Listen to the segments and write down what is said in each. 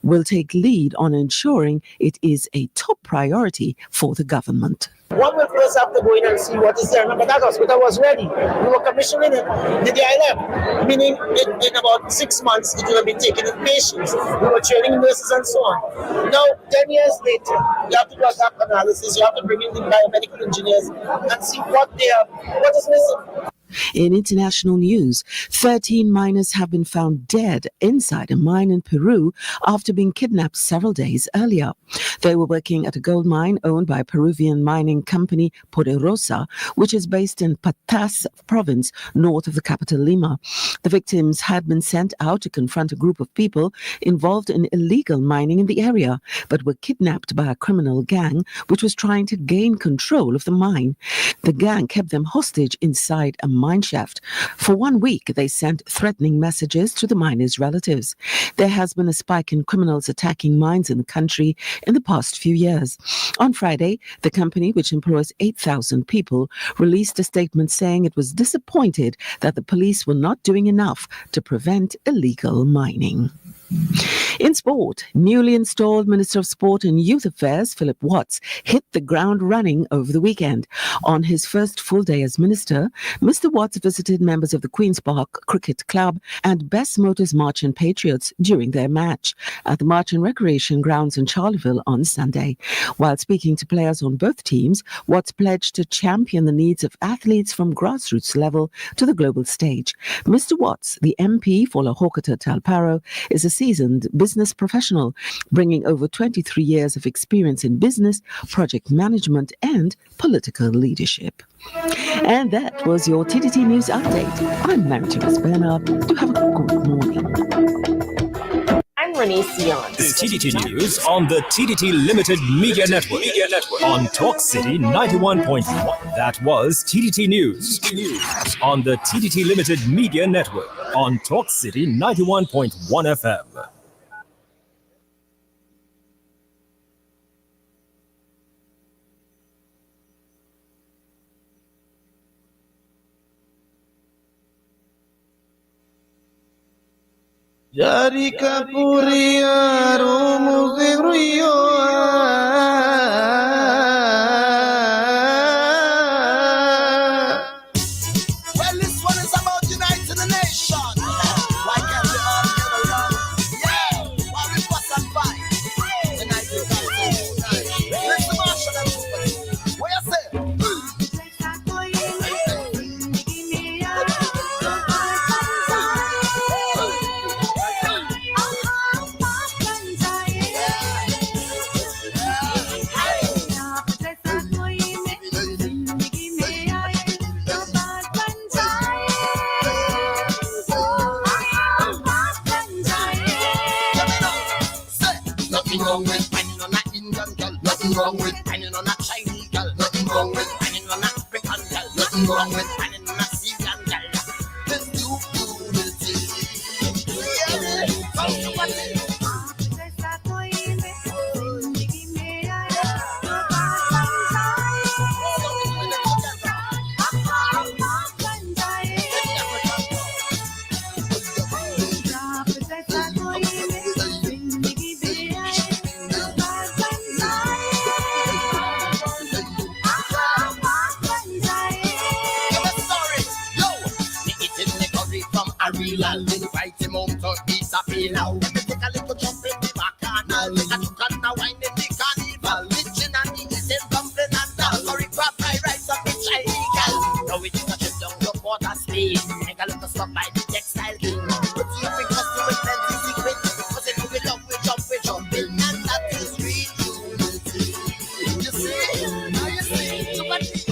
will take lead on ensuring it is a top priority for the government. One will first have to go in and see what is there. Remember, that hospital was ready. We were commissioning it the day I left, meaning in about 6 months it will have been taken in patients. We were training nurses and so on. Now, 10 years later, you have to do a gap analysis. You have to bring in the biomedical engineers and see what is missing. In international news, 13 miners have been found dead inside a mine in Peru after being kidnapped several days earlier. They were working at a gold mine owned by Peruvian mining company Poderosa, which is based in Patas province, north of the capital Lima. The victims had been sent out to confront a group of people involved in illegal mining in the area, but were kidnapped by a criminal gang which was trying to gain control of the mine. The gang kept them hostage inside a mine shaft. For 1 week, they sent threatening messages to the miners' relatives. There has been a spike in criminals attacking mines in the country in the past few years. On Friday, the company, which employs 8,000 people, released a statement saying it was disappointed that the police were not doing enough to prevent illegal mining. In sport, newly installed Minister of Sport and Youth Affairs, Philip Watts, hit the ground running over the weekend. On his first full day as minister, Mr. Watts visited members of the Queen's Park Cricket Club and Best Motors Marchant Patriots during their match at the Marchant Recreation Grounds in Charleville on Sunday. While speaking to players on both teams, Watts pledged to champion the needs of athletes from grassroots level to the global stage. Mr. Watts, the MP for Lahokata Talparo, is a seasoned business professional, bringing over 23 years of experience in business, project management, and political leadership. And that was your TTT News Update. I'm Mary-Therese Bernard. Do have a good morning. I'm Renee Sion. This TTT News on the TTT Limited Media Network. On Talk City 91.1. That was TTT News on the TTT Limited Media Network on Talk City 91.1 FM. Jari kapuria rumu zigruyo Well, this one is about uniting the nation. Why can't we all get along? Yeah, why we fuss and fight? Tonight we got to let's the marshal and super. What you say? Nothing wrong with finding on a Chinese girl. Nothing wrong with finding on a African girl. Nothing wrong with finding on a Syrian girl. Let's do unity. Yeah, come to party. Invite him home to eat a pay now. Let me take a little jump in the bacchanal. I took on a wine in the carnival. Lynching and eating, bumping and down. Sorry, crap, I rise up in Chinese girl. Now we take a trip down the border state. Make a little stop by the textile king. Put you up in costume with plenty secret. Cause if we love, we jump in. And that is real unity. You see? Now you see? Look at me.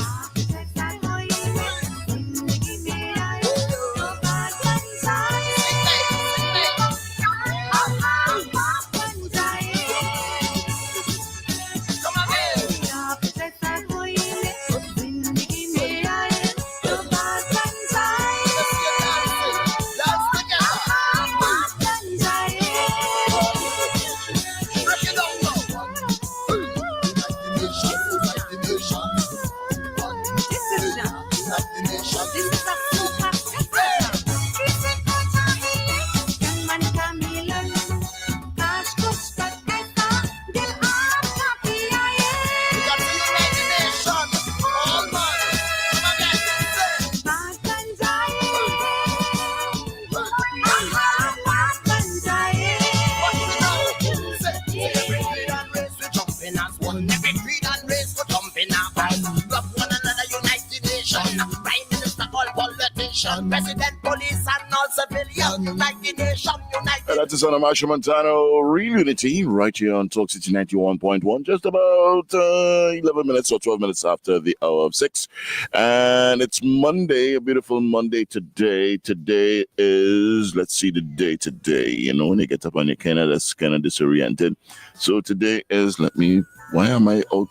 President, police, and all civilians. Unite the nation, unite. And that is on Marsha Montano Real Unity right here on Talk City 91.1. Just about 11 minutes or 12 minutes after the hour of 6. And it's Monday, a beautiful Monday today. Today is, let's see the day today. You know, when you get up on your kind of, that's kind of disoriented. So today is, why am I out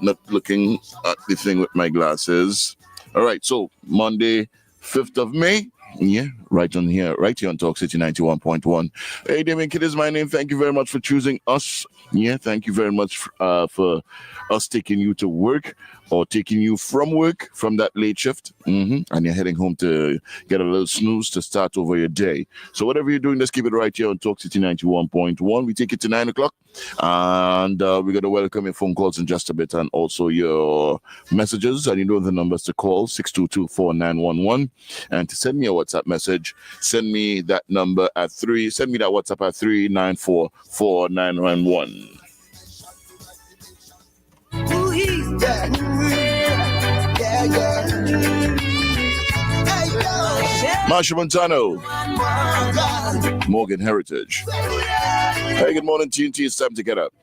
not looking at the thing with my glasses? All right, so Monday, 5th of May. Yeah, right here on Talk City 91.1. Hey, Damien Kidd is my name. Thank you very much for choosing us. Yeah, thank you very much for us taking you to work or taking you from work from that late shift. And you're heading home to get a little snooze to start over your day. So whatever you're doing, let's keep it right here on Talk City 91.1. We take it to 9 o'clock. And we're going to welcome your phone calls in just a bit and also your messages. And you know the numbers to call, 622-4911. And to send me a WhatsApp message, send me that WhatsApp at 3944911. Ooh, yeah. Marsha Montano, Morgan Heritage. Hey, good morning, TNT. It's time to get up.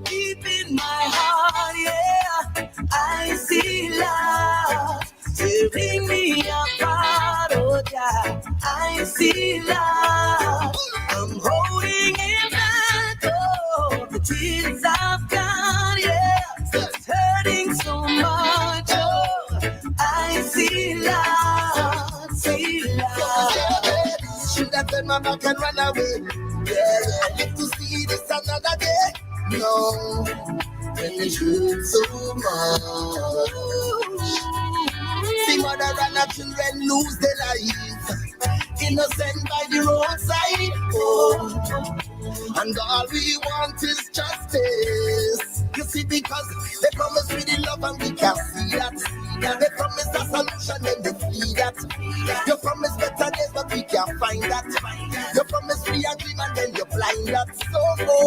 Deep in my heart, yeah, I see love tearing me apart, oh yeah, I see love. I'm holding it back, oh, the tears I've got, yeah, it's hurting so much, oh, I see love, should have turned my back and run away, yeah, I get to see this another day, no, when it hurts so much. See mother and her children lose their lives, innocent by the roadside, oh, and all we want is justice. You see, because they promise me the love and we can't see that. They promise a solution and they flee that. You promise better days but we can't find that. You promise free agreement then you blind that. So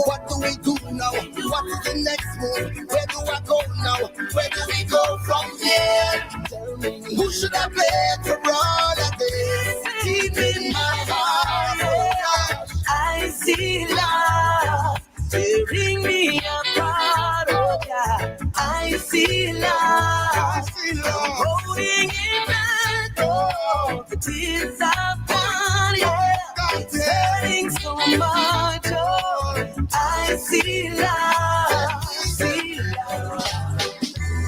what do we do now? What is the next move? Where do I go now? Where do we go from here? Tell me, who should I blame for all of this? Deep in my heart, I see love tearing me apart, oh yeah, I see love, holding it back, oh, the tears I've got, yeah, it's hurting so much, oh, I see love,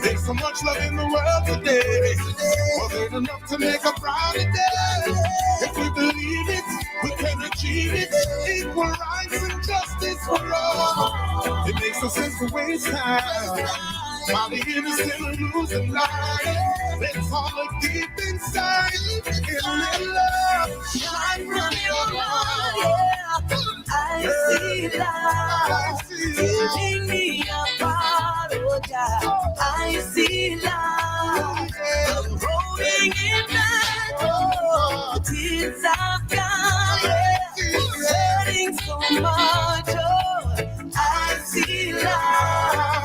There's so much love in the world today, more than enough to make a brownie day. If we believe it, we can achieve it. Equal rights and justice for all. It makes no sense to waste time while the innocent are losing life. Let's all look deep inside and let love shine from your heart. I see love tearing me apart, oh yeah, I see love, I'm holding it back, oh, the tears I've got, yeah, it's hurting so much, oh, I see love,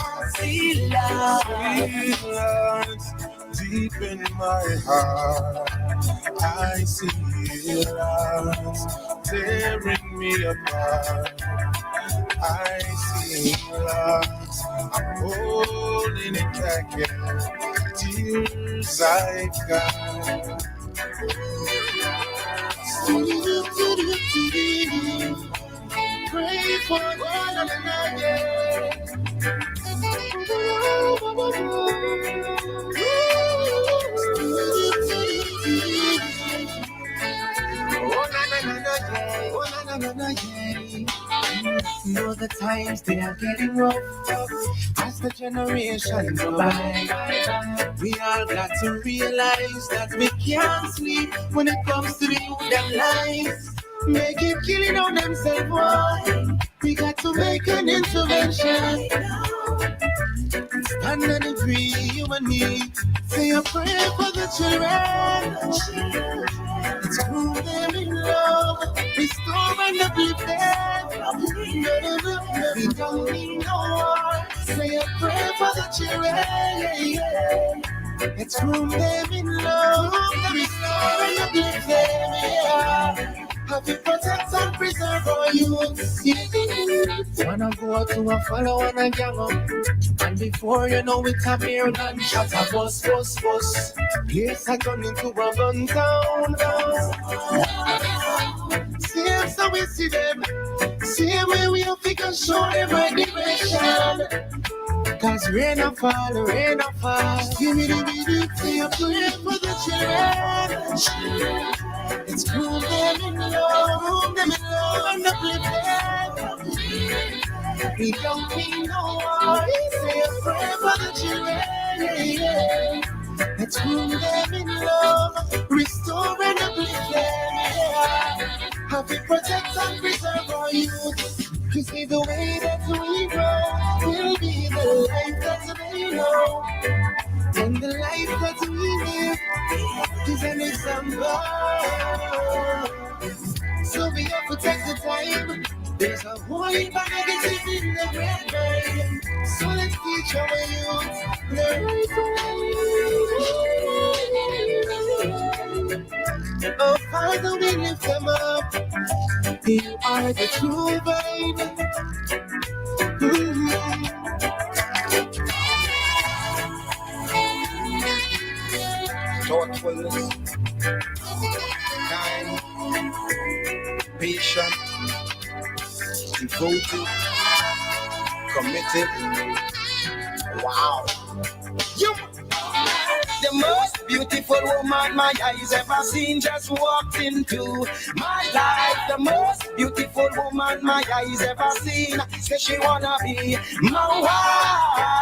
Deep in my heart, I see love tearing me apart. I see love, I'm holding it back, yeah. Tears I've got. Pray for one another. Know the times they are getting rough as the generation go by. We all got to realize that we can't sleep when it comes to the youth them lives. They keep killing on themselves, boy. We got to make an intervention. Stand and agree, you and me. Say a prayer for the children. Let's prove them in love. Restore and uplift them. We don't need no war. for the children. Let's groom them in love, restore and uplift them, yeah. Have you protect and preserve our youth? Wanna go out to a follow and a gang up, and before you know it, a mere gunshot, a bus. Place a gun into a gun town. Same so we see them, same way we have to show them right direction. Cause rain or fall. Give me the beat, say a prayer for the children. It's groove them in love, and uplift them. We don't need no war, say a prayer for the children. Let's groove them in love, restore and uplift them. Have to protect and preserve our youth. You see the way that we grow will be the life that they know. And the life that we live is an example. So we have to take the time. There's a whole heap of negative in the red mind. So let's teach our youth the right way. Oh, Father, we lift them up. You are the true vine. Thoughtfulness, kind, patient, devoted, committed. Wow. You, the most beautiful woman my eyes ever seen, just walked into my life. The most beautiful woman my eyes ever seen, say she wanna be my wife.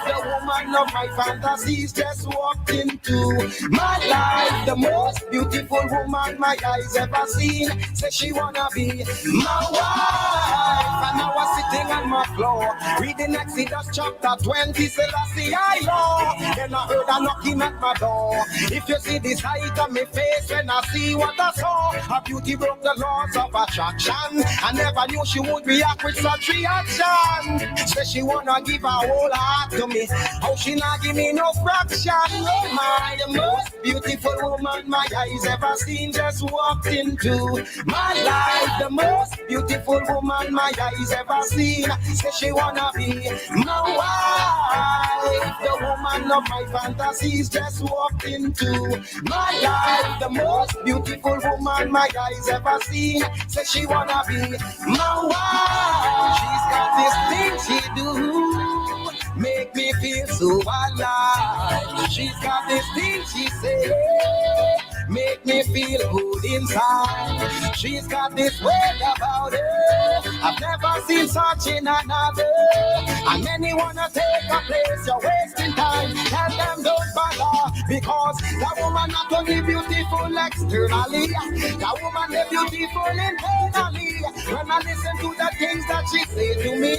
The woman of my fantasies just walked into my life. The most beautiful woman my eyes ever seen, say she wanna be my wife. And I was sitting on my floor, reading Exodus chapter 20, Selassie I law. Then I heard a knocking at my door. If you see this height on my face when I see what I saw, her beauty broke the laws of attraction. I never knew she would react with such reaction. Say she wanna give her whole heart to me, how she not give me no fraction. Oh my, the most beautiful woman my eyes ever seen just walked into my life. The most beautiful woman my eyes ever seen, say she wanna be my wife. The woman of my fantasies just walked into my life. The most beautiful woman my eyes ever seen, say she wanna be my wife. She's got this thing she do, make me feel so alive. She's got this thing she say, make me feel good inside. She's got this way about her, I've never seen such in another. And many wanna take a place, you're wasting time. Tell them don't bother, because that woman not only beautiful externally, that woman is beautiful internally. When I listen to the things that she say to me,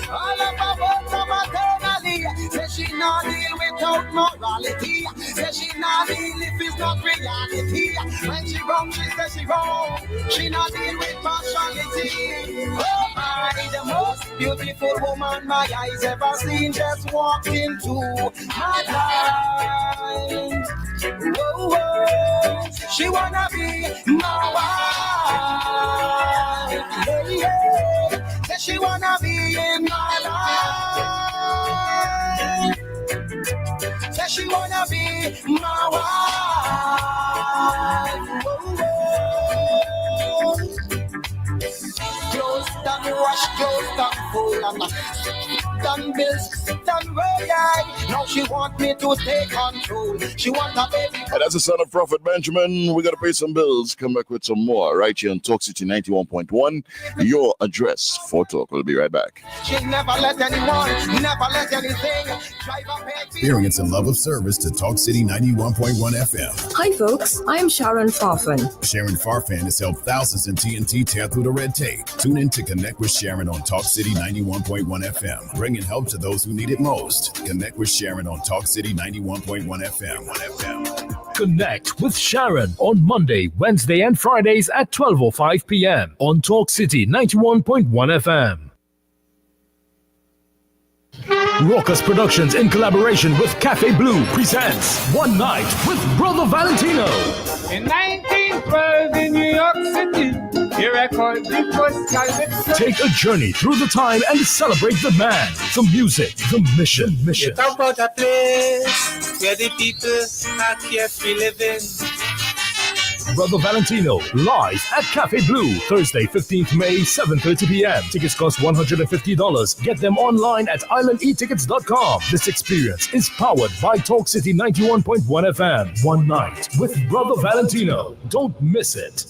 all of her words are maternally. Say she not deal without morality, say she not deal if it's not reality. When she wrong, she says she wrong, she not deal with partiality. Oh my, the most beautiful woman my eyes ever seen just walked into my life. Whoa, whoa. She wanna be my wife. Yeah, yeah. Say she wanna be in my life. Say she wanna be my wife. Whoa, whoa. Close down, wash, close down, full and done bills, done road. Now she want me to take control. She want a baby. And that's the son of Prophet Benjamin. We gotta pay some bills. Come back with some more right here on Talk City 91.1. Your address for talk. We'll be right back. She'll never let anyone, never let anything drive up. Experience a love of service to Talk City 91.1 FM. Hi folks, I'm Sharon Farfan. Sharon Farfan has helped thousands in TNT tear through the red tape. Tune in to connect with Sharon on Talk City 91.1 FM, bringing help to those who need it most. Connect with Sharon on Talk City 91.1 FM. Connect with Sharon on Monday, Wednesday, and Fridays at 12:05 p.m. on Talk City 91.1 FM. Raucous Productions in collaboration with Cafe Blue presents One Night with Brother Valentino. In 1912 in New York City, he recorded the first calypso. Take a journey through the time and celebrate the man, the music, the mission. You talk about a place where the people are carefree living. Brother Valentino, live at Cafe Blue, Thursday, 15th May, 7:30 p.m. Tickets cost $150. Get them online at islandetickets.com. This experience is powered by Talk City 91.1 FM. One night with Brother Valentino. Don't miss it.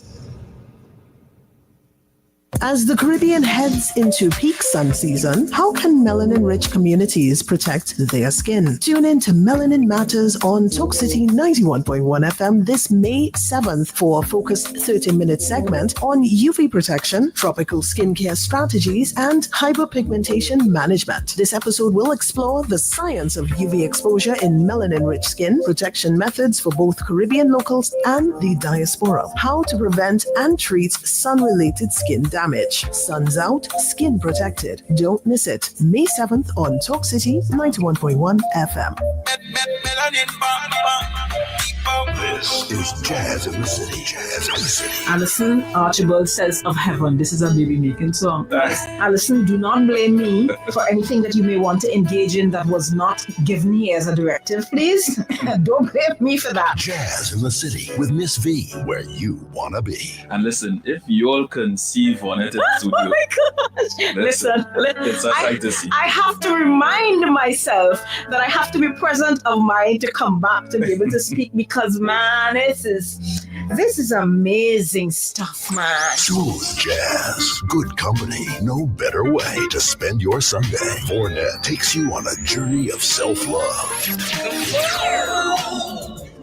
As the Caribbean heads into peak sun season, how can melanin-rich communities protect their skin? Tune in to Melanin Matters on Talk City 91.1 FM this May 7th for a focused 30-minute segment on UV protection, tropical skincare strategies, and hyperpigmentation management. This episode will explore the science of UV exposure in melanin-rich skin, protection methods for both Caribbean locals and the diaspora, how to prevent and treat sun-related skin damage. Sun's out, skin protected. Don't miss it. May 7th on Talk City 91.1 FM. This is Jazz in the City. Jazz in the City. Alison Archibald says of heaven, this is a baby making song. Alison, do not blame me for anything that you may want to engage in that was not given here as a directive, please. Don't blame me for that. Jazz in the City with Miss V, where you wanna be. And listen, if you all conceive on it in studio, oh my gosh! Listen, it's a sight to see. I have to remind myself that I have to be present of mind to come back to be able to speak because, man, this is amazing stuff, man. Smooth jazz, good company, no better way to spend your Sunday. Mornin takes you on a journey of self-love.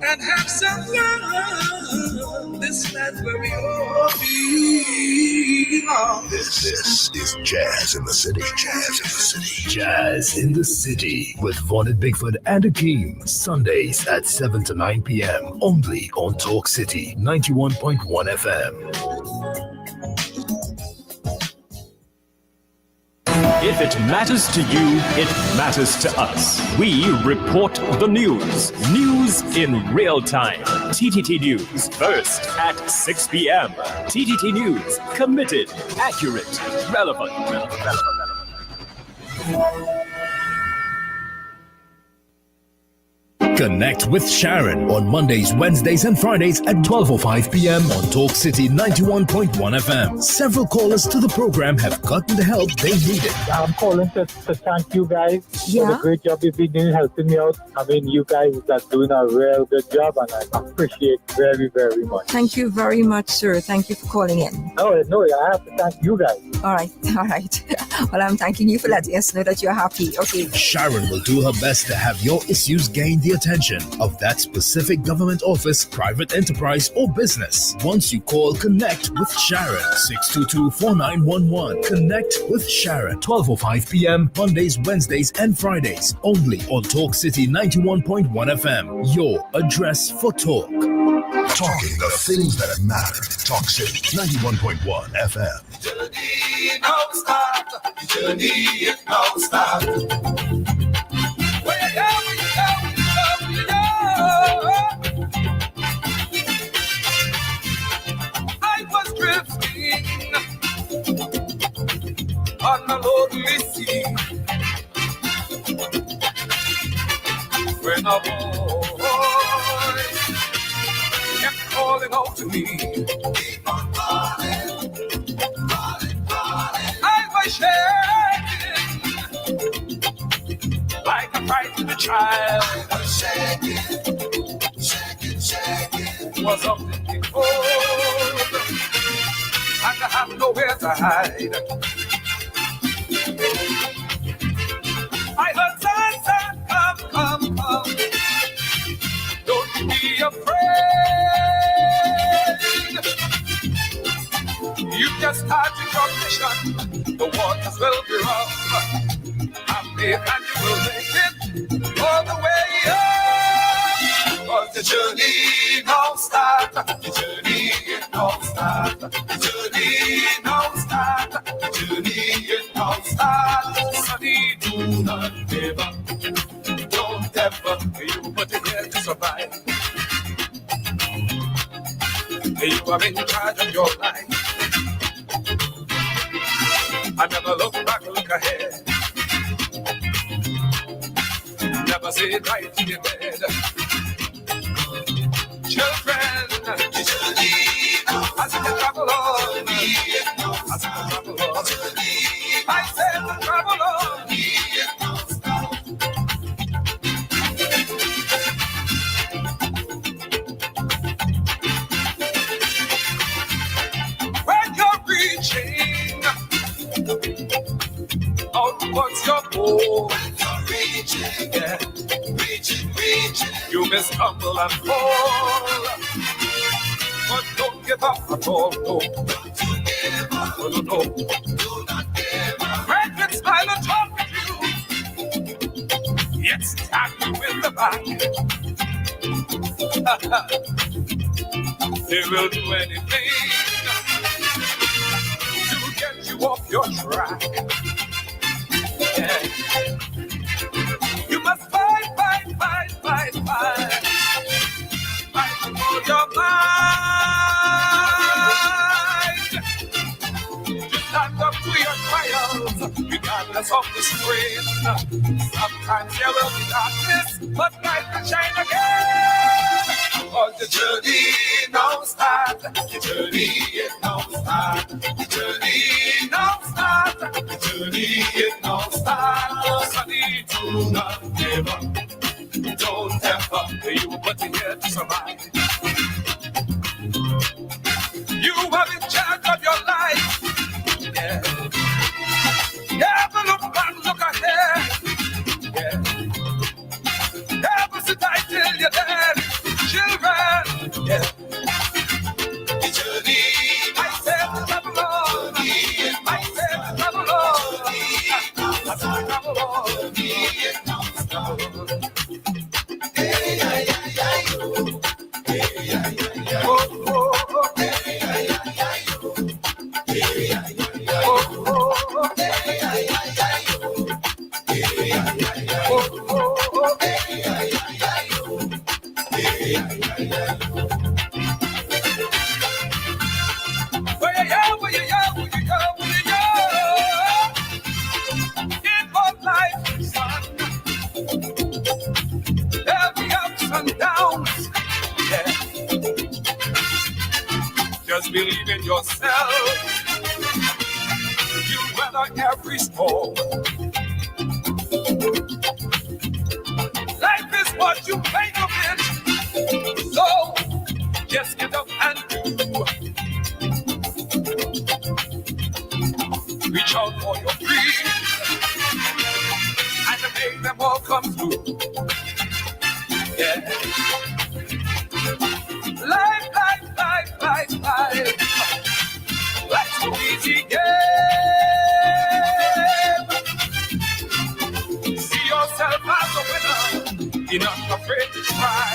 And have some fun. This land where we all belong. This is Jazz in the City. Jazz in the City. Jazz in the City with Vonnet Bigford and Akeem. Sundays at 7 to 9 p.m. Only on Talk City 91.1 FM. If it matters to you, it matters to us. We report the news. News in real time. TTT News, first at 6 p.m. TTT News, committed, accurate, relevant. Connect with Sharon on Mondays, Wednesdays, and Fridays at 12:05 p.m. on Talk City 91.1 FM. Several callers to the program have gotten the help they needed. I'm calling to thank you guys for the great job you've been doing helping me out. I mean, you guys are doing a real good job, and I appreciate very, very much. Thank you very much, sir. Thank you for calling in. No, I have to thank you guys. All right. Well, I'm thanking you for letting us know that you're happy. Okay. Sharon will do her best to have your issues gain the attention of that specific government office, private enterprise, or business. Once you call Connect with Sharon, 622-4911. Connect with Sharon, 12:05 p.m. Mondays, Wednesdays, and Fridays. Only on Talk City 91.1 FM. Your address for talk. Talking the things that matter. Talk City 91.1 FM. Journey now start. Journey now start. I was drifting on a lonely sea when a voice kept calling out to me. Keep on calling, calling, calling. I was shaking like a frightened child. I was shaking, shaking, shaking. Was up in the cold, and I have nowhere to hide. I heard Santa come. Don't be afraid. You just started your mission. The waters will be rough. I'm big and you will make it all the way up. Cause the journey now start. The journey now start. The journey now start. The journey now start. Sunny do not give up. Don't ever you put it here to survive. You are in charge of your life. I never look back, look ahead. Never say right to your bed. Children, as you travel on, as you travel on, I said to travel on. When you're reaching out towards your goal, when you're reaching, yeah, reaching, you may stumble and fall, but don't give up at all. No, don't give up. No, do not give up. When it's smile and talk with you, yet stab you in the back. They will do anything to get you off your track. Yeah. You must fight for your mind. To stand up to your trials, regardless of the strain. Sometimes there will be darkness, but light will shine again. Cause the journey now starts. The journey now starts. The journey now starts. The journey now starts. Sunny, do not give up. Don't ever you put it here to survive. You are in charge of your life. Yeah. Never look back, look ahead. Yeah. Never sit tight till you're dead. Children, yeah. The journey, I said to travel on. I said to travel on. I said to travel on. Hey, yeah, yeah, yeah. Hey, yeah, yeah, yeah. Oh, oh, oh. Hey, yeah, yeah, yeah. Hey, yeah, yeah, yeah. Oh, oh, oh. Hey, yeah, yeah, yeah. Hey, yeah, yeah, yeah. Oh, oh, oh. Hey, yeah, yeah, yeah. Hey, yeah, yeah, yeah. Where you go, where you go, where you go, where you go? In what life, son? There'll be ups and downs. Yeah. Just believe in yourself. You weather every storm. Life is what you make of it. So just get up and do. Reach out for your dreams and make them all come true. Yeah. Life. Life's no easy game. See yourself as a winner. You're not afraid to try.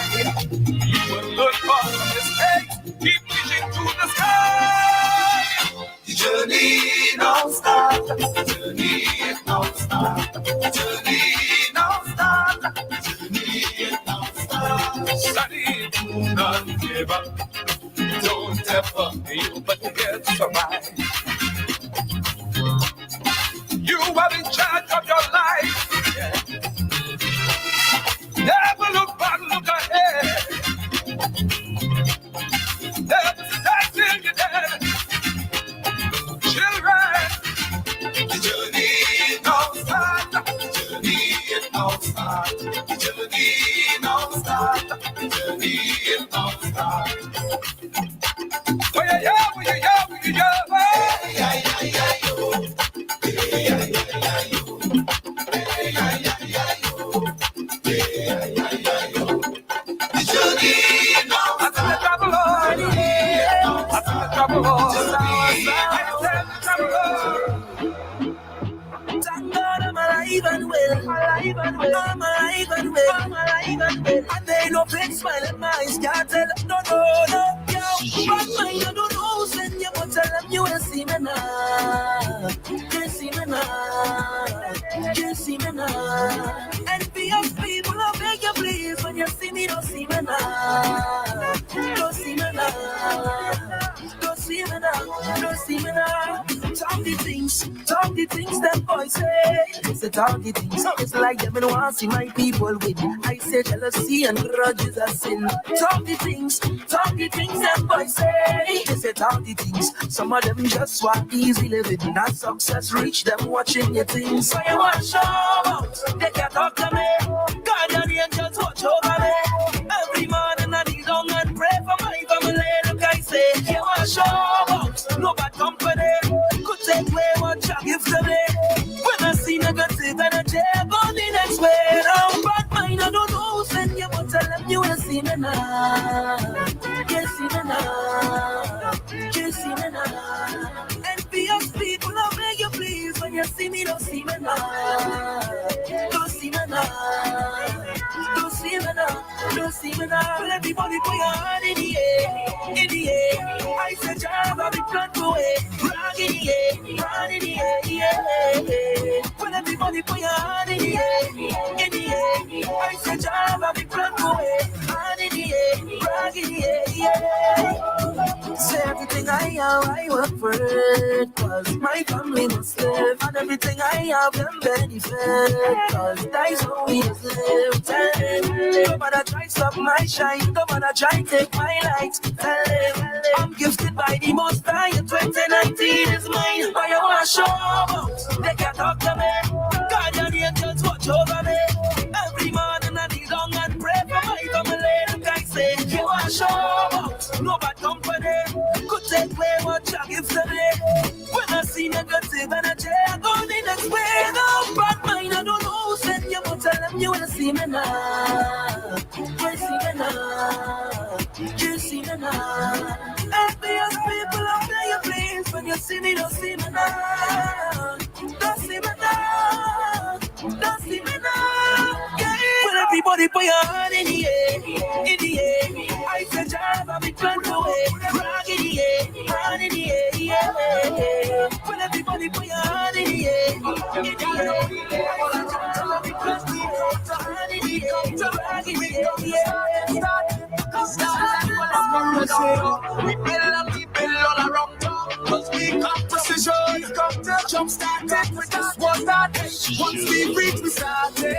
You will learn from your mistakes. Keep reaching to the sky. The journey don't stop. The journey don't stop. The journey don't stop. The journey don't stop. Study, do not give up. Don't ever you but to get to survive. You are in charge of your life. Yeah. Never look back, look ahead. Never stand till you're dead. Children, the journey don't start. The journey don't start. The journey don't start. The journey don't start. And they no fake smile and my eyes can't tell. No, yo. But my you don't know, send you but tell them you ain't see me now. Can't see me now. Can't see me things them boys say. It's a all the things. It's like them and want see my people win. I say jealousy and grudges are sin. Talk the things them boys say. It's a all the things. Some of them just want easy living. Not success reach them watching your things. So you want show out. They can't talk to me. God and the angels watch over me. Every morning I kneel down and pray for my family. Look, I say, you want show out. No bad company. Could take away what you give to me. When I see negative energy, I go the next way. Now, bad mind, I don't know. Send you, but tell them you will see me now. You see me now. You see me now. Envious people, I beg you please. When you see me, don't see me now. Don't see me now. Don't see me now. Don't see me now. Everybody put your hand in the air. In the air. I said, Java, big plan to it. Rock in the air. Run in the air. Yeah. When everybody put your hand in the air. In the air. I said, Java, big plan to it. Hand in the air. Rock in the air. Yeah. Say everything I have, I work for it. Cause my family must live. And everything I have, them benefit. Cause that's how we live. No matter try stop my shine. No matter try take my light. I'm gifted by the most high. 2019 is mine. But you want to show up. They can't talk to me. God and the angels watch over me. Every morning I kneel down and pray for my family. Look, I say, you want to show up. No bad company. Could take away what you give to me. When I see negative energy, I go the next way. No bad mind, I don't know. Send you, but tell them you will see me now. You see me now. You see me now. Envious people, I beg you please. When you see me, don't see me now. Don't see me now. Don't see me now. Yeah. When everybody put your hand in the air. In the air. I said, Java, big plan to it. Rock in the air. Hand in the air. Yeah. When everybody put your hand in the air. In the air. I said, Java, big plan to it. Hand in the air. Rock in the air. Yeah. We build and we build all around town. Cause we got precision. We got to jump started with this one started. Once we reach, we started.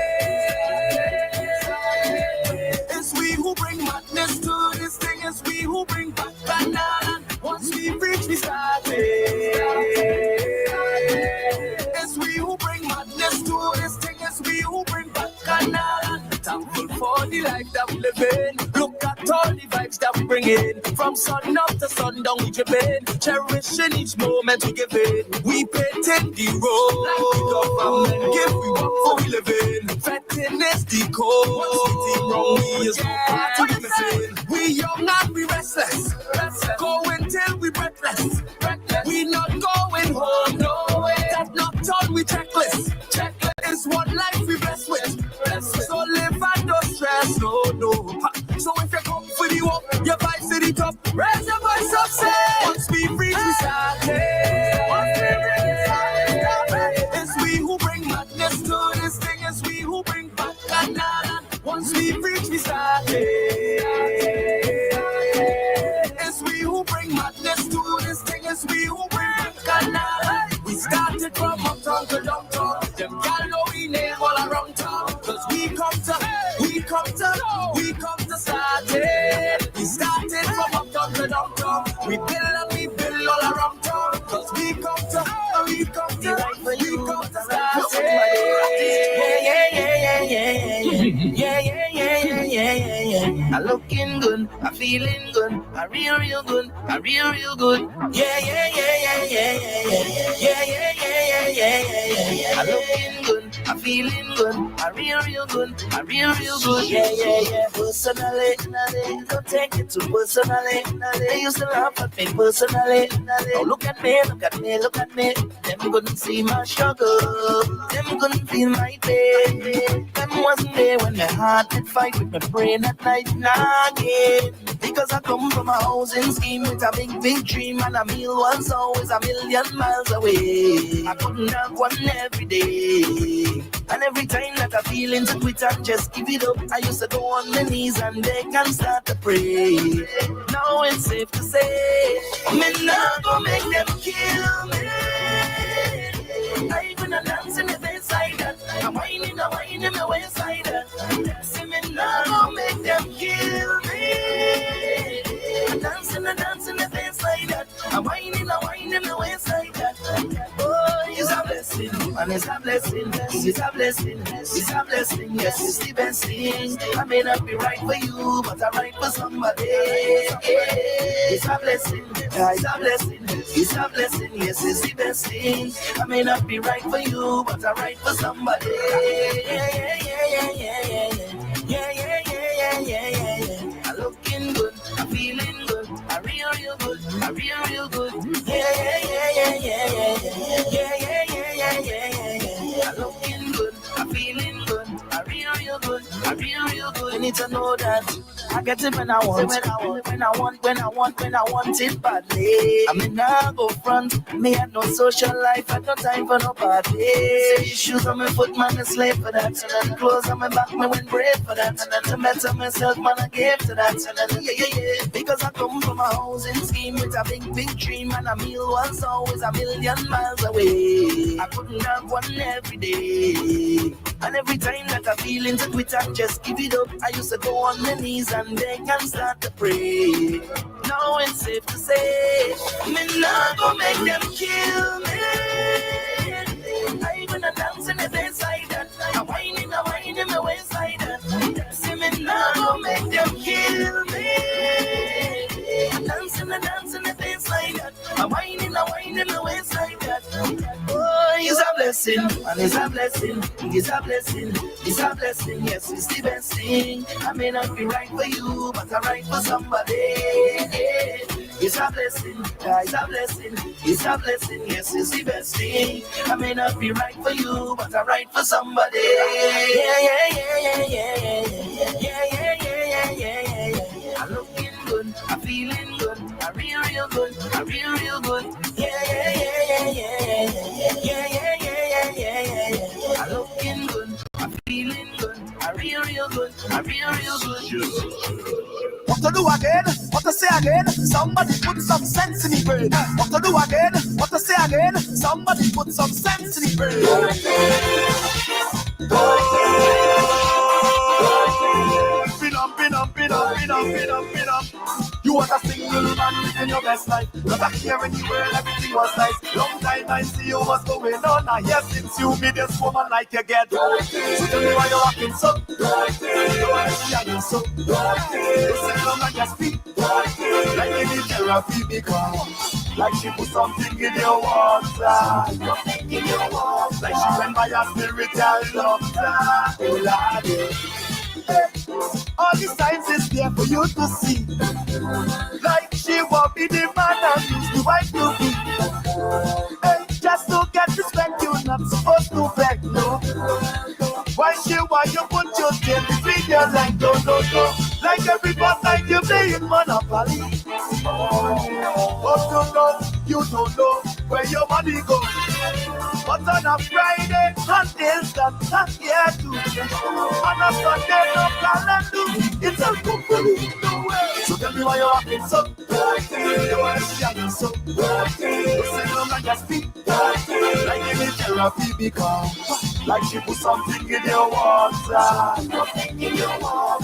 It's we who bring madness to this thing. It's we who bring back banana. Once we reach, we started. It's we who bring madness to this thing. It's we who bring back banana. Thankful for the life that we live in. Look at all the vibes that we bring in. From sun up to sundown we dripping. Cherishing each moment we give it. We painting the road like the government give we work for we live in. Fetting is the code. What's the team wrong? We is no part to be missing. We young and we restless. Going till we breathless. We not going home, no way. That's not all we checklist. It's one life we blessed with. So live and don't stress, no. So if you come for the walk, your vibes to the top. Raise your voice up, say. Once we reach, we started. It's we who bring madness to this thing. It's we who bring back banana. Once we reach, we started. It's we who bring madness to this thing. It's we who bring back banana. We started from uptown to downtown. Them gal know we name all around town. Cause we come to start it. We started from uptown to downtown. We build and we build all around town. Cause we come to start it. Yeah. I'm looking good, I'm feeling good, I'm real good, I'm real good. Yeah. I'm looking good, I'm feeling good, I'm real good, I'm real good. Yeah. Personally, don't take it too personally. They used to laugh at me personally. Now look at me. Them couldn't see my struggle. Them couldn't feel my pain. Them wasn't there when my heart did fight with my brain at night nagging. Because I come from a housing scheme with a big dream, and a meal was always a million miles away. I couldn't have one every day. And every time that I feel into quit and just give it up, I used to go on my knees and beg and start to pray. Now it's safe to say, me not gonna make them kill me. I dancing the face like that. I'm whining the waist like that. Oh, it's a blessing, and it's a blessing. It's a blessing, it's a blessing. Yes, it's the best thing. I may not be right for you, but I'm right for somebody. It's a blessing, it's a blessing. It's a blessing, yes, it's the best thing. I may not be right for you, but I'm right for somebody. Yeah. I'm looking good, I'm feeling good, I'm real good, I'm real good. Yeah. I'm looking good, I'm feeling good, I'm real good, I'm real good. You need to know that I get it when I want, when I want it badly. I mean, I go front, me had no social life, had no time for nobody. Shoes on my foot, man, I slave for that. Clothes on my back, me went brave for that. To better myself, man, I gave to that. Yeah. Because I come from a housing scheme with a big dream, and a meal was always a million miles away. I couldn't have one every day. And every time that I feel into quit and just give it up, I used to go on my knees and beg and start to pray. Now it's safe to say, me not gonna make them kill me. I gonna dance in the face like that. I'm whining the waist like that. See me not gonna make them kill me. Dancing the face like that. I'm whining the waist like that. Oh, it's a blessing, and it's a blessing, it's a blessing, it's a blessing. Yes, it's the best thing. I may not be right for you, but I'm right for somebody. It's a blessing, it's a blessing, it's a blessing. Yes, it's the best thing. I may not be right for you, but I'm right for somebody. Yeah. I'm looking good, I'm feeling good, I'm real good, I'm real good. Yeah. I'm looking good, I'm feeling good, I'm real good, I'm real good. What to do again? What to say again? Somebody put some sense in the brain. What to do again? What to say again? Somebody put some sense in the brain. Pin up. You want a single man living your best life. Not a care anywhere, everything was nice. Long time I see you, what's going on? I hear since you meet this woman like you get. So tell me why you're acting so. You're so. You say long and just speak. Like you need therapy because like she put something in your water. Like she went by a spiritual doctor. Oh Lord. All these signs is there for you to see. Like she won't be the man and use the wife to be. Hey, just to get respect, you're not supposed to beg, no. Why you put your tail between your legs, no. Like everybody, like you playing Monopoly. But you don't know where your money goes. But on a Friday, until that here too. On a Sunday, no plan and do. It's a good no way. So tell me why you're acting so. You're so. You say no man just speak. Like you need therapy because like she put something in your water.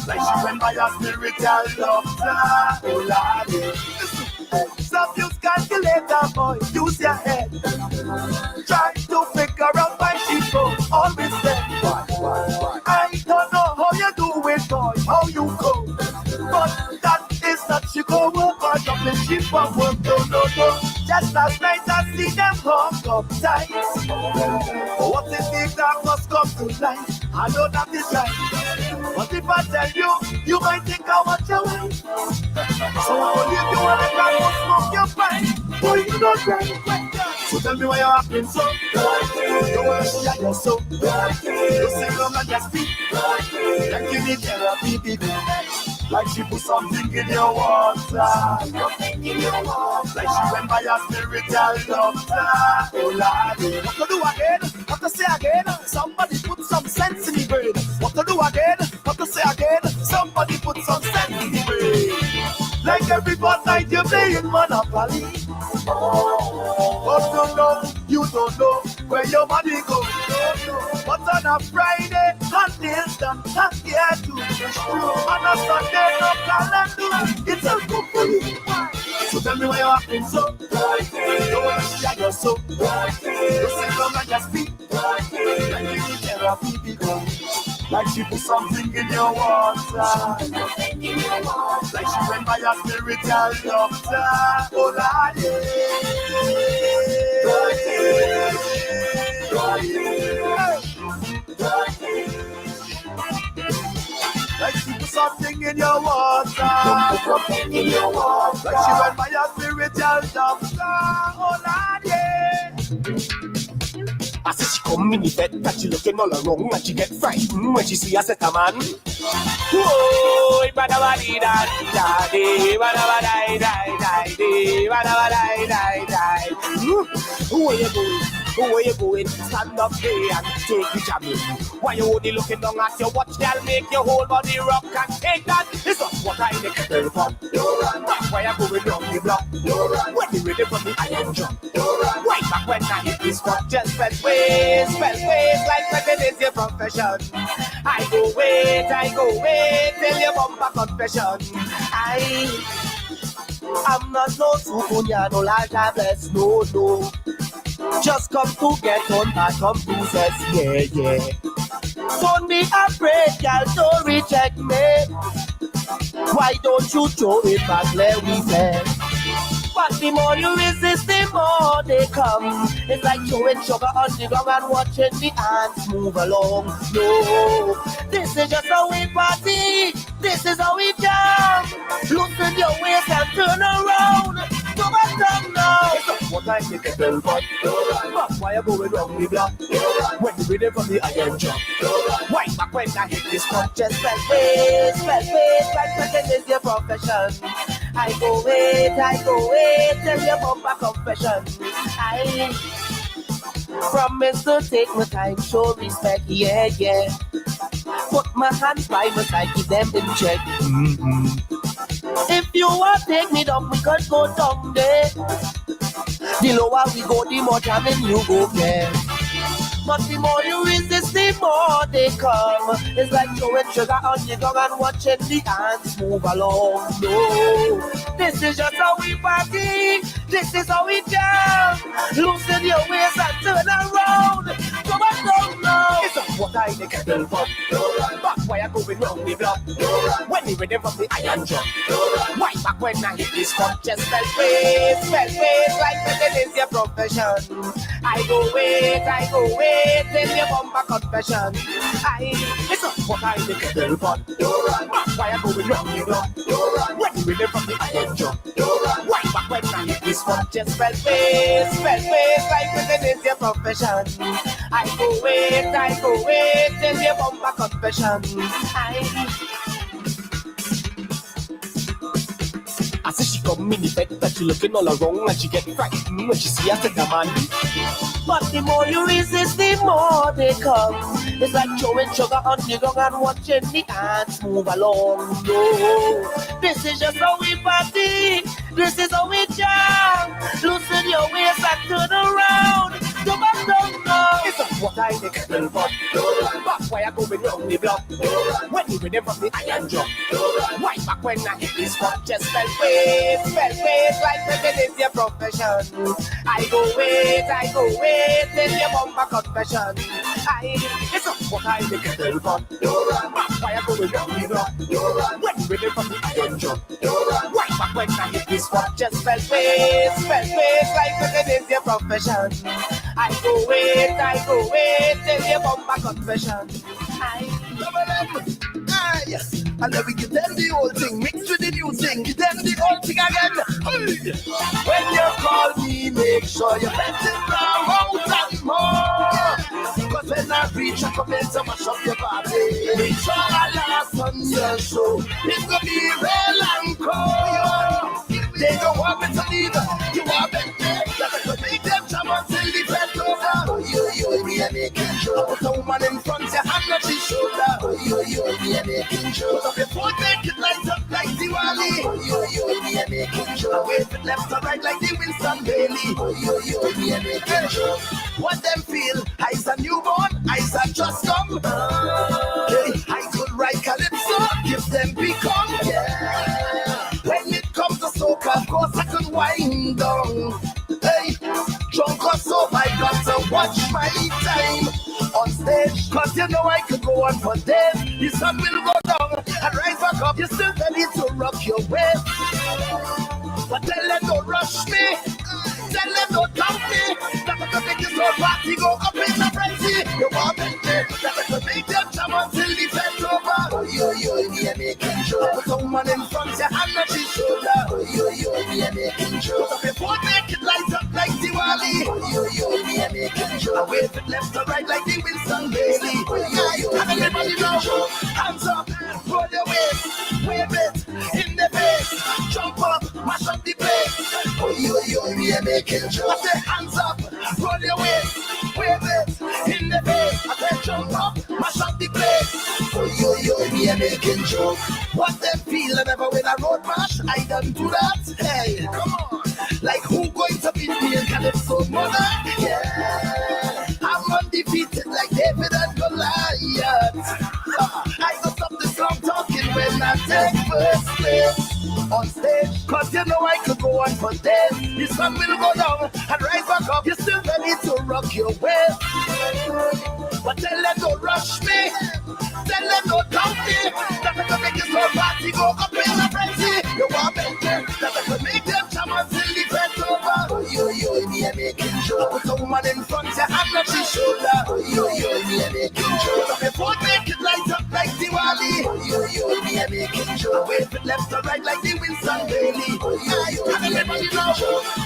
Like she went by a spiritual doctor. Oh Lord. Stop use calculator, boy. Use your head. Try to figure out why she goes always there. I don't know how you do it, boy. How you go, but that is not she go work or jumping ship and work. No. Just last night I see them hung up tight. What if the dark must come to light? I know that is right. But if I tell you, you might think I want your wife. So I will leave you and I will smoke your pipe. Boy, you don't cry. So tell me why you're acting so. You're so. You say come and just speak. Like you need therapy, baby. Like she put something in your water. Like she went by a spiritual doctor. Oh Lord. What to do again? What to say again? Somebody put some sense in the brain. What to do again? What to say again? Somebody put some sense in the brain. Like every night you're playing Monopoly. But you don't know where your money goes. But on a Friday, until that here too. On a Sunday, no plan and do. It's a good for you. me why you acting so. Don't wanna see I just so. You sit down and just speak. Like you need therapy because like she put something in your water. Like she went by a spiritual doctor. Oh Lord, like she put something in your water. Like she went by a spiritual doctor. Oh Lord, I said she come in the bed, that she looking all around, and she get frightened when she see a set a man. Whoa, who are you going? Who are you going? Stand up there and take the jamming. Why you only looking down at your watch, girl? Make your whole body rock and take that. It's not what I make a girl for. That's why I'm going down the block. When you ready for me, I am jump. Right back when I hit this spot, just spell ways like when it is your profession. I go wait till your bumper confession. I'm not no sukunya, no like tablets, no. Just come to get on my computers, yeah. Don't be afraid, girl, don't reject me. Why don't you throw it back, let me say. But the more you resist, the more they come. It's like throwing sugar on the ground and watching the ants move along. No, this is just how we party. This is how we jam. Loosen your waist and turn around. Go back down now. What I get a bell but why you going wrong the block? When you ready for the iron jump. Why back when I hit this spot? Just spell face, like it is your profession. I go wait, tell your bumper confession. I promise to take my time, show respect, yeah. Put my hands by my side, keep them in check. If you want to take me down, we could go down there. The lower we go, the more jamming you go there. But the more you resist, the more they come. It's like throwing sugar on the ground and watching the ants move along. No, this is just how we party. This is how we jam. Loosen your waist and turn around. Come on down now. It's not what I make a bill for. But why you going round the block? When you ready from the iron jump. Why back when I hit this spot? Just spell face like it is your profession. I go wait till your bumper confession. It's not what I make a bill for. But why you going round the block? When you ready from the iron jump. Why back when I hit this spot? Just spell face like it is your profession. I go wait till your bumper confession. I say she come in the bed, that she looking all around and she get frightened when she see us take a man. But the more you resist, the more they come. It's like throwing sugar on the ground and watching the ants move along. No, this is just how we party. This is how we jam. Loosen your waist and turn around. Come back down now. It's not what I make a bill for. But why you going round the block? When you ready from the iron jump. Why back when I hit this spot? Just spell face like it is your profession. I go wait till your bumper confession. It's not what I make a bill for. But why you going round the block? When you ready from the iron jump. Why back when I hit this spot? Just spell face like it is your profession. I go wait till your bumper confession. And then we give them the old thing mixed with the new thing. Give them the old thing again. When you call me, make sure you bet it round and more. Because when I reach, I come in to mash up your party. Make sure I last on your show. It's gonna be real and cold. They don't want me to leave. You want me to make them jump until the bed over. You, me a making sure. Put a woman in front, your hand on his shoulder. You, me a making sure. Put up your foot, make it light up like Diwali. You, me a making sure. Wave it left or right like the Winston Bailey. You, me a making sure. What them feel? I's a newborn, I's a just come. Hey, I could write calypso, give them become. Yeah. When it comes to soca, of course I can wine. ding dong. Hey, drunk or sober, I got to watch my time on stage. Cause you know I could go on for days. The sun will go down and rise back up. You still ready to rock your waist. But tell them don't rush me. Tell them don't doubt me. That I can make this whole party go up in the frenzy. You want me? That I can make them jam until the fence over. Oh, yo, me a making joke. Put someone in front, your hand on his shoulder. Oh, yo, me a making joke. Put up your phone, make it light up like Diwali. Oh, yo, me a making joke. I wave it left or right like the Wilson Bailey. Oh, yo, and everybody know. Hands up, roll your waist, wave it in the face. Jump up, mash up the place. Oh, yo, me a making joke. I say hands up, roll your waist, wave it in the face. I say jump up, mash up the place. Oh, yo, me a making joke. What them feel and ever with a road march, I done do that. Hey, come on. Like who going to beat me in Calypso mother? Yeah, I'm undefeated like David and Goliath. I go stop this long talking when I take first place on stage. Cause you know I could go on for days. The sun will go down and rise back up. You still ready to rock your waist. But tell them don't rush me. Tell them don't doubt me. That I can make this whole party go up in a frenzy. You want me? That I can make them jam until the fence over. Oh, yo, me a making joke. Put a woman in front, your hand on his shoulder. Oh, yo, me a making joke. Put up your phone, make it light up like Diwali. Oh, yo, me a making joke. Wave it left or right like the Wilson Bailey. Oh, yo, and everybody know.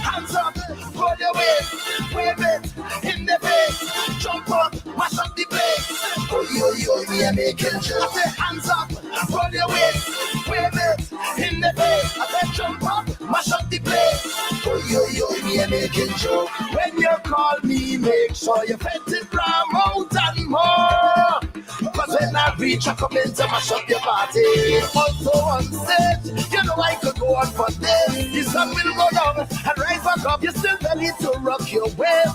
Hands up, roll your waist, wave it in the face. Jump up, mash up the place. Oh, yo, me a making joke. I say hands up, roll your waist, wave it in the face. I say jump up, mash up the place. Oh, yo, me a making joke. When you call me, make sure you fit it from out and more. Cause when I reach, I come in to mash up your party. Also on stage, you know I could go on for days. The sun will go down and rise back up. You still ready to rock your waist.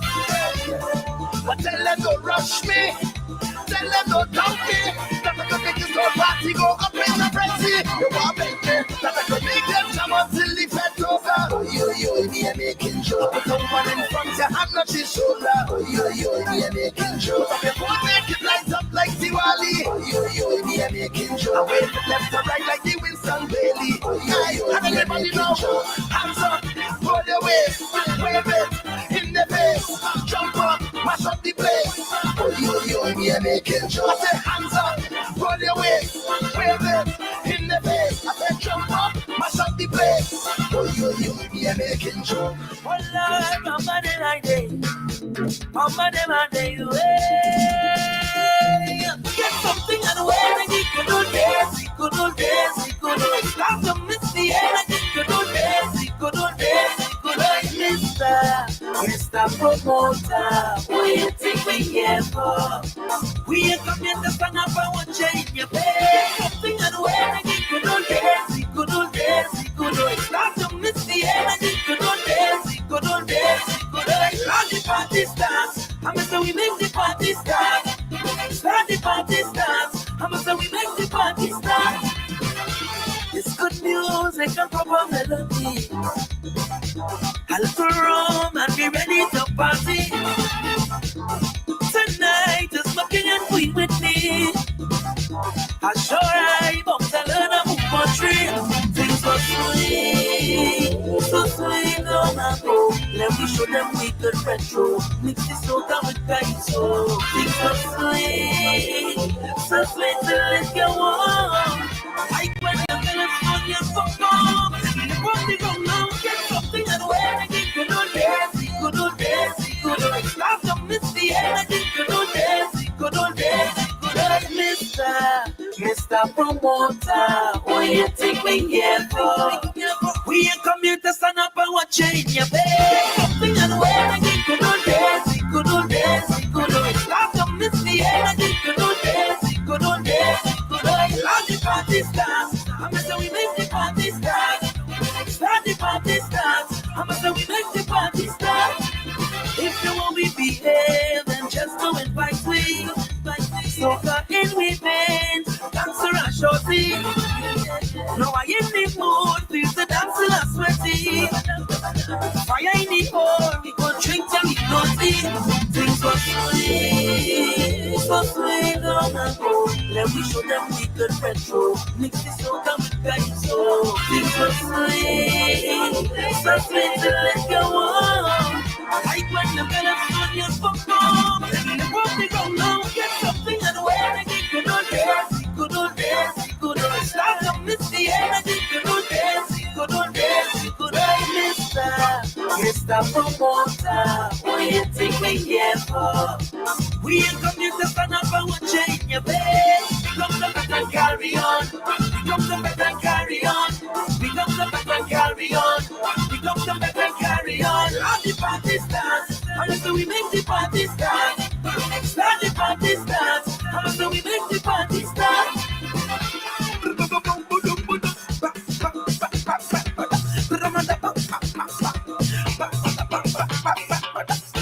But tell them don't rush me. Tell them don't doubt me. That I can make this whole party go up in the frenzy. You want me? That I can make them jam until the fence over. Oh, yo, me a making joke. Put someone in front, your hand on his shoulder. Oh, yo, me a making joke. Put up your phone, make it light up like Diwali. Oh, yo, me a making joke. I wave it left or right like the Wilson Bailey. Oh, yo, and everybody know. Hands up, roll your waist, wave it in the face. Jump up, mash up the place. Oh, yo, me a making joke. I say hands up, roll your waist, wave it in the face. I say jump up, mash up the place. Oh, yo, me a making joke. Oh Lord, I'm body like this. I'm body like this. Get something and wear and you could do this, you could do this, you could do it. Stop to miss the air and you could do this, you could do this, you could do it. Mr. Promoter, what you think we here for? We ain't come here to stand up and watch you in your bed. Something and wear and you could do this, you could do this, you could do it. Stop to miss the air and you could do this, you could do this, you could do it. Start the party starts, I'm say we make the party start. Start the party starts, I'm say we make the party start. It's good music and proper melody. A little rum and be ready to party. Tonight is smoking and queen with me. I sure I bounce and learn a move for tree. Things so sweet on a go. Let me show them we could retro. Mix this soda with dinosaur. Things so sweet till it go on. Like when the Phillips on your phone. You want to go now, get something and wear it. You could do this, you could do this, you could do it. Stop to miss the air. You could do this, you could do this, you could do it. Mr. Promoter, what you think we here for? We ain't come here to stand up and watch you in your bed. Something and wear it. You could do this, you could do this, you could do it. Stop to miss the air. You could do this, you could do this, you could do it. Start the party starts, I'm say we make the party start. Start the party starts, I'm say we make the party start. If you want we behave, then just go invite we. Soca in we band, dancer and shorty. Now I in the mood, please the dancer and sweaty. Fire in the hole, we go drink till we go deep. Things were sweet, so sweet long ago. Let me show them we could retro. Mix this soda with guys, so things were sweet, so sweet to let go on. Like when the better on your popcorn. Let me walk the ground now, get something and wear it. Good old dance, good old dance, good old start to miss the energy. Good old dance, good old dance, good old Mr. Promoter, what do you think we here for? We ain't come here to stand up and watch you in your bed. We come to back and carry on. We come to back and carry on. We come to back and carry on. We come to back and carry on. All the party starts, and so we make the party start. Start the party starts, and so we make the party start.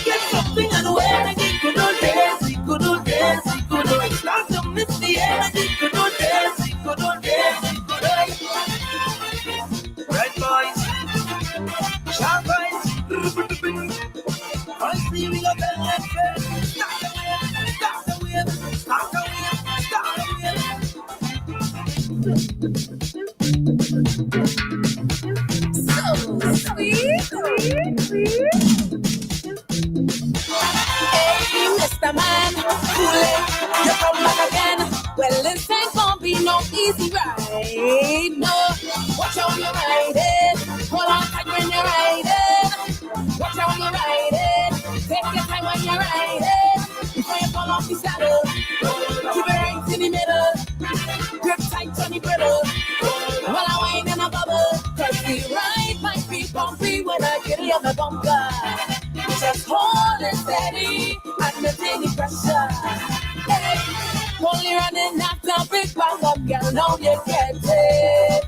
Get something and wear it. Good old dance, good old dance, good old. Start to miss the energy. Good old dance, good old dance, good old. Right boys, sharp boys. I see we got that effect. Start the wheel, start the wheel, start the wheel, start the wheel. So sweet, sweet, sweet. Hey, Mr. Man, cool it, you come back again. Well, this ain't gonna be no easy ride, no. Watch how you ride it, hold on tight when you're riding. Watch how you ride it, take your time when you ride it. Before you fall off the saddle, keep it right in the middle. Grip tight on the griddle, while I whine in a bubble. Cause the ride might be bumpy when I get you on the bumper. Just hold it steady and maintain the pressure. Hey, only running after big bang up, girl, now you get it.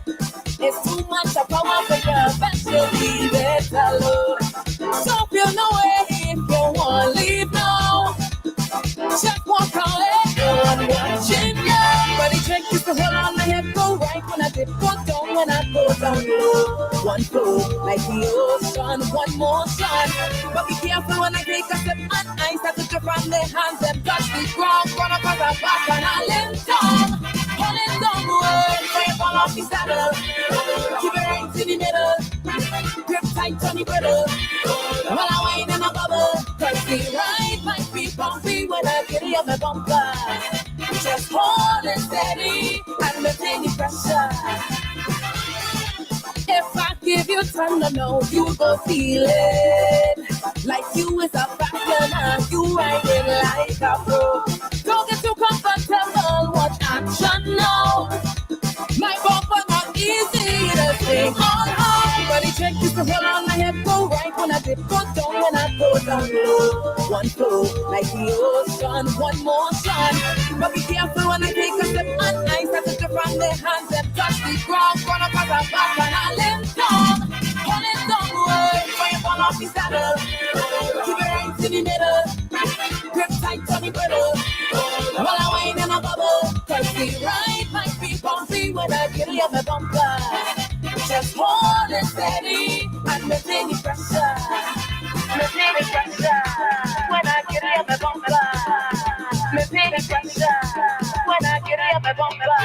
It's too much of power for you, eventually better load. So feel no way if you want to leave now. Just walk on it, no one watching you. But the trick is to hold on my head, go right when I dip, go down when I go down low. One flow, like the ocean, one motion. But be careful when I take a step on ice, I touch up on the hands and touch the ground. Gonna pass a back and I'll let down. Hold it down, boy, before you fall off the saddle. Keep it right in the middle, grip tight on the griddle. While I whine in a bubble, cause the ride might be bumpy when I get you on the bumper. Just hold it steady and maintain the pressure. If I give you time to know, you go feel it. Like you is a fashion and you ride it like a pro. Don't get too comfortable, watch action now. My bumper not easy to stay on high. But the trick is to hold on my head, go right when I dip, go down when I go down low. One flow, like the ocean, one motion. But be careful when I take a step on ice, I touch up on the hands and touch the ground. Gonna pass a back and I'll let down. Hold it down, boy, before you fall off the saddle. Keep it right in the middle, grip tight on the griddle. While I whine in a bubble, cause the ride might be bumpy when I get you on the bumper. Just hold it steady and maintain the pressure. Maintain the pressure when I get you on the bumper. Maintain the pressure when I get you on the bumper.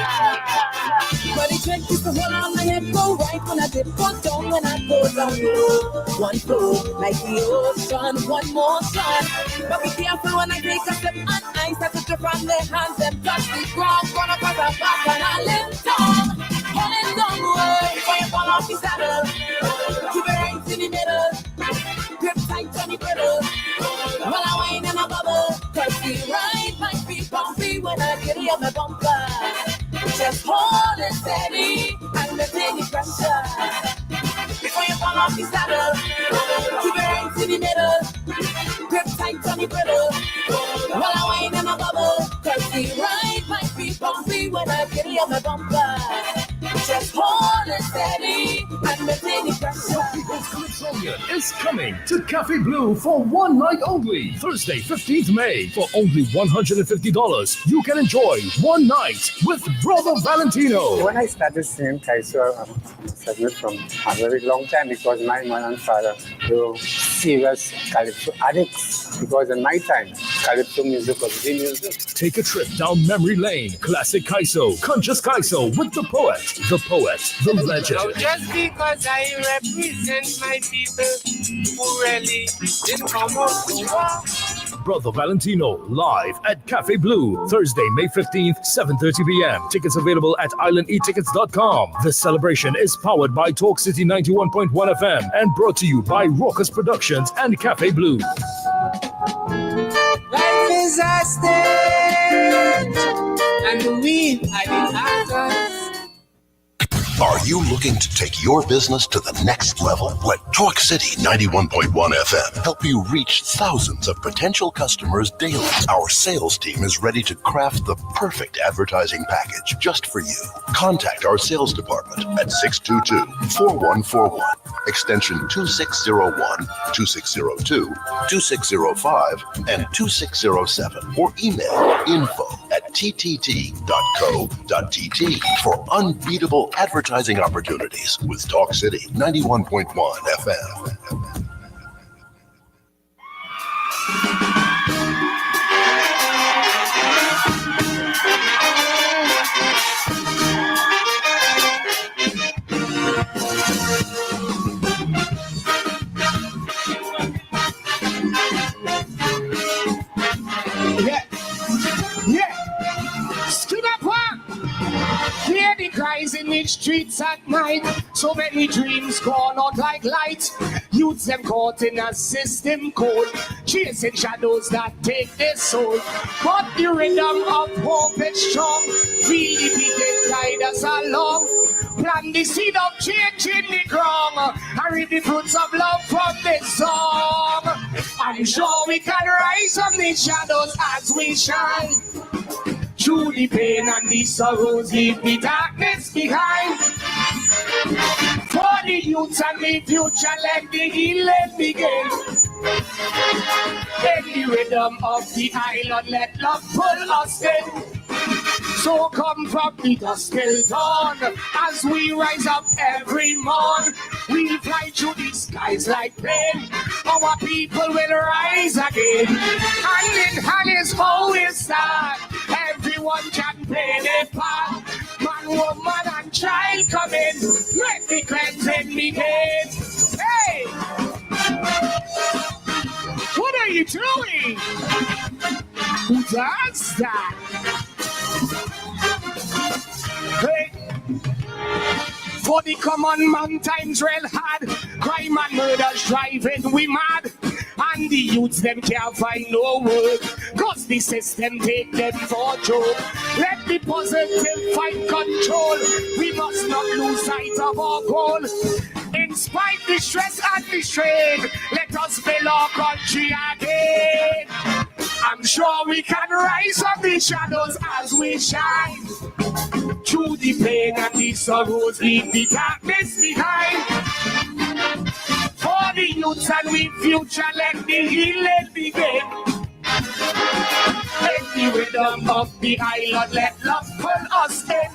But the trick is to hold on my head, go right when I dip, go down when I go down low. One flow, like the ocean, one motion. But be careful when I take a step on ice, I touch up on the hands and touch the ground. Gonna pass a back and I'll let down. Hold it down, boy, before you fall off the saddle. Keep it right in the middle, grip tight on the griddle. While I whine in a bubble, cause the ride might be bumpy when I get you on the bumper. Just hold it steady and maintain the pressure. Before you fall off the saddle, keep it right in the middle, grip tight on the griddle. While I whine in a bubble, cause the ride might be bumpy when I get you on the bumper. Just hold it steady and maintain the pressure. Reunion is coming to Cafe Blue for one night only. Thursday, 15th May. For only $150, you can enjoy one night with Brother Valentino. When I started singing Kaiso, started from a very long time because my mother and father were serious calypso addicts. Because in my time, calypso music was the music. Take a trip down memory lane. Classic Kaiso, conscious Kaiso with the poet, the legend. So just because I represent my people who really didn't come up to war. Brother Valentino live at Cafe Blue, Thursday, May 15th, 7:30 p.m. Tickets available at islandetickets.com. This celebration is powered by Talk City 91.1 FM and brought to you by Raucous Productions and Cafe Blue. Life is a stage, and we are the actors. Are you looking to take your business to the next level? Let Talk City 91.1 FM help you reach thousands of potential customers daily. Our sales team is ready to craft the perfect advertising package just for you. Contact our sales department at 622-4141, extension 2601, 2602, 2605, and 2607, or email info@ttt.co.tt for unbeatable advertising opportunities with Talk City 91.1 FM. Hear the cries in the streets at night. So many dreams gone out like light. Youths them caught in a system cold, chasing shadows that take their soul. But the rhythm of hope is strong. Feel the beat and guide us along. Plant the seed of change in the ground and reap the fruits of love from this song. I'm sure we can rise from the shadows as we shine. Through the pain and the sorrows, leave the darkness behind. For the youth and the future, let the healing begin. In the rhythm of the island, let love pull us in. So come from the dusk till dawn, as we rise up every morn. We'll fly through the skies like plane. Our people will rise again. Hand in hand is how we start. Everyone can play their part. Man, woman, and child come in. Let the cleansing begin. Hey! What are you doing? Who does that? Hey! For the common man, times real hard. Crime and murders driving we mad. And the youths them can't find no work, cause the system take them for joke. Let the positive find control. We must not lose sight of our goal. In spite the stress and the strain, let us build our country again. I'm sure we can rise from the shadows as we shine. Through the pain and the sorrows, leave the darkness behind. For the youths and we future, let the healing begin. In the rhythm of the island, let love pull us in.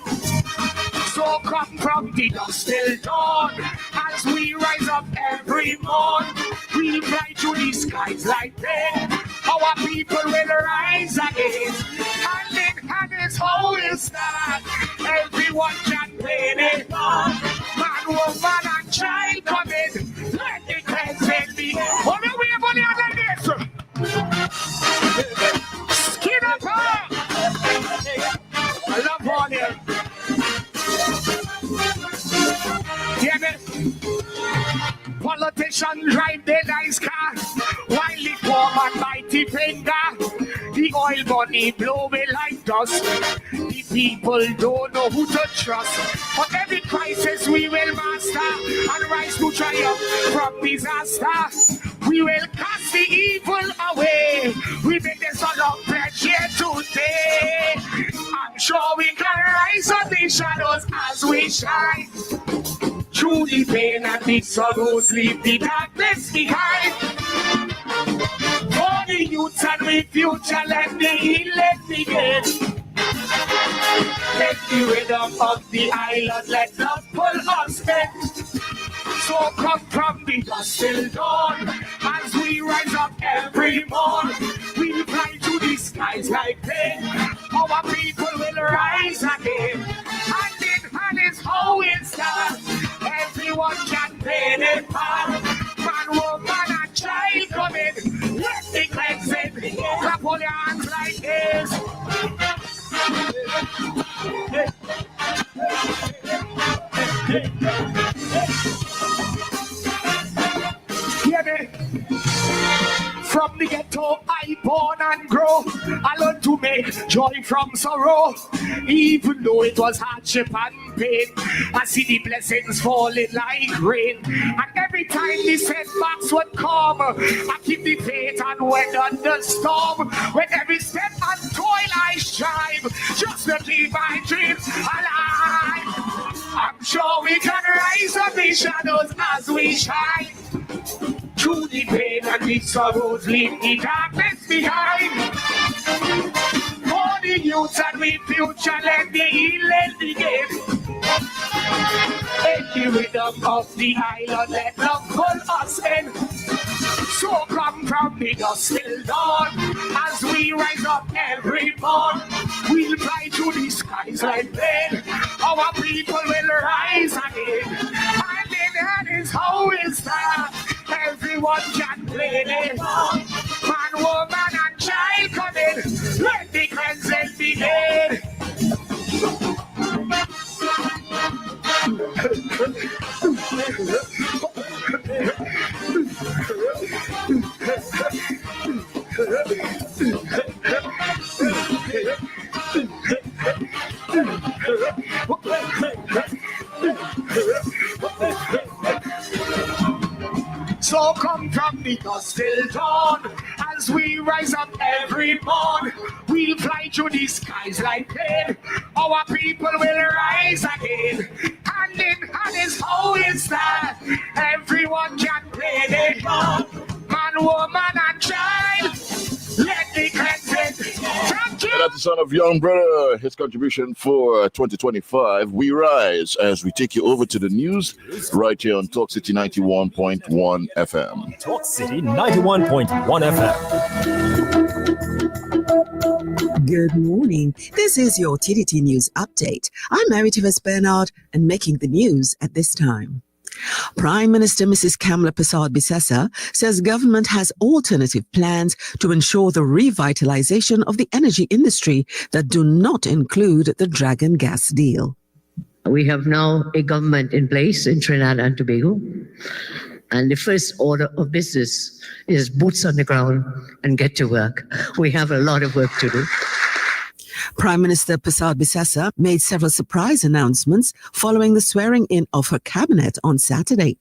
So come from the dusk till dawn, as we rise up every morn. We'll fly through the skies like rain. Our people will rise again. Hand in hand is how we'll start. Everyone can play their part. Man, woman, and child come in. Let the cleansing be. On the way, money on this. Skin up her. I love on you. Hear me? Politicians drive their nice car, while the poor man mighty finger. The oil money blow away like dust. The people don't know who to trust. But every crisis we will master and rise to triumph from disaster. We will cast the evil away. We make this all of pledge here today. I'm sure we can rise on the shadows as we shine. Through the pain and the sorrows, leave the darkness behind. For the youth and the future, let the healing begin. Let the rhythm of the island, let love pull us in. So come from the dusk till dawn, as we rise up every morn. We fly to the skies like pain. Our people will rise again. Hand in hand is how it starts. Everyone can play their part. Man, woman, and child come in. Let the cleansing. Clap all your hands like this. Hear me? From the ghetto I born and grow, I learned to make joy from sorrow. Even though it was hardship and pain, I see the blessings falling like rain. And every time the setbacks would come, I keep the faith and weather the storm. When every step and toil I strive, just to keep my dreams alive. I'm sure we can rise up the shadows as we shine. Through the pain and the sorrows, leave the darkness behind. For the youth and the future, let the healing begin. Take the rhythm of the island, let love pull us in. So come from the dusk till dawn, as we rise up every morn. We'll fly through the skies like plane. Our people will rise again. Hand in hand is how we start. Everyone can play it. Man, woman, and child come in. Let the cleansing begin. So come from the dusk till dawn, as we rise up every morn. We'll fly through the skies like plane. Our people will rise again. Hand in hand is how it starts. Everyone can play their part. Man, woman, and child, let the cleansing. Thank you. And that's the son of Young Brother, his contribution for 2025. We rise as we take you over to the news right here on Talk City 91.1 FM. Talk City 91.1 FM. Good morning. This is your TDT News Update. I'm Mary Tivis Bernard and making the news at this time. Prime Minister Mrs. Kamla Persad-Bissessar says government has alternative plans to ensure the revitalization of the energy industry that do not include the Dragon gas deal. We have now a government in place in Trinidad and Tobago, and the first order of business is boots on the ground and get to work. We have a lot of work to do. Prime Minister Persad-Bissessar made several surprise announcements following the swearing-in of her cabinet on Saturday.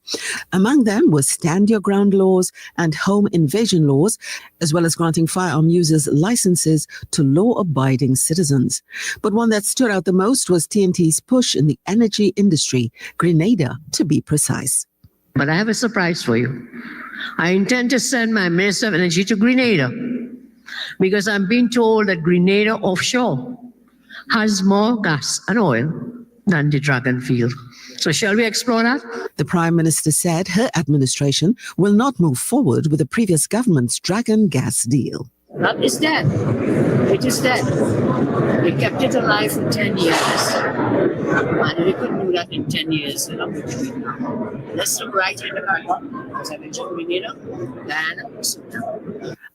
Among them were stand your ground laws and home invasion laws, as well as granting firearm users licenses to law-abiding citizens. But one that stood out the most was TNT's push in the energy industry, Grenada to be precise. But I have a surprise for you. I intend to send my Minister of Energy to Grenada, because I'm being told that Grenada offshore has more gas and oil than the Dragon field. So shall we explore that? The Prime Minister said her administration will not move forward with the previous government's Dragon gas deal. That is dead. It is dead. We kept it alive for 10 years. And we couldn't do that in 10 years. Let's look right in the back. Because I mentioned Grenada, then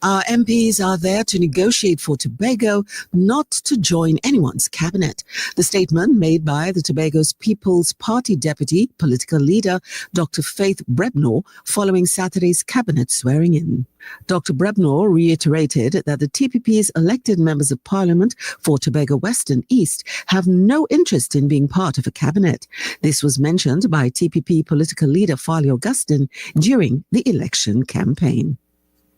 Our MPs are there to negotiate for Tobago, not to join anyone's cabinet. The statement made by the Tobago's People's Party Deputy Political Leader, Dr. Faith Brebnor, following Saturday's cabinet swearing-in. Dr. Brebnor reiterated that the TPP's elected members of parliament for Tobago West and East have no interest in being part of a cabinet. This was mentioned by TPP political leader Farley Augustine during the election campaign.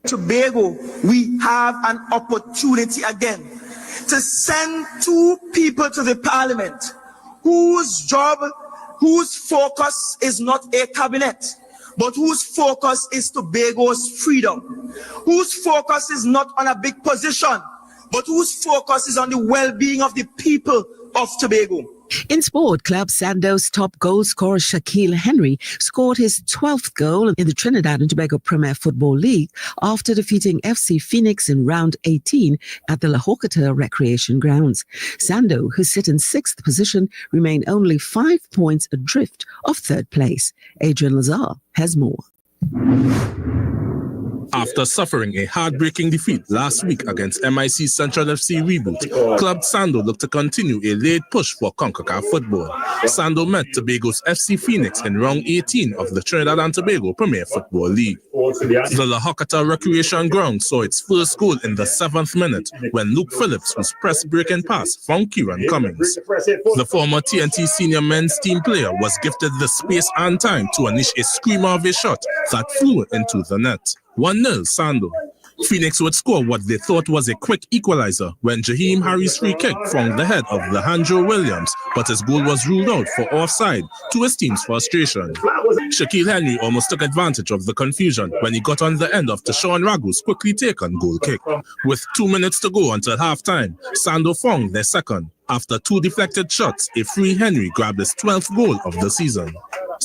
Tobago, we have an opportunity again to send two people to the parliament whose job whose focus is not a cabinet, but whose focus is Tobago's freedom, whose focus is not on a big position, but whose focus is on the well-being of the people of Tobago. In sport, Club Sando's top goal scorer Shaquille Henry scored his 12th goal in the Trinidad and Tobago Premier Football League after defeating FC Phoenix in round 18 at the La Hocata Recreation Grounds. Sando, who sit in 6th position, remain only 5 points adrift of 3rd place. Adrian Lazar has more. After suffering a heartbreaking defeat last week against MIC Central FC Reboot, Club Sando looked to continue a late push for CONCACAF football. Sando met Tobago's FC Phoenix in round 18 of the Trinidad and Tobago Premier Football League. The La Hocata Recreation Ground saw its first goal in the 7th minute when Luke Phillips, whose press-breaking pass found Kieran Cummings. The former TNT senior men's team player was gifted the space and time to unleash a screamer of a shot that flew into the net. 1-0 Sando. Phoenix would score what they thought was a quick equalizer when Jaheim Harry's free kick found the head of Leandro Williams, but his goal was ruled out for offside to his team's frustration. Shaquille Henry almost took advantage of the confusion when he got on the end of Tashawn Ragu's quickly taken goal kick. With 2 minutes to go until halftime, Sando found their second. After 2 deflected shots, a free Henry grabbed his 12th goal of the season.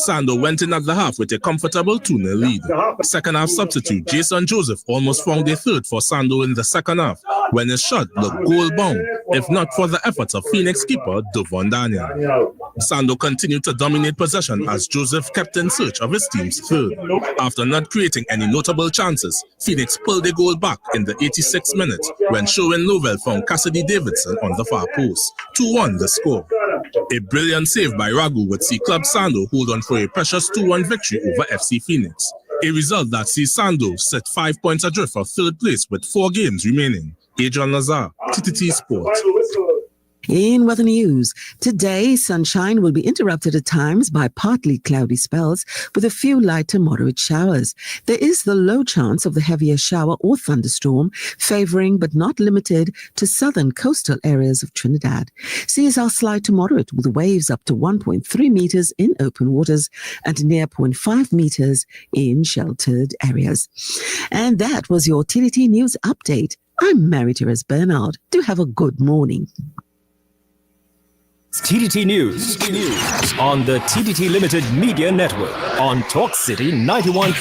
Sando went in at the half with a comfortable 2-0 lead. Second half substitute Jason Joseph almost found a third for Sando in the second half when his shot looked goal-bound, if not for the efforts of Phoenix keeper Dovon Daniel. Sando continued to dominate possession as Joseph kept in search of his team's third. After not creating any notable chances, Phoenix pulled a goal back in the 86th minute when Sherwin Lovell found Cassidy Davidson on the far post. 2-1 the score. A brilliant save by Ragu would see Club Sando hold on for a precious 2-1 victory over FC Phoenix, a result that sees Sando set 5 points adrift for 3rd place with 4 games remaining. Adrian Lazar, TTT Sport. In weather news, today sunshine will be interrupted at times by partly cloudy spells with a few light to moderate showers. There is the low chance of the heavier shower or thunderstorm favoring but not limited to southern coastal areas of Trinidad. Seas are slight to moderate with waves up to 1.3 meters in open waters and near 0.5 meters in sheltered areas. And that was your TTT News Update. I'm Mary-Therese Bernard. Do have a good morning. TTT News on the TTT Limited Media Network on Talk City 91.1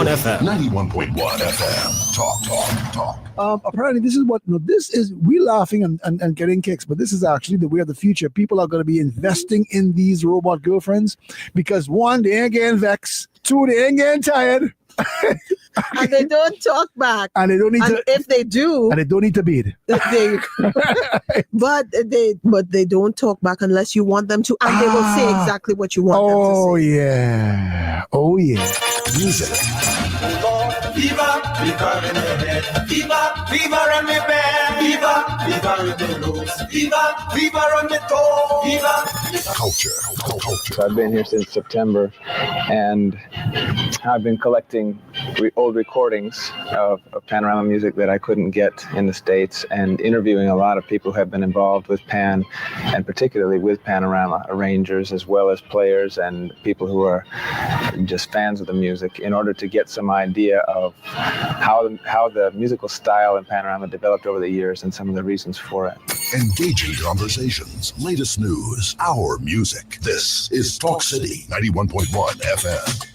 FM. 91.1 FM. Talk. Apparently, this is we laughing and getting kicks, but this is actually the way of the future. People are going to be investing in these robot girlfriends because 1, they ain't getting vexed. 2, they ain't getting tired. And they don't talk back. And they don't need to. If they do, and they don't need to bid. But they don't talk back unless you want them to, and they will say exactly what you want them to say. Oh yeah. Music. Fever, fever in the head. Fever, fever in the bed. Fever, fever in the nose. Fever, fever on the toe. Fever. Culture. So I've been here since September, and I've been collecting old recordings of panorama music that I couldn't get in the States, and interviewing a lot of people who have been involved with Pan, and particularly with panorama, arrangers as well as players and people who are just fans of the music, in order to get some idea of how the musical style in panorama developed over the years and some of the reasons for it. Engaging conversations, latest news, our music. This is Talk City 91.1 FM.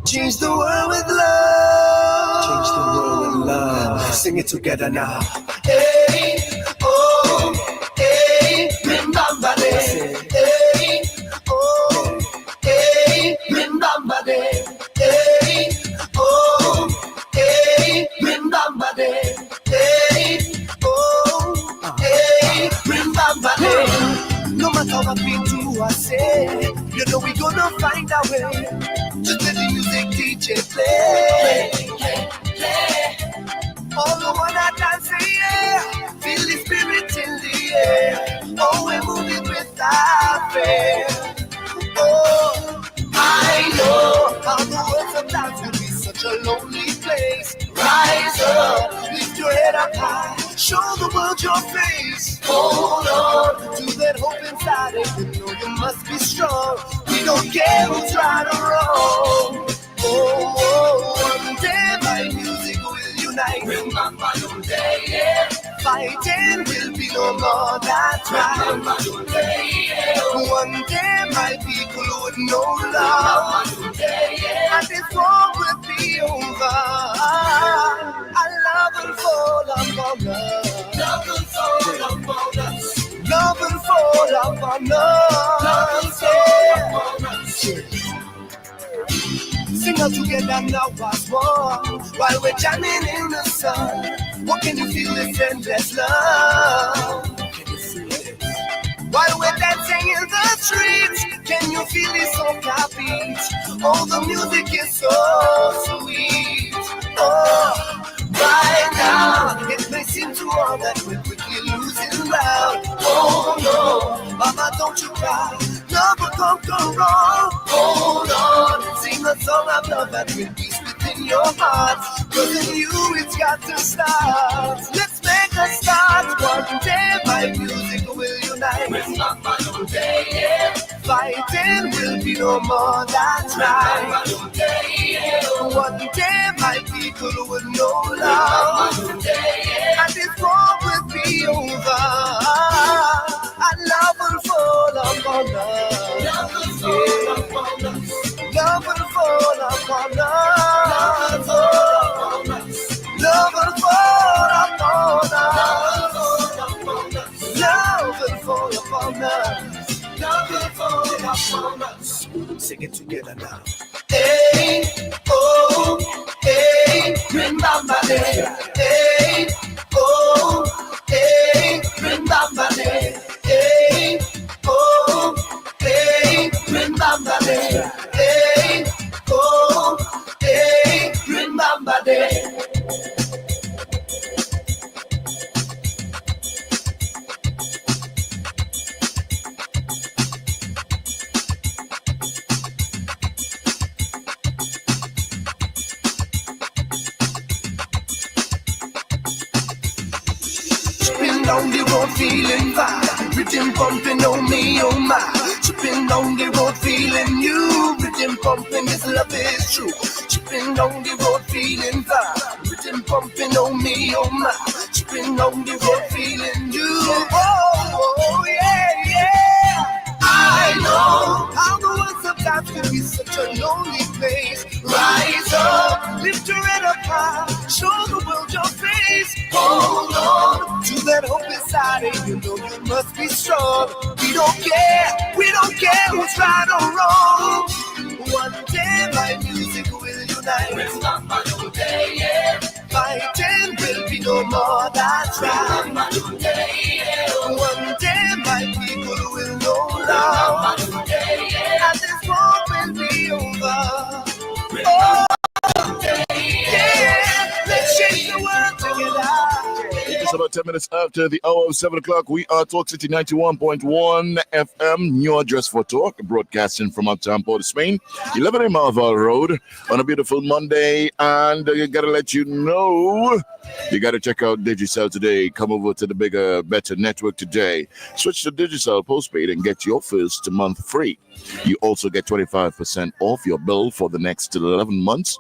Change the world with love. Change the world with love. Sing it together now. Hey, oh, hey, remember this. Hey, oh, hey, remember this. Hey, oh, hey, remember this. Hey, oh, hey, remember this. No matter what we do or say, you know we gonna find a way. Just let the music DJ play. All the one that dance, yeah. Feel the spirit in the air. Oh, we're moving without fear. Rise up, lift your head up high, show the world your face. Hold on to that hope inside it. You know you must be strong. We don't care who's right or wrong. One day my music will unite. Remember your day, yeah. Fighting will be no more, that's right. Remember your day, yeah. One day my people would know love. Remember your day, yeah. And this war will be over. I love and fall upon us. Love and fall upon us. Love and fall upon us. Sing out together now as one, while we're jamming in the sun. What can you feel this endless love? Can you feel it? While we're dancing in the streets, can you feel it so happy? Oh, the music is so sweet. Oh, right now, it may seem to all that we're quickly losing ground. Oh no, mama, don't you cry. Love will conquer all. Hold on, sing a song of love that will peace within your heart. Cause in you it's got to start. Let's make a start. One day my music will unite. It's not my own day, yeah. Fighting will be no more, that's right. One day my people will know love. And this war will be over. And love will fall upon us. Love will fall upon us. Love will fall upon us. Love will fall upon us. Love will fall upon us. Love will fall upon us. Sing it together now. Hey, oh, hey, remember day. Hey, oh, hey, remember day. Hey, oh, hey, remember day. Hey, oh, hey, remember day. Down the road feeling fine, rhythm pumping on me, oh my. Tripping down the road feeling you, rhythm pumping, this love is true. Tripping down the road feeling fine, rhythm pumping on me, oh my. Tripping down the road feeling you, oh yeah, yeah. I know how the world sometimes can be such a lonely place. Rise up, lift your head up high, show the world your face. Hold on to that hope inside it. You know you must be strong. We don't care who's right or wrong. One day my music will unite. It's not my own day, yeah. Fighting will be no more, that's right. One day my people will know love. And this war will be over. Oh, yeah, let's change the world together. It's about 10 minutes after the hour of 7 o'clock. We are Talk City 91.1 FM, new address for talk, broadcasting from uptown Port of Spain, 11 Marval Road on a beautiful Monday. And I got to let you know, you got to check out Digicel today. Come over to the bigger, better network today. Switch to Digicel postpaid and get your first month free. You also get 25% off your bill for the next 11 months.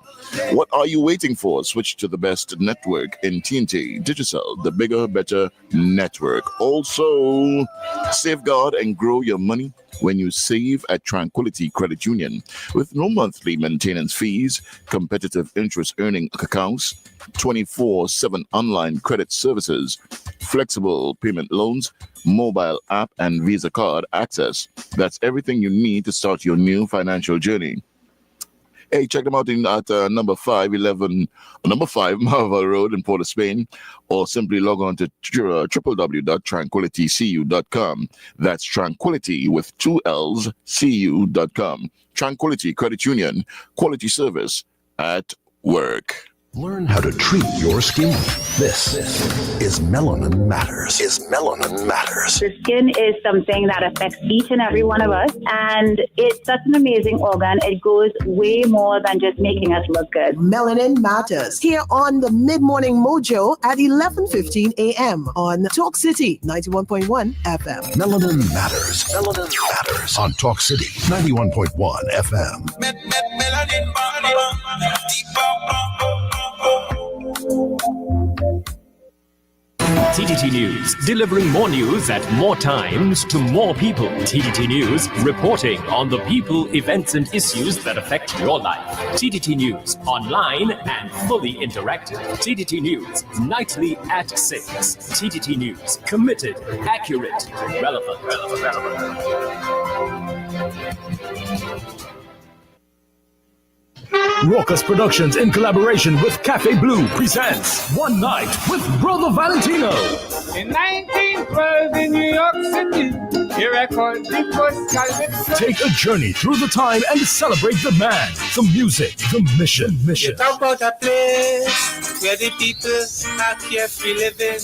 What are you waiting for? Switch to the best network in TNT. Digicel, the bigger, better network. Also, safeguard and grow your money when you save at Tranquility Credit Union. With no monthly maintenance fees, competitive interest earning accounts, 24/7 online credit services, flexible payment loans, mobile app and Visa card access. That's everything you need to start your new financial journey. Hey, check them out at number 5 Marvel Road in Port of Spain, or simply log on to www.tranquilitycu.com. That's Tranquility with 2 L's, cu.com. Tranquility Credit Union, quality service at work. Learn how to treat your skin. This is Melanin Matters. The skin is something that affects each and every one of us, and it's such an amazing organ. It goes way more than just making us look good. Melanin Matters, here on the Mid-Morning Mojo at 11:15 a.m. on Talk City 91.1 FM. Melanin Matters on Talk City 91.1 FM. TTT News, delivering more news at more times to more people. TTT News, reporting on the people, events, and issues that affect your life. TTT News, online and fully interactive. TTT News, nightly at 6. TTT News, committed, accurate, relevant. Raucous Productions, in collaboration with Cafe Blue, presents One Night with Brother Valentino. In 1912 in New York City, he recorded the first calypso. Take a journey through the time and celebrate the man, the music, the mission. You talk about a place where the people are carefree living.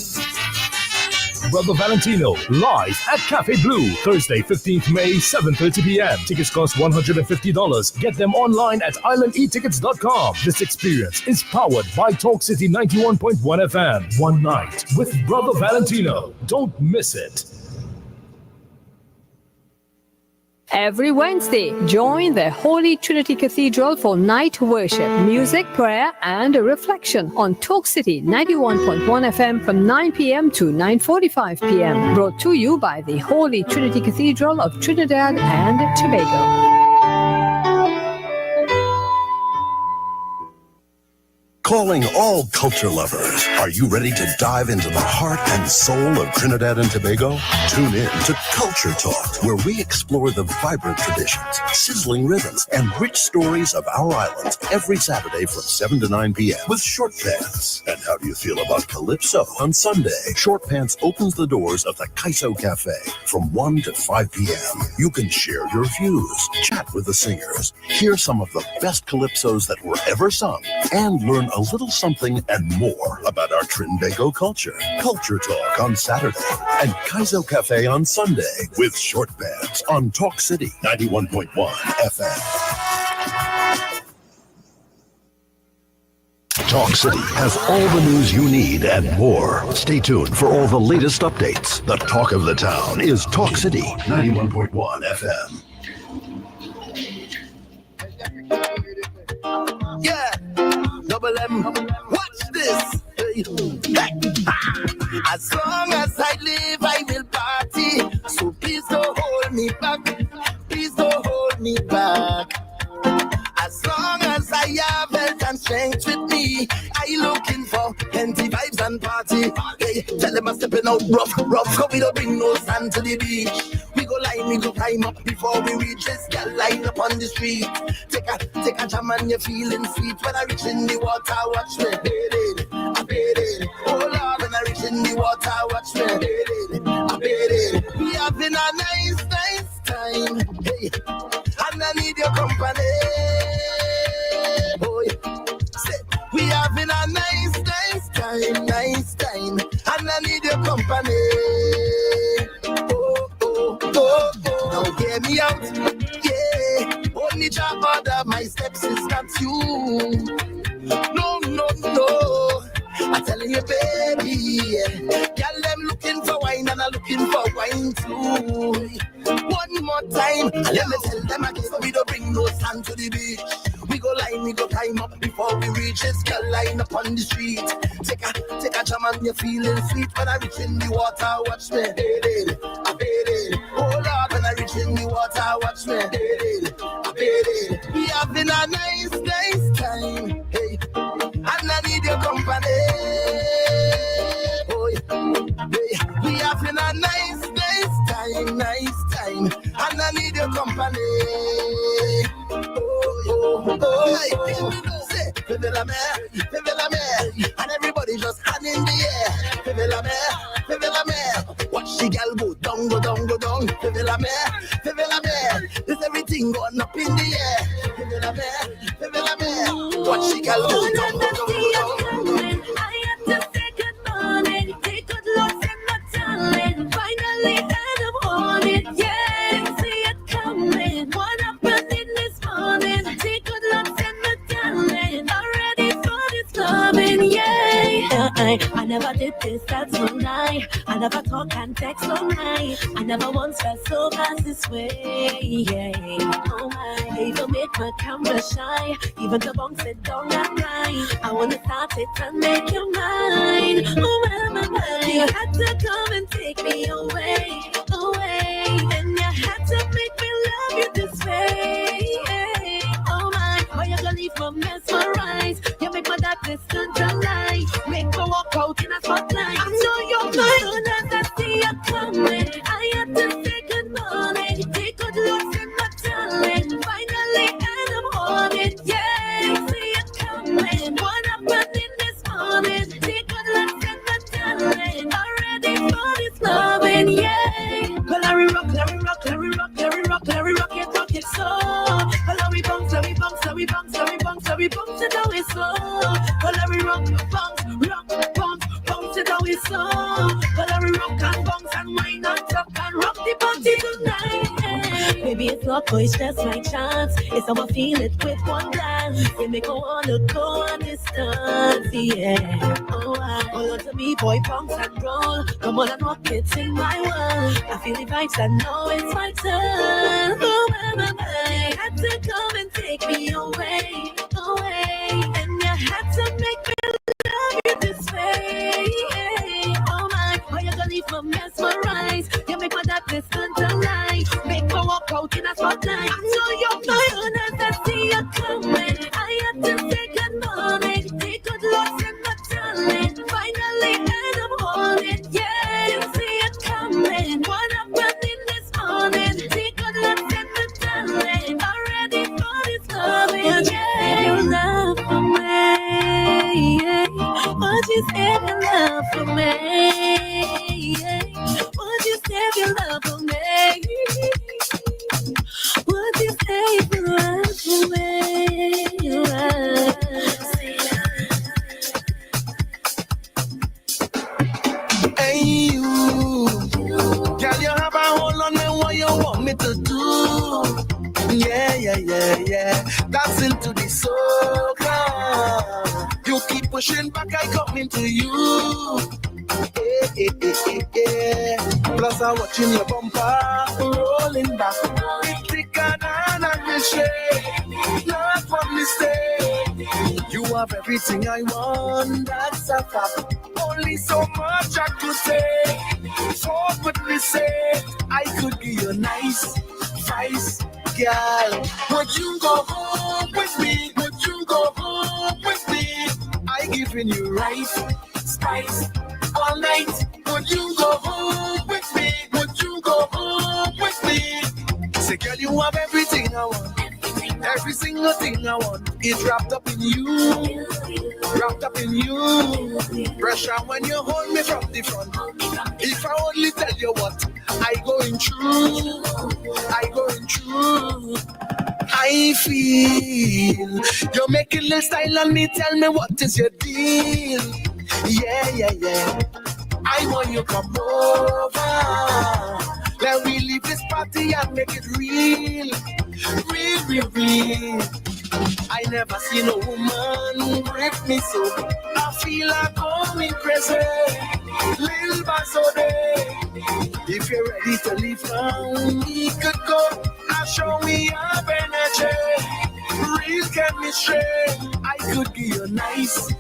Brother Valentino, live at Cafe Blue, Thursday, 15th May, 7:30 p.m. Tickets cost $150. Get them online at islandetickets.com. This experience is powered by Talk City 91.1 FM. One night with Brother Valentino. Don't miss it. Every Wednesday, join the Holy Trinity Cathedral for night worship, music, prayer, and a reflection on Talk City 91.1 FM from 9 p.m. to 9:45 p.m. Brought to you by the Holy Trinity Cathedral of Trinidad and Tobago. Calling all culture lovers. Are you ready to dive into the heart and soul of Trinidad and Tobago? Tune in to Culture Talk, where we explore the vibrant traditions, sizzling rhythms, and rich stories of our islands every Saturday from 7 to 9 p.m. with Short Pants. And how do you feel about Calypso on Sunday? Short Pants opens the doors of the Kaiso Cafe from 1 to 5 p.m. You can share your views, chat with the singers, hear some of the best Calypsos that were ever sung, and learn a little something and more about our Trinbago culture. Culture Talk on Saturday and Kaiso Cafe on Sunday with Short Pants on Talk City 91.1 FM. Talk City has all the news you need and more. Stay tuned for all the latest updates. The talk of the town is Talk City 91.1 FM. Yeah, double M, watch this. Hey. As long as I live, I will party. So please don't hold me back. Please don't hold me back. As long as I have health and strength with me, I looking for plenty vibes and party. Hey, tell them I'm stepping out rough, so we don't bring no sand to the beach. We go line, we go climb up before we reach this girl line up on the street. Take a jam and you're feeling sweet. When I reach in the water, watch me bathing, I bathing. Oh Lord, when I reach in the water, watch me bathing, I bathing. We having a nice time, hey, and I need your company. Oh, yeah. Say, we having a nice time, and I need your company. Oh, now hear me out, yeah. Only Jah order my steps, is not you. No. I'm telling you, baby, yeah. Girl, them looking for wine and I'm looking for wine too. One more time, and let me tell them again, so we don't bring no sand to the beach. We go line, we go climb up before we reach this girl line up on the street. Take a jam and you're feeling sweet. When I reach in the water, watch me bathing, I bathing. Oh Lord, when I reach in the water, watch me bathing, I bathing. We having a nice time, hey, and I need your company. Oh yeah, we having a nice time, and I need your company. Say, vive la mer, and everybody just hand in the air. Vive la mer. Watch the girl go down. Vive la mer. There's everything going up in the air. Vive la mer. Watch the girl go down. lie. I never did this, that's no lie. I never talk and text all night. I never once felt so fast this way. Yeah, oh my. I even make my camera shy. Even the bunk sit down at night. I wanna start it and make you mine. Oh my. You had to come and take me away, away. And you had to make me love you this way. Oh my, why you gonna leave me mesmerized? You make my darkness turn to light. Make me walk out in a spotlight. I know you're mine, and I see you coming. I had to say good morning. Take good looks in my talent. Finally, and I'm on it. Yeah, see you coming. What happened in this morning? Take good looks in my talent. Already for this loving, yeah. Well, Larry rock, Larry rock, Larry rock, Larry rock, Larry rock, it rock it so. Well, Larry bounce, Larry bounce, Larry bounce, Larry bounce, Larry bounce it how it's so. Well, Larry rock, bounce, bounce it how it's so. Well, Larry rock and bounce and wind and tuck and rock the party tonight. Maybe it's luck or it's just my chance. It's how I feel it with one glance. You make me wanna go on distance, yeah. Oh, hold on to me, boy, bounce and roll. Come on and rock it in my world. I feel the vibes, I know it's my turn. Oh, my, had to come and take me away, away. And you had to make me love you this way. Oh my, why you gonna leave me mesmerized? You make my darkness turn to light. Make me walk out in a spotlight. I know you're mine as I see you coming. I have to say good morning. Take good looks in my talent. Finally, and I'm on it. Yeah, you see it coming. What happened in this morning? Take good looks in my talent. Already for this loving. Yeah, you love for me. Yeah. Would you save your love for me? Yeah. Would you save your love for me? Would you save your love for me? Hey you, girl, you have a hold on me. What you want me to do? Yeah. That's into the soca. You keep pushing back, I come into you. Yeah. Plus I'm watching your bumper rolling back. It's thicker than a cliche. Not one mistake. You have everything I want. That's a fact. Only so much I could say. So would me say I could give you a nice, nice girl. Would you go home with me? Would you go home with me? I giving you right spice all night. Would you go home with me? Would you go home with me? Say, girl, you have everything I want. Every single thing I want is wrapped up in you. Wrapped up in you. Pressure when you hold me from the front. If I only tell you what I going through. I feel you're making the style on me. Tell me what is your deal? Yeah. I want you come over. Let me leave this party and make it real. Real. I never seen a woman break me so. I feel like going crazy. Little Basode. If you're ready to leave now, we could go. I'll show me up energy. Real chemistry. I could give you a nice,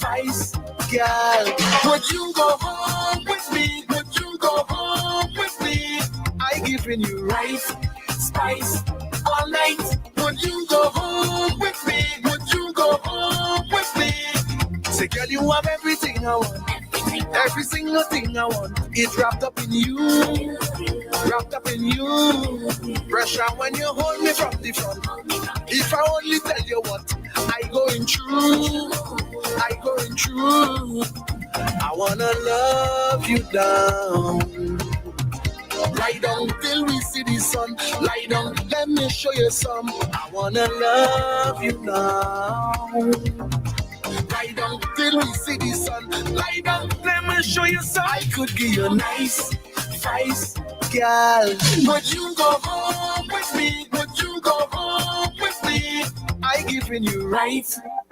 nice girl. Would you go home with me? Would you go home with me? I giving you right spice all night. Would you go home with me? Would you go home with me? Say, girl, you have everything I want. Every single thing I want is wrapped up in you. Wrapped up in you. Pressure when you hold me from the front. If I only tell you what I going through. I wanna love you down. Lie down till we see the sun. Lie down, let me show you some. I wanna love you now. Lie down till we see the sun. Lie down, let me show you some. I could give you a nice, nice girl. Would you go home with me? Would you go home with me? I giving you right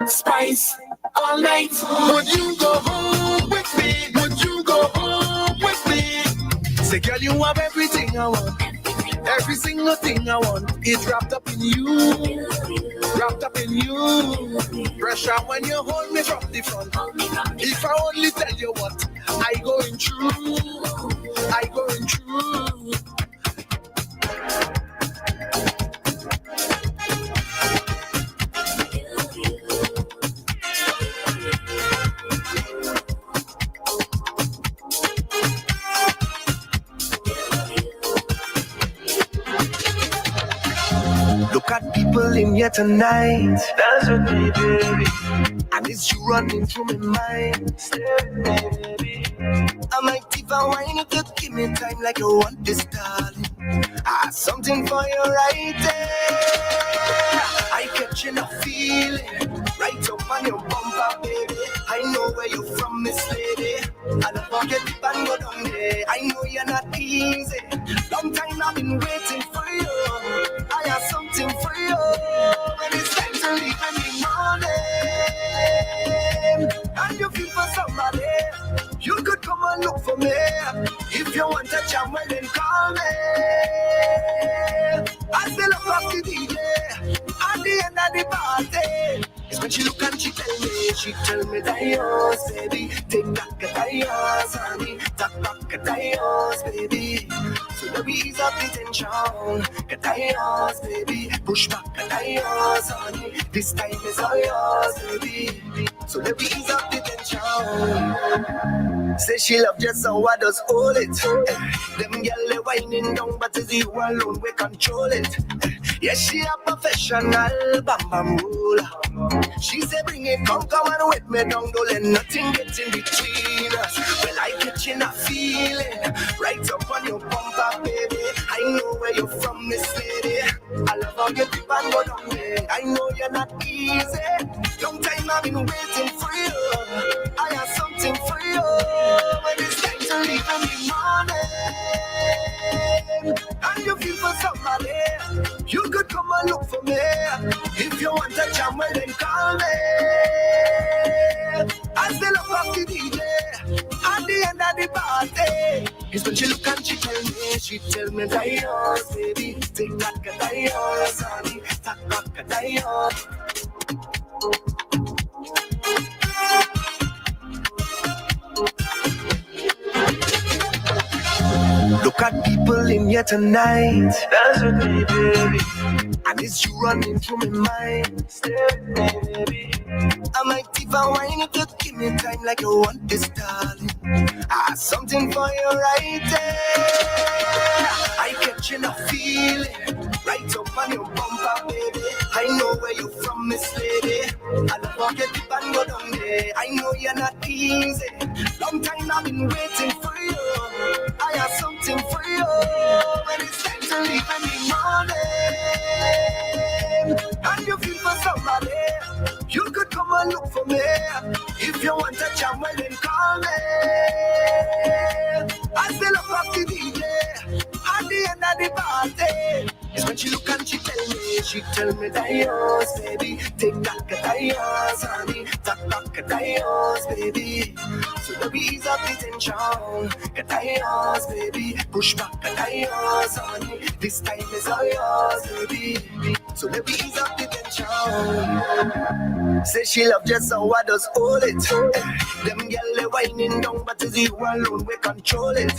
spice all night. Would you go home with me? Would you go home with me? Say, girl, you have everything I want. Every single thing I want is wrapped up in you. Wrapped up in you. Pressure when you hold me from the front. If I only tell you what I going through. I going through. Look at people in here tonight. That's what me, baby. And it's you running through my mind. Stay with me, baby. I might even whine if you give me time like you want this, darling. I have something for you right there. I catching a feeling right up on your bumper, baby. I know where you're from, Miss Lady. I don't forget the band go down there. I know you're not easy. Long time I've been waiting for you. I have something for you. When it's time to leave in the morning, and you feel for somebody, you could come and look for me. If you want a jam, well then call me. I still love the DJ at the end of the party. It's when she look and she tell me that yours, baby. Take back that yours, honey. Take back that yours, baby. So let me ease up the tension. Get that yours, baby. Push back that yours, honey. This time is all yours, baby. So let me ease up the tension. Say she love just so I just hold it. Them gyal they whining down, but it's you alone we control it. Yes, she a professional bam bam ruler. She say bring it, come and whip me down, don't let nothing get in between us. Well, I catching a feeling right up on your bumper, baby. I know where you're from, Miss Lady. I love how you dip and go down there. I know you're not easy. Long time I've been waiting for you. I have something for you. When it's time to leave in the morning, and you feel for somebody, you could come and look for me. If you want a jam, well then call me. I still love the DJ at the end of the party. It's when she look and she tell me that yours, baby. Take back that yours, honey. Take back that yours. Look at people in here tonight. That's what me, baby. And it's you running through my mind. Stay with me, baby. I might even whine if you give me time like you want this, darling. I have something for you right there. I catching a feeling right up on your bumper, baby. I know where you're from, Miss Lady. I don't forget the band go down there. I know you're not easy. Long time I've been waiting for you. I have something for you. When it's time to leave in the morning, and you feel for somebody, you could come and look for me. If you want a jam, well then call me. I still love the DJ at the end of the party. It's when she look and she tell me that yours, baby. Take back that yours, honey. Take back that yours, baby. So let me ease up the tension. Get that yours, baby. Push back that yours, honey. This time is all yours, baby. So let me ease up the tension. Say she love just how I just hold it. Them gyal they whining down, but it's you alone we control it.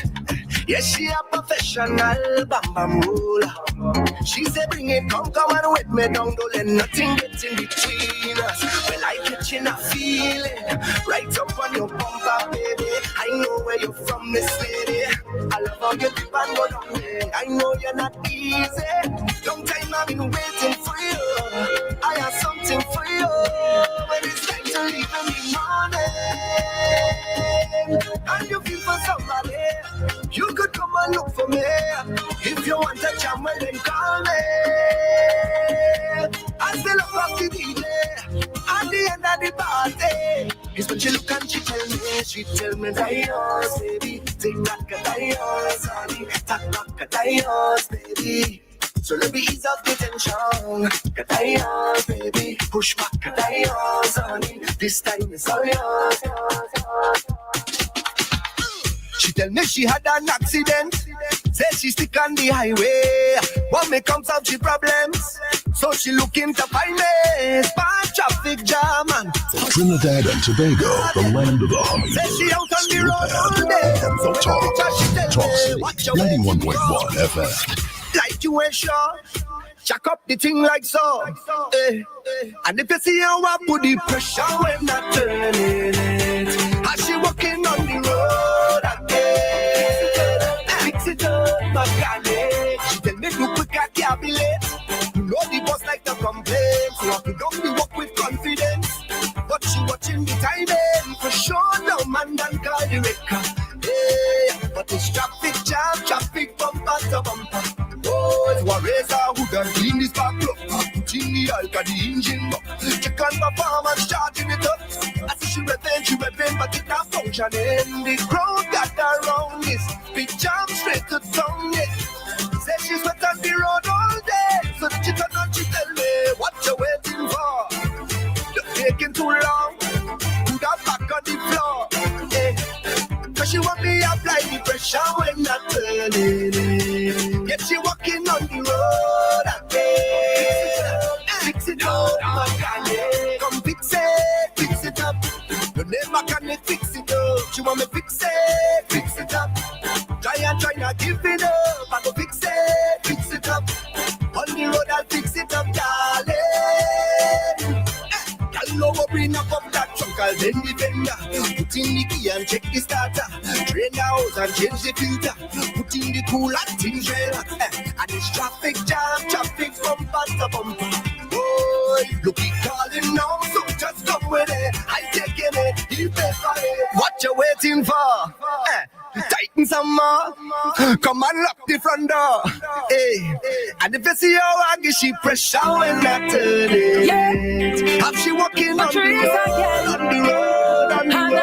Yes, she a professional bam bam ruler. She say bring it, come and whip me down, don't let nothing get in between us. Well, I catching a feeling right up on your bumper, baby. I know where you're from, Miss Lady. I love how you dip and go down there. I know you're not easy. Long time I've been waiting for you. I have something for you. When it's time to leave in the morning, and you feel for somebody, you could come and look for me. If you want a jam, well then call me. I still love the DJ at the end of the party. It's when she look and she tell me that yours, baby. Take back that yours, honey. Take back that yours, baby. So let me ease up the tension. Get that yours, baby. Push back that yours, honey. warning. This time is all yours. She tell me she had an accident. Say she stick on the highway. When me comes out, she problems. So she looking to find me. Spark traffic jam and Trinidad and Tobago, the land of the hummingbird. say she out on the road all day. So Talk City, 91.1 FM. like you ain't sure. Jack up the thing like so. And if you see how I put the pressure when I turn it, as she walking on the road again, fix it up, mechanic. She tell me do quick, I can't be late. You know the boss like to complain, so I could don't walk with confidence. But she watching the timing for sure. No man done call the record. Yeah, but it's traffic jam, traffic bumper to bumper. Oh, it's Wareza who done clean this back up. Put in the alka, the engine up. Check on performance, charging it up. I see she revving, but it not functioning. The crowd got around this big jam straight to town, yeah. Say she's wet on the road all day. So she turn on, she tell me, what you waiting for? You're taking too long. Put her back on the floor, yeah. Cause she want me apply the pressure when I turn it. Get she walking on the road again. Fix it up, mechanic. Come fix it up. Your name mechanic, fix it up. She want me fix it up. Try not give it up. I go fix it up. On the road I'll fix it up, darling. Y'all know bring up that trunk, I'll bend the fender. Put in the key and check the starter. Drain the house and change the filter. Put in the cooler, things relax. And it's traffic jam, traffic bumper to bumper. Boy, look it calling now, so just come with it. I taking it, you pay for it. What you waiting for? Tighten some more. Come and lock the front door. Hey. And if you see how I get she pressure when I turn it, have she walking on the road, on the road, on the road,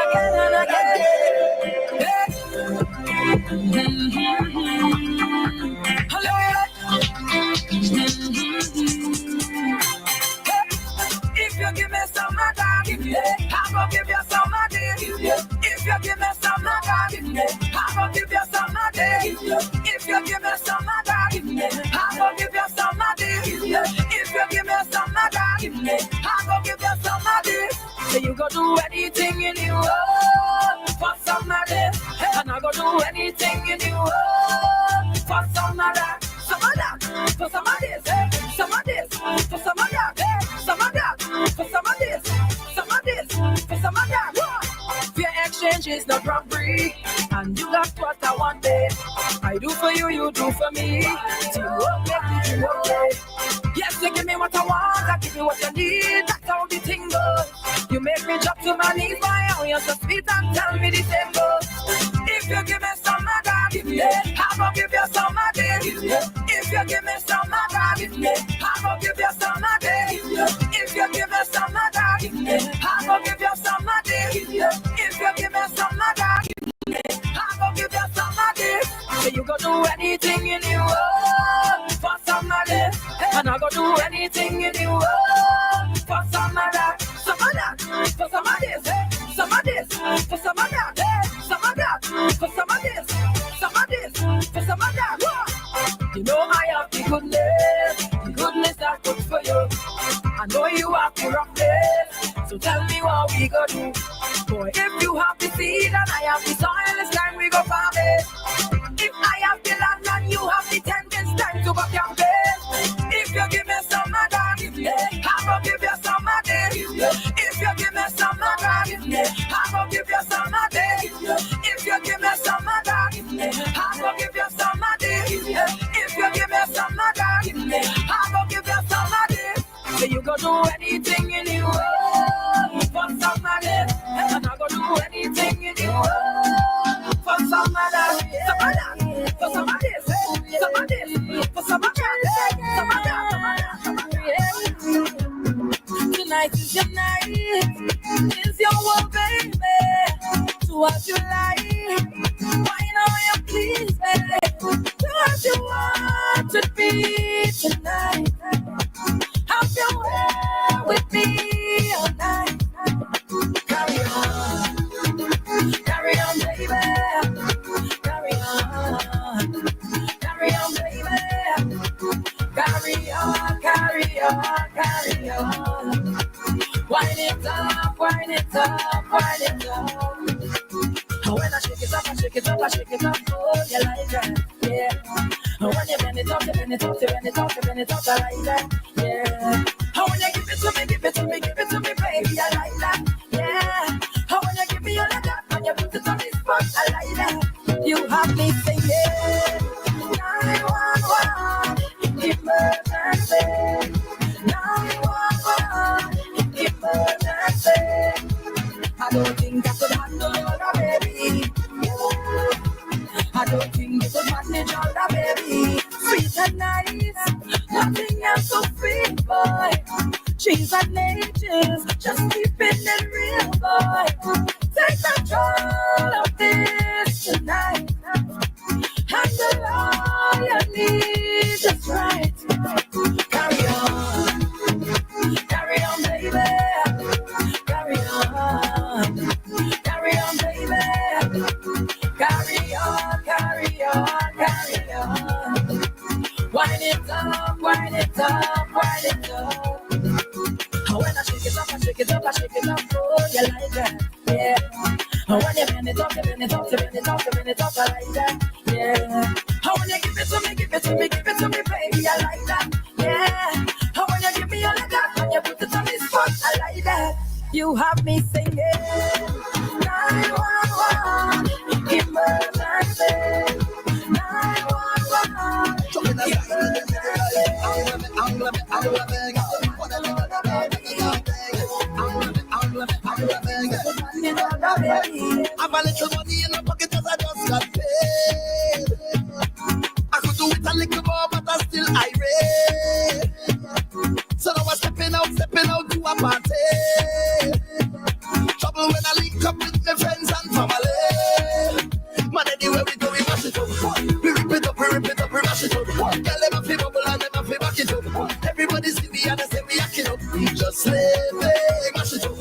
If you give me some of that, I'm gonna give you some of this. If you give me some of that, I'm gonna give you some of this. If you give me some of that, I'm gonna give you some of this. If you give me some of that, I'm gonna give you some of this. So you go do anything in you for some of this, and I go do anything in you for some of that. Some of that, for some of this, some of this, for some of that, some of that, for some of this, some of this, for some of that. Fair exchange is not robbery, and you got what I want, babe. I do for you, you do for me. Teamwork makes the dream okay. Yes, you give me what I want, I give you what you need. That's how the thing goes. You make me drop to my knees, my own. You're so sweet and tell me the same goes. If you give me some of that, I'm gonna give you some of this. If you give me some of that, I'm gonna give you some of this. If you give me some of that, I'm gonna give you some of this. If you give me some of that, I'm gonna give you some of this. So you go do anything in you for some of this, and I go do anything in you for some of that, some of that, for some of this, some of this, for some of that, some of that, for some of this, some of this, for some of that. You know I have the goodness that's good for you. I know you have the roughness, so tell me what we go do. Boy, if you have the seed and I have the soil, it's time we go farm it. If I have the land and you have the tent, it's time to go campaign. If you give me some of that, I'm gonna give you some of this. If you give me some of that, I'm gonna give you some of this. If you give me some of that, I'm gonna give you some of this. If you give me some of that, I'm gonna give you some of this. So you go do anything in you for some of this, and I go do anything in you for some of that, some of that, for some of this, some of this, for some of that, some of that, some of that. Tonight is your night, it's your world, baby. Do what you like, why not you please, baby? Do what you want to be tonight. Have your way with me all night. up, wind it up, wind it up. And when I shake it up, I shake it up, I shake it up, oh, you like that, yeah. And when you bend it up, you bend it up, you bend it up, you bend it up, I like that, yeah. And when you give it to me, give it to me, give it to me, baby, I like that, yeah. And when you give me all of that, and you put it on this spot, I like that. You have me singing 911, emergency. 911, emergency. I don't think I could handle all that, baby. I don't think you could manage all that, baby. Sweet and nice, nothing else so sweet, boy. Cheese and natures, just keeping it real, boy. Take control of this tonight. Handle all you need just right. Carry on, baby. Carry on, baby. Carry on, carry on, carry on. Wind it up, wind it up, wind it up. And when I shake it up, I shake it up, I shake it up, oh, you like that, yeah. And when you bend it up, you bend it up, you bend it up, you bend it up, I like that, yeah. And when you give it to me, give it to me, give it to me, baby, I like that, yeah. And when you give me all of that, and you put it on this spot, I like that. You have me singing 911, emergency. 911, I'm a little money in the pocket as I just got paid. I could do it a little more, but I still irate. So now I'm stepping out to a party. Trouble when I link up with my friends and family. Man, anywhere we go, we mash it up. We rip it up, we rip it up, we mash it up. Girl, never feel bubble and never feel back it up. Everybody see me and they say we act it up. Just slave, mash it up.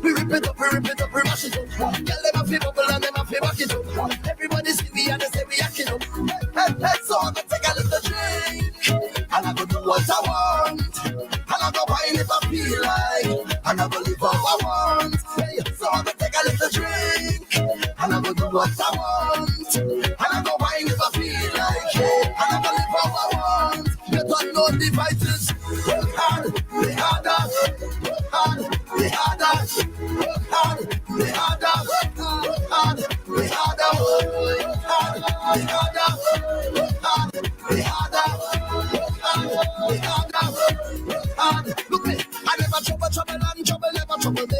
We rip it up, we rip it up, we mash it up. Girl, never feel bubble and never feel back it up. Everybody see me and they say we act it up. Hey, so I'm gonna take a little drink, and I'm gonna do what I want, and I'm gonna wine if I feel like, and I'm gonna live how I want. Hey, so I'm gonna take a little drink, and I'm gonna do what I want, and I'm gonna wine if I feel like, and I'm gonna live how I want. You don't know devices. Work hard, play harder. Work hard, play harder. Work hard, play harder. Work hard, play harder. Work hard, play harder. Work hard, play harder. Work hard, play harder. Work hard. Look me, I never trouble and trouble never trouble me.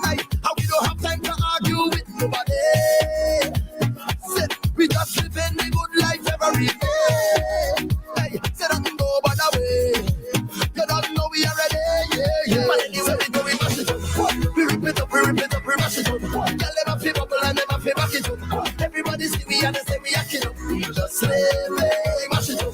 Hey, how we don't have time to argue with nobody. We just living the good life every day. Hey, say that no bother way. You don't know we already, yeah. But anyway, we do we mash it up. We rip it up, we rip it up, we mash it up. Girl, never feel bubble and never feel back it up. Everybody see me and they say we act it up. Just slave, mash it up.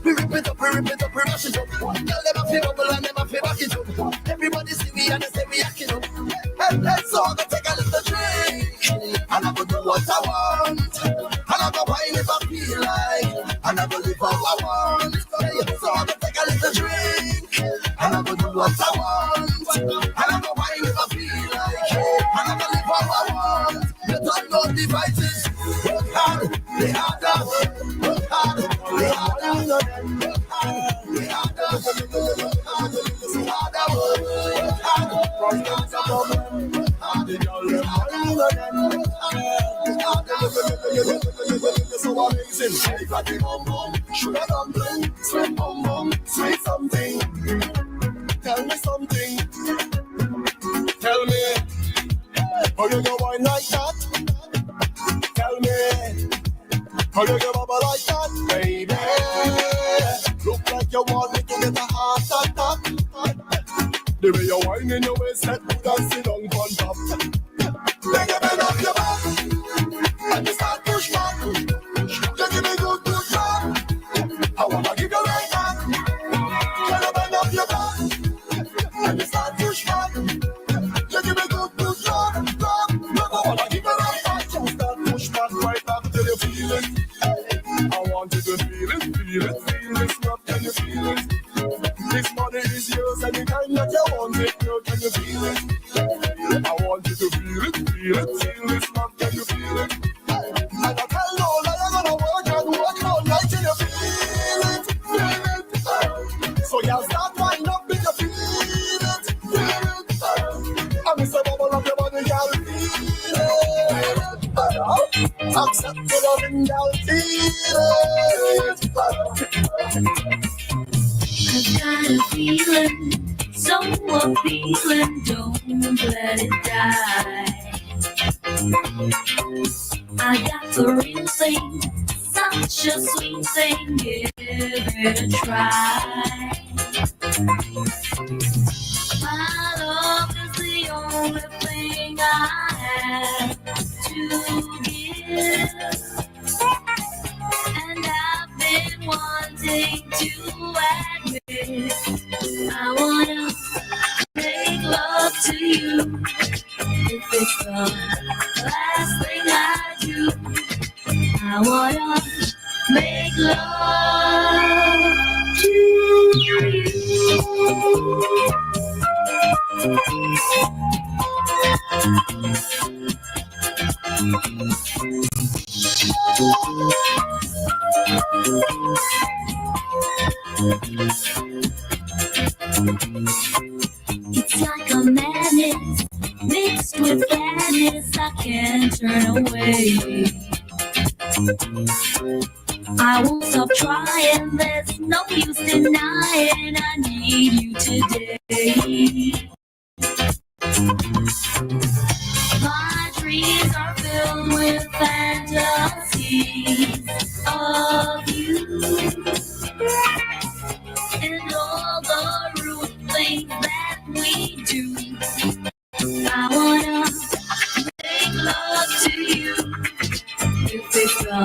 We rip it up, we rip it up, we mash it up. Girl, never feel bubble and never feel back it up. Everybody see me and they say we act it up. Hey, so I'm gonna take a little drink, and I'm gonna do what I want, and I'm gonna wine if I feel like, and I'm gonna live how I want. Hey, so I'm gonna take a little drink, and I'm gonna do what I want, and I'm gonna wine if I feel like, and I'm gonna live how I want. You don't know devices. Work hard, play harder. Work hard, play harder. Work hard, play harder. Work hard, play harder. Work hard, so amazing. Everybody bum bum, sugar dumpling, sweet bum bum, sweet something. Tell me something. Tell me, how you go wine like that? Tell me, how you go bubble like that, baby? Look like you want me to get a heart attack. The way you're whining your waist, set good and sit down on top. Then you bend up your back, and you start push back. You give me good back. I wanna give you right back. Then you bend up your back, and you start push back. You give me good back. I wanna give you right back. You start push back right back till you feel it. I want you to feel it, feel this love, can you feel it? This money is yours anytime that you want it, girl, can you feel it? feeling? I want you to feel it, feel it. Feel this love, can you feel it? And I tell no lie, I'm gonna work all night till you feel it, feel it. So y'all start winding up if you feel it, feel it. I miss a bubble of your body, y'all feel it. Accept the loving, y'all feel it. I've got a feeling, so appealing, don't let it die. I got the real thing, such a sweet thing, give it a try. My love is the only thing I have to give, and I've been wanting to admit I wanna make love to you. If it's the last thing I do, I wanna make love to you. It's like a madness mixed with gladness, I can't turn away. I won't stop trying, there's no use denying I need you today. My dreams are filled with fantasies of you and all the rude things that we do. I wanna make love to you. If it's the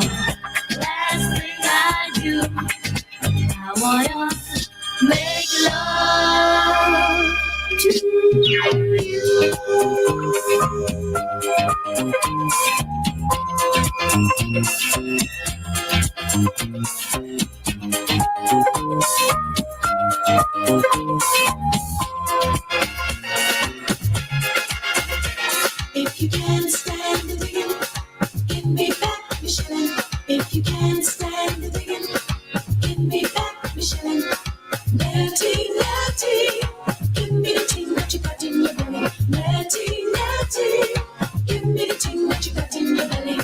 last thing I do, I wanna make love to you. If you can't stand the digging, give me back your shilling. If you can't stand the digging, give me back your shilling. Natty, natty, give me the thing that you got in your belly. Natty, natty, give me the thing that you got in your belly.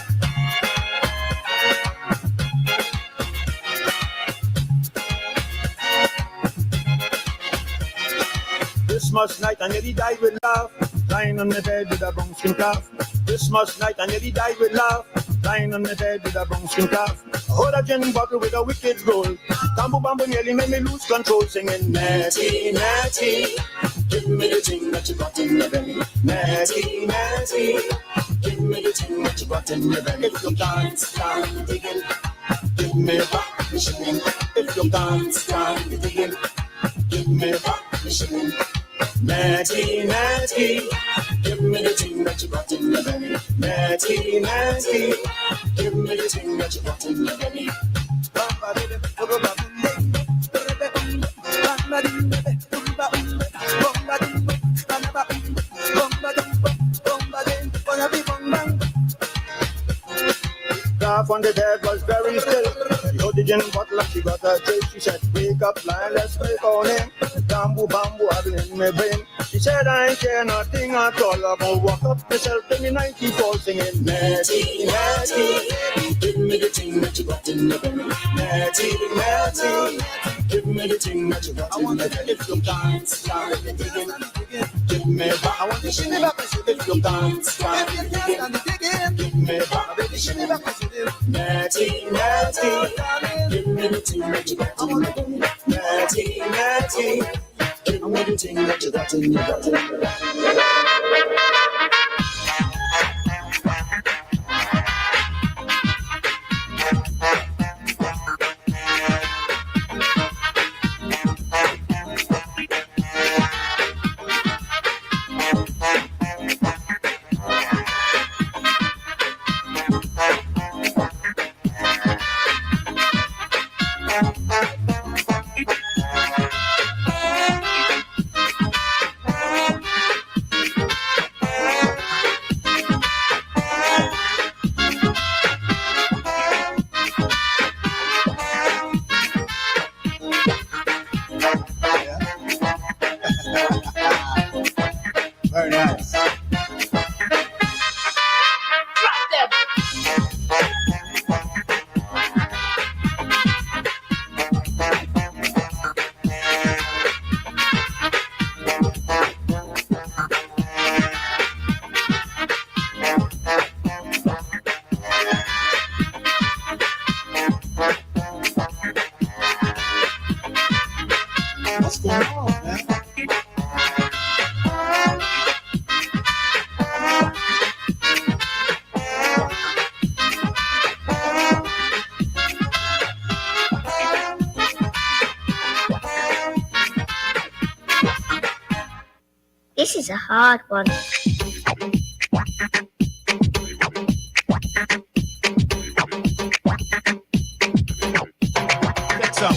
Christmas night I nearly died with laugh, lying on my bed with a brown skin calf. Christmas night I nearly died with laugh, lying on my bed with a brown skin calf. I hold a gin bottle with a wicked roll. Tambo bambo nearly made me lose control, singing Natty, natty, give me the thing that you got in your belly. Natty, natty, give me the thing that you got in your belly. If you can't stand the digging, give me back the shilling. If you can't stand the digging, give me back the shilling. Natty, natty, give me the thing that you got in your belly. Natty, natty, give me the thing that you got in your belly. Laugh on the bed was very still. She hold the gin bottle and she got a chill. She said, wake up, line, let's break on him. Bamboo, bamboo, I've been in my brain. She said, I ain't care nothing at all. I'm gonna walk up myself in the 94 singing Natty, natty, give me the thing that you got in your belly. Natty, natty, give me the thing that you got in your belly. If you can't stand the digging, give me back. I want to shimmy back. If you can't stand the digging, give me back. Shimmy back. Natty, natty, give me the thing that you got in your belly. Natty, natty, give me the thing that you got in your belly. Very nice. What's going on, man? This is a hard one. What's up?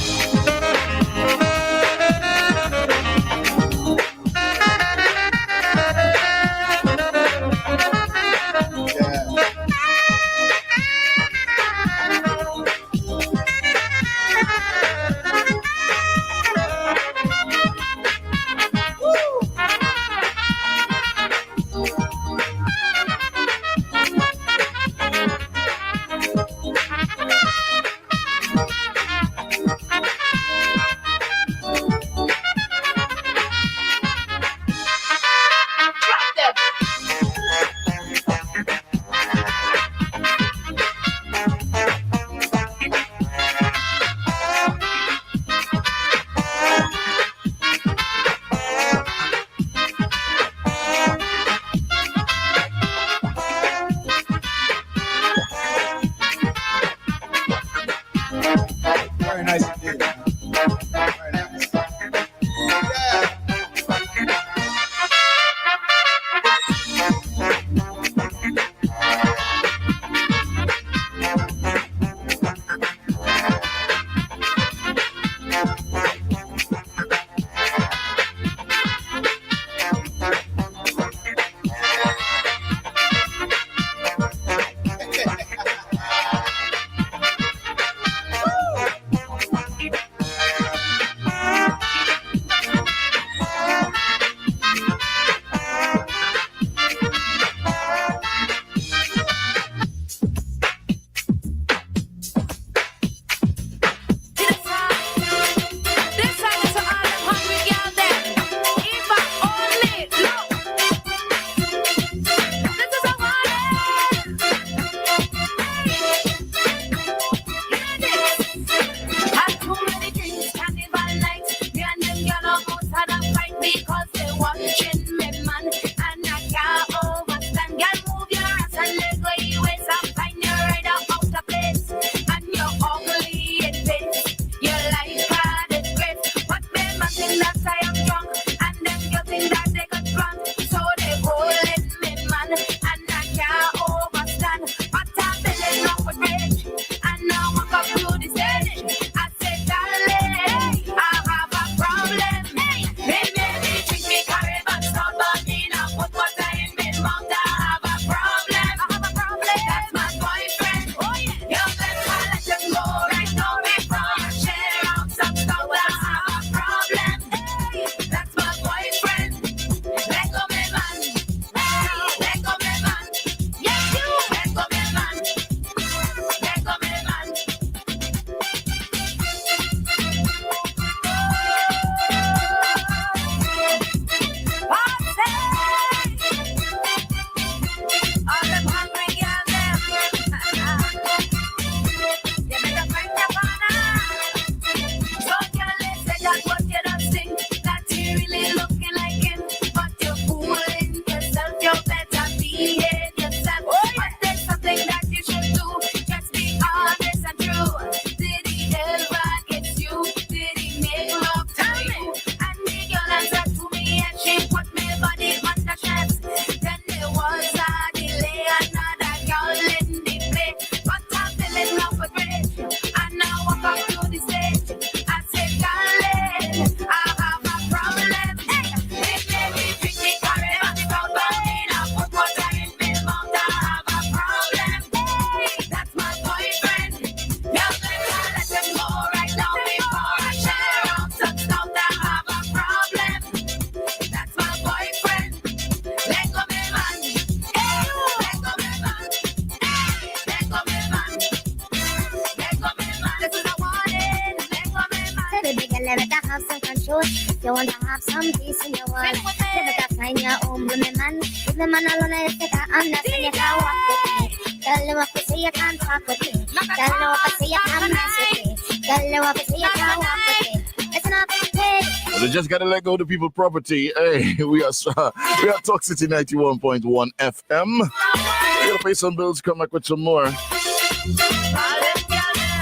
So if you want to have some peace in your world, you better find your own woman, man. If the man alone is take a understand, you can't walk with me. Tell them what to say, you can't talk with me. Tell them what to say, you can't mess with me. Tell them what to say, you can't walk with me. Listen up, hey. They just gotta let go of the people property. Hey, we are Talk City 91.1 FM. We gotta pay some bills, come back with some more.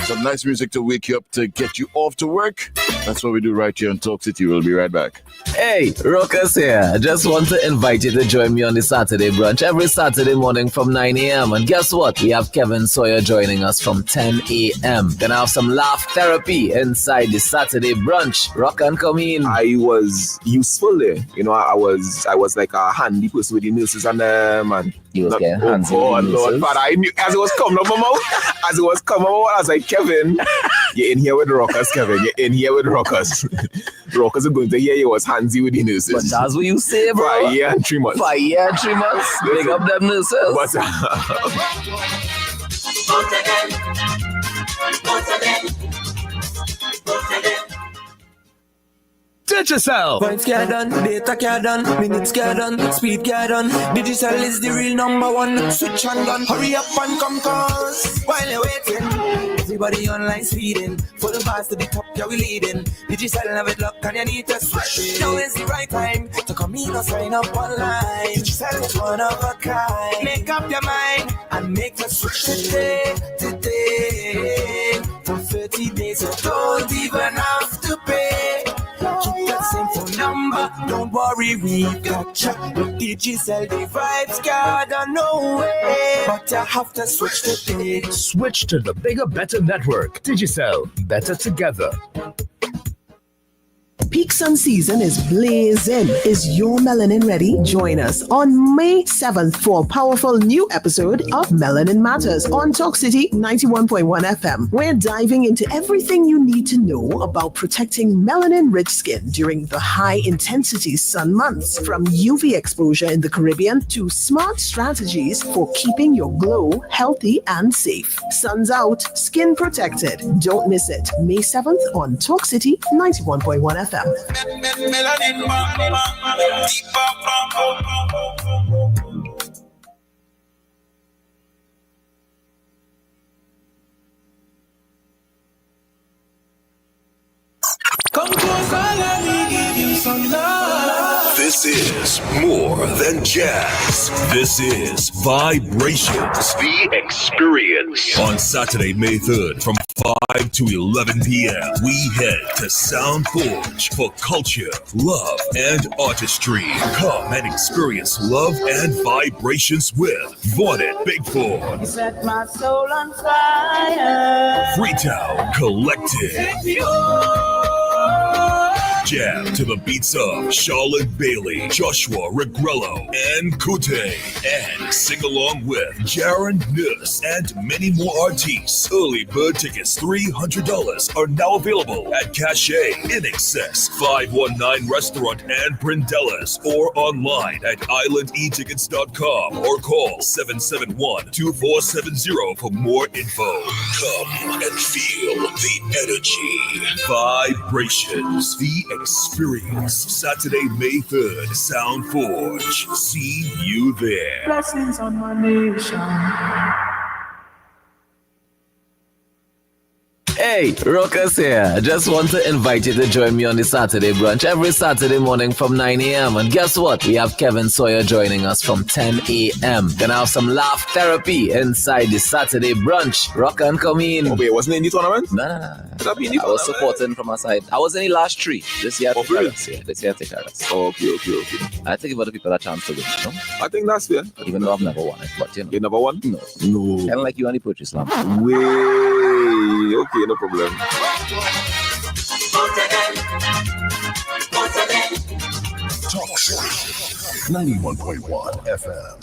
Some nice music to wake you up, to get you off to work. That's what we do right here on Talk City. We'll be right back. Hey, Rockers here. I just want to invite you to join me on the Saturday brunch every Saturday morning from 9 a.m. And guess what? We have Kevin Sawyer joining us from 10 a.m. Gonna have some laugh therapy inside the Saturday brunch. Rock and come in. I was useful there. You know, I was like a handy person with the nurses and them. And you was getting hands with the Lord, but I knew as it was coming up my mouth, I was like, Kevin, you're in here with the Rockers, Kevin. You're in here with the Rockers. The Rockers are going to hear you was handsy with the nurses. But that's what you say, bro. 5 years and 3 months. 5 years and 3 months. Big up them nurses. But, Touch yourself. Points get done, data get done, minutes get done, speed get done. Digital is the real number one. Switch and done, hurry up and come cause while you're waiting. Everybody online speeding, for the bars to the top, yeah we leading. Digital have it luck and you need to switch. Now is the right time to come in or sign up online. Digital is one of a kind. Make up your mind and make the switch today. For 30 days you don't even have to pay. Keep that same phone number, don't worry, we got ya. With Digicel, the vibes got no way. But you have to switch today. Switch to the bigger, better network. Digicel, better together. Peak sun season is blazing. Is your melanin ready? Join us on May 7th for a powerful new episode of Melanin Matters on Talk City 91.1 FM. We're diving into everything you need to know about protecting melanin-rich skin during the high-intensity sun months, from UV exposure in the Caribbean to smart strategies for keeping your glow healthy and safe. Sun's out, skin protected. Don't miss it. May 7th on Talk City 91.1 FM. Come closer, let me give you some love. This is more than jazz. This is Vibrations. The Experience. On Saturday, May 3rd from 5 to 11 p.m. we head to Sound Forge for culture, love, and artistry. Come and experience love and vibrations with Warnin, Big Four, You set my soul on fire. Freetown Collective, jam to the beats of Charlotte Bailey, Joshua Regrello, and Kute, and sing along with Jaron Nuss and many more artists. Early bird tickets $300 are now available at Cache, In Excess, 519 Restaurant and Brindellas, or online at islandetickets.com or call 771-2470 for more info. Come and feel the energy. Vibrations, the Experience, Saturday, May 3rd, Sound Forge. See you there. Blessings on my nation. Hey, Rockers here. I just want to invite you to join me on the Saturday brunch every Saturday morning from 9 a.m. And guess what? We have Kevin Sawyer joining us from 10 a.m. Gonna have some laugh therapy inside the Saturday brunch. Rock and come in. Oh, wait, wasn't in the tournament? Nah. I was supporting from our side. I was in the last three. This year, take us. Yeah, this year, take us. Okay. I think give other people a chance to win, you know? I think that's fair. Even though I've never won it, but you know. You never won? No. Kind of like you on the Purchase Lamp. Way. Okay, no problem. Talk City 91.1 FM.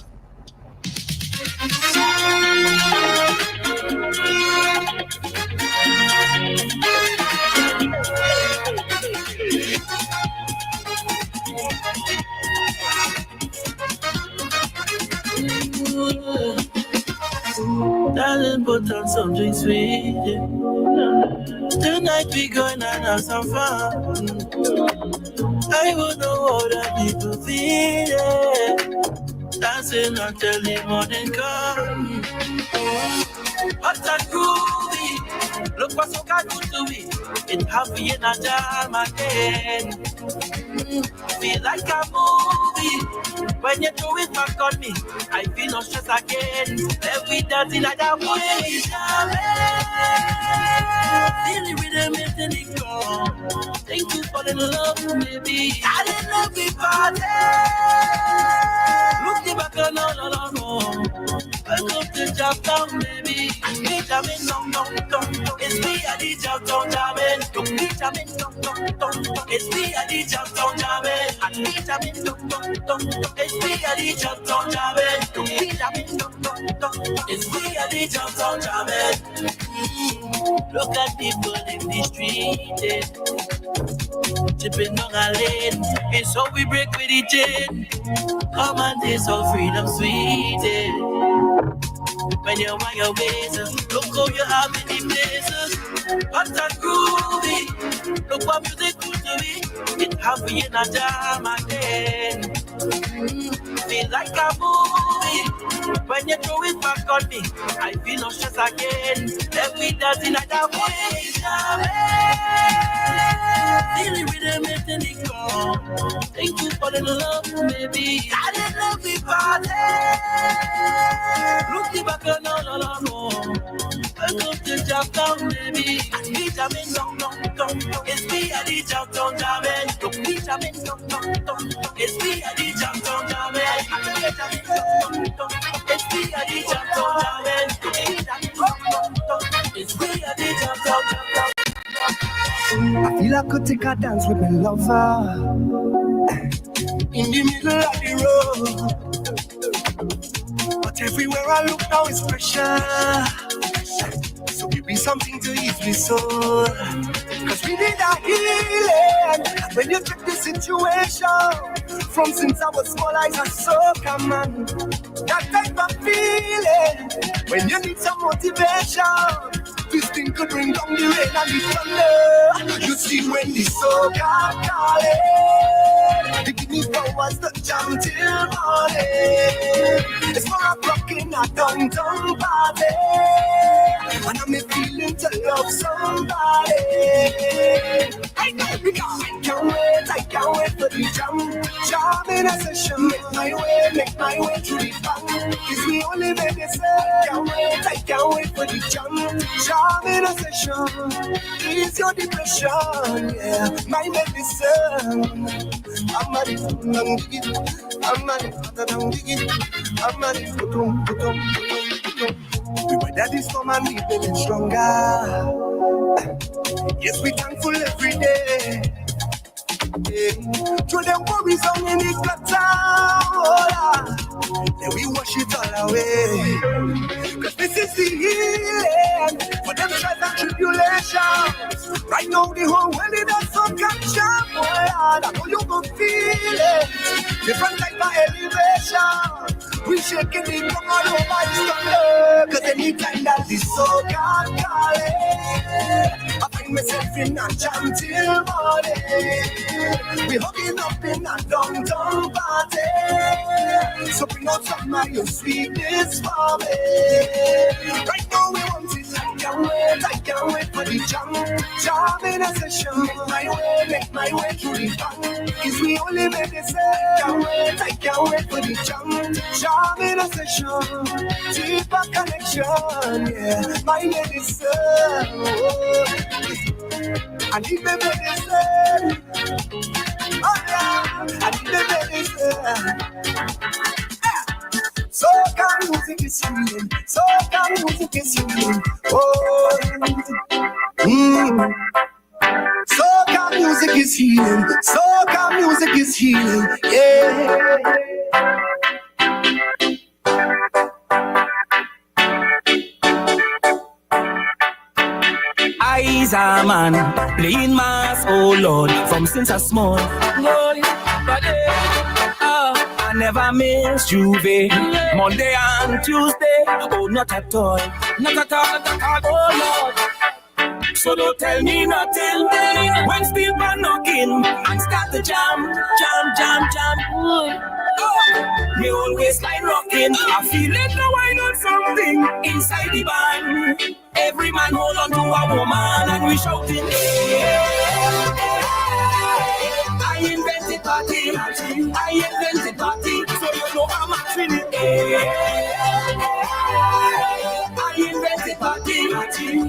Darling, put on something sweet. Tonight we going and have some fun. I would know what the people feel. Dancing until the morning come. Hot and groovy. Look what's so good to me. It's happy in a jam again. Feel like a movie. When you throw it back on me, I feel no stress again. Every dancing like that way, feel the rhythm in the core. Thank you for the love, baby. I didn't love me party. Look the back on, no. Welcome to Japan, baby. Jamming, no. It's me, I need Japan, jamming. Don't be jamming, no. It's me, I need Japan, jamming. I need jamming, no. It's me, I need Japan, jamming. Don't be jamming, no. It's me, I need Japan, jamming. Look at people in the street, chipping on a lane. It's how we break with the chain. Come and taste of freedom, sweet. When you're on your ways, look how you have many places. Hot and groovy. Look what music do to me. It's happy in a jam again. Feel like a movie. When you throw it back on me, I feel no stress again. Every dancing like that way, feel the rhythm in the core. Thank you for the love, baby. I didn't love the party. Look the back, no. Welcome to Japan, baby. I need jamming, no. It's me, I need Japan, jamming. Don't be jamming, no. It's me, I need Japan, jamming. I need jamming, no. It's me, I need Japan, jamming. Don't be jamming, no. It's me, I need Japan, jamming. I feel I could take a dance with my lover in the middle of the road. But everywhere I look now is pressure. So give me something to ease me soul. Cause we need a healing. When you check the situation, from since I was small I was so common. That type of feeling. When you need some motivation, this thing could bring down the rain and the thunder. You see when the soul got calling, they give me powers to jam till morning. It's 4 o'clock in a downtown party, and I'm feeling to love somebody. I know because I can't wait for the jam in a session. Make my way through the fun. It's the only medicine. I can't wait for the jam in a session. Ease your depression, yeah, my medicine. I'm ready for it. I'm ready for it. We were daddy's come and we feeling stronger. Yes, we thankful every day. Yeah. Throw them worries on in the gutter, then we wash it all away. Cause this is the healing for them trials and tribulations. Right now the whole world is up so catch up, oh Lord, I know you gon' feel it. Different type of elevation. We shaking the ground all over the thunder. Cause anytime that the soul can't call it, I find myself in a jam till morning. We hugging up in a downtown party. So bring out some of your sweetness for me. Right now we want it. I can't wait for the jam in a session. Make my way through the fun. It's the only medicine. I can't wait for the jam in a session. Deeper connection, yeah, my medicine. I need the medicine. Oh yeah, I need the medicine. Soca music is healing. Soca music is healing. Oh, soca music is healing. Soca music is healing. Yeah. Eyes are man, playing mass, oh Lord, from since I small. Boy, but I never miss Juve. Monday and Tuesday, oh not at all, oh Lord. So don't tell me nothing when steel man knocking and start the jam. Oh, me always line rocking. I feel it now, I know something inside the band. Every man hold on to a woman and we shouting. I invented party, so you know I'm actually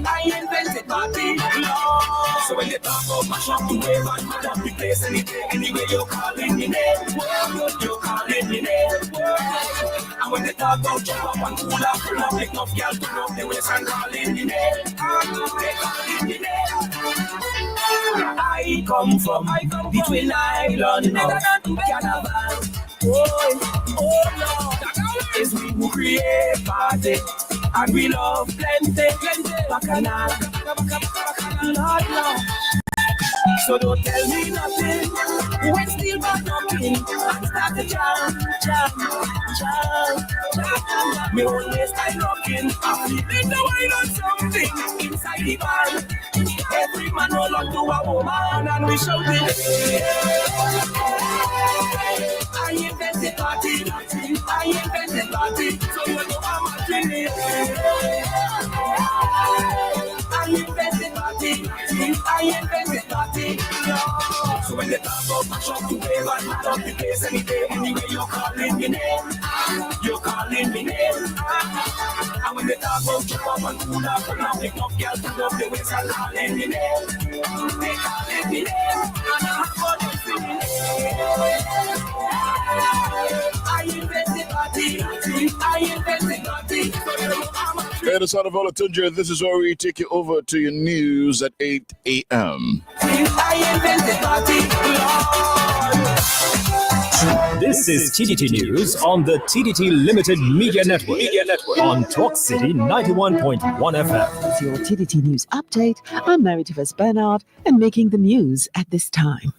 I invented party, Lord. So when you talk about mash up the wave and mash up the place anyway you're calling me name, you're calling me name. And when they talk about jump up and cool up, pull up, make enough girls to know the waist and calling me name, they calling me name. I come from between island and Carnival. Oh Lord, it's we who create party and we love plenty, bacchanal, Lord. So don't tell me nothing when still man knocking and start to jam. Me always style rocking, I feel it now I know something inside the band. Every man hold on to a woman and we shouting. I invented party, so you know I'm a dreaming. I invented party. So when they talk about mash up the wave and mash up the place anyway you're calling me name, and when they talk about jump up and cool up and now make up girls to love the waist and calling me name, they calling me name, and I'm for them singing I invented party, so you know I'm a Hey, the son of Olatunja, this is where we take you over to your news at 8 a.m. This is TTT News on the TTT Limited Media Network. On Talk City 91.1 FM. It's your TTT News update. I'm Mary Tivis Bernard and making the news at this time.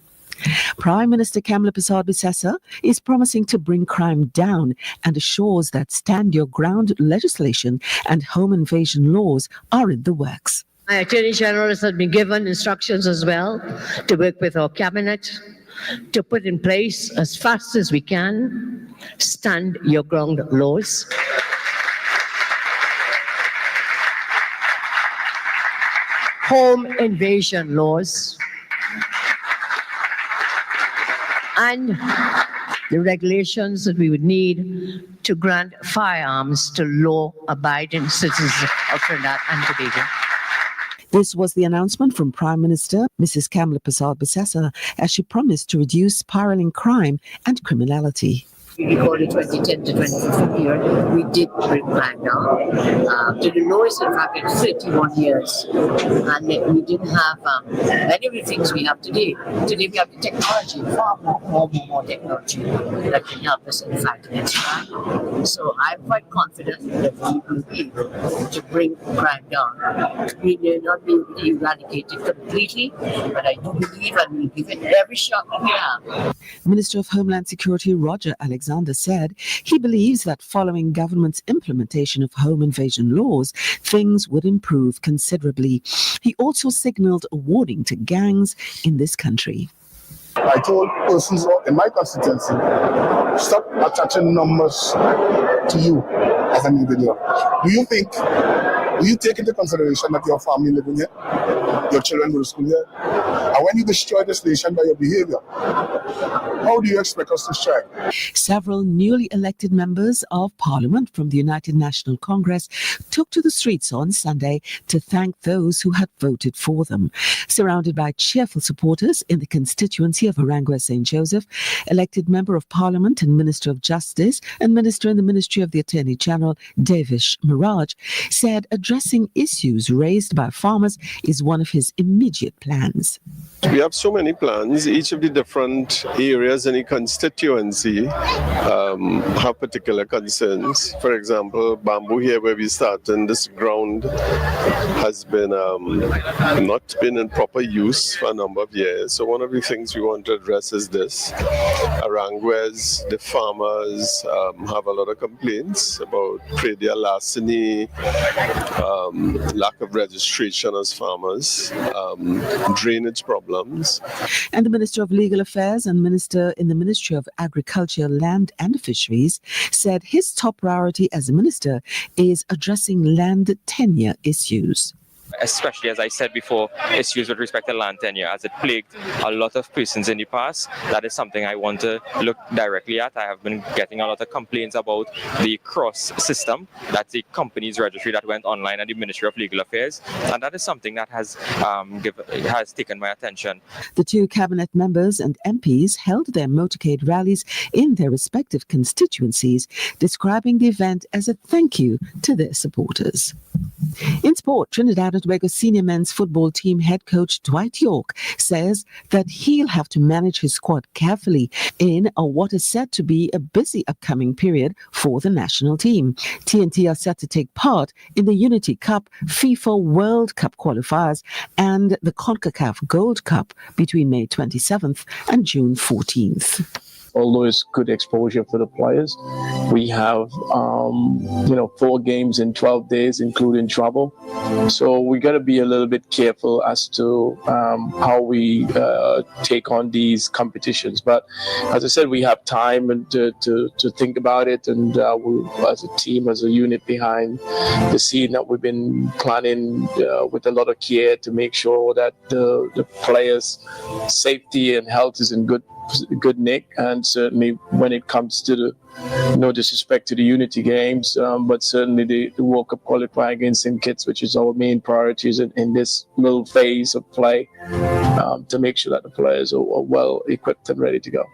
Prime Minister Kamla Persad-Bissessar is promising to bring crime down and assures that stand your ground legislation and home invasion laws are in the works. My Attorney General has been given instructions as well to work with our cabinet to put in place as fast as we can stand your ground laws. Home invasion laws. And the regulations that we would need to grant firearms to law-abiding citizens of Trinidad and Tobago. This was the announcement from Prime Minister Mrs. Kamla Persad-Bissessar as she promised to reduce spiraling crime and criminality. We recorded 2010 to 2015 period, we did bring crime down to the lowest, in fact, in 31 years. And we didn't have many of the things we have today. Today we have the technology, far more technology that can help us in fighting against crime. So I'm quite confident that we will be able to bring crime down. We may not be able to eradicate it completely, but I do believe and we'll give it every shot that we have. Minister of Homeland Security Roger Alexander said he believes that following government's implementation of home invasion laws, things would improve considerably. He also signaled a warning to gangs in this country. I told persons in my constituency, stop attaching numbers to you as an individual. Do you take into consideration that your family living here, your children go to school here? And when you destroy this nation by your behavior, how do you expect us to strive? Several newly elected members of Parliament from the United National Congress took to the streets on Sunday to thank those who had voted for them. Surrounded by cheerful supporters in the constituency of Arangua St. Joseph, elected Member of Parliament and Minister of Justice and Minister in the Ministry of the Attorney General, Davish Miraj, said addressing issues raised by farmers is one of his immediate plans. We have so many plans. Each of the different areas in the constituency have particular concerns. For example, bamboo here where we start, and this ground has been not been in proper use for a number of years. So one of the things we want to address is this. Aranguez, the farmers have a lot of complaints about predia larceny, lack of registration as farmers, drainage problems. And the Minister of Legal Affairs and Minister in the Ministry of Agriculture, Land and Fisheries said his top priority as a minister is addressing land tenure issues. Especially, as I said before, issues with respect to land tenure, as it plagued a lot of persons in the past. That is something I want to look directly at. I have been getting a lot of complaints about the cross system. That's the company's registry that went online at the Ministry of Legal Affairs, and that is something that has taken my attention. The two cabinet members and MPs held their motorcade rallies in their respective constituencies, describing the event as a thank you to their supporters. In sport, Trinidad and Tobago senior men's football team head coach Dwight York says that he'll have to manage his squad carefully in what is said to be a busy upcoming period for the national team. TNT are set to take part in the Unity Cup, FIFA World Cup qualifiers and the CONCACAF Gold Cup between May 27th and June 14th. Although it's good exposure for the players, we have 4 games in 12 days, including travel. So we got to be a little bit careful as to how we take on these competitions. But as I said, we have time and to think about it, and as a team, as a unit behind the scene, that we've been planning with a lot of care to make sure that the players' safety and health is in good nick. And certainly when it comes to the, no disrespect to the Unity games, but certainly the World Cup qualifying against St. Kitts, which is our main priorities in this little phase of play, to make sure that the players are well equipped and ready to go.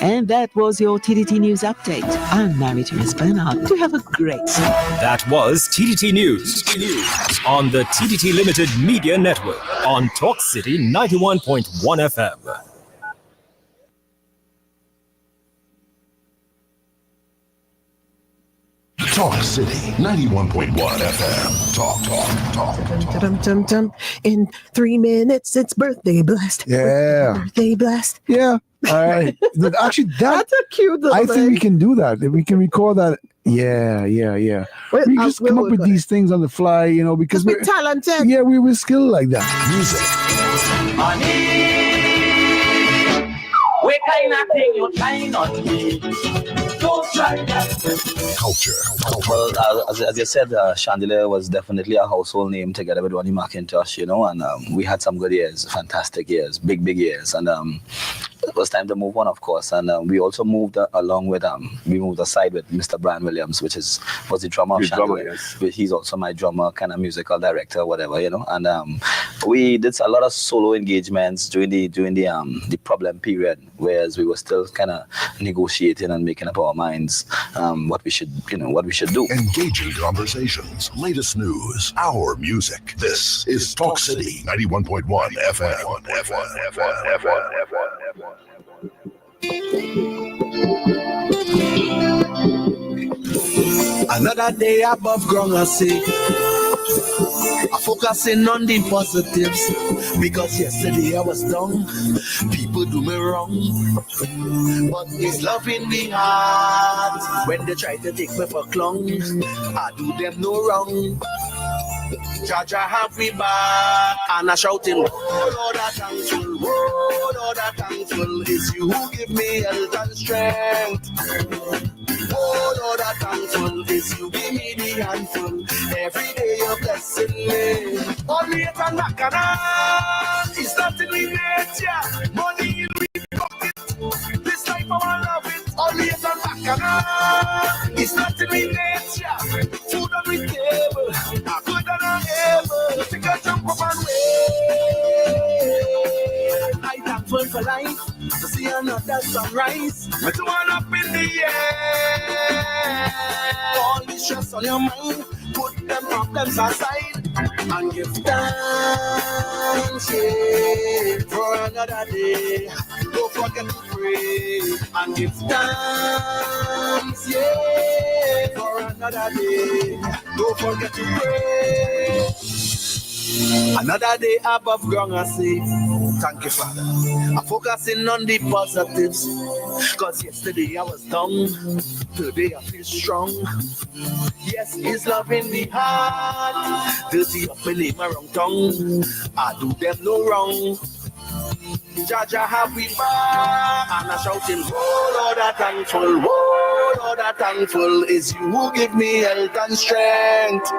And that was your TDT News Update. I'm Mary Therese Bernard. Do have a great day. That was TDT News on the TDT Limited Media Network on Talk City 91.1 FM. Talk City 91.1 FM. Talk. In 3 minutes, it's birthday blast. Yeah. Birthday blast. Yeah. All right. Actually, that's a cute little I thing. think we can do that. We can record that. Yeah. Well, we just come up with these things on the fly, because we're talented. Yeah, we were skilled like that. Music. Money. We kind of thing you trying on me. Don't try that. Culture. Well, as you said, Chandelier was definitely a household name together with Ronnie McIntosh, and we had some good years, fantastic years, big years, and it was time to move on, of course, and we also moved along with we moved aside with Mr. Brian Williams, which was the drummer of Chandelier. Yes. He's also my drummer, kind of musical director, whatever, and we did a lot of solo engagements during the problem period, whereas we were still kind of negotiating and making up our minds what we should do. Engaging conversations, latest news, our music. This is Talk City 91.1 FM. Another day above ground, I say. I'm focusing on the positives, because yesterday I was down. People do me wrong, but it's love in me heart. When they try to take me for clown, I do them no wrong. Jaja have me back, and I shouting, oh Lord, I'm thankful, oh Lord, I'm thankful. It's you who give me health and strength. Oh Lord, I'm thankful. It's you give me the handful. Every day you're blessing me. Only it and bacchanal. It's not in the nature. Money we got it. This life I wanna love it. Only it and bacchanal. It's not in the nature. Food on the table. I good and I'm able to go jump up and wave. I'm thankful for life. To see another sunrise. But you want up in the air. All the stress on your mind, put them problems aside and give thanks, yeah, for another day. Don't forget to pray and give thanks, yeah, for another day. Don't forget to pray. Another day above ground, I say, thank you, Father. I'm focusing on the positives, cause yesterday I was down. Today I feel strong. Yes, it's love in the heart. Dirty up my lay my wrong tongue. I do them no wrong. Jaja have we back. And I shouting, oh Lord, I thankful. Oh Lord, I thankful. Is you who give me health and strength.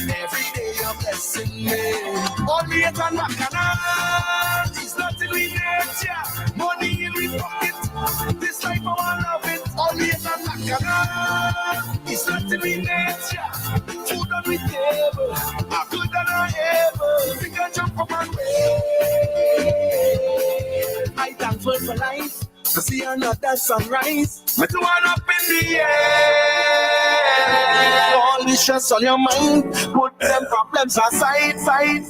Every day you're blessing me. Only a ton of canal. It's nothing we nature. Money in we pocket. This life I want love it. Only a ton of canal. It's nothing we nature. Food on the table. I'm good than I ever. We can jump up and way. I thankful for life. To see another sunrise. But you want up in the air. All the stress on your mind. Put them problems aside, side.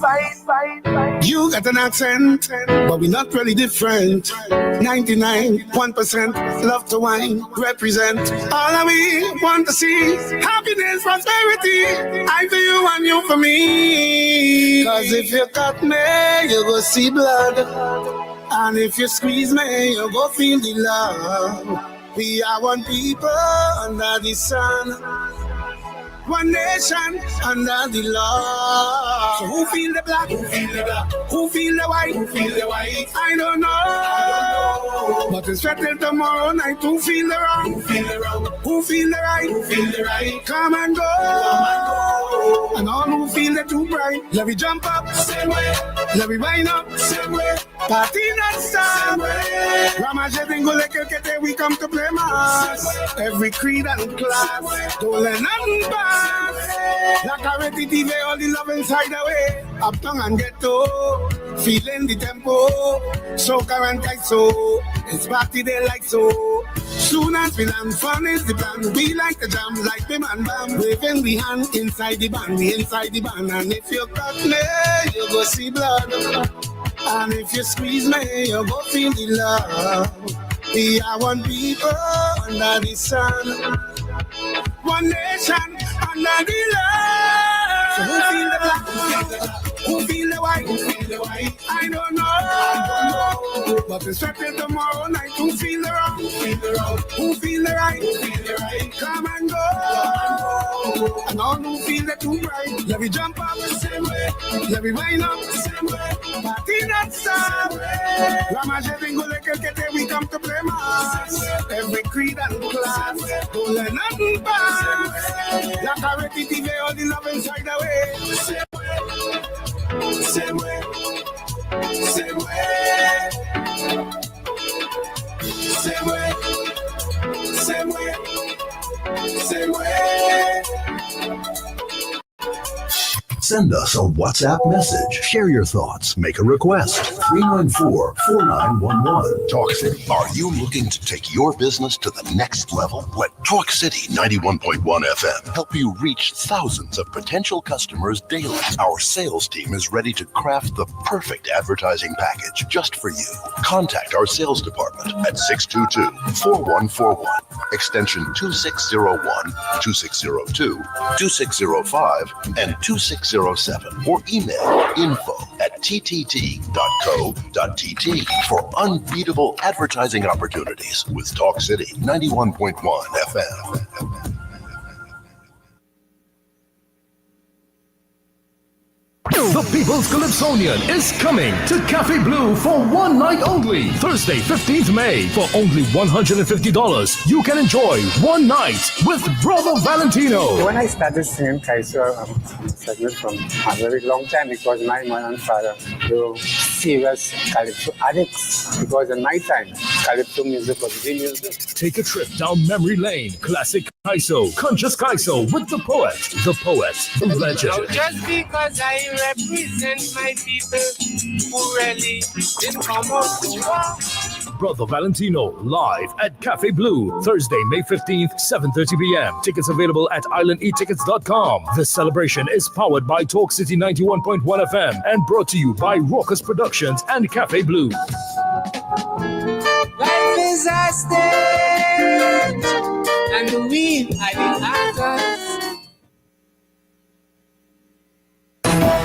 You got an accent, but we're not really different. 99.1% love to wine, represent. All that we want to see, happiness, prosperity. I for you and you for me. Cause if you cut me, you go see blood. And if you squeeze me, you go feel the love. We are one people under the sun. One nation under the law. So who feel the black? Who feel the black? Who feel the white? Who feel the white? I don't know. But it's right till tomorrow night. Who feel the wrong? Who feel the wrong? Who feel the right? Who feel the right? Come and go. And all who feel the too bright. Let me jump up, same way. Let me wind up, same way. Party not stop. Ramajet go like a we come to play mass. Every creed and class. Don't let nothing pass. Like a ready TV, all the love inside the way. Uptown and ghetto, feeling the tempo. So current like so, it's party day like so. Soon as we land, fun is the plan. We like the jam, like the man bam. Waving the hand inside the band, we inside the band. And if you cut me, you go see blood. And if you squeeze me, you go feel the love. We are one people under the sun. One nation under the love. So who feel the black? Who feel the white? Who feel the white? I don't know. But it's right till tomorrow night. Who feel the wrong? Who feel the wrong? Who feel the right? Who feel the right? Come and go. And all who feel the too bright. Let me jump up the same way. Let me wind up the same way. Party not stop. Ramajet go like a we come to play mass. Every creed and class. Don't let nothing pass. Like a ready TV, all the love inside the way. Same way. Same way. Same way. Same way. Same way. Send us a WhatsApp message. Share your thoughts. Make a request. 394-4911. Talk City. Are you looking to take your business to the next level? Let Talk City 91.1 FM help you reach thousands of potential customers daily. Our sales team is ready to craft the perfect advertising package just for you. Contact our sales department at 622-4141, extension 2601, 2602, 2605, and 2607, or email info@ttt.co.tt for unbeatable advertising opportunities with Talk City 91.1 FM. The People's Calypsonian is coming to Cafe Blue for one night only. Thursday, 15th May. For only $150, you can enjoy one night with Brother Valentino. When I started singing Kaiser segment from a very long time, because my mother and father were serious Calypso addicts. Because at night time, Calypso music was the music. Take a trip down memory lane. Classic Kaiso, conscious Kaiso with the poet, the legend. Now just because I represent my people who really didn't come up to war. Brother Valentino live at Cafe Blue, Thursday, May 15th, 7:30 p.m. Tickets available at islandetickets.com. This celebration is powered by Talk City 91.1 FM and brought to you by Raucous Productions and Cafe Blue. Life is a stage, and we are the actors.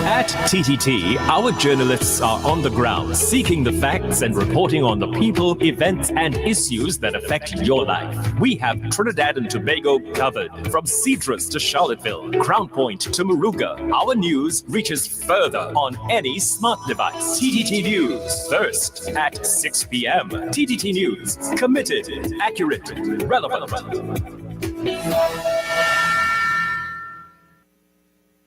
At TTT, our journalists are on the ground, seeking the facts and reporting on the people, events, and issues that affect your life. We have Trinidad and Tobago covered, from Citrus to Charlottesville, Crown Point to Moruga. Our news reaches further on any smart device. TTT News, first at 6 p.m. TTT News, committed, accurate, relevant.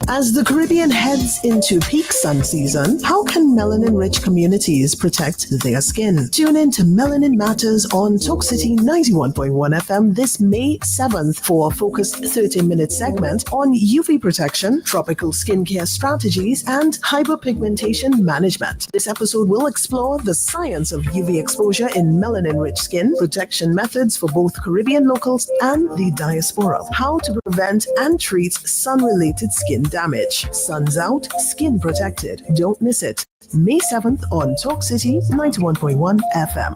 As the Caribbean heads into peak sun season, how can melanin-rich communities protect their skin? Tune in to Melanin Matters on Talk City 91.1 FM this May 7th for a focused 30-minute segment on UV protection, tropical skincare strategies, and hyperpigmentation management. This episode will explore the science of UV exposure in melanin-rich skin, protection methods for both Caribbean locals and the diaspora, how to prevent and treat sun-related skin damage. Sun's out, skin protected. Don't miss it. May 7th on Talk City 91.1 FM.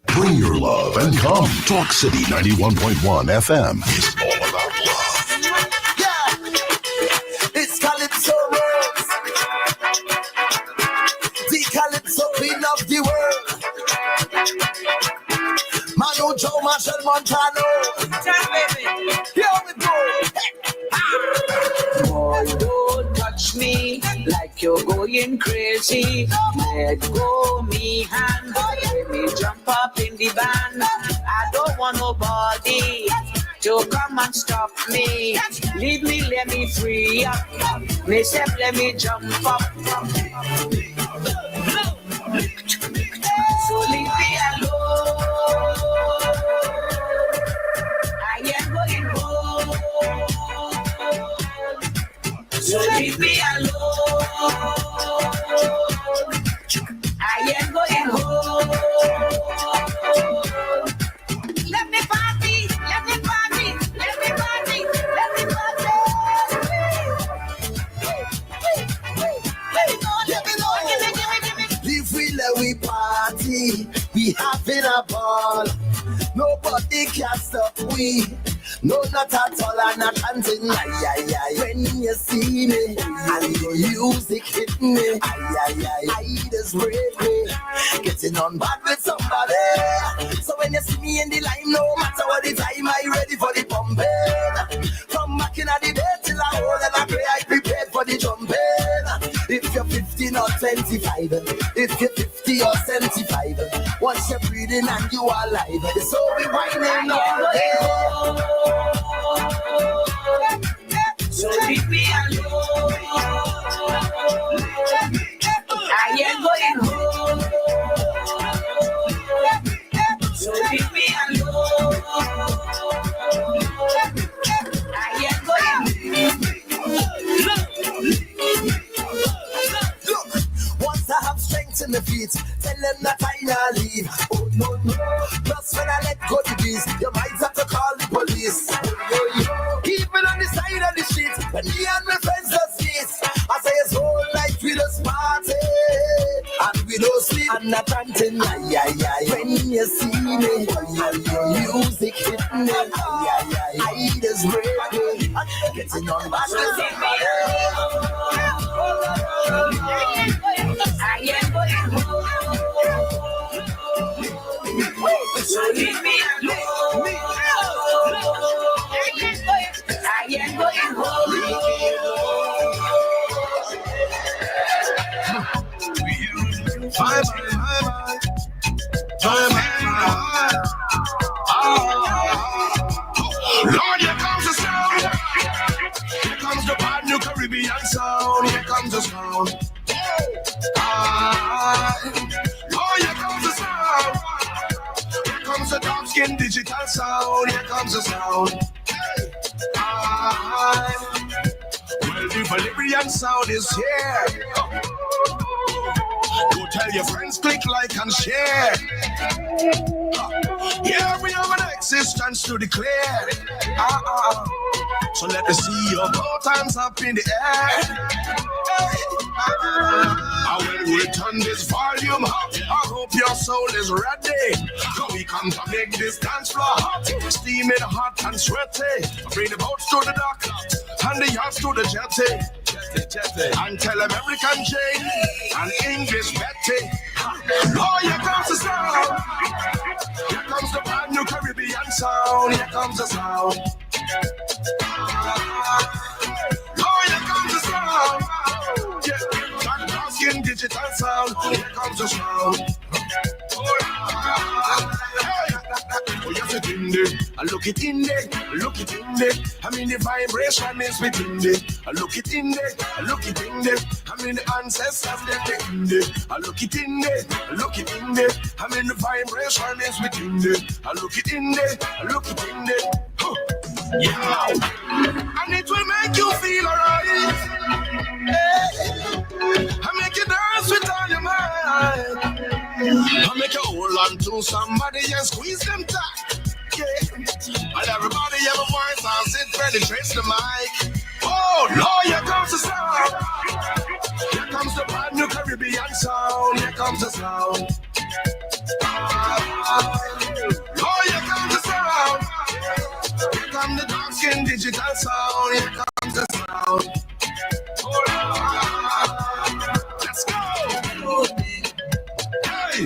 Bring your love and come. Talk City 91.1 FM is all about love. Yeah, it's Calypso Rose. The Calypso queen of the world. Manu Joe Marshall Montano. Here we go. Boy, don't touch me like you're going crazy. Let go me hand. Let me jump up in the van. I don't want nobody to come and stop me. Leave me, let me free up. Me step, let me jump up. So leave me alone. So leave me alone. I am going home. Let me party, let me party, let me party, let me party. If we let we party, we having a ball. Nobody can stop we. No, not at all, I'm not dancing. Aye, aye, aye. When you see me, and your music hit me, aye, aye, aye. I just break me, getting on bad with somebody. So when you see me in the line, no matter what the time, I ready for the pumping. From back in the day till I hold and I pray, I prepared for the jumping. If you're 15 or 25, if you're 50 or 75, once you're breathing and you are alive, so we whining all day. So leave me alone. I am going home. So leave me alone. I am going home. Look, once I have strength in the feet, tell them that I not leave. Oh no, no. Plus when I let go the beast, you might have to call the police. Keep it on the side of the street. When me and my friends just kiss, I say it's whole life we just party and we don't sleep and not ranting. Aye, aye, aye. When you see me, your music hit me. Aye, aye, aye. I just break me, getting on back with somebody. I am going home. So leave me alone. I am going home. Bye, Lord, here comes the sound. Here comes the bad new Caribbean sound. Here comes the sound. Oh, here comes the sound. Here comes the dark skin digital sound. Here comes the sound. Well, the Valerian sound is here. Go tell your friends, click like and share. Yeah, we have an existence to declare. So let us see your both hands up in the air. I will return this volume up. I hope you're your soul is ready. So we come to make this dance floor hot, steaming hot and sweaty. Bring the boats to the dock and the yachts to the jetty. And tell American Jane and English Betty. Oh, here comes the sound. Here comes the brand new Caribbean sound. Here comes the sound. Oh, here comes the sound. Yeah, that asking digital sound. Here comes the sound. Oh, yes, it's in there. I look it in there. Look it in there. I mean, the vibration is within there. I look it in there. I look it in there. I mean, the ancestors, they're in there. I look it in there. I look it in there. I mean, the vibration is within there. I look it in there. I look it in there. Huh. Yeah. And it will make you feel alright. Hey. I make you dance with all your mind. I make you hold on to somebody and squeeze them tight. Yeah. And everybody have a voice and sit penetrates the mic. Oh, Lord, here comes the sound. Here comes the brand new Caribbean sound. Here comes the sound. Oh, here comes the sound. Here comes the dark skin digital sound. Here comes the sound. Oh, let's go. Hey.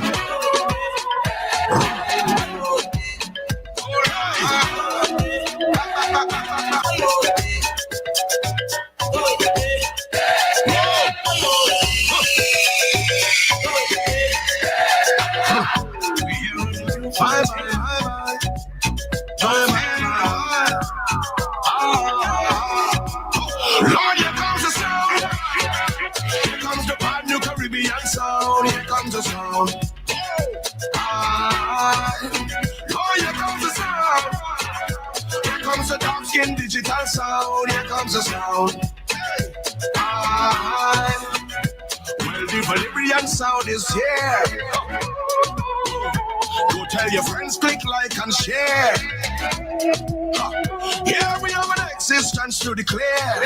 Lord, here comes the sound. Here comes the brand new Caribbean sound. Here comes the sound. Lord, here comes the sound. Here comes the dark skin digital sound. Here comes the sound. Well, the Bolivian sound is here. Go tell your friends, click like and share. Yeah, we have an existence to declare.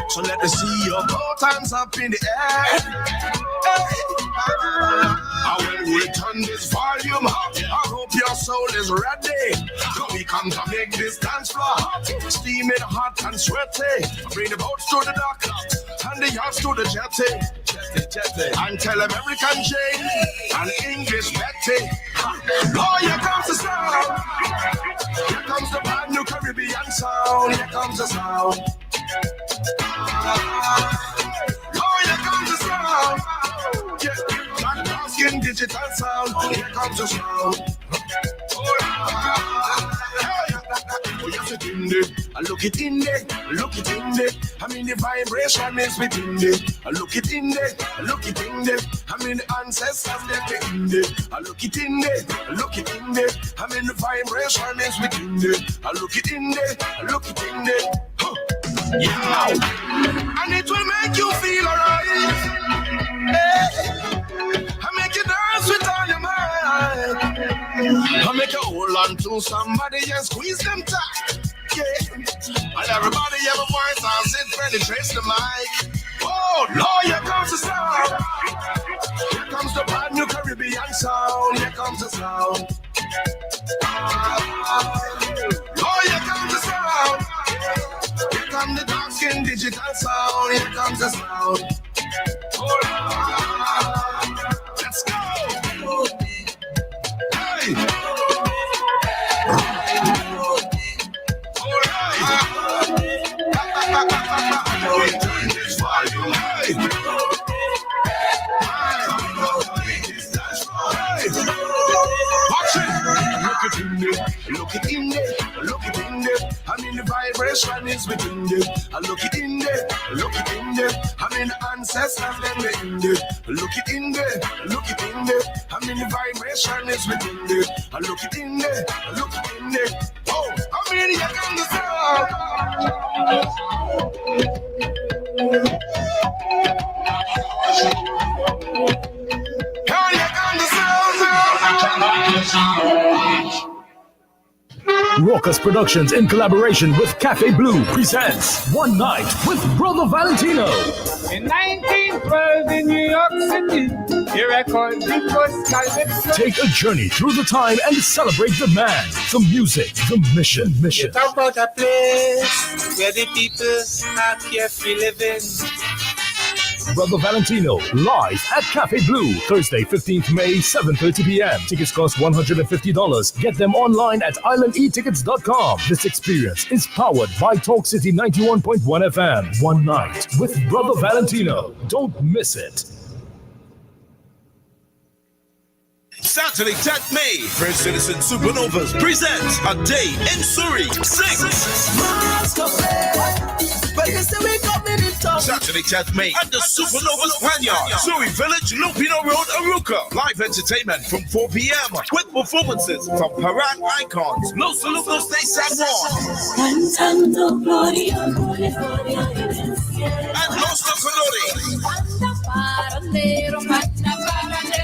So let me see your both hands up in the air. I will return this volume up. I hope your soul is ready. So we come to make this dance floor hot, steaming hot and sweaty. Bring the boats to the dock and the yachts to the jetty. And tell American Jane and English Betty. Oh, here comes the sound. Here comes the brand new Caribbean sound. Here comes the sound. Oh, here comes the sound. Yeah, that asking digital sound. Here comes the sound. Oh, yes, it's in there. I look it in there. Look it in there. I mean, the vibration is within there. I look it in there. Look it in there. I mean, the ancestors, they're in there. I look it in there. Look it in there. I mean, the vibration is within there. I look it in there. Look it in there. Huh. Yeah. And it will make you feel alright. Hey. I make you dance with all your mind. I make you hold on to somebody and squeeze them tight. Yeah. And everybody have a voice and sit penetrates the mic. Oh, Lord, here comes the sound. Here comes the brand new Caribbean sound. Here comes the sound. Oh, here comes the sound. Here comes the dark skin digital sound. Here comes the sound. Oh, let's go. Hey. Look it in there, look it in there. I mean, the vibration is within there. I look it in there, look it in there. I mean, the ancestors, them in there. Look it in there, look it in there. I mean, the vibration is within there. I look it in there, look it in there. Oh, I mean, you can the sound. How you can the sound. Raucous Productions, in collaboration with Cafe Blue, presents One Night with Brother Valentino. In 1912 in New York City, Here I call because Calypso. Take a journey through the time and celebrate the man, the music, the mission. You talk about a place where the people are carefree living. Brother Valentino, live at Cafe Blue, Thursday, 15th May, 7:30 p.m. Tickets cost $150. Get them online at islandetickets.com. This experience is powered by Talk City 91.1 FM. One night with Brother Valentino. Don't miss it. Saturday, 10th May, First Citizen Supernovas presents A Day in Surrey 6. Saturday, 10th May at the Supernovas Vineyard, Surrey Village, Lupino Road, Aruka. Live entertainment from 4 p.m. with performances from Parade Icons, Los Saludos de San Juan, and Los Tocolores.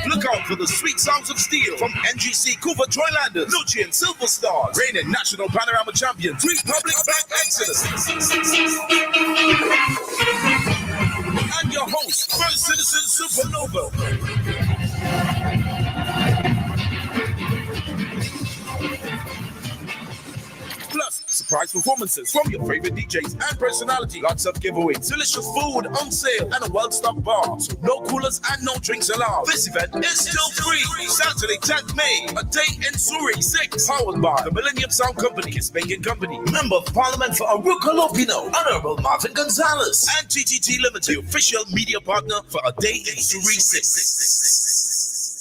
Look out for the sweet sounds of steel from NGC Cooper Troylanders, Lucian Silver Stars, reigning national panorama champions, Republic Bank Exodus, and your host, First Citizen Supernova. Plus, surprise performances from your favorite DJs and personality. Lots of giveaways, delicious food on sale, and a well-stocked bar. So no coolers and no drinks allowed. This event is still free. Saturday, 10th May, A Day in Surrey 6. Powered by the Millennium Sound Company, His Banking Company. Member of Parliament for Aruca Lopino, Honorable Martin Gonzalez. And TTT Limited, the official media partner for A Day in Surrey 6.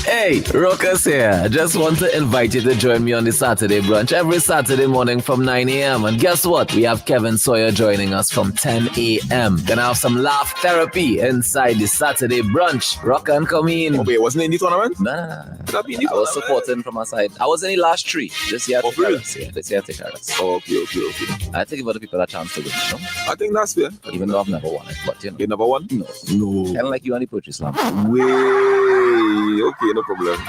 Hey, Rockers here. I just want to invite you to join me on the Saturday brunch every Saturday morning from 9 a.m. And guess what? We have Kevin Sawyer joining us from 10 a.m. Gonna have some laugh therapy inside the Saturday brunch. Rock and come in. Oh, wait, wasn't it in the tournament? Nah. I was supporting from our side. I was in the last three. This year, this year, take us. Oh, okay. I think give other people a chance to win, you know? I think that's fair. Even though I've never won it, but you know. You never won? No. Kind of like you on the poetry slam. Way. Okay, no problem.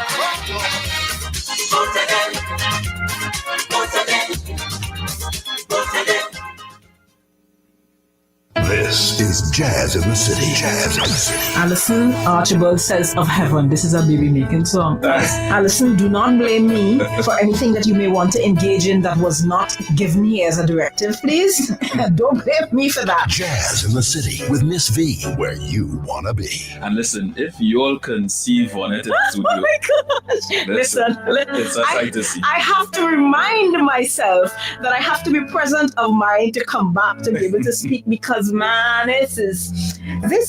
This is Jazz in the City. Jazz in the City. Alison Archibald says of heaven, this is a baby making song. Alison, do not blame me for anything that you may want to engage in that was not given here as a directive, please. Don't blame me for that. Jazz in the City with Miss V, where you want to be. And listen, if you all conceive on it in the studio, oh my gosh. Listen, it's a sight to see. I have to remind myself that I have to be present of mind to come back to be able to speak because man, this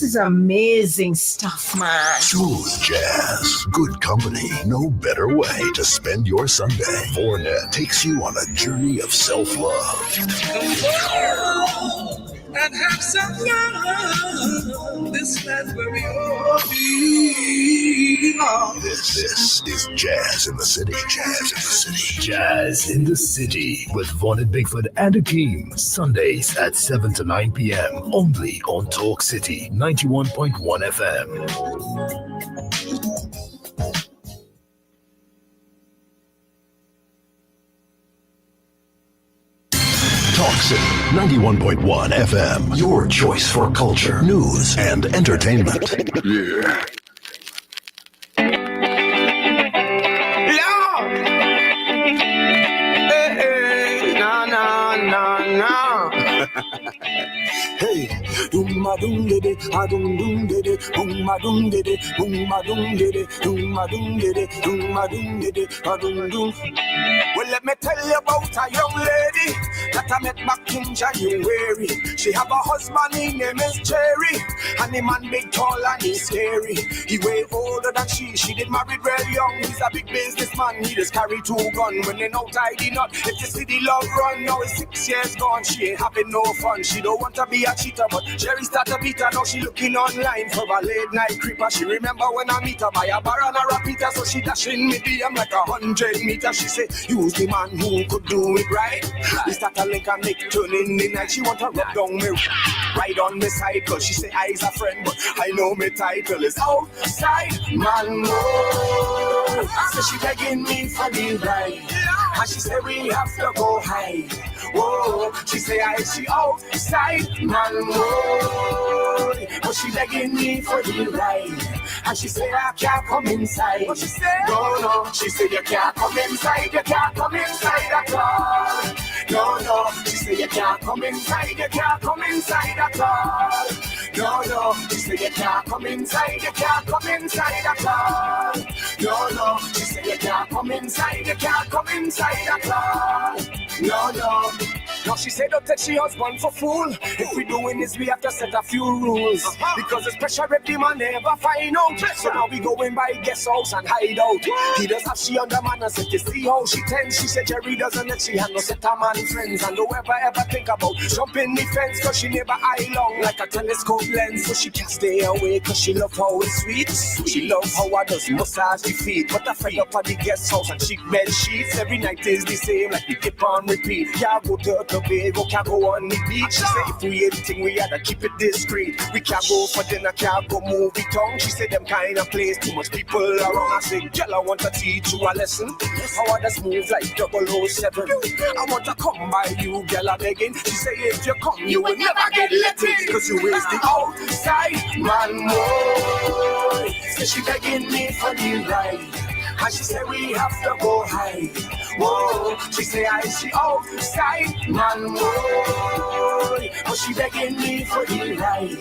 is amazing stuff, man. Smooth jazz, good company, no better way to spend your Sunday. Warnin takes you on a journey of self-love. And have some love. This land where we all belong. This is Jazz in the City. Jazz in the City. Jazz in the City with Vonnet Bigford and Akeem. Sundays at 7 to 9 p.m. Only on Talk City 91.1 FM. Talk City 91.1 FM. Your choice for culture, news, and entertainment. Yeah. Hey, doom ma doom dede, a doom doom dede, boom ma doom dede, boom ma doom dede, doom ma doom dede, doom ma doom dede, a doom doom. Well, let me tell you about a young lady that I met back in January. She have a husband, his name is Jerry, and the man big, tall, and he's scary. He way older than she did married real young. He's a big businessman, he just carry 2 guns. When they know tidy not, if you see the love run, now it's 6 years gone, she ain't having no fun. She don't want to be a cheater, but Jerry start to beat her. Now she looking online for a late night creeper. She remember when I meet her by a bar and a repeater, so she dashing me DM like 100 meters. She say, use the man who could do it right. We start to link and make turn in the night. She want to rub down me right on the side, cause she say I's a friend, but I know me title is outside man more. So she begging me for the ride, and she say we have to go high. Whoa, she say she outside man more. but she begging me for the ride. And she say I can't come inside. What she say? No, she say you can't come inside. You can't come inside at all. No, she say you can't come inside. You can't come inside at all. No, she say you can't come inside. You can't come inside at all. No, she say you can't come inside. You can't come inside at all. No. Now she said don't take she husband for fool. If we doing this, we have to set a few rules. Because it's pressure if the man never find out. So now we going by guest house and hide out. He does have she under manners. If you see how she tends, she said Jerry doesn't let she have no set of man friends. And don't ever think about jumping the fence. Cause she never eye long like a telescope lens. So she can't stay away cause she love how it's sweet. She love how I does massage the feet. But I fed up at the guest house and cheap bed sheets. Every night is the same like we keep on repeat. Yeah, go to Tobago, can't go on the beach. She say if we anything we had to keep it discreet. We can't go for dinner, can't go movie town. She said them kind of place, too much people around. I say, girl, I want to teach you a lesson. How I just move like 007. I want to come by you, girl, I'm begging. She say if you come, you will never get let in. Cause you is the outside man boy. So she begging me for the ride. And she say we have to go high. Whoa, she say I see outside man boy. But she begging me for the ride.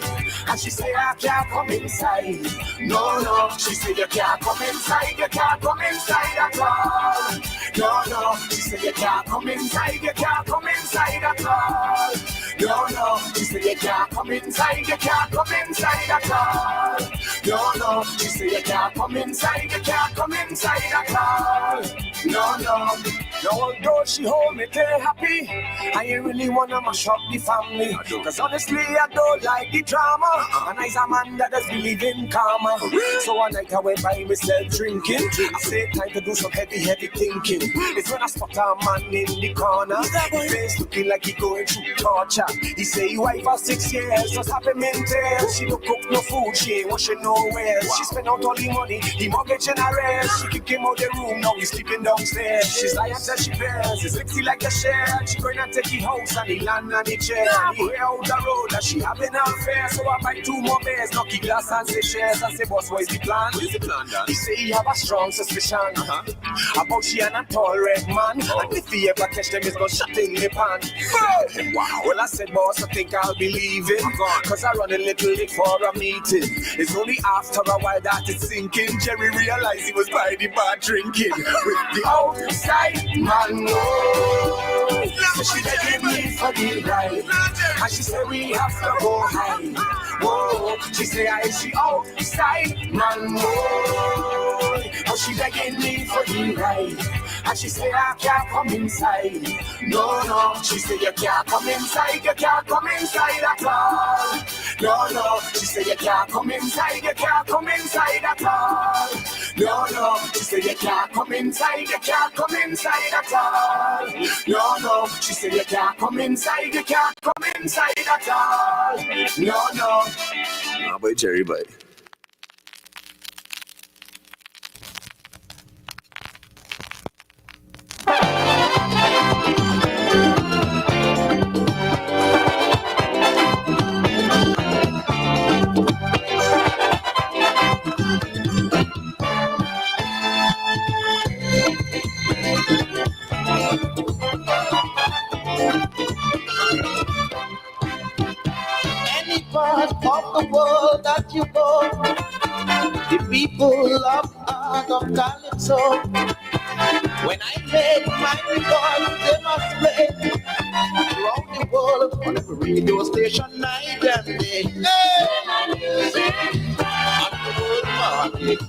And she say I can't come inside. No, she say you can't come inside. You can't come inside at all. No, she say you can't come inside. You can't come inside at all. No, she say you can't come inside. You can't come inside at all. No, she say you can't come inside. You can't come inside at all. No, although she hold me too happy, I ain't really wanna mash up the family. Cause honestly I don't like the drama. And I's a man that does believe in karma. So one night I went by myself drinking. I said time to do some heavy thinking. It's when I spot a man in the corner. His face looking like he going through torture. He say he wife for 6 years, just happy mental. She don't cook no food, she ain't washing nowhere. She spent out all the money, the mortgage and her rest. She kicked him out the room, now he's sleeping downstairs. She's lying till she bears, it's sexy like a share. She going to take the house and the land and the chair. He hear out the road that she having an affair. So I buy 2 more beers, knock the glass and say shares. I say boss, what is the plan? What is the plan, Dan? He say he have a strong suspicion about she and a tall red man. And if he ever catch them, he's gonna shut in the pan. Wow. Well I said boss, I think I'll believe it. Cause I run a little late for a meeting. It's only after a while that it's sinking. Jerry realized he was by the bar drinking with the outside man. So she begging me for the ride. And she said we have to go high. Whoa, she say I see outside man. Oh, she begging me for the ride. And she say I can't come inside. No, she say you can't come inside. You can't come inside at all. No, she say you can't come inside. You can't come inside at all. No, she say you can't come inside. You can't come inside at all. No, she say you can't come inside. You can't come inside at all. No. Nah, boy, Jerry, boy. Any part of the world that you go, the people of Calypso. When I make my record, they must play around the world on every radio station night and day. Hey! On the world market,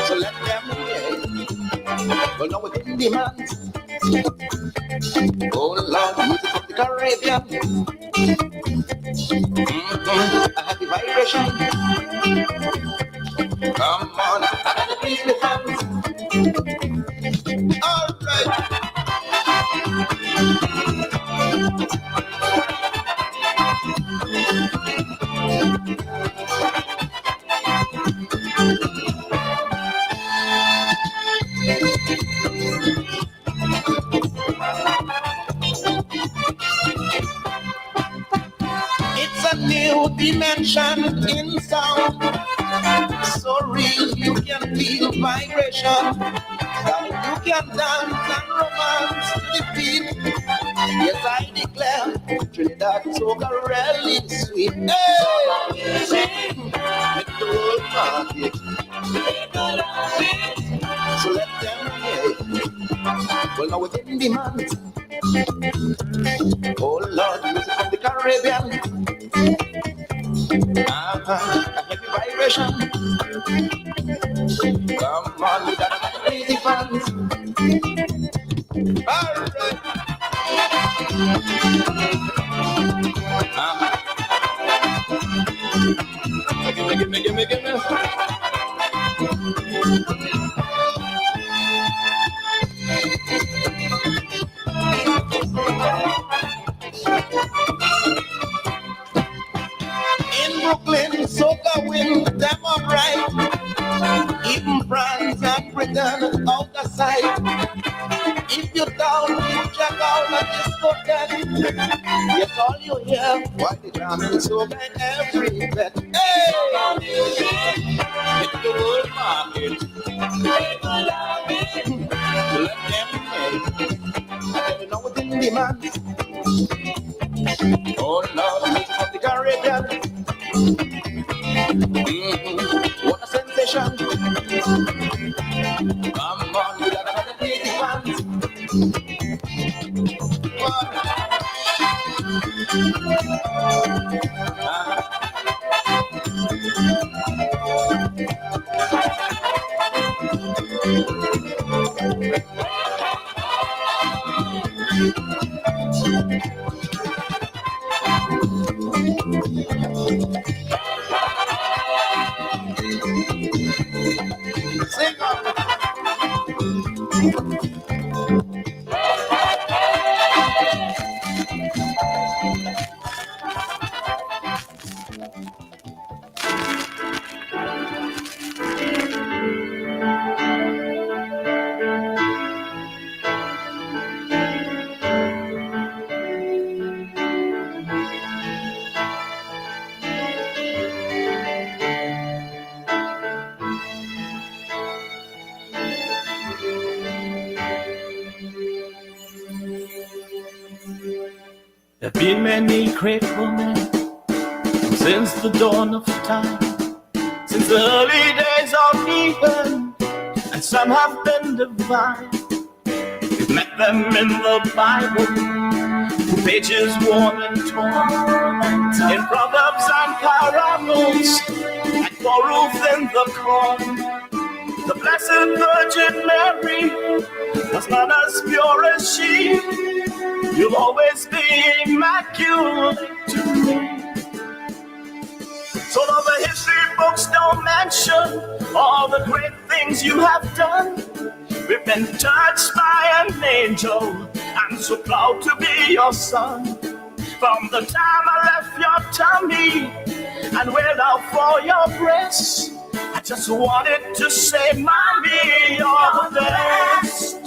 so let them hear. Well, now we're in demand. Oh Lord, music from the Caribbean. I had the vibration. Come on, I gotta please the fans. All right. It's a new dimension in sound. So real, you can feel vibration. You can dance and romance to the beat. Yes, I declare, Trinidad soca really sweet. Hey, make the world market. So let them hear. Well, now within demand. Oh Lord, music from the Caribbean. A heavy vibration. Come on, we got a crazy fans. All right. Give me. In Brooklyn, soca win them alright. Even France and Britain out of sight. If you're down, you check out a discotheque. Yes, all you hear, why the jamming soca every bet. Hey! It's the world market. People love it. Let them pay. You know what's in demand. Oh Lord, music of the Caribbean. What a sensation. Come on, we got another crazy fans. Sing on. There have been many great women since the dawn of time, since the early days of Eden, and some have been divine. We've met them in the Bible, through pages worn and torn, in proverbs and parables, and for Ruth in the corn. The Blessed Virgin Mary was none as pure as she. You'll always be immaculate to me. So though the history books don't mention all the great things you have done, we've been touched by an angel. I'm so proud to be your son. From the time I left your tummy and went out for your breast, I just wanted to say, Mommy, you're the best.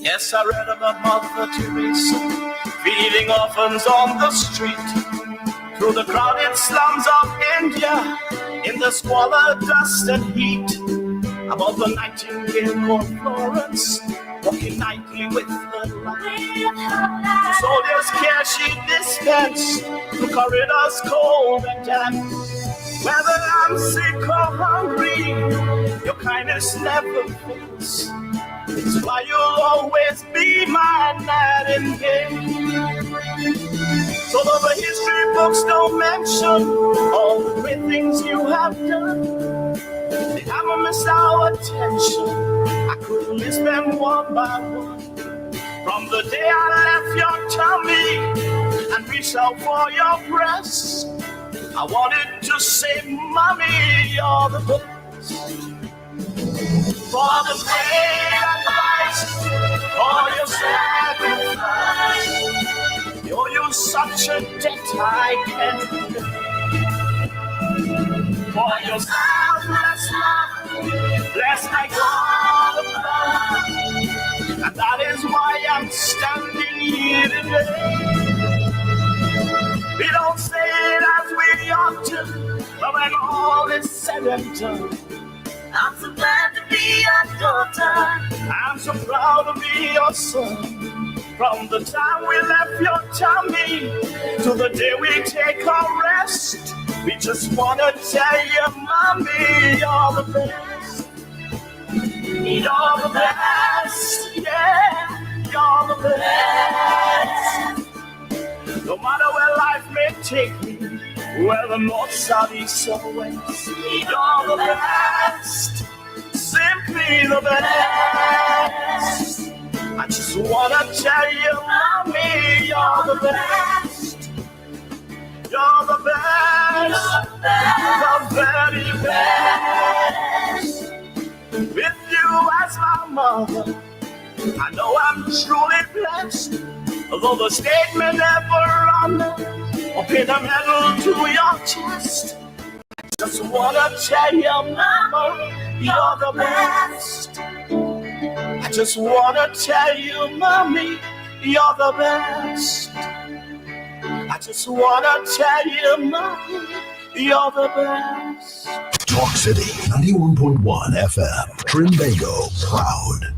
Yes, I read about Mother Teresa feeding orphans on the street, through the crowded slums of India, in the squalor, dust and heat. About the Nightingale of Florence, walking nightly with her light. Soldiers' care she dispensed, through corridors cold and damp. Whether I'm sick or hungry, your kindness never fails. It's why you'll always be my night and day. So though the history books don't mention all the great things you have done, they haven't missed our attention. I couldn't miss them one by one. From the day I left your tummy and reached out for your breast, I wanted to say, Mommy, you're the best. for the great advice, for your sacrifice. You're such a debt I can't pay. For your selfless love, bless my God above. And that is why I'm standing here today. We don't say it as we ought to, but when all is said and done, I'm so glad to be your daughter. I'm so proud to be your son. From the time we left your tummy to the day we take our rest, we just want to tell you, Mommy, you're the best. You're the best. Yeah, you're the best. No matter where life may take me, whether north, south, east, or west, you're the best. Simply the best. I just wanna tell you, Mommy, you're the best. You're the best. The very best. With you as my mother, I know I'm truly blessed. Though the state may never run or pin a medal to your chest, I just wanna tell you, Mama, you're the best. I just wanna tell you, Mommy, you're the best. I just wanna tell you, Mommy, you're the best. Talk City 91.1 FM. Trinbago, proud.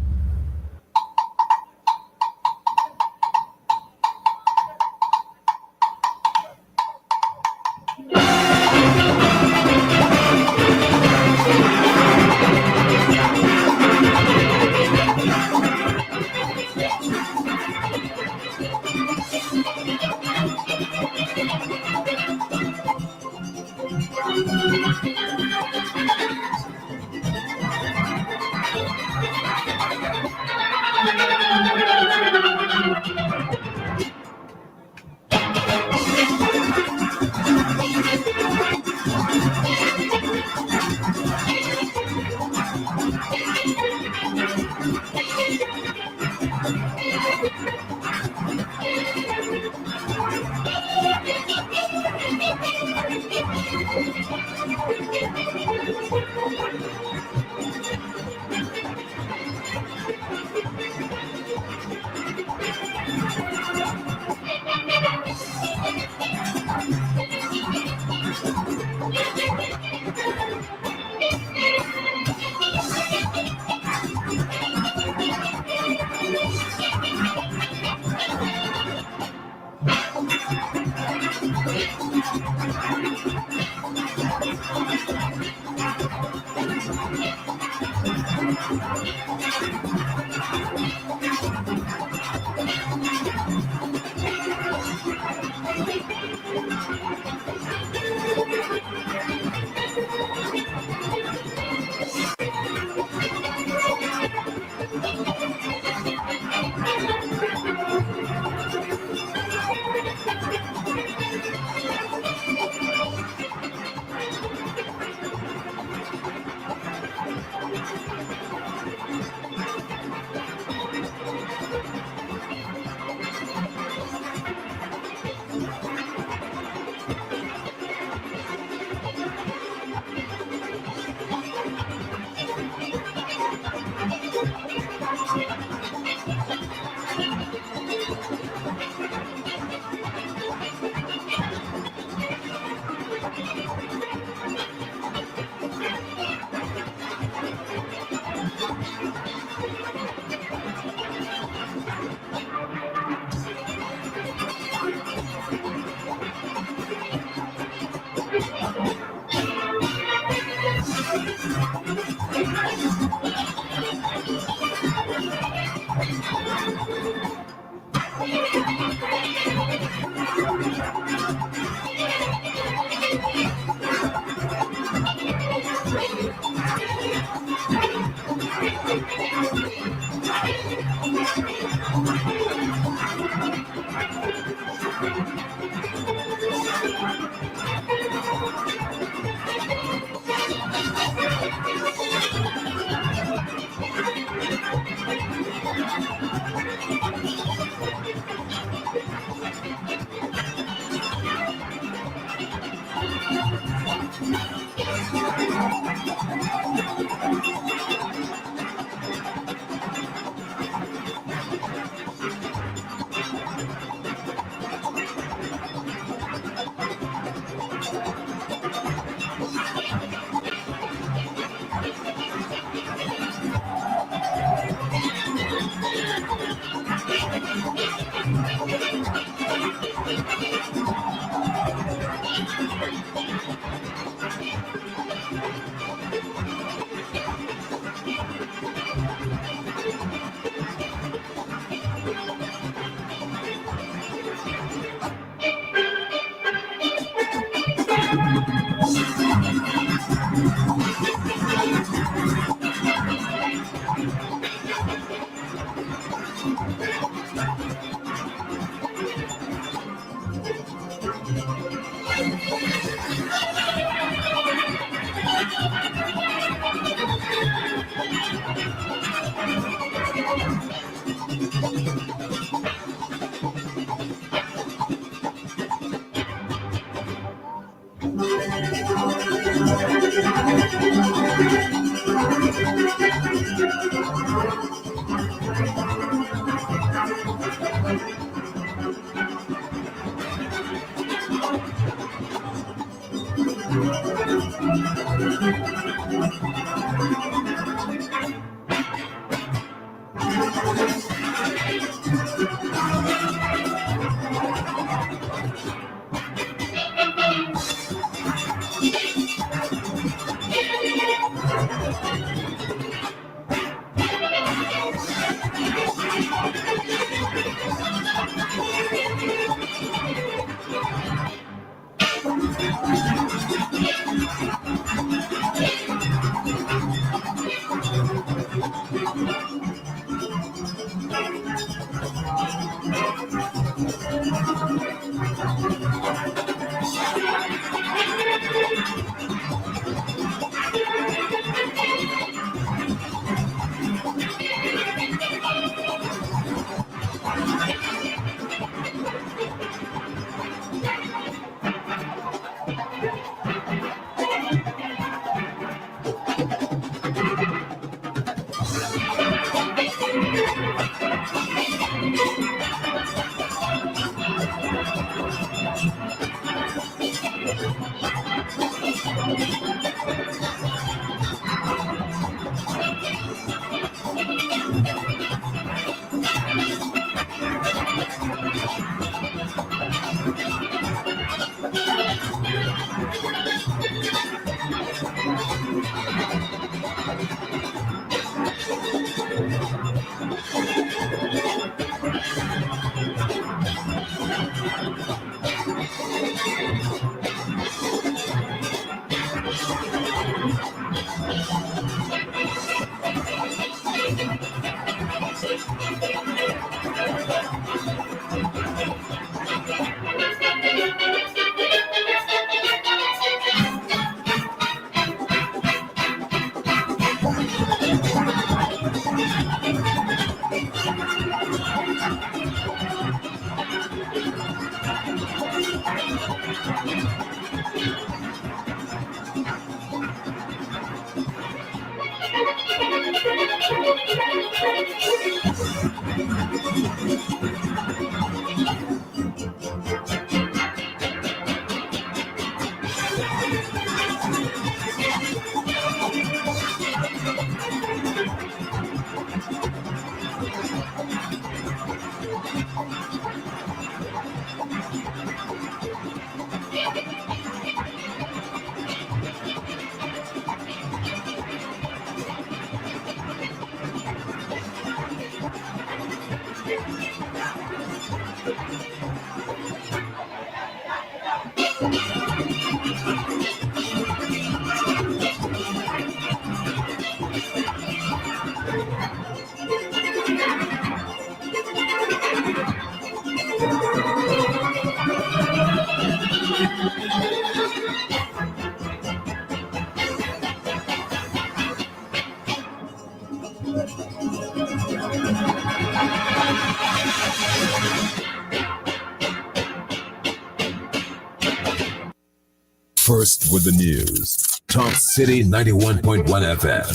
First with the news. Talk City 91.1 FM.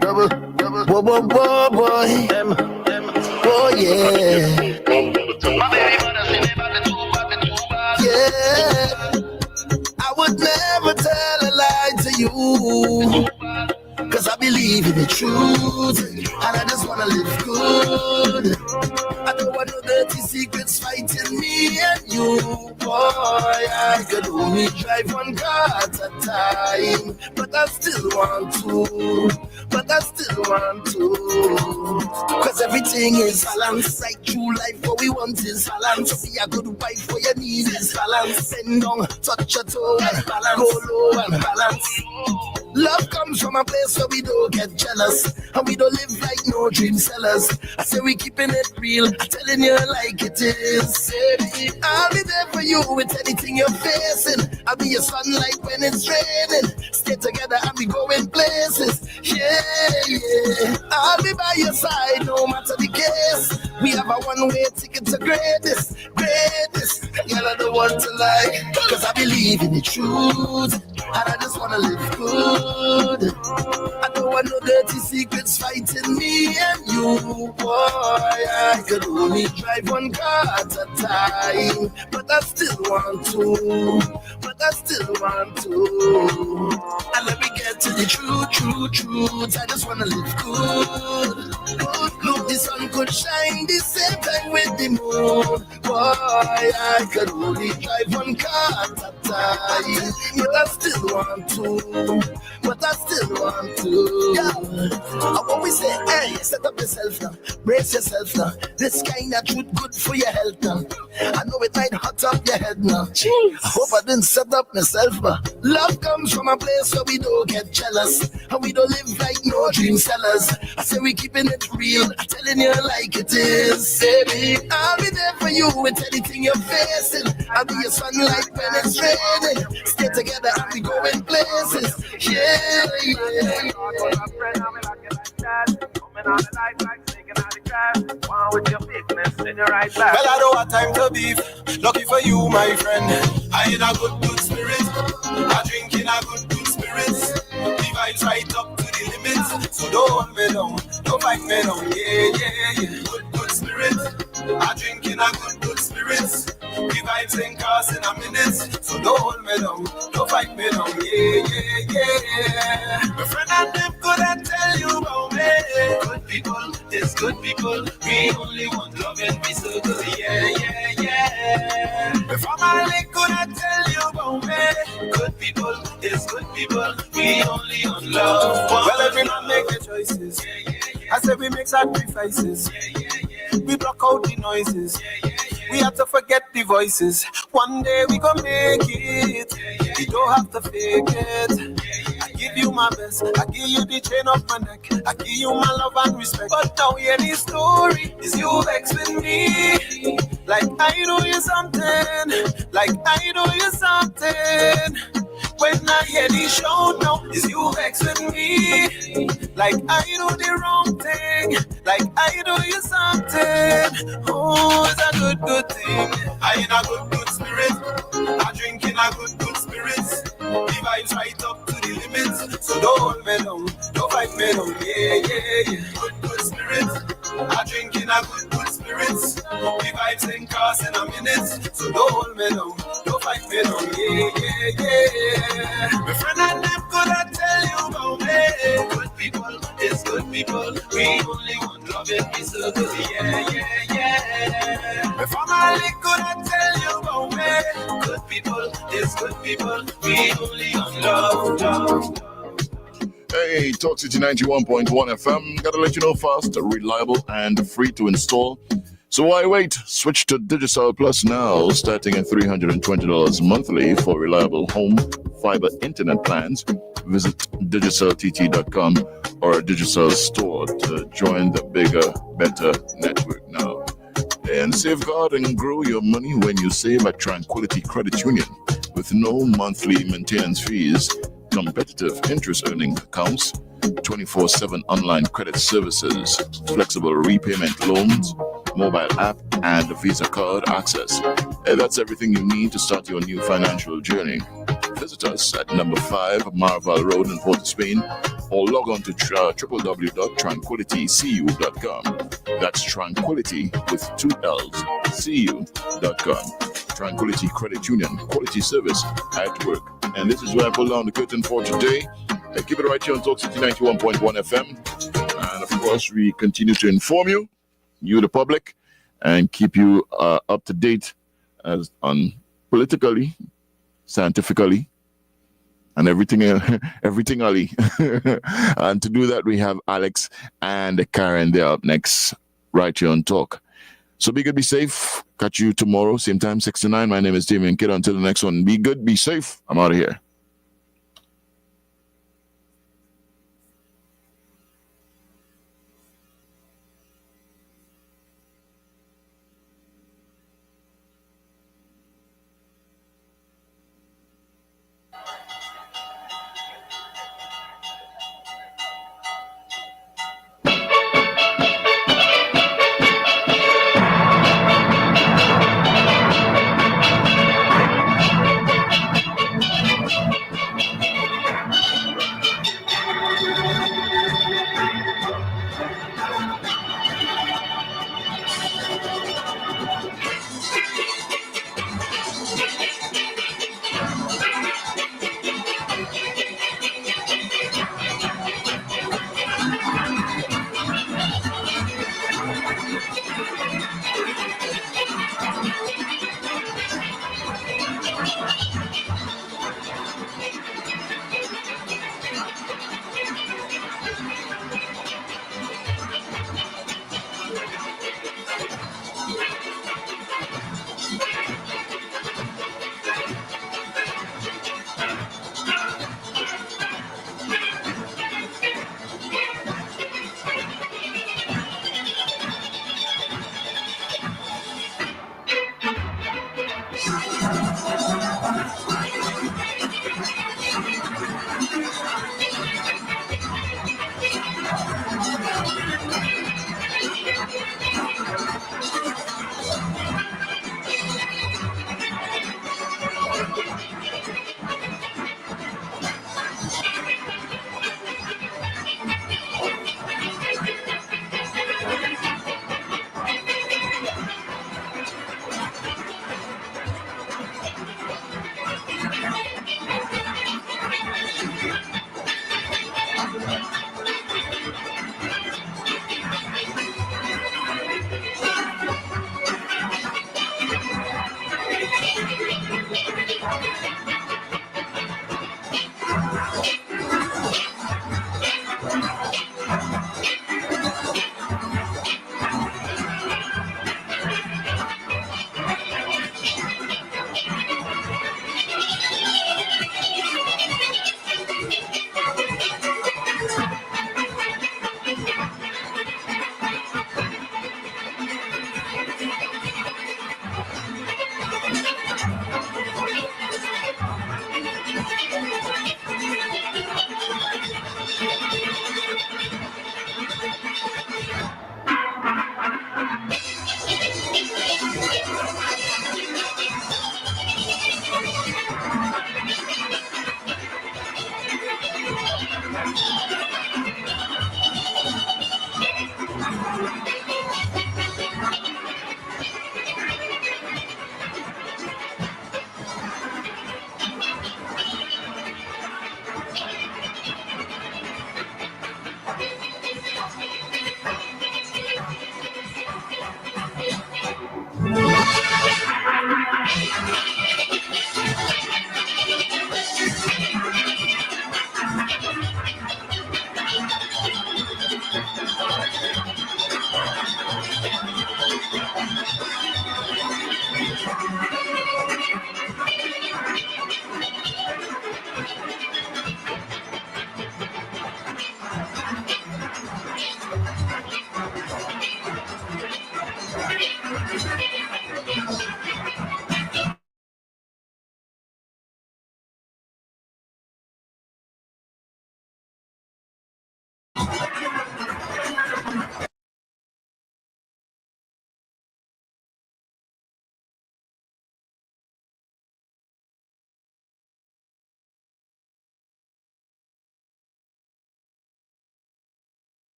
Double, boy. Oh yeah. Yeah. I would never tell a lie to you, 'cause I believe in the truth, and I just wanna live good. I don't want no dirty secrets fighting me and you, boy. I could only drive one car at a time, but I still want to. 'Cause everything is balance, right through life. What we want is balance. To be a good wife, what you need is balance. Bend down, touch your toe, and balance. Go low and balance. Love comes from a place where we don't get jealous, and we don't live like no dream sellers. I say we keeping it real, I'm telling you like it is. I'll be there for you with anything you're facing. I'll be your sunlight when it's raining. Stay together and we going places. Yeah. I'll be by your side no matter the case. We have a one-way ticket to greatness. Girl, I don't want to lie, 'cause I believe in the truth, and I just wanna live good. I don't want no dirty secrets fighting me and you, boy. I could only drive one car at a time, but I still want to. And let me get to the truth. I just wanna live good. Look, the sun could shine the same time with the moon, boy. I could only drive one car at a time, but I still want to. Yeah. I always say, hey, set up yourself now, brace yourself now. This kind of truth good for your health now. I know it might hot up your head now. Jeez. I hope I didn't set up myself, but love comes from a place where we don't get jealous, and we don't live like no dream sellers. I say we keeping it real, I'm telling you like it is. Baby, I'll be there for you with anything you're facing. I'll be your sunlight when it's raining. Stay together and we going places. Yeah. Well, I don't have time to beef. Lucky for you, my friend. I in a good spirit. I drink in a good spirits. The vibes right up to the limits. So don't hold me down, don't fight me down. Yeah. Good spirit. I drink in a good spirits. The vibes ain't cast in a minute. So don't hold me down, don't fight me down. Yeah. My friend and them couldn't tell you about me. Good people, it's good people. We only want love and be so good. Yeah. Before my leg couldn't tell you about me. Good people, it's good people. We only want love. Well, every man make their choices. I said we make sacrifices. We block out the noises. We have to forget the voices. One day we gon' make it. We don't have to fake it. I give you my best. I give you the chain of my neck. I give you my love and respect. But now hear the story. Is you vex with me? Like I do you something. When I hear the show now, is you vex with me? Like I do the wrong thing. Like I do you something. Oh, it's a good thing. I in a good spirit. I drink in a good spirits. The vibes right up to the limits. So don't hold me down, don't fight me down. Yeah. Good spirit. I drink in a good spirits. The vibes ain't cast in a minute. So don't hold me down, don't fight me down. Yeah. My friend and them could tell you about me. Good people, it's good people. We only want love and be so good. Yeah. Before my leg could tell you about me. Good people, it's good people. We only want love. Hey, Talk City 91.1 FM. Gotta let you know fast, reliable, and free to install. So why wait? Switch to Digicel Plus now, starting at $320 monthly for reliable home fiber internet plans. Visit digiceltt.com or Digicel store to join the bigger, better network now. And safeguard and grow your money when you save at Tranquility Credit Union with no monthly maintenance fees, competitive interest earning accounts, 24/7 online credit services, flexible repayment loans, mobile app, and Visa card access. That's everything you need to start your new financial journey. Visit us at number 5 Marval Road in Port of Spain, or log on to www.tranquilitycu.com. That's tranquility with 2 L's, cu.com. Tranquility Credit Union, quality service at work. And this is where I pull down the curtain for today. Keep it right here on Talk City 91.1 FM. And of course, we continue to inform you, the public, and keep you up to date on politically, scientifically, and everything Ali. And to do that, we have Alex and Karen. They're up next right here on Talk. So be good, be safe. Catch you tomorrow, same time, 6 to 9. My name is Damian Kidd. Until the next one, be good, be safe. I'm out of here.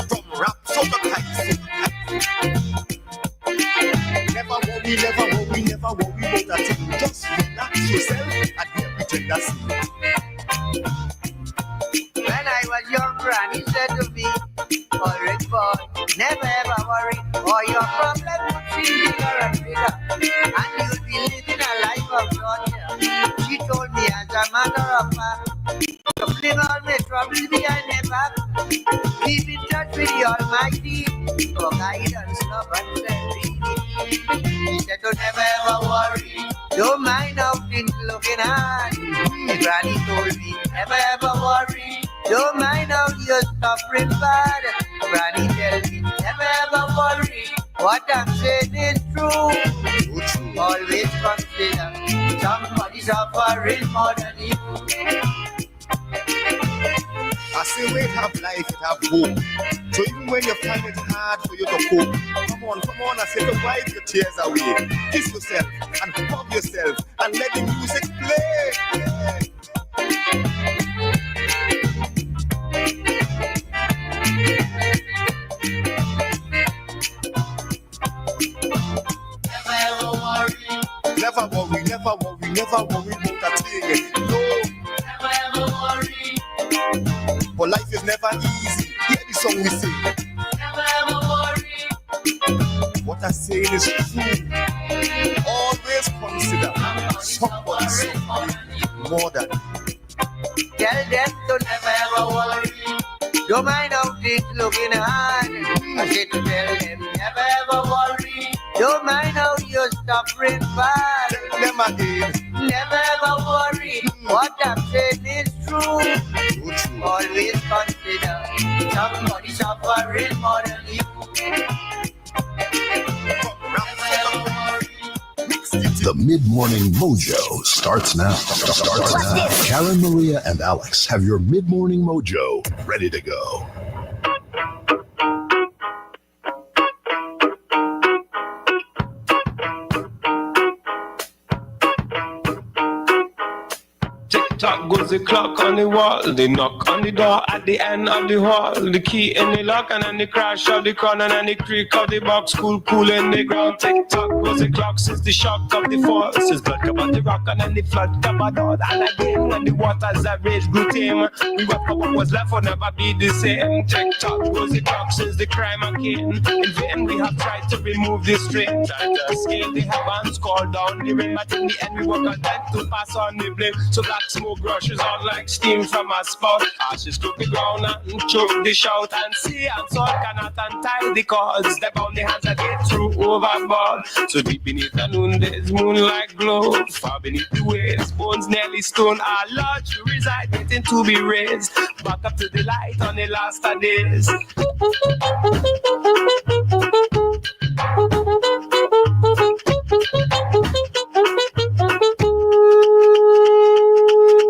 From rap so the types. Never worry about that thing. Just relax yourself and hear me tell that scene. When I was young, Granny said to me, alright boy, never ever worry, or your problem would seem bigger and bigger, and you'll be living a life of torture. She told me as a matter of fact, to fling all my troubles behind my back, keep in touch with the Almighty, for guidance, love and self-leading. She said to never ever worry, don't mind how things looking hard. Granny told me, never ever worry, don't mind how you're suffering bad. Granny tell me, never ever worry, what I'm saying is true. Always consider somebody suffering more than you. I say we have life, it have hope. So even when you find it hard for you to cope, come on, I say to wipe your tears away. Kiss yourself and hug yourself and let the music play. Never worry about that thing. No. Never ever worry. But life is never easy. Hear the song we sing. Never ever worry. What I say is true. Always consider somebody suffering more than you. Tell them to never ever worry. Don't mind how things looking hard. I say to tell them never ever worry. Don't mind how you're suffering bad. Tell them again. Never ever worry. What I'm saying is true. Always consider somebody suffering more than you. The mid-morning mojo starts now. Karen, Maria, and Alex have your mid-morning mojo ready to go. Tick-tock goes the clock on the wall. They knock on the door at the end of the hall. The key in the lock and then the crash of the crown and then the creak of the box. Cool in the ground. Tick-tock goes the clock since the shock of the fall. Since blood come on the rock and then the flood come out. And again when the waters have raged grew tame, we what was left will never be the same. Tick-tock goes the clock since the crime again. In vain we have tried to remove the strain. Tried to escape the heavens, call down the rain. But in the end we were content to pass on the blame. So black smoke rushes on like steam from a spout. Ashes cook the ground and choke the shout. And sea and salt cannot untie the cords. Step on the hands that get through overboard. So deep beneath the noonday's moonlight glow, far beneath the waves, bones nearly stone. Our Lord to reside, waiting to be raised. Back up to the light on the last of days.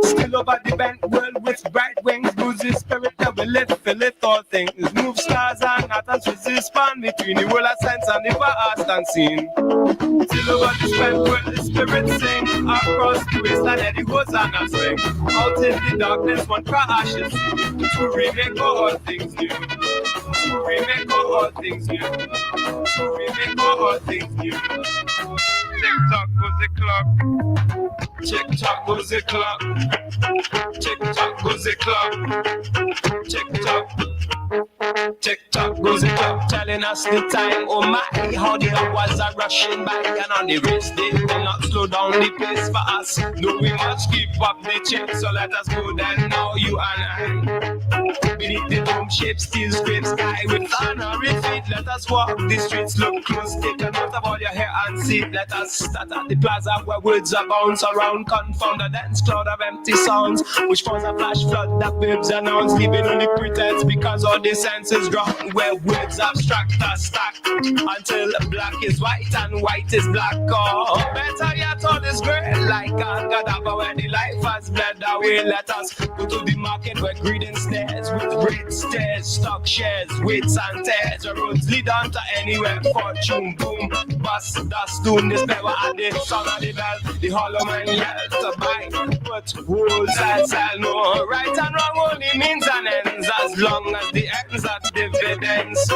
Still over the bent world with bright wings, lose the spirit that will live, fill it all things. Move stars and atoms with the span between the world of sense and the vast unseen. Still over the bent world, the spirit sing across the wasteland and the hosanna swing. Out in the darkness, one cry ashes to remake all things new. To remake all things new. To remake all things new. Tick-tock goes the clock. Tick-tock goes the clock. Tick-tock goes the clock. Tick-tock. Tick-tock goes the clock, telling us the time. Oh my, how the hours are rushing by. And on the race they will not slow down the pace for us. No, we must keep up the chase. So let us go then now, you and I. Beneath the dome-shaped steel scrape sky with honoring feet, let us walk the streets, look close, take a note of all your hair and seat. Let us start at the plaza where words are bounce around, confound a dense cloud of empty sounds, which forms a flash flood that babes announce, leaving only pretense because all the senses drown, where words abstract are stacked until black is white and white is black. Or better yet, all is gray like a cadaver when the life has bled out. away. Let us go to the market where greeting stares with great stairs, stock shares, weights and tears. The roads lead on to anywhere. Fortune boom, bust, dust, doom, this better at the sound of the bell. The hollow man yell to buy, but wholesale sell. No right and wrong only means and ends, as long as the ends are dividends.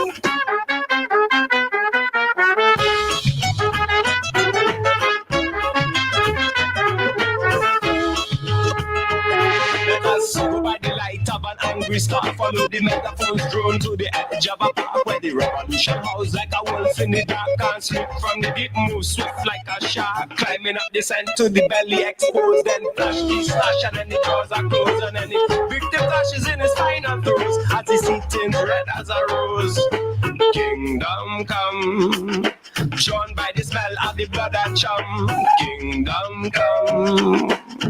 Let us go by the light of an angry star, follow the metaphors drawn to the edge of a park where the revolution house like a wolf in the dark, can't slip from the deep, move swift like a shark, climbing up the scent to the belly exposed, then flash the slash and then the doors are closed and then the victim flashes in his final throes as he sits red as a rose. Kingdom come, drawn by the smell of the blood and chum. Kingdom come,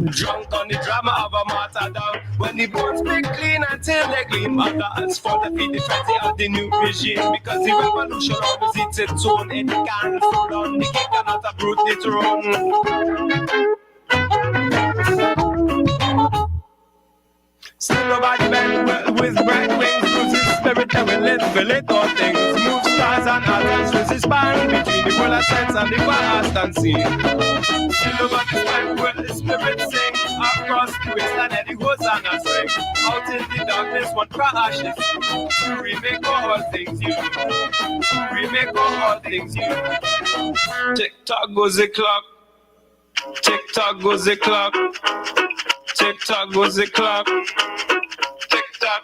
drunk on the drama of a martyrdom. When the bones break clean until they gleam, others for the feet, the frenzy of the new regime. Because the revolution always eats its own. It can't fall down, the king cannot uproot the throne. Still nobody bend well with bright wings, loses spirit and will let all things move stars and atoms, resist span between the world of sense and the past unseen. Still nobody bend well, the spirit sing across the wasteland and the hosanna sing. Out in the darkness one crash is to remake all things new. To remake all things new. Tick tock goes the clock. Tick tock goes the clock. Tick tock goes the clock. Tick tock.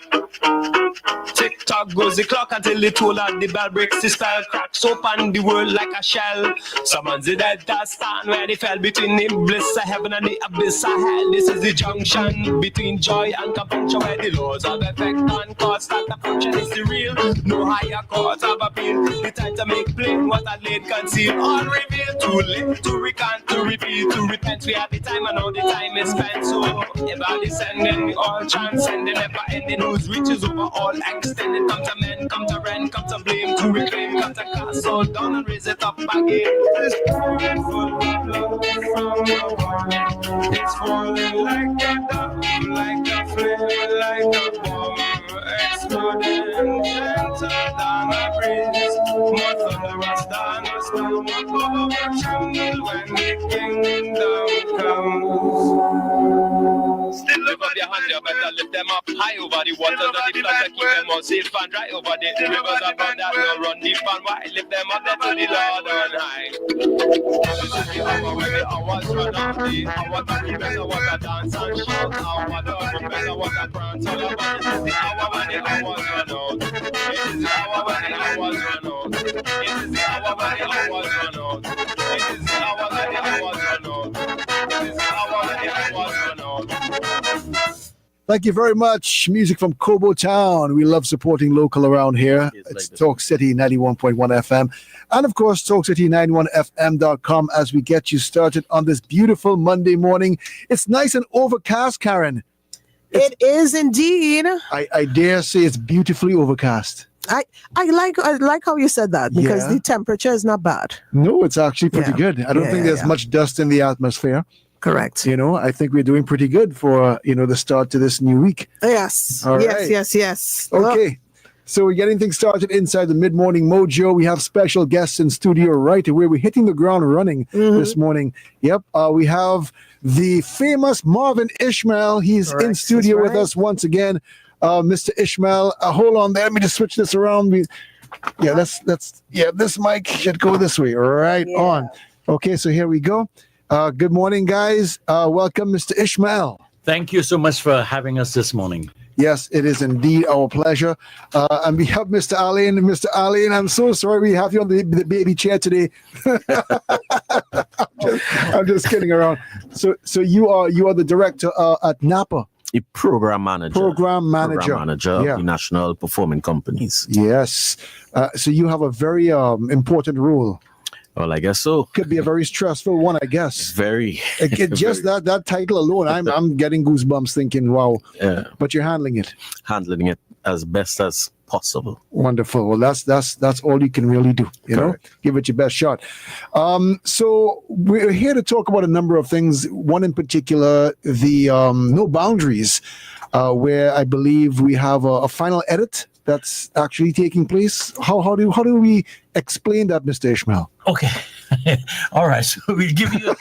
Tick tock goes the clock until the toll and the bell breaks the spell, cracks open the world like a shell. Summons the dead that stand where they fell between the bliss of heaven and the abyss of hell. This is the junction between joy and compunction where the laws of effect and cause start approaching is the real. No higher court of appeal. The time to make plain what I laid conceal. All revealed, too late to recant, to repeat, to repent. We have the time and all the time is spent. So ever descending, all transcending, never ending, whose reaches over all extending. Come to men, come to rent, come to blame, to reclaim, come to cast all down and raise it up again. This beautiful love from the one, it's falling like a dove, like a flame, like a bomb, exploding gentle down a breeze, more thunderous than a storm, more tremble when the kingdom comes. Still lift up your hands, you better lift them up high over the waters of the flood to keep them all safe and dry over the rivers of blood that will run deep and wide. Lift them up there to the Lord on high. This is the hour when the hours run out, the hour to prepare what a dance and shout, hour to prepare what a prance all about. This is the hour when the hours run out. It is the hour when the hours run out. It is the hour when the hours run out. It is the hour when the hours run out. It is the hour when the hours run out. Thank you very much. Music from Cobo Town. We love supporting local around here. It's Talk City 91.1 FM. And of course, TalkCity91FM.com as we get you started on this beautiful Monday morning. It's nice and overcast, Karen. It is indeed. I dare say it's beautifully overcast. I like how you said that because the temperature is not bad. No, it's actually pretty good. I don't think there's much dust in the atmosphere. Correct. You know, I think we're doing pretty good for, the start to this new week. Yes. All yes, right. yes. Okay. So we're getting things started inside the Mid-Morning Mojo. We have special guests in studio right away. We're hitting the ground running this morning. Yep. We have the famous Marvin Ishmael. He's in studio with us once again. Mr. Ishmael, hold on there. Let me just switch this around. This mic should go this way. Right on. Okay, so here we go. Good morning, guys. Welcome, Mr. Ishmael. Thank you so much for having us this morning. Yes, it is indeed our pleasure. And we have Mr. Alain. Mr. Alain, I'm so sorry we have you on the baby chair today. I'm just kidding around. So you are the director at Napa. A program manager. Program manager. In national performing companies. Yes. So you have a very important role. Well, I guess so. Could be a very stressful one, I guess. Very. Just that title alone, I'm getting goosebumps thinking, wow. Yeah. But you're handling it. Handling it as best as possible. Wonderful. Well, that's all you can really do. You know, give it your best shot. So we're here to talk about a number of things. One in particular, the No Boundaries, where I believe we have a final edit that's actually taking place. How do we explain that, Mr. Ishmael? Okay. All right. So we'll give you.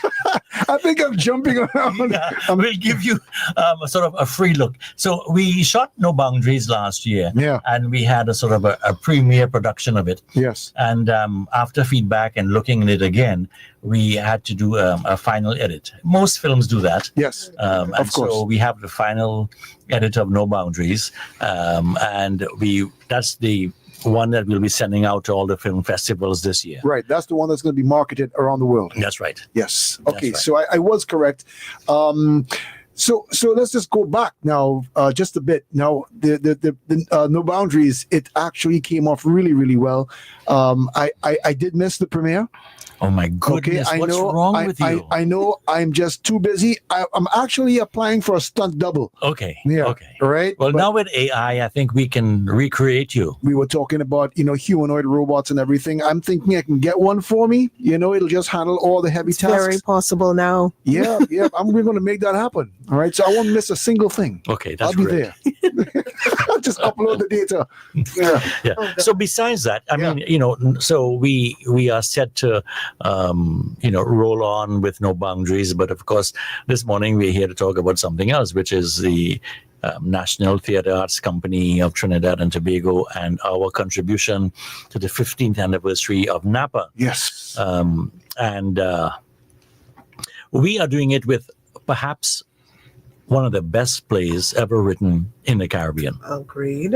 I think I'm jumping around. Yeah, we'll give you a sort of a free look. So we shot No Boundaries last year. Yeah. And we had a sort of a premiere production of it. Yes. And after feedback and looking at it again, we had to do a final edit. Most films do that. Yes. Of course. So we have the final edit of No Boundaries, and that's the one that we'll be sending out to all the film festivals this year. Right. That's the one that's going to be marketed around the world. That's right. Yes. Okay. That's So I was correct. So let's just go back now just a bit. Now the No Boundaries, it actually came off really, really well. I did miss the premiere. Oh my goodness! Okay, What's wrong with you? I know. I'm just too busy. I'm actually applying for a stunt double. Okay. Yeah. Okay. Right. Well, now with AI, I think we can recreate you. We were talking about humanoid robots and everything. I'm thinking I can get one for me. It'll just handle all the heavy tasks. Very possible now. Yeah. We're going to make that happen. All right. So I won't miss a single thing. Okay, that's I'll be great. there. I'll just upload the data. Yeah. Yeah. So besides that, I mean, so we are set to, roll on with No Boundaries. But of course, this morning we're here to talk about something else, which is the National Theatre Arts Company of Trinidad and Tobago and our contribution to the 15th anniversary of NAPA. Yes. And we are doing it with perhaps one of the best plays ever written in the Caribbean. Agreed.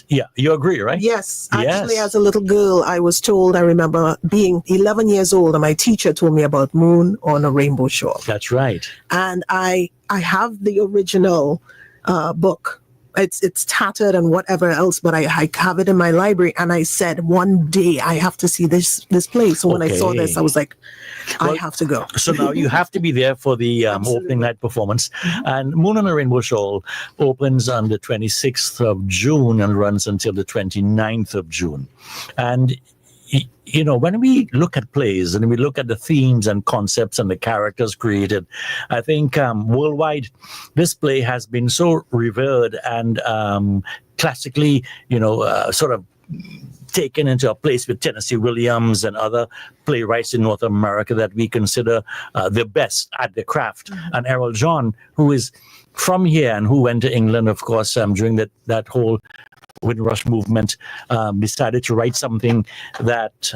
You agree, right? Yes. Actually, as a little girl, I was told, I remember being 11 years old, and my teacher told me about Moon on a Rainbow Shore. That's right. And I have the original book. It's tattered and whatever else, but I have it in my library. And I said, one day I have to see this play. So when I saw this, I was like, I have to go. So now you have to be there for the opening night performance. And Moon on a Rainbow Shoal opens on the 26th of June and runs until the 29th of June. And when we look at plays and we look at the themes and concepts and the characters created, I think worldwide, this play has been so revered and classically, sort of taken into a place with Tennessee Williams and other playwrights in North America that we consider the best at the craft. And Errol John, who is from here and who went to England, of course, during that whole Windrush movement, decided to write something that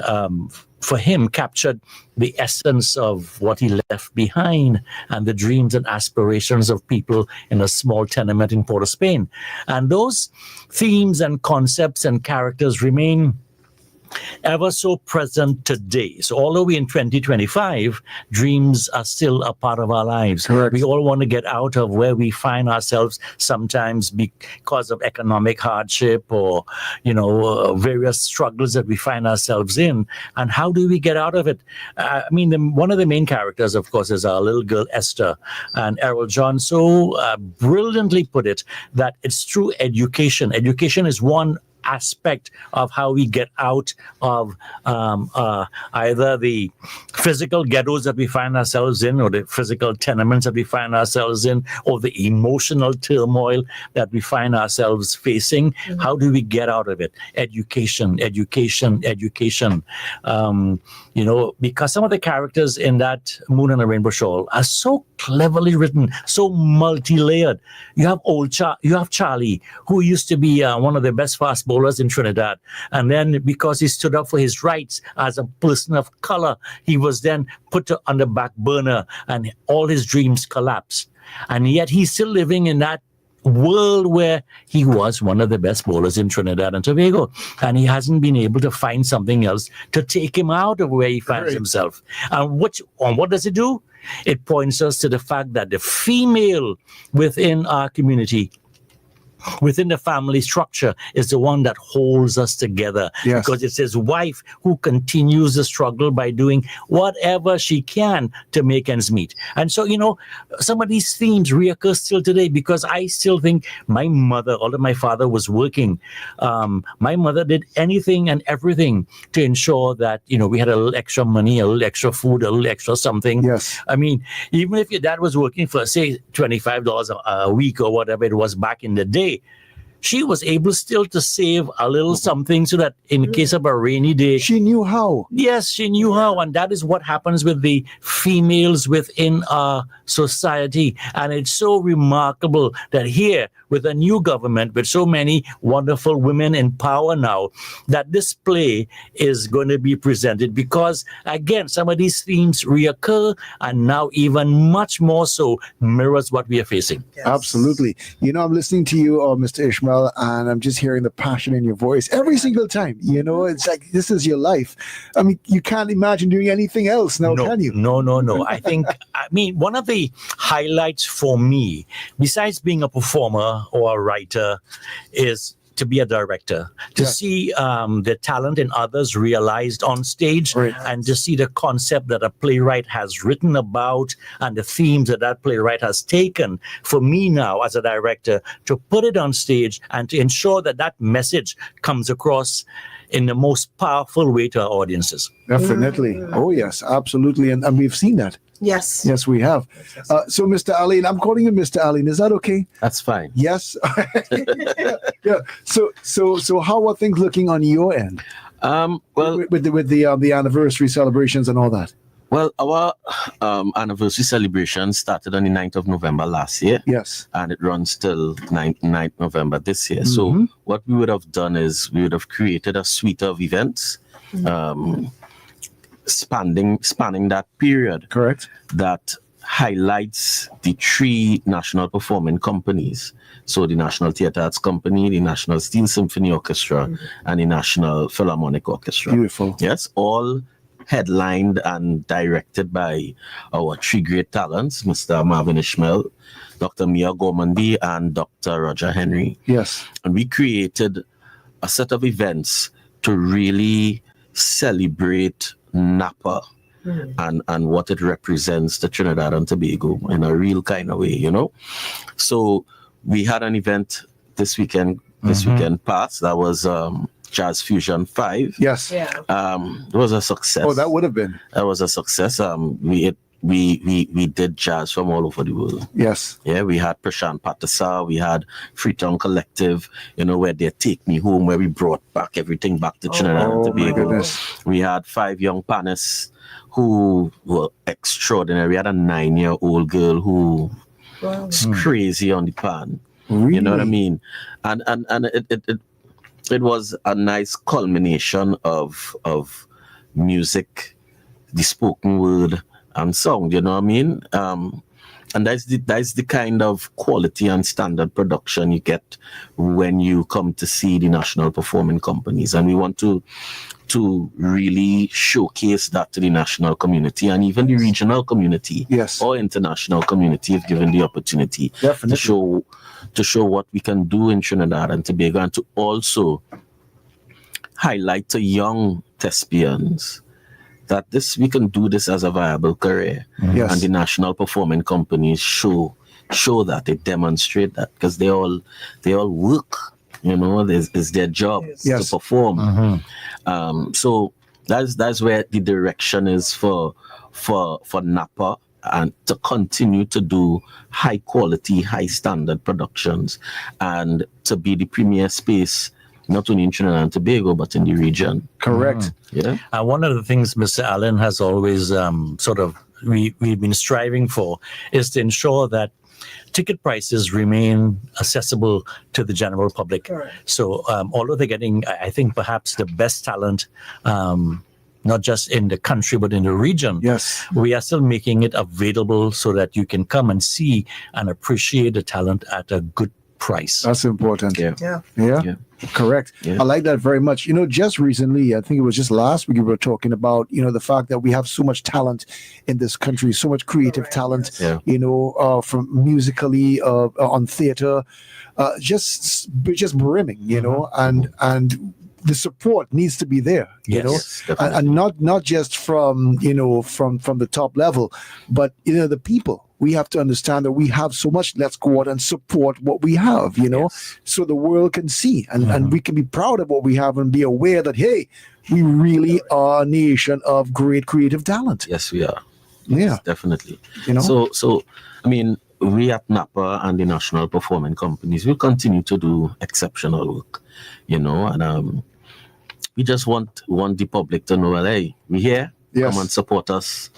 for him captured the essence of what he left behind and the dreams and aspirations of people in a small tenement in Port of Spain. And those themes and concepts and characters remain ever so present today. So although we're in 2025, dreams are still a part of our lives. Correct. We all want to get out of where we find ourselves sometimes because of economic hardship or, various struggles that we find ourselves in. And how do we get out of it? One of the main characters, of course, is our little girl, Esther. And Errol John so brilliantly put it that it's through education. Education is one aspect of how we get out of either the physical ghettos that we find ourselves in or the physical tenements that we find ourselves in or the emotional turmoil that we find ourselves facing. Mm-hmm. How do we get out of it? Education. Because some of the characters in that Moon on a Rainbow Shoal are so cleverly written, so multi-layered. You have Charlie, who used to be one of the best fast bowlers in Trinidad. And then because he stood up for his rights as a person of color, he was then put on the back burner and all his dreams collapsed. And yet he's still living in that world where he was one of the best bowlers in Trinidad and Tobago. And he hasn't been able to find something else to take him out of where he finds himself. And what does it do? It points us to the fact that the female within our community within the family structure is the one that holds us together. Yes. Because it's his wife who continues the struggle by doing whatever she can to make ends meet. And so, some of these themes reoccur still today, because I still think my mother, although my father was working, my mother did anything and everything to ensure that, we had a little extra money, a little extra food, a little extra something. Yes. I mean, even if your dad was working for, say, $25 a week or whatever it was back in the day, she was able still to save a little something so that in case of a rainy day. She knew how. Yes, she knew how. And that is what happens with the females within our society. And it's so remarkable that here, with a new government, with so many wonderful women in power now, that this play is going to be presented, because, again, some of these themes reoccur, and now even much more so mirrors what we are facing. Yes. Absolutely. I'm listening to you, Mr. Ishmael, and I'm just hearing the passion in your voice every single time. It's like this is your life. I mean, you can't imagine doing anything else now, can you? No. I think, one of the highlights for me, besides being a performer or a writer, is to be a director, to see the talent in others realized on stage, and to see the concept that a playwright has written about and the themes that playwright has taken. For me now, as a director, to put it on stage and to ensure that message comes across in the most powerful way to our audiences. Definitely. Oh, yes, absolutely. And we've seen that. Yes. Yes, we have. So, Mr. Aline, I'm calling you Mr. Aline. Is that okay? That's fine. Yes. Yeah. So how are things looking on your end? Well, with the anniversary celebrations and all that. Well, our anniversary celebration started on the 9th of November last year. Yes. And it runs till 9th November this year. So what we would have done is we would have created a suite of events spanning that period. Correct. That highlights the three national performing companies. So the National Theatre Arts Company, the National Steel Symphony Orchestra, and the National Philharmonic Orchestra. Beautiful. Yes, all headlined and directed by our three great talents, Mr. Marvin Ishmael, Dr. Mia Gormandy, and Dr. Roger Henry. Yes. And we created a set of events to really celebrate Napa and what it represents to Trinidad and Tobago in a real kind of way, So we had an event this weekend past. That was Jazz Fusion 5. Yes. Yeah. It was a success. Oh, that would have been. That was a success. We did jazz from all over the world. Yes. Yeah, we had Prashant Patasa, we had Freetown Collective, where they Take Me Home, where we brought everything back to Trinidad and Tobago. We had 5 young panists who were extraordinary. We had a 9-year-old girl who was crazy on the pan. Really? You know what I mean? And it was a nice culmination of music, the spoken word, and song, you know what I mean? And that's the kind of quality and standard production you get when you come to see the national performing companies. And we want to really showcase that to the national community and even the regional community, or international community, if given the opportunity. Definitely. to show what we can do in Trinidad and Tobago, and to also highlight to young thespians that we can do this as a viable career. Yes. And the national performing companies show that, they demonstrate that, because they all work, it's their job to perform. So that's where the direction is for Napa, and to continue to do high quality, high standard productions, and to be the premier space, not only in Trinidad and Tobago, but in the region. Correct. Yeah. And one of the things Mr. Allen has always we've been striving for is to ensure that ticket prices remain accessible to the general public. Correct. So although they're getting, I think, perhaps the best talent, not just in the country, but in the region. Yes. We are still making it available so that you can come and see and appreciate the talent at a good price. That's important. Yeah. Correct. I like that very much. Just recently, I think it was just last week, we were talking about, the fact that we have so much talent in this country, so much creative talent, from musically, on theater, just brimming, and the support needs to be there, and not just from the top level, but the people. We have to understand that we have so much. Let's go out and support what we have, so the world can see and we can be proud of what we have and be aware that, hey, we really are a nation of great creative talent. Yes, we are. Yeah, yes, definitely. So I mean, we at NAPA and the national performing companies, we continue to do exceptional work, and we just want the public to know, well, hey, we here. Come and support us.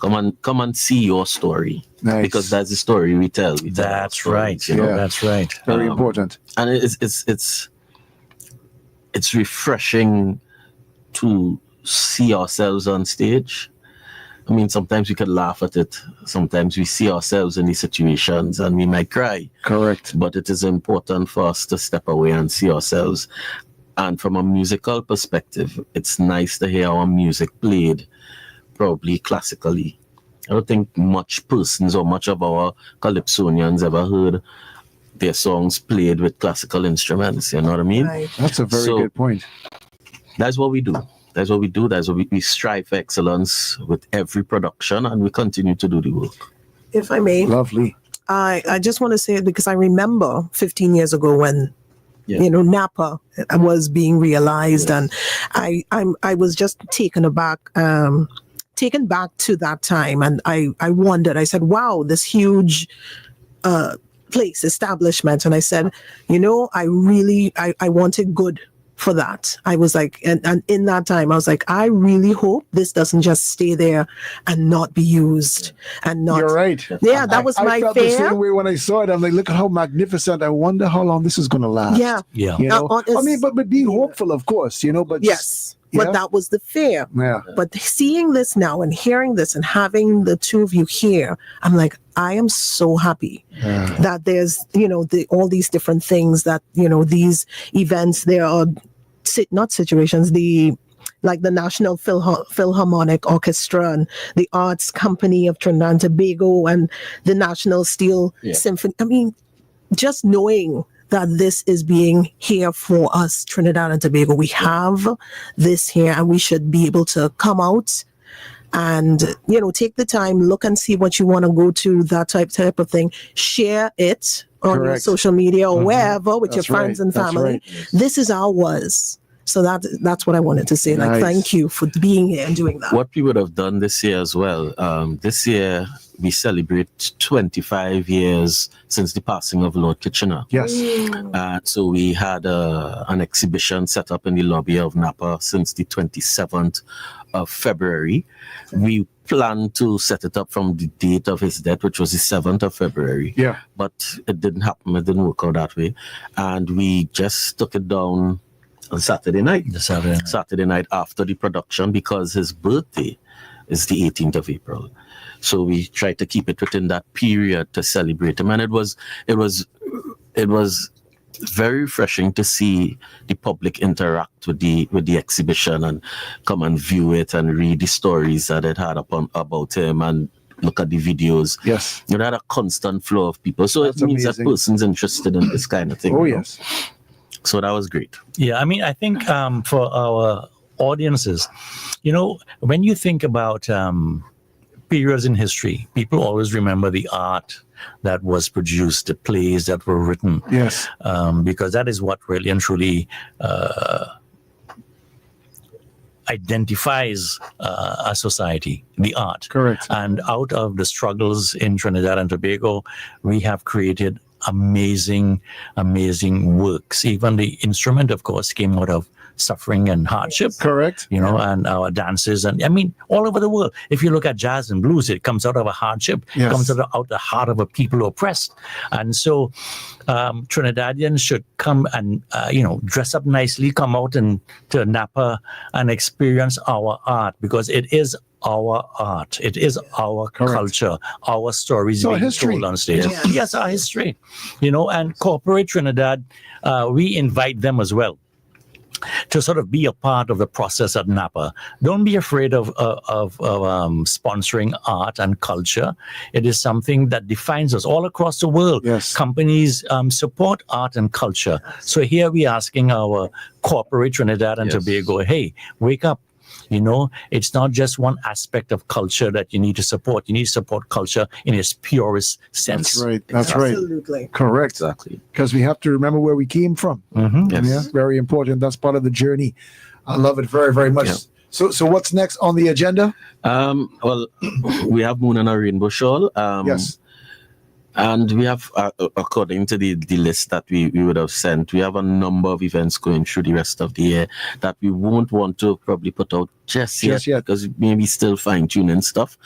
Come and see your story, because that's the story we tell. That's right. That's right. Very important. And it's refreshing to see ourselves on stage. I mean, sometimes we could laugh at it. Sometimes we see ourselves in these situations and we might cry. Correct. But it is important for us to step away and see ourselves. And from a musical perspective, it's nice to hear our music played probably classically. I don't think much persons or much of our calypsonians ever heard their songs played with classical instruments. You know what I mean? Right. That's a very good point. That's what we do. That's what we do. That's what we strive for excellence with every production, and we continue to do the work. If I may. Lovely. I just want to say it because I remember 15 years ago when Napa was being realized, and I was just taken back to that time, and I wondered. I said, "Wow, this huge place establishment," and I said, I wanted good for that. I was like, and in that time, I was like, I really hope this doesn't just stay there and not be used and not. You're right. Yeah, that was my I felt fear. the same way when I saw it. I'm like, look how magnificent. I wonder how long this is going to last. Yeah. I mean, but being hopeful, of course, but yes. But that was the fear. Yeah. But seeing this now and hearing this and having the two of you here, I'm like, I am so happy that there's, all these different things that, these events, there are not situations, like the National Philharmonic Orchestra and the Arts Company of Trinidad and Tobago and the National Steel Symphony. I mean, just knowing that this is being here for us, Trinidad and Tobago. We have this here and we should be able to come out and, take the time, look and see what you want to go to, that type of thing. Share it on your social media or wherever with your friends and family. This is ours. So that's what I wanted to say. Like, thank you for being here and doing that. What we would have done this year as well. This year, we celebrate 25 years since the passing of Lord Kitchener. Yes. So we had an exhibition set up in the lobby of Napa since the 27th of February. We planned to set it up from the date of his death, which was the 7th of February. Yeah. But it didn't happen. It didn't work out that way. And we just took it down on Saturday night. Saturday night after the production, because his birthday is the 18th of April. So we tried to keep it within that period to celebrate him. And it was very refreshing to see the public interact with the exhibition and come and view it and read the stories that it had about him and look at the videos. Yes. You had a constant flow of people. So it means that person's interested in this kind of thing. Oh, yes. So that was great. Yeah, I mean, I think for our audiences, when you think about periods in history, people always remember the art that was produced, the plays that were written. Yes. Because that is what really and truly identifies a society, the art. Correct. And out of the struggles in Trinidad and Tobago, we have created amazing works. Even the instrument, of course, came out of suffering and hardship. Correct. And our dances, and I mean, all over the world. If you look at jazz and blues, it comes out of a hardship. Yes. Comes out of the heart of a people oppressed. And so Trinidadians should come and dress up nicely, come out and to Napa and experience our art, because it is our art. It is our culture, our stories So being history. told on stage. Yes. Yes, our history. And corporate Trinidad, we invite them as well to sort of be a part of the process at Napa. Don't be afraid of sponsoring art and culture. It is something that defines us all across the world. Yes. Companies support art and culture. So here we're asking our corporate Trinidad and Tobago, hey, wake up. It's not just one aspect of culture that you need to support. You need to support culture in its purest sense. That's right. That's right. Absolutely. Correct. Exactly. Because we have to remember where we came from. Mm-hmm. Yeah, very important. That's part of the journey. I love it very, very much. Yeah. So what's next on the agenda? Well, we have Moon and a Rainbow Shawl. Yes. And we have, according to the list that we would have sent, we have a number of events going through the rest of the year that we won't want to probably put out just yet because maybe still fine-tuning stuff.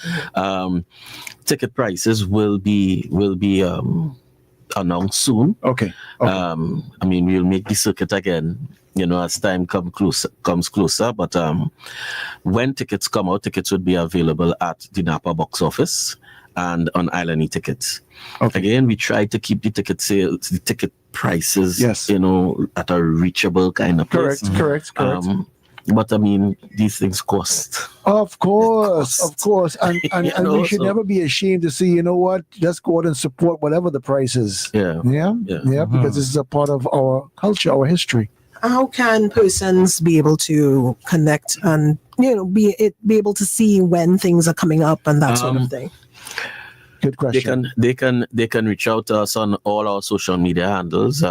Ticket prices will be announced soon. Okay. I mean, we'll make the circuit again, as time comes closer. But when tickets come out, tickets would be available at the Napa box office and on Island E-Tickets. Okay. Again, we try to keep the ticket prices, at a reachable kind of place. Correct. But I mean, these things cost. Of course. And we should never be ashamed to say, you know what, let's go out and support whatever the price is. Yeah. Because this is a part of our culture, our history. How can persons be able to connect and be able to see when things are coming up and that sort of thing? Good question. They can reach out to us on all our social media handles,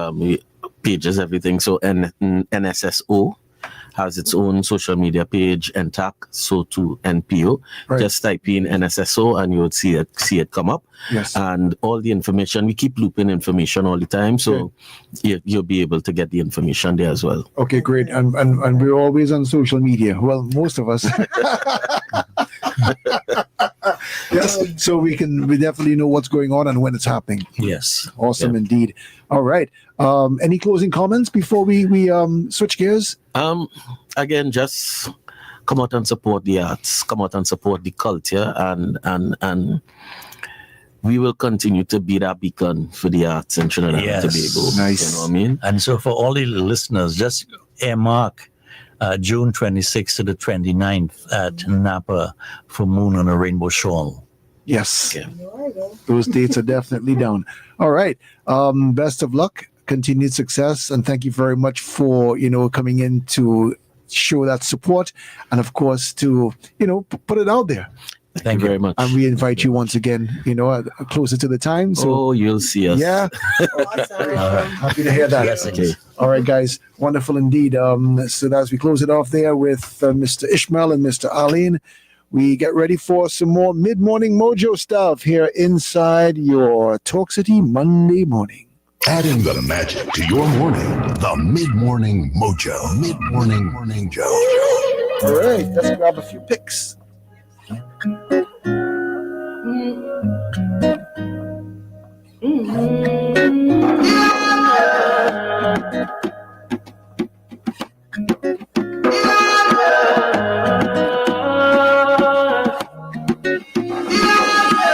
pages, everything. So NSSO has its own social media page, NTAC, so too NPO. Right. Just type in NSSO and you would see it come up. Yes. And all the information, we keep looping information all the time, so you'll be able to get the information there as well. Okay, great. And we're always on social media. Well, most of us. Yes, so we definitely know what's going on and when it's happening. Yes. Awesome indeed. All right. Any closing comments before we switch gears? Again, just come out and support the arts, come out and support the culture, and we will continue to be that beacon for the arts in Trinidad and Tobago. Nice. You know what I mean? And so for all the listeners, just earmark June 26th to the 29th at Napa for Moon on a Rainbow Shawl. Yes. Those dates are definitely down. All right. Best of luck, continued success, and thank you very much for, coming in to show that support and, of course, to, put it out there. Thank you very much. And we invite you once again, closer to the time. So, you'll see us. Yeah. Happy to hear that. Yes, okay. All right, guys. Wonderful indeed. So as we close it off there with Mr. Ishmael and Mr. Arlene, we get ready for some more mid-morning mojo stuff here inside your Talk City Monday morning. Adding the magic to your morning, the mid-morning mojo. Mid-morning mojo. All right, let's grab a few picks.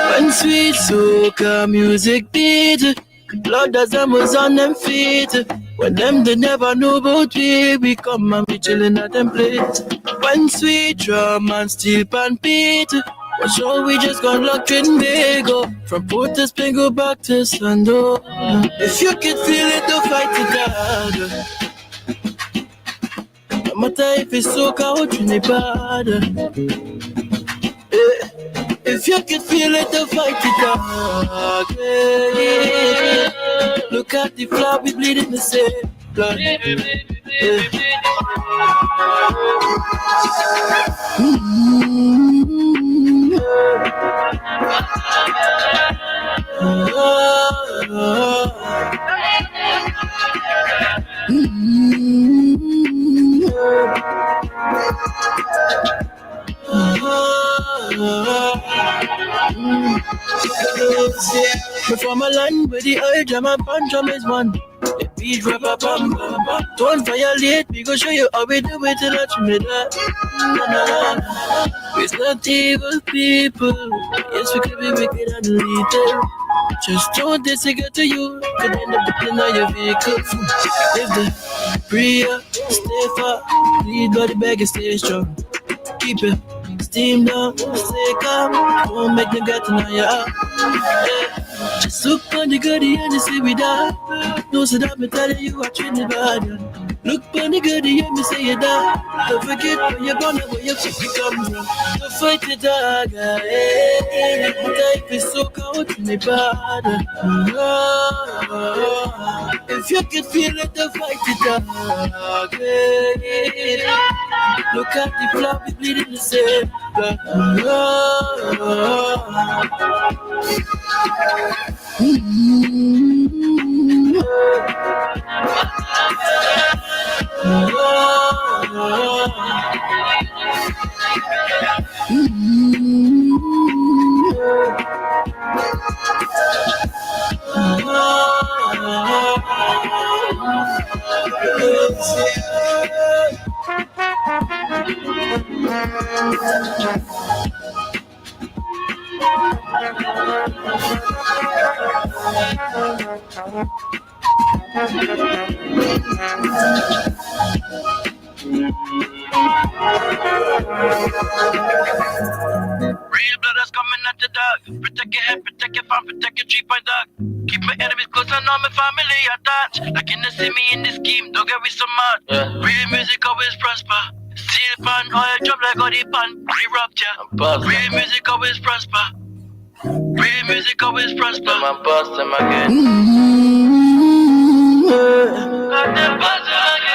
When sweet soca music beat, Lord as them was on them feet. When them they never know about we come and be chilling at them place. When sweet drum and steel pan beat, for sure we just got locked in Bago. From Port to Spain go back to Sando. If you can feel it, don't fight it hard. No matter if it's soca or Trinidad. If you can feel it, don't fight it hard. Yeah. Look at the flower, we bleeding the same blood. Before my land where the oil jam and punch is one. beat rap a bam bam bam. Don't violate, we go show you how we do it till I me that. It's not evil people. Yes, we can be wicked and lethal. Just don't this to get to you. Could end up depending on your vehicle. If the prayer, stay far. Lead body bag and stay strong. Keep it steam down, stay calm. Don't make them get to know ya. Yeah. Just look on the goodie and you see we die. No, so that me telling you I treat it bad. Yeah. Look on the goodie and me say you die. Don't forget where you're gonna, where you come from. Don't fight the dog. Yeah. Life is so cold, me bad. If you can feel it, don't fight the dog. Yeah. Look at the flower, we bleeding the same blood. Real brothers coming at the dog. Protect your head, protect your farm, protect your 3-point dog. Keep my enemies close and all my family attached. Like in the see me in the scheme, don't get me so mad. Real music always prosper. Steel pan, oil drop like all the pan. Re-rupture. Real music always prosper. Real music always prosper. I'm busting again. Got them busting again.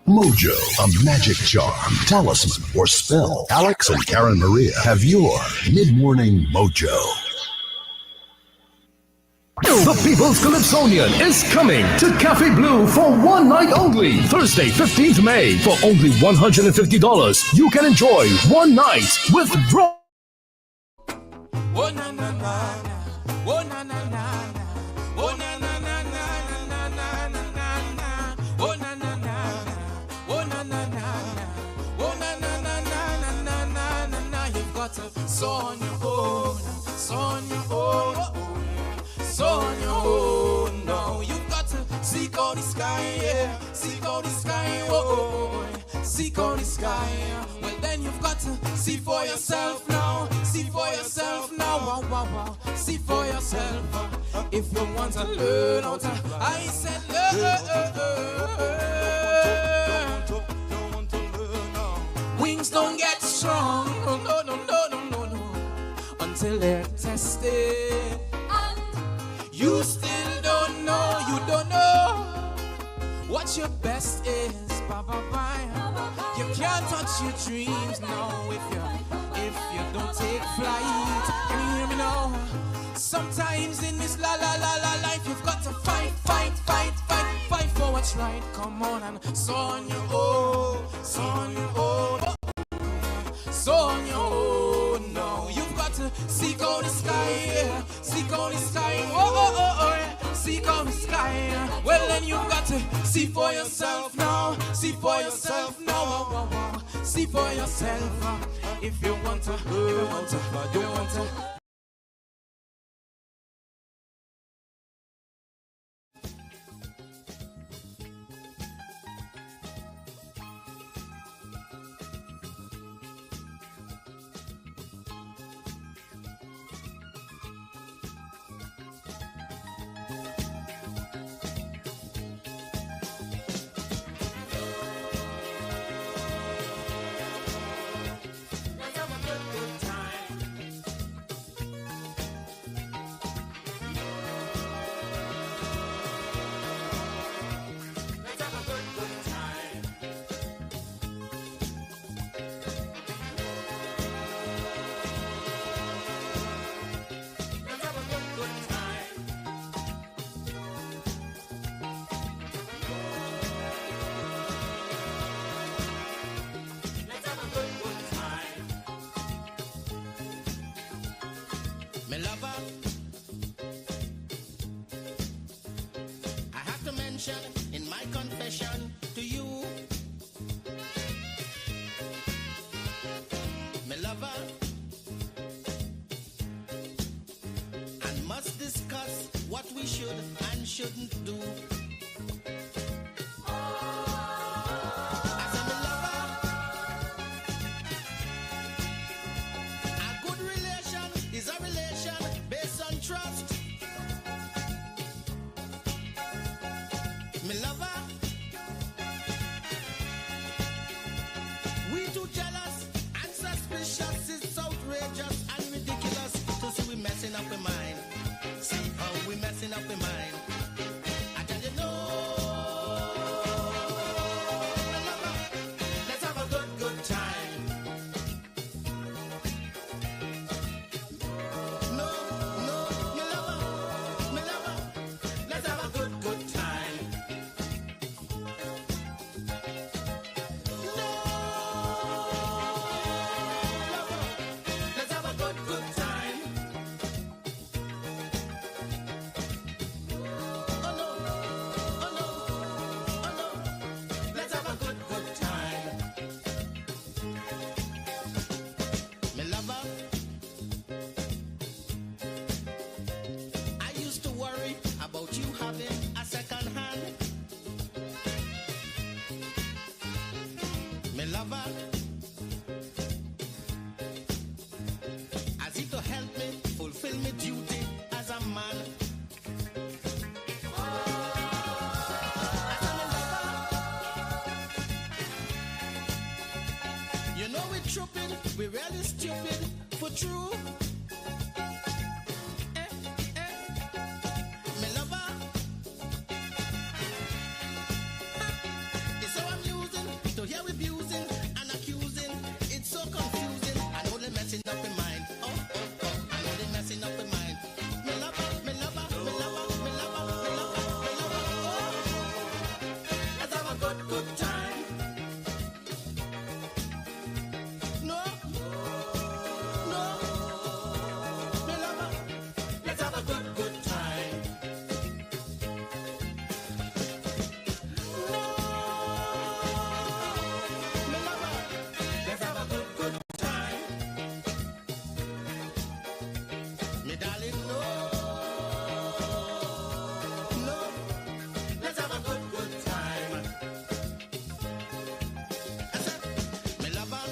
Mojo, a magic charm, talisman, or spell. Alex and Karen Maria have your mid-morning mojo. The People's Calypsonian is coming to Cafe Blue for one night only. Thursday, 15th May. For only $150, you can enjoy one night with Bro. Oh na na na, oh na na na, oh na na na na na na na na, oh na na na, oh na na na, oh na na na na na na. You've got to soar on your own, soar on your own, soar on your own. No, you've got to seek all the sky, yeah, seek all the sky, oh, seek all the sky. Well then you've got to see for yourself now, see for yourself now, wow, wow, wow. See for yourself if you want to learn how to. I said learn. Wings don't get strong, no, no, no, no, no, no, no, until they're tested. And you still don't know, you don't know what your best is. Bye, bye, bye. You can't touch your dreams now if you don't take flight. Can you hear me now? Sometimes in this la la la la life you've got to fight for what's right. Come on and soar on your own, soar on your own, soar on your own. No, you've got to seek out the sky, yeah. Seek out the sky, oh, oh, oh, oh, yeah. Seek out the sky. Well then you've got to see for yourself now, see for yourself now, oh, oh, oh. See for yourself if you want to, you want to. lover, I have to mention in my confession to you, my lover, and must discuss what we should and shouldn't do. As a my lover, a good relation is a relation based on trust. My lover, we too jealous and suspicious. It's outrageous and ridiculous to see we messing up in mind. See how we messing up in mind. I tell you no. My lover, let's have a good time. No, my lover, let's have a good time. No, lover, let's have a good time. Oh no, let's have a good time. My lover, I used to worry about you having a second hand. My lover, as if to help me fulfill my duty as a man. As a my lover, you know we're tripping, we're really stupid for true. My lover, it's so amusing to hear abusing and accusing. It's so confusing and only messing up in mind. Oh, and only messing up in mind. My lover, my lover, my lover, my lover, my lover, my lover. Oh, let's have a good time. No, my lover, let's have a good time. No, my lover, let's have a good time. Me darling, no, let's have a good time. I said, my lover,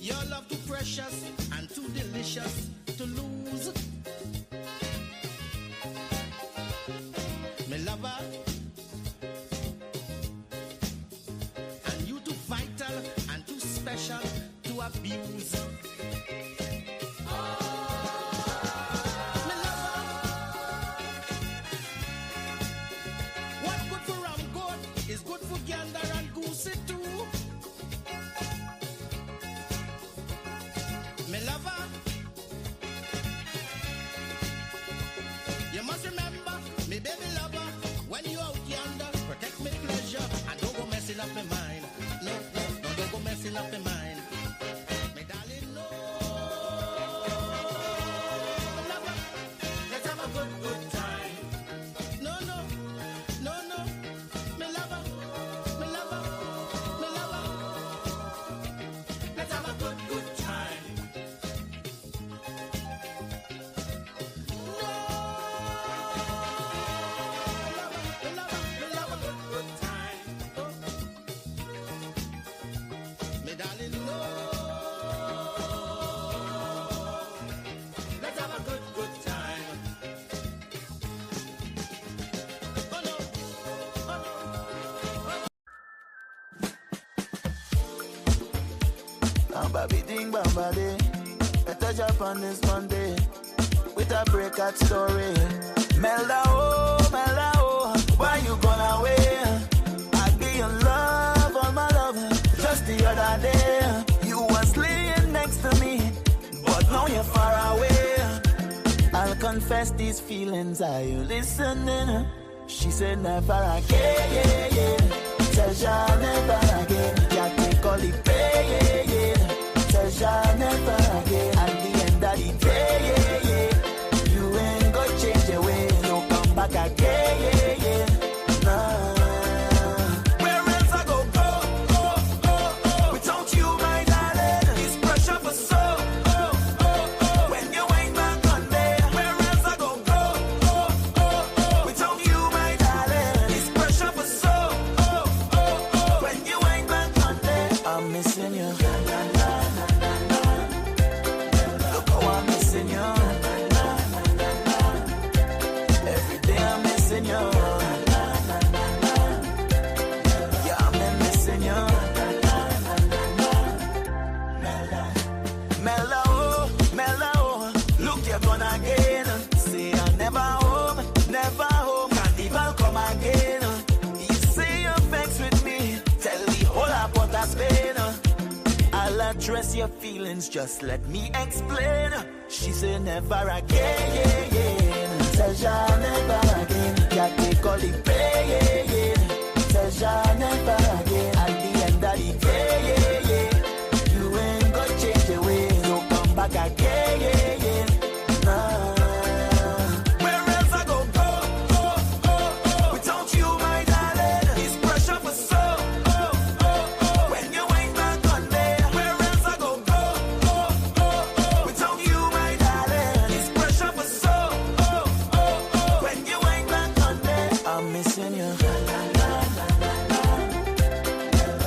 your love too precious and too delicious to lose. My lover, and you too vital and too special to abuse. My lover, what good for ram goat is good for gander and goosey too. My lover, you must remember, me baby lover, when you out yonder, protect me pleasure and don't go messing up my mind. No, don't go messing up my mind. My darling, no. My lover, let's have a good time. No, my lover, my lover, my lover, let's have a good time. Me darling, no. Let's have a good time. Oh no, Baby ding bamba day. Better jump on this Monday with a breakout story. Melda oh, why you gone away? I'd be in love, all my love. Just the other day, you was laying next to me, but now you're far away. I'll confess these feelings, are you listening? She said never again, yeah, yeah. Tell ya never again. Yeah, take all the pain, yeah, yeah. Tell Says I'll never again. At the end of the day, yeah, yeah. You ain't gonna change your way. No come back again, yeah, yeah. Nah. Where else I go, without you, my darling? It's pressure for so. When you ain't back on there. Where else I go, without you, my darling? It's pressure for so. When you ain't back on there. I'm missing you. Look how I'm missing you. Every day I'm missing you. Yeah, I'm missing you. Mellow, look, you're gone again. Say I'm never home, can't even come again. You say you're vexed with me, tell the whole lot what I spend. I'll address your feelings, just let me explain. She said never again. Says I'll never again. Can't take all the pain. Says I'll never again. At the end of the day, you ain't gonna change your ways. No come back again. Nah. Where else I go, without you, my darling? It's pressure for so. When you ain't back on there. Where else I go, without you, my darling? It's pressure for so. When you ain't back on there. I'm missing you.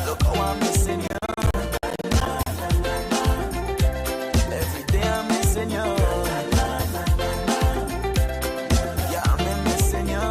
Look how I'm missing you. Every day I'm missing you. Yeah, I'm missing you.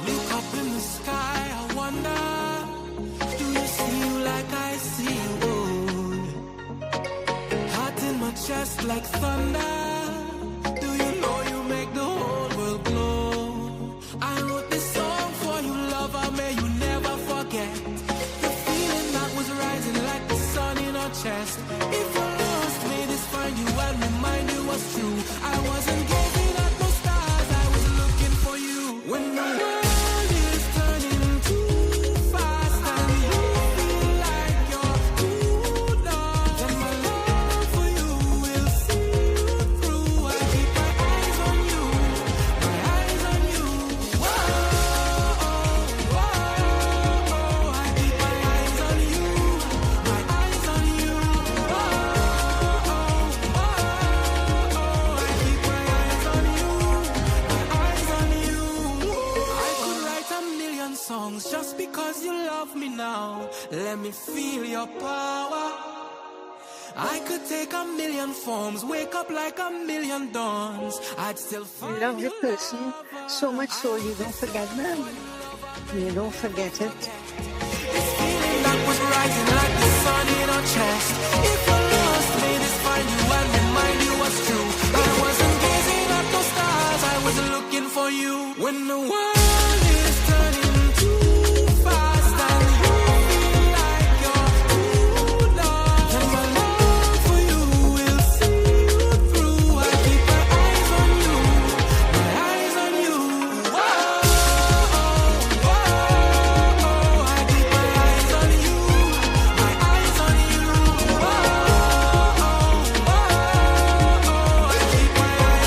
Look up in the sky, I wonder, do you see you like I see you? Oh, heart in my chest like thunder. Do you know you make the whole world glow? I wrote this song for you, lover, may you never forget the feeling that was rising like the sun in our chest. If you lost, may this find you and remind you what's true. I wasn't gazing at no stars, I was looking for you. When the world is turning too fast and you feel like you're too lost, then my love for you will see you through. I keep my eyes on you, my eyes on you. Whoa, I keep my eyes on you, my eyes on you. Whoa, I keep my eyes on you, my eyes on you. I could write a million songs just because you love me now. Let me feel your power. I could take a million forms, wake up like a million dawns. I'd still find Love the person so much so you don't forget them. You don't forget it. this feeling that was rising like the sun in our chest. If I lost, may this find you and remind you what's true. I wasn't gazing at those stars, I was looking for you. When the world is turning too fast and you feel like you're too lost, then my love for you will see you through. I keep my eyes on you, my eyes on you. Whoa, I keep my eyes on you, my eyes on you. Whoa, I keep my eyes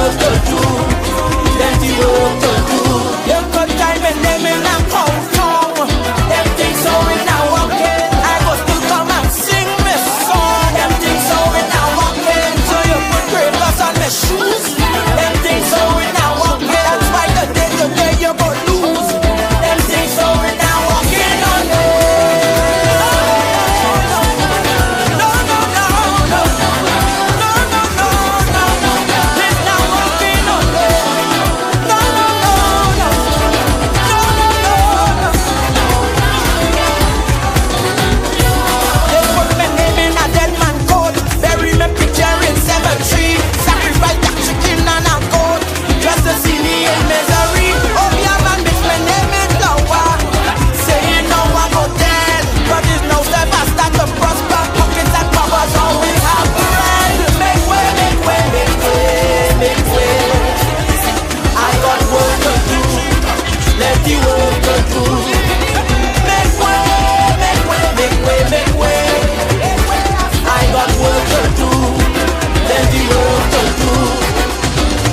work to do. Plenty work to do. You could time and them in a countdown. Them things so we now walking. I go still come and sing me song. Them things so we now walking. So you put great loss on my shoes. Them things so we now walking. That's why the day to day you go lose. Them things so we now walking on me.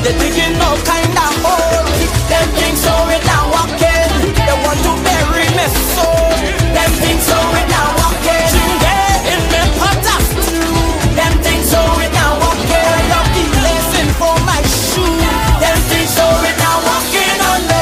They're digging all kind of holes. Them things so we now walking. They want to bury me soul. Them things so we now walking. Chingay in me pot of stew. Them things so we now walking. Love the lacing for my shoe. Them things so we now walking on me.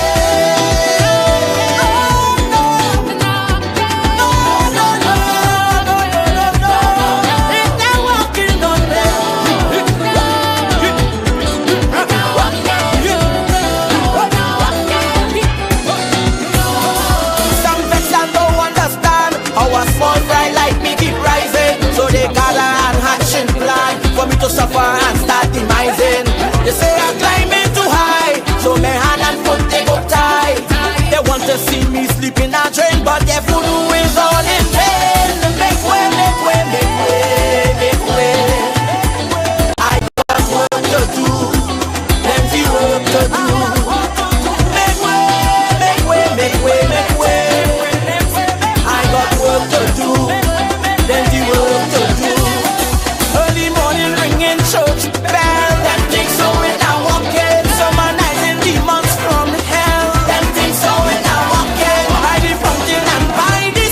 Small fry like me keep rising, so they gather and hatch and plan for me to suffer and start demising. They say I'm climbing too high, so my hand and foot they go tight. They want to see me sleeping and drain, but their food is all in vain. Make way, make way, make way, make way. I got work to do, plenty work to do. Make way, make way, make way, make way. Work to do, plenty work to do. Early morning ringing church bell. Them things so we now walking. Summonizing demons from hell. Them things so we now walking. By the fountain and by the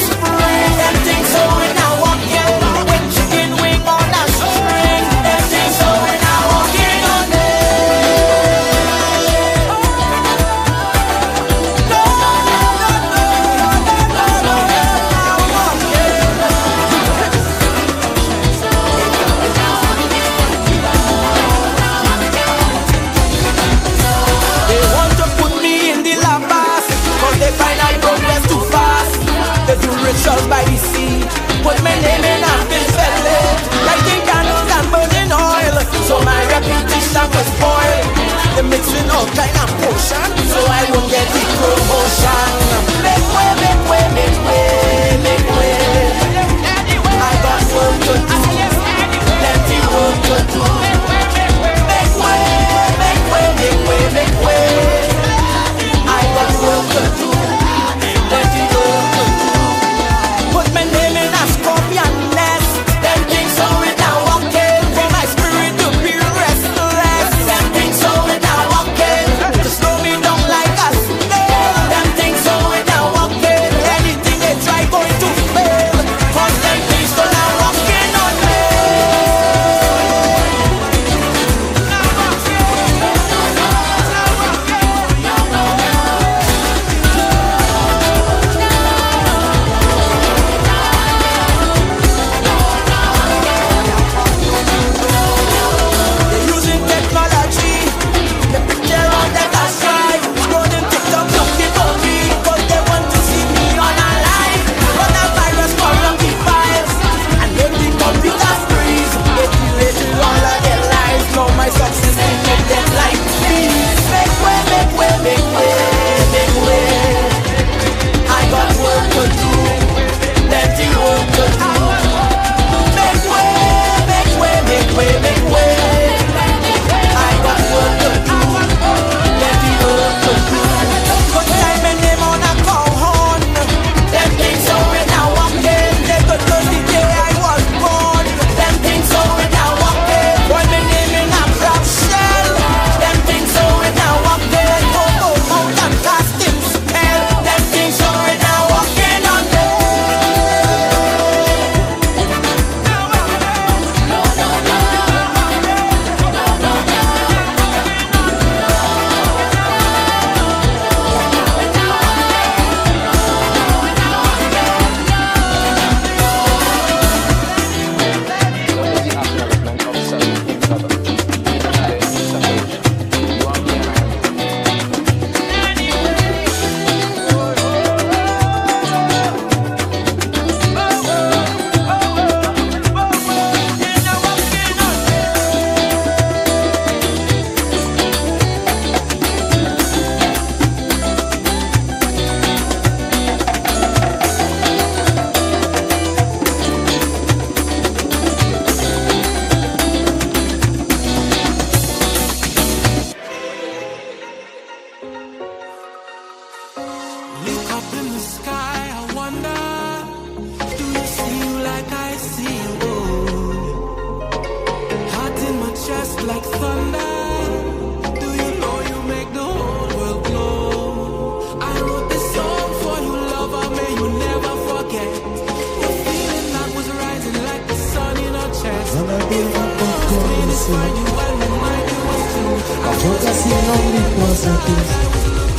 on the positives,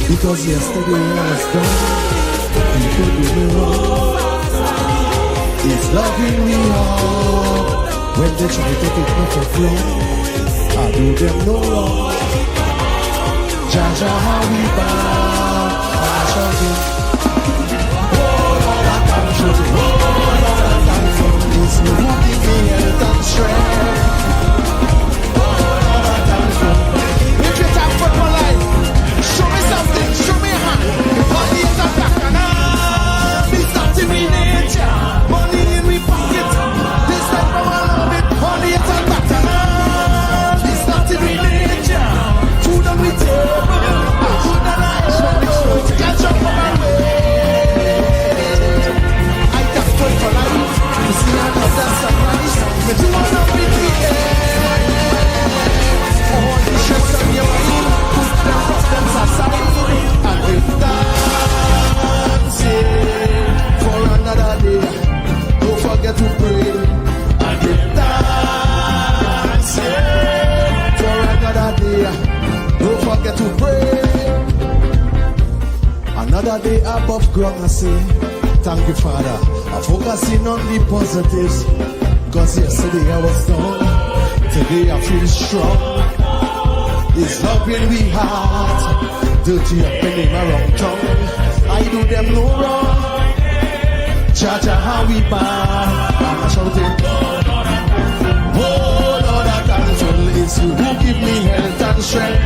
because yesterday I was done. People do me wrong. It's loving me up when they try to take me for front. I do them no wrong. Jaja, how we bow, I shall do. Oh, Lord, I thank you. Oh, Lord, I thank you. It's you who give me health and strength. Oh, Lord, I thank you. If you thank for my life, show me something, show me a hand. Money is a black and it's not in me nature. Money in me pocket. This life I love it. Money is a black and it's not in me nature. Food on me table. I could not able to catch up on my way. I thankful for life. You see another sunrise. But you wanna be the air. All the stress on your mind. Put them problems aside. And with dancing for another day. Don't forget to pray. And with dancing for another day. Don't forget to pray. Another day above ground, I say, thank you, Father. I'm focusing on the positives. Cause yesterday I was down. Today I feel strong. It's love in we heart. Dirty up in my wrong tongue. I do them no wrong. Jaja, how we bow. I'm shouting, oh Lord, I'm thankful. It's you who give me health and strength.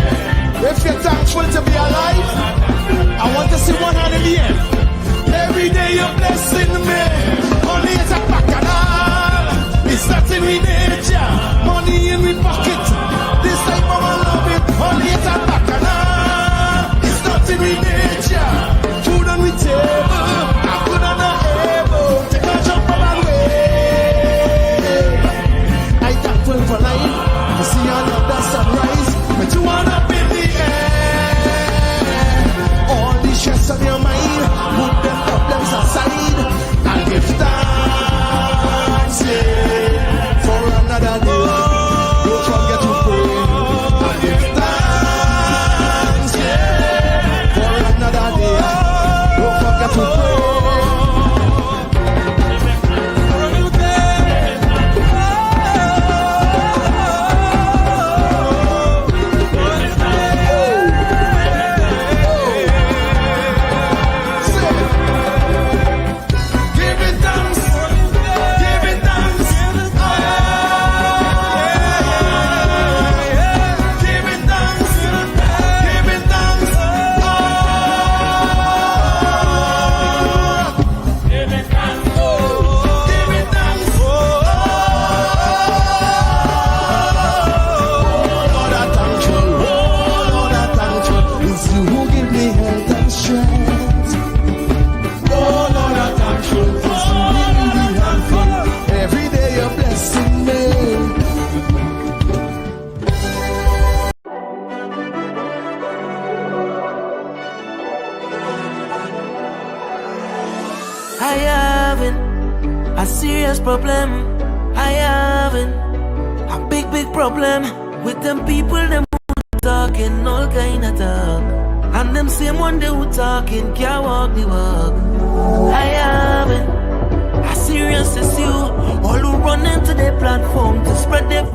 If you're thankful to be alive, I want to see one hand in the air. Every day you're blessing me. Money is a bacchanal. It's not in me nature. Money in me pocket. This time I love it. Money is a bacchanal. It's not in me nature. Food on me table. I could not able to catch up on my way. I thankful for life. To see another sunrise. But you wanna be the air. All the stress on your mind. Put them problems aside. And give thanks, yeah, for another day. Don't forget to pray. And give thanks, yeah, for another day. Don't forget to pray. I having a serious problem. I having a big problem with them people them who talking all kind of talk, and them same one they who talking can't walk the walk. I having a serious issue. All who run into their platform to spread their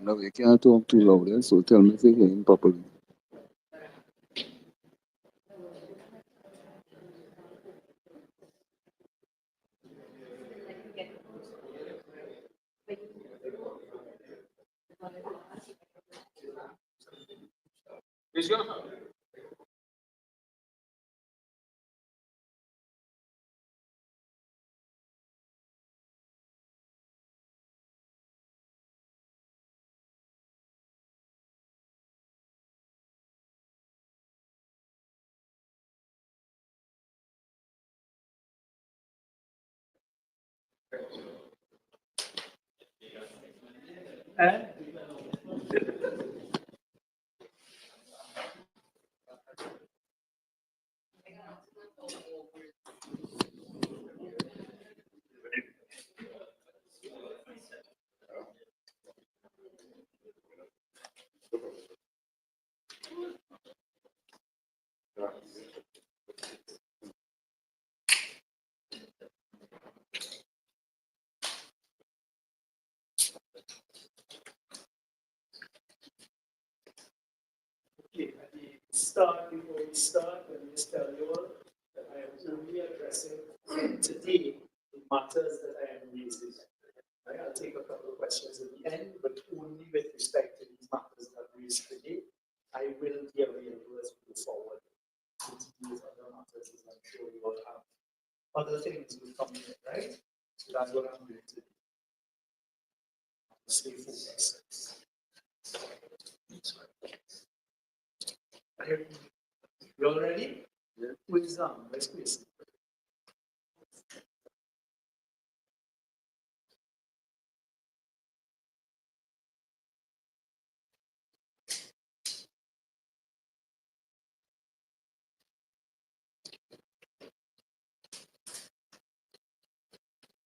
No, you can't talk too loud, so tell me if you hear him properly. Okay, at the start, before we start, let me just tell you all that I am only addressing today the matters that I am raising. I'll take a couple of questions at the end, but only with respect to these matters that I've raised today. I will be available as we go forward to deal with other matters, as I'm sure you all have. Other things will come in, right? So that's what I'm going to do. Stay focused. You all ready? Yeah. Who is Vice President?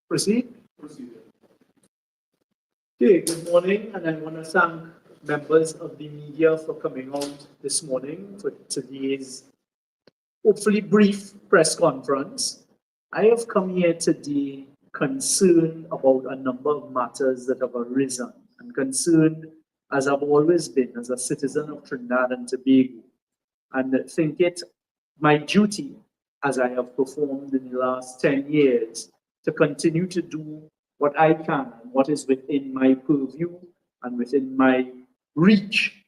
Proceed? Proceed. Okay, good morning, and I want to thank members of the media for coming out this morning for today's hopefully brief press conference. I have come here today concerned about a number of matters that have arisen, and concerned, as I've always been, as a citizen of Trinidad and Tobago, and think it my duty, as I have performed in the last 10 years, to continue to do what I can and what is within my purview and within my reach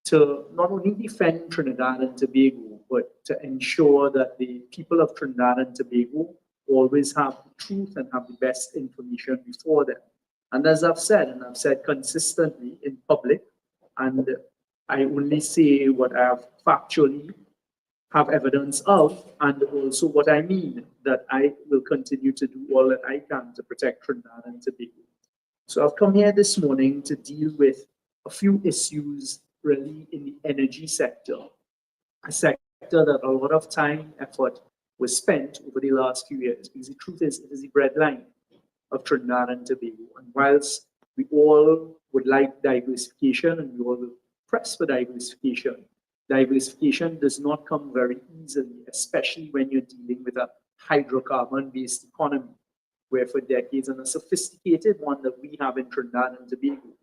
to not only defend Trinidad and Tobago, but to ensure that the people of Trinidad and Tobago always have the truth and have the best information before them. And as I've said, and I've said consistently in public, and I only say what I have factually have evidence of, and also what I mean, that I will continue to do all that I can to protect Trinidad and Tobago. So I've come here this morning to deal with a few issues really in the energy sector, a sector that a lot of time, effort was spent over the last few years, because the truth is, it is the breadline of Trinidad and Tobago. And whilst we all would like diversification and we all will press for diversification, diversification does not come very easily, especially when you're dealing with a hydrocarbon-based economy, where for decades, and a sophisticated one that we have in Trinidad and Tobago,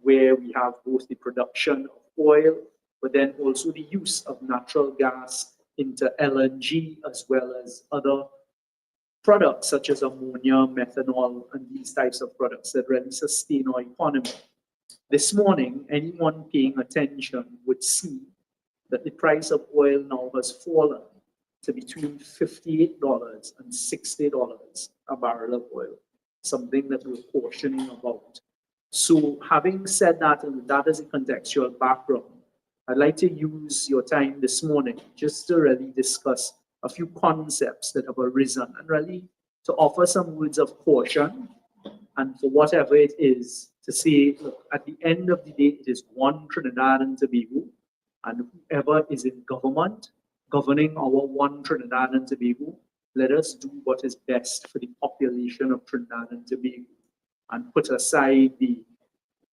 where we have both the production of oil, but then also the use of natural gas into LNG, as well as other products such as ammonia, methanol, and these types of products that really sustain our economy. This morning, anyone paying attention would see that the price of oil now has fallen to between $58 and $60 a barrel of oil, something that we're cautioning about. So having said that, and that as a contextual background, I'd like to use your time this morning just to really discuss a few concepts that have arisen and really to offer some words of caution, and for whatever it is, to say, look, at the end of the day, it is one Trinidad and Tobago, and whoever is in government, governing our one Trinidad and Tobago, let us do what is best for the population of Trinidad and Tobago, and put aside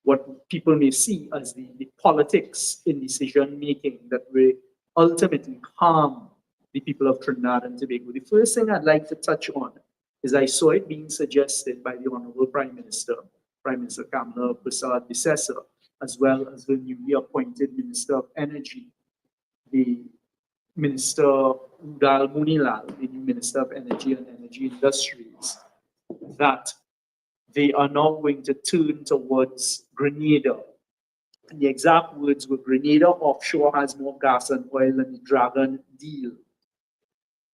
what people may see as the politics in decision making that will ultimately harm the people of Trinidad and Tobago. The first thing I'd like to touch on is I saw it being suggested by the Honorable Prime Minister Kamala Persad-Bissessar, as well as the newly appointed Minister of Energy, the Minister Udal Munilal, the new Minister of Energy and Energy Industries, that they are now going to turn towards Grenada. And the exact words were, Grenada offshore has more gas and oil than the Dragon deal.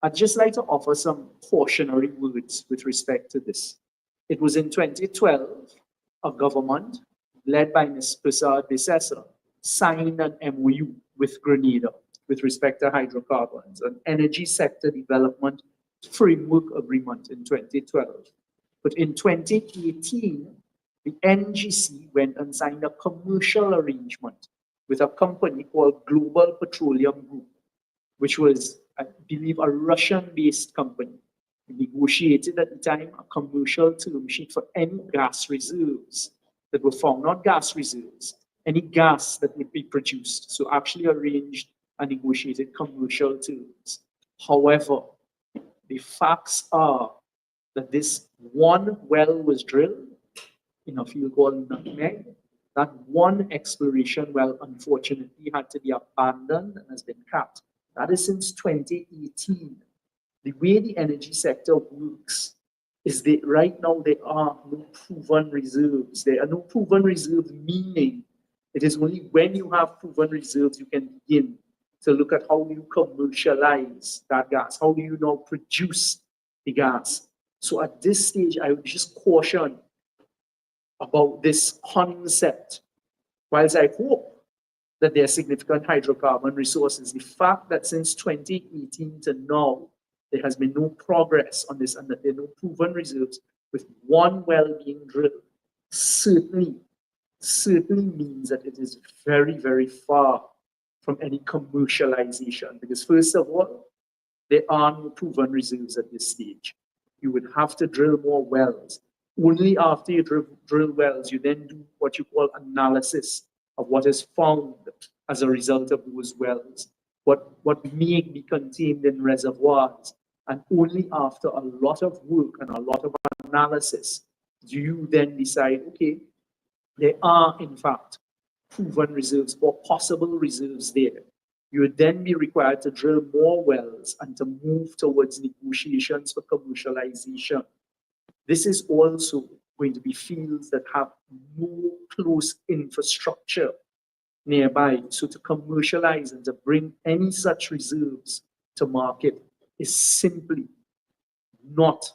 I'd just like to offer some cautionary words with respect to this. It was in 2012, a government led by Ms. Persad-Bissessar signed an MOU with Grenada with respect to hydrocarbons, an energy sector development framework agreement in 2012. But in 2018, the NGC went and signed a commercial arrangement with a company called Global Petroleum Group, which was, I believe, a Russian-based company. We negotiated at the time a commercial term sheet for any gas reserves that were found, not gas reserves, any gas that would be produced. So actually arranged and negotiated commercial terms. However, the facts are that this one well was drilled in a field called Nutmeg. That one exploration well, unfortunately, had to be abandoned and has been capped. That is since 2018. The way the energy sector works is that right now there are no proven reserves. There are no proven reserves, meaning it is only when you have proven reserves you can begin to look at how you commercialize that gas. How do you now produce the gas? So at this stage, I would just caution about this concept. Whilst I hope that there are significant hydrocarbon resources, the fact that since 2018 to now, there has been no progress on this and that there are no proven reserves with one well being drilled certainly means that it is very, very far from any commercialization. Because first of all, there are no proven reserves at this stage. You would have to drill more wells. Only after you drill wells, you then do what you call analysis of what is found as a result of those wells, what may be contained in reservoirs. And only after a lot of work and a lot of analysis do you then decide, okay, there are in fact proven reserves or possible reserves there. You would then be required to drill more wells and to move towards negotiations for commercialization. This is also going to be fields that have no close infrastructure nearby. So to commercialize and to bring any such reserves to market is simply not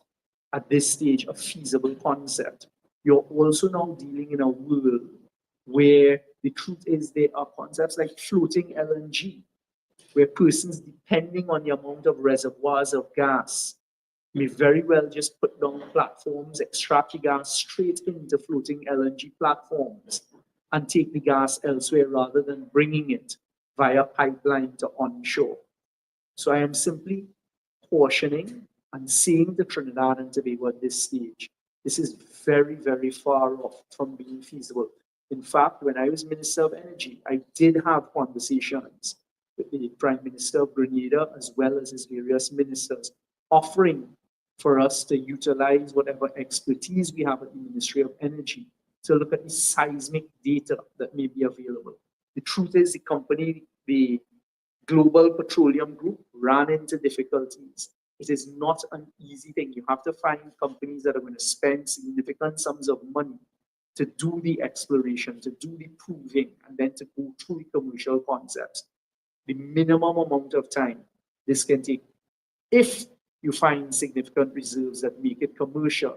at this stage a feasible concept. You're also now dealing in a world where the truth is there are concepts like floating LNG, where persons, depending on the amount of reservoirs of gas, may very well just put down platforms, extract the gas straight into floating LNG platforms and take the gas elsewhere rather than bringing it via pipeline to onshore. So I am simply cautioning and saying to Trinidad and Tobago at this stage, this is very, very far off from being feasible. In fact, when I was Minister of Energy, I did have conversations with the Prime Minister of Grenada as well as his various ministers, offering for us to utilize whatever expertise we have at the Ministry of Energy to look at the seismic data that may be available. The truth is the company, the Global Petroleum Group, ran into difficulties. It is not an easy thing. You have to find companies that are going to spend significant sums of money to do the exploration, to do the proving, and then to go through the commercial concepts. The minimum amount of time this can take, if you find significant reserves that make it commercial,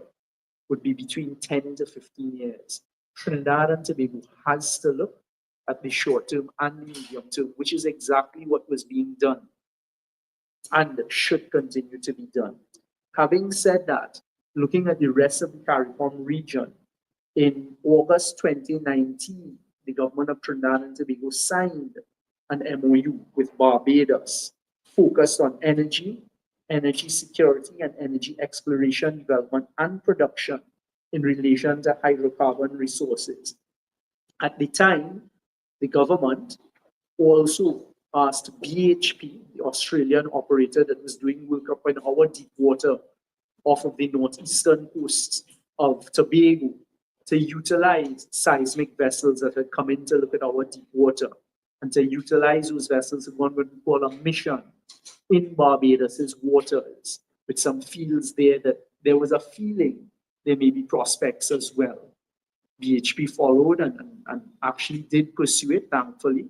would be between 10 to 15 years. Trinidad and Tobago has to look at the short term and the medium term, which is exactly what was being done and should continue to be done. Having said that, looking at the rest of the CARICOM region, in August 2019, the government of Trinidad and Tobago signed an MOU with Barbados focused on energy, energy security, and energy exploration, development, and production in relation to hydrocarbon resources. At the time, the government also asked BHP, the Australian operator that was doing work up in our deep water off of the northeastern coast of Tobago, to utilize seismic vessels that had come in to look at our deep water and to utilize those vessels in what we call a mission in Barbados's waters, with some fields there that there was a feeling there may be prospects as well. BHP followed and actually did pursue it, thankfully,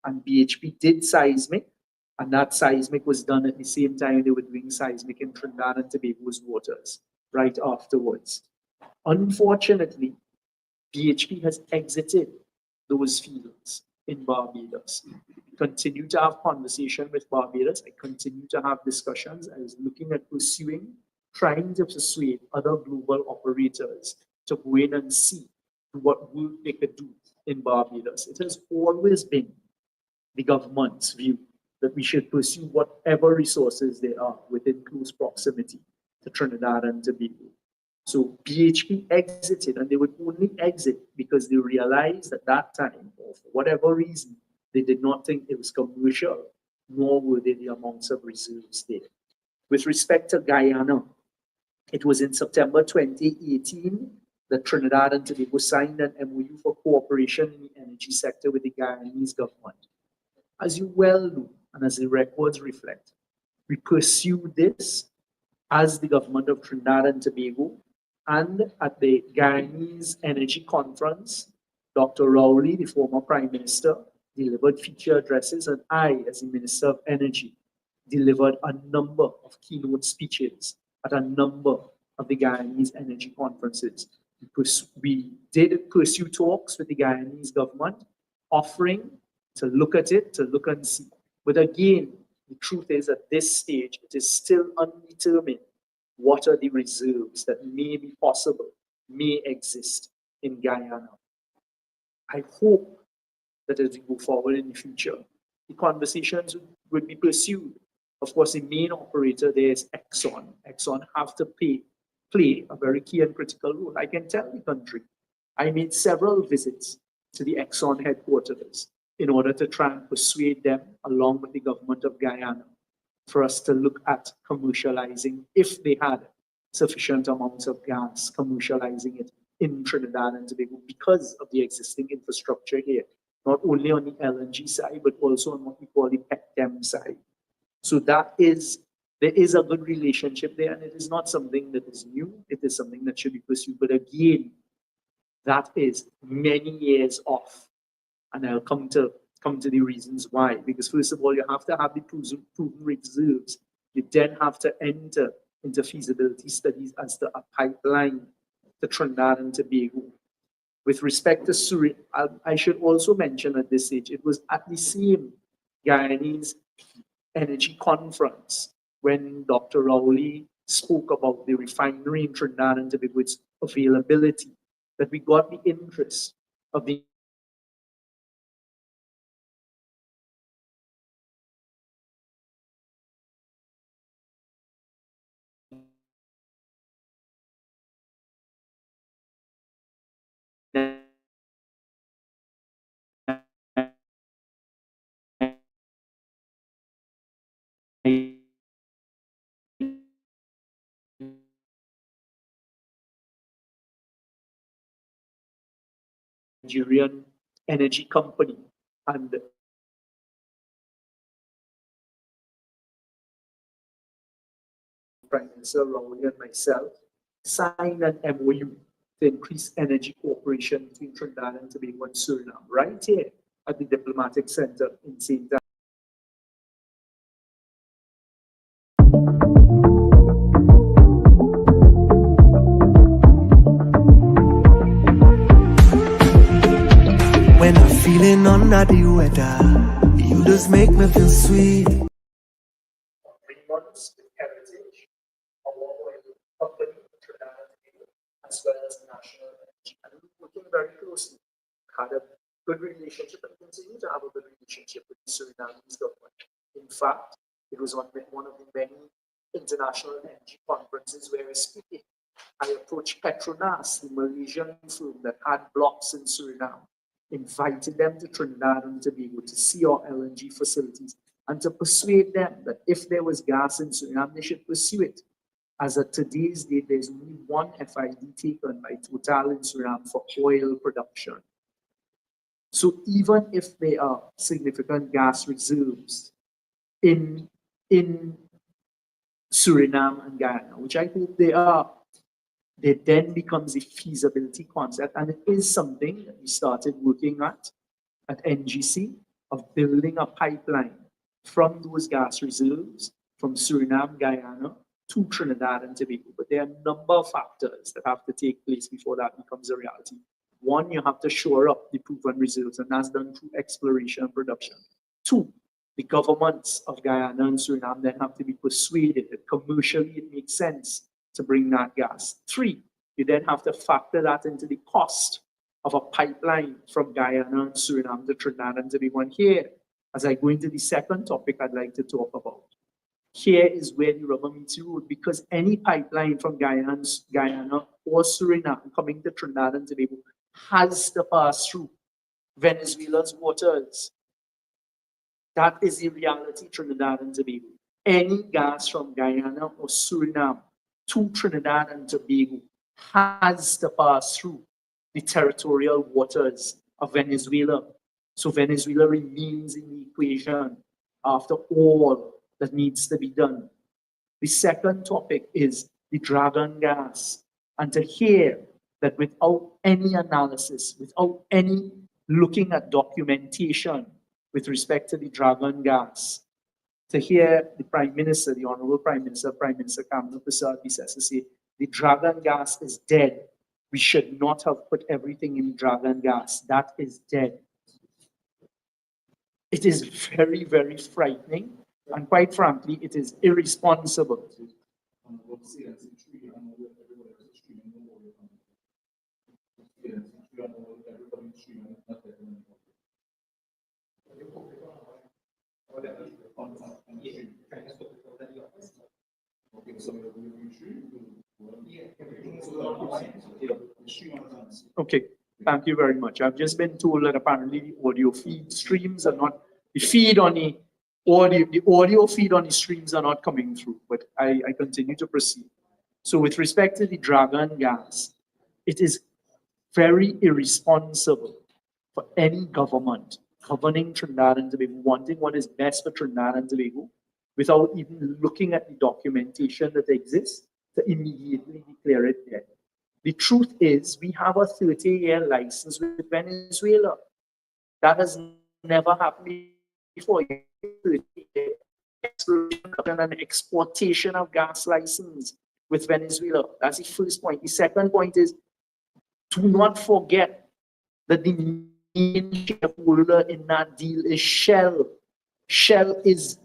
and BHP did seismic, and that seismic was done at the same time they were doing seismic in Trinidad and Tobago's waters right afterwards. Unfortunately, BHP has exited those fields in Barbados. I continue to have conversation with Barbados. I continue to have discussions. I was looking at trying to persuade other global operators to go in and see what work they could do in Barbados. It has always been the government's view that we should pursue whatever resources there are within close proximity to Trinidad and Tobago. So BHP exited, and they would only exit because they realized at that time, or for whatever reason, they did not think it was commercial, nor were there the amounts of reserves there. With respect to Guyana, it was in September 2018 that Trinidad and Tobago signed an MOU for cooperation in the energy sector with the Guyanese government. As you well know, and as the records reflect, we pursued this as the government of Trinidad and Tobago, and at the Guyanese Energy Conference, Dr. Rowley, the former Prime Minister, delivered feature addresses, and I, as the Minister of Energy, delivered a number of keynote speeches at a number of the Guyanese energy conferences. We did pursue talks with the Guyanese government, offering to look at it, to look and see. But again, the truth is at this stage, it is still undetermined what are the reserves that may be possible, may exist in Guyana. I hope that as we go forward in the future, the conversations would be pursued. Of course, the main operator there is Exxon. Exxon have to play a very key and critical role. I can tell the country, I made several visits to the Exxon headquarters in order to try and persuade them, along with the government of Guyana, for us to look at commercializing, if they had sufficient amounts of gas, commercializing it in Trinidad and Tobago because of the existing infrastructure here, not only on the LNG side, but also on what we call the petchem side. So there is a good relationship there, and it is not something that is new. It is something that should be pursued. But again, that is many years off. And I'll come to the reasons why. Because first of all, you have to have the proven reserves. You then have to enter into feasibility studies as to a pipeline to Trinidad and Tobago. With respect to Suriname, I should also mention at this stage, it was at the same Guyanese Energy Conference when Dr. Rowley spoke about the refinery in Trinidad and Tobago, its availability, that we got the interest of the Nigerian energy company, and Prime Minister Rowley and myself signed an MOU to increase energy cooperation between Trinidad and Tobago and Suriname, right here at the Diplomatic Center in St. Anne. When I'm feeling under the weather, you just make me feel sweet. 3 months with Heritage, a oil company in Trinidad and Tobago, as well as National Energy. And we're working very closely. Had a good relationship and continue to have a good relationship with the Surinamese government. In fact, it was on one of the many international energy conferences where we're speaking. I approached Petronas, the Malaysian firm that had blocks in Suriname, invited them to Trinidad and Tobago to see our LNG facilities and to persuade them that if there was gas in Suriname, they should pursue it. As of today's date, there's only one FID taken by Total in Suriname for oil production. So even if there are significant gas reserves in Suriname and Guyana, which I think they are, there then becomes a feasibility concept, and it is something that we started working at NGC, of building a pipeline from those gas reserves from Suriname, Guyana to Trinidad and Tobago. But there are a number of factors that have to take place before that becomes a reality. One, you have to shore up the proven reserves, and that's done through exploration and production. Two, the governments of Guyana and Suriname then have to be persuaded that commercially it makes sense to bring that gas. Three, you then have to factor that into the cost of a pipeline from Guyana and Suriname to Trinidad and Tobago. And here, as I go into the second topic I'd like to talk about, here is where the rubber meets the road, because any pipeline from Guyana or Suriname coming to Trinidad and Tobago has to pass through Venezuela's waters. That is the reality, Trinidad and Tobago. Any gas from Guyana or Suriname to Trinidad and Tobago has to pass through the territorial waters of Venezuela. So Venezuela remains in the equation after all that needs to be done. The second topic is the dragon gas. And to hear that without any analysis, without any looking at documentation with respect to the dragon gas, to hear the Prime Minister, the Honorable Prime Minister Kamala Prasad-Bisesa say, the dragon gas is dead. We should not have put everything in dragon gas. That is dead. It is very, very frightening. And quite frankly, it is irresponsible. Okay, thank you very much. I've just been told that apparently the audio feed streams are not, the audio feed on the streams are not coming through, but I continue to proceed. So with respect to the dragon gas, it is very irresponsible for any government governing Trinidad and Tobago, wanting what is best for Trinidad and Tobago, without even looking at the documentation that exists, to immediately declare it dead. The truth is, we have a 30-year license with Venezuela. That has never happened before. An exportation of gas license with Venezuela. That's the first point. The second point is, do not forget that the main shareholder in that deal is Shell. Shell is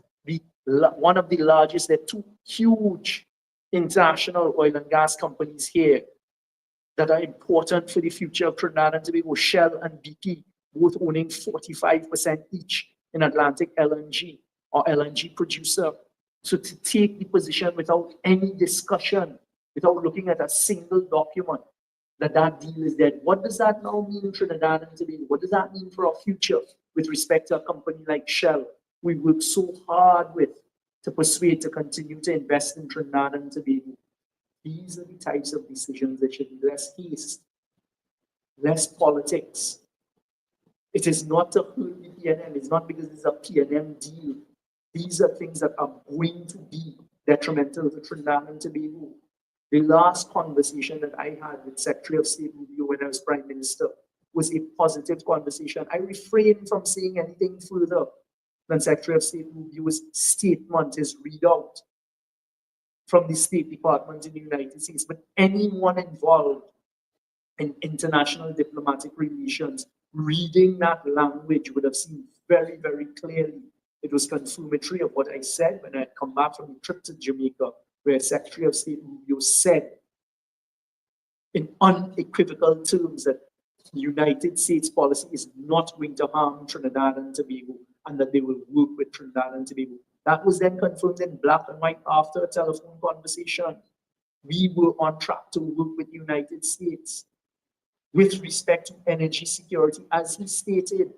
one of the largest. There are two huge international oil and gas companies here that are important for the future of Trinidad and Tobago, Shell and BP, both owning 45% each in Atlantic LNG or LNG producer. So to take the position without any discussion, without looking at a single document, that deal is dead. What does that now mean in Trinidad and Tobago? What does that mean for our future with respect to a company like Shell we work so hard with to persuade to continue to invest in Trinidad and Tobago? These are the types of decisions that should be less haste, less politics. It is not to hurt the PNM. It's not because it's a PNM deal. These are things that are going to be detrimental to Trinidad and Tobago. The last conversation that I had with Secretary of State Rubio when I was Prime Minister was a positive conversation. I refrained from saying anything further than Secretary of State Rubio's statement, his readout from the State Department in the United States. But anyone involved in international diplomatic relations reading that language would have seen very, very clearly it was confirmatory of what I said when I had come back from the trip to Jamaica, where Secretary of State Rubio said in unequivocal terms that the United States policy is not going to harm Trinidad and Tobago and that they will work with Trinidad and Tobago. That was then confirmed in black and white after a telephone conversation. We were on track to work with the United States with respect to energy security, as he stated,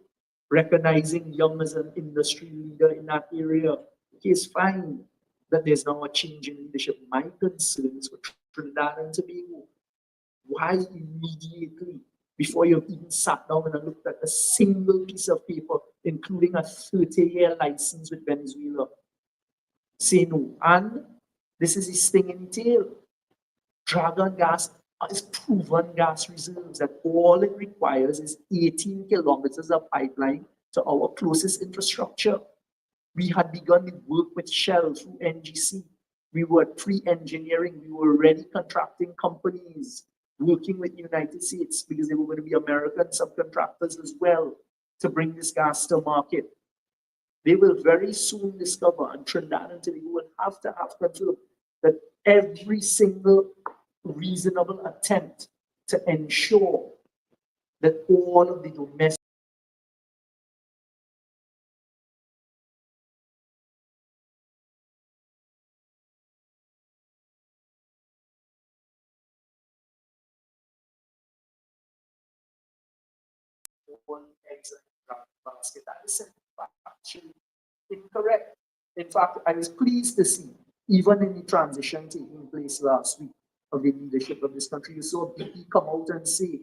recognizing Young as an industry leader in that area. It is fine that there's now a change in leadership. My concerns for Trinidad and Tobago, why immediately, before you've even sat down and looked at a single piece of paper, including a 30-year license with Venezuela, say no? And this is a sting in the tail. Dragon gas is proven gas reserves that all it requires is 18 kilometers of pipeline to our closest infrastructure. We had begun the work with Shell through NGC. We were pre-engineering. We were already contracting companies working with the United States because they were going to be American subcontractors as well to bring this gas to market. They will very soon discover, and Trinidad and Tobago will have to have control, that every single reasonable attempt to ensure that all of the domestic eggs in the basket. That is actually incorrect. In fact, I was pleased to see, even in the transition taking place last week of the leadership of this country, you saw BP come out and say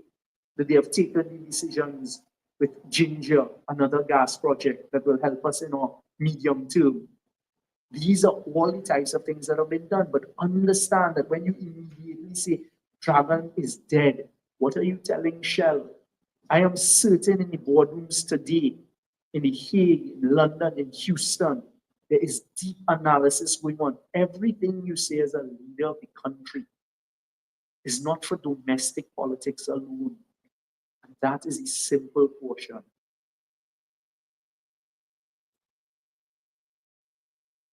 that they have taken the decisions with Ginger, another gas project that will help us in our medium term. These are all the types of things that have been done, but understand that when you immediately say Dragon is dead, what are you telling Shell? I am certain in the boardrooms today, in The Hague, in London, in Houston, there is deep analysis going on. Everything you say as a leader of the country is not for domestic politics alone. And that is a simple portion.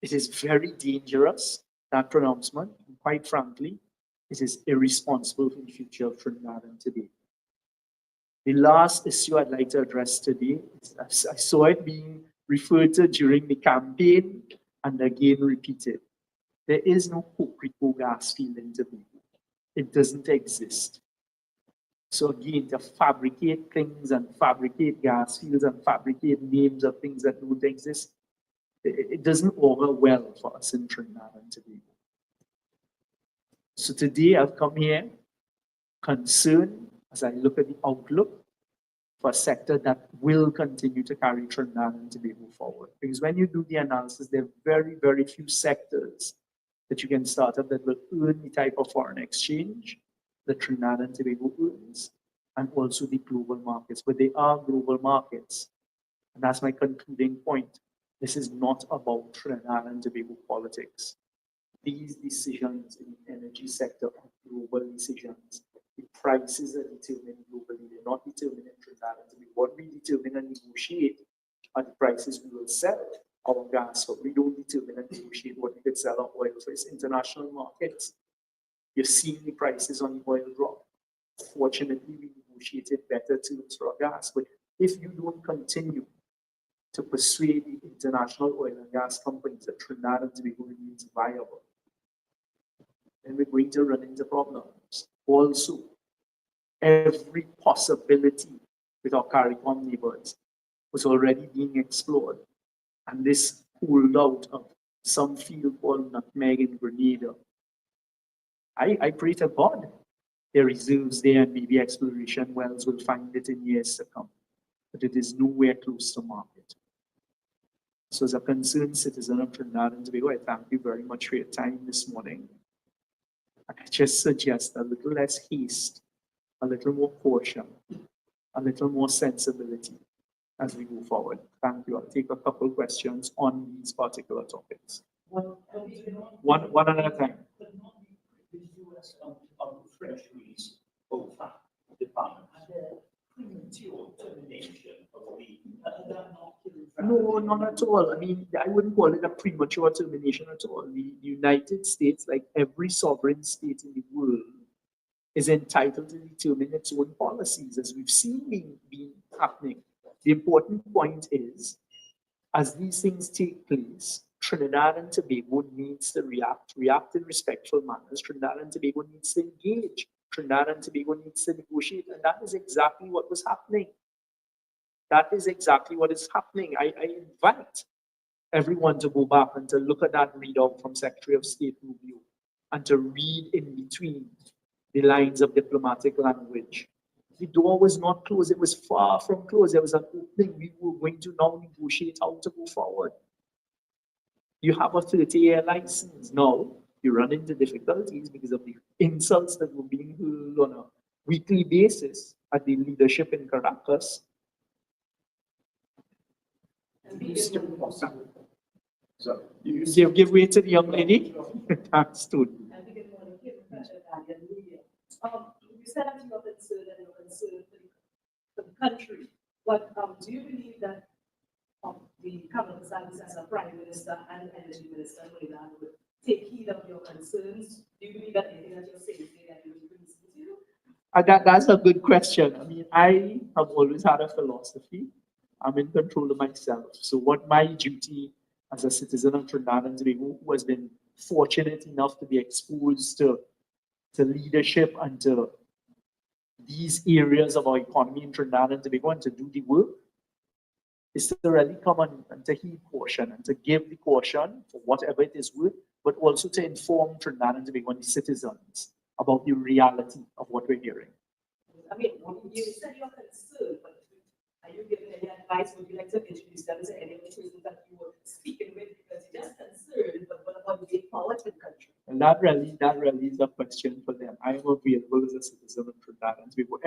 It is very dangerous, that pronouncement, and quite frankly, it is irresponsible for the future of Trinidad and Tobago. The last issue I'd like to address today, I saw it being referred to during the campaign and again repeated. There is no Cocrico gas field in Tobago. It doesn't exist. So again, to fabricate things and fabricate gas fields and fabricate names of things that don't exist, it doesn't augur well for us in Trinidad and Tobago. So today I've come here concerned as I look at the outlook for a sector that will continue to carry Trinidad and Tobago forward. Because when you do the analysis, there are very, very few sectors that you can start up that will earn the type of foreign exchange that Trinidad and Tobago earns, and also the global markets. But they are global markets. And that's my concluding point. This is not about Trinidad and Tobago politics. These decisions in the energy sector are global decisions. The prices are determined globally. They're not determined in Trinidad and Tobago. What we determine and negotiate are the prices we will sell our gas for. We don't determine and negotiate what we could sell our oil for. It's international markets. You're seeing the prices on the oil drop. Fortunately, we negotiated better terms for our gas. But if you don't continue to persuade the international oil and gas companies that Trinidad and Tobago remains viable, then we're going to run into problems. Also, every possibility with our CARICOM neighbors was already being explored. And this pulled out of some field called Nutmeg in Grenada. I pray to God there are reserves there and maybe exploration wells will find it in years to come. But it is nowhere close to market. So as a concerned citizen of Trinidad and Tobago, I thank you very much for your time this morning. And I just suggest a little less haste, a little more caution, a little more sensibility as we move forward. Thank you. I'll take a couple questions on these particular topics. One at a time. Of the Treasury's OFAC department, premature termination of the No, not at all. I mean, I wouldn't call it a premature termination at all. The United States, like every sovereign state in the world, is entitled to determine its own policies, as we've seen being happening. The important point is, as these things take place, Trinidad and Tobago needs to react in respectful manners. Trinidad and Tobago needs to engage. Trinidad and Tobago needs to negotiate. And that is exactly what was happening. That is exactly what is happening. I invite everyone to go back and to look at that readout from Secretary of State Rubio and to read in between the lines of diplomatic language. The door was not closed. It was far from closed. There was an opening. We were going to now negotiate how to go forward. You have a 30-year license. Now, you run into difficulties because of the insults that were being hurled on a weekly basis at the leadership in Caracas. So, you give way to the young lady? Thanks, Tony. You said that you are concerned and you're concerned for the country, but do you believe that the cabinet service as a prime minister and energy minister would take heed of your concerns? Do you believe that anything that you're saying that you will listen to? That's a good question. I mean, I have always had a philosophy. I'm in control of myself. So what my duty as a citizen of Trinidad and Tobago, who has been fortunate enough to be exposed to leadership and to these areas of our economy in Trinidad and Tobago and to do the work, is to really come and to heed caution and to give the caution for whatever it is worth, but also to inform Trinidad and Tobago and the citizens about the reality of what we're hearing. I mean, you said you're concerned, but are you giving any advice? Would you like to introduce them to any of the persons that you were speaking with? Because you're just concerned, but what about the power to the country? And that really is a question for them. I am available as a citizen of Trinidad and Tobago.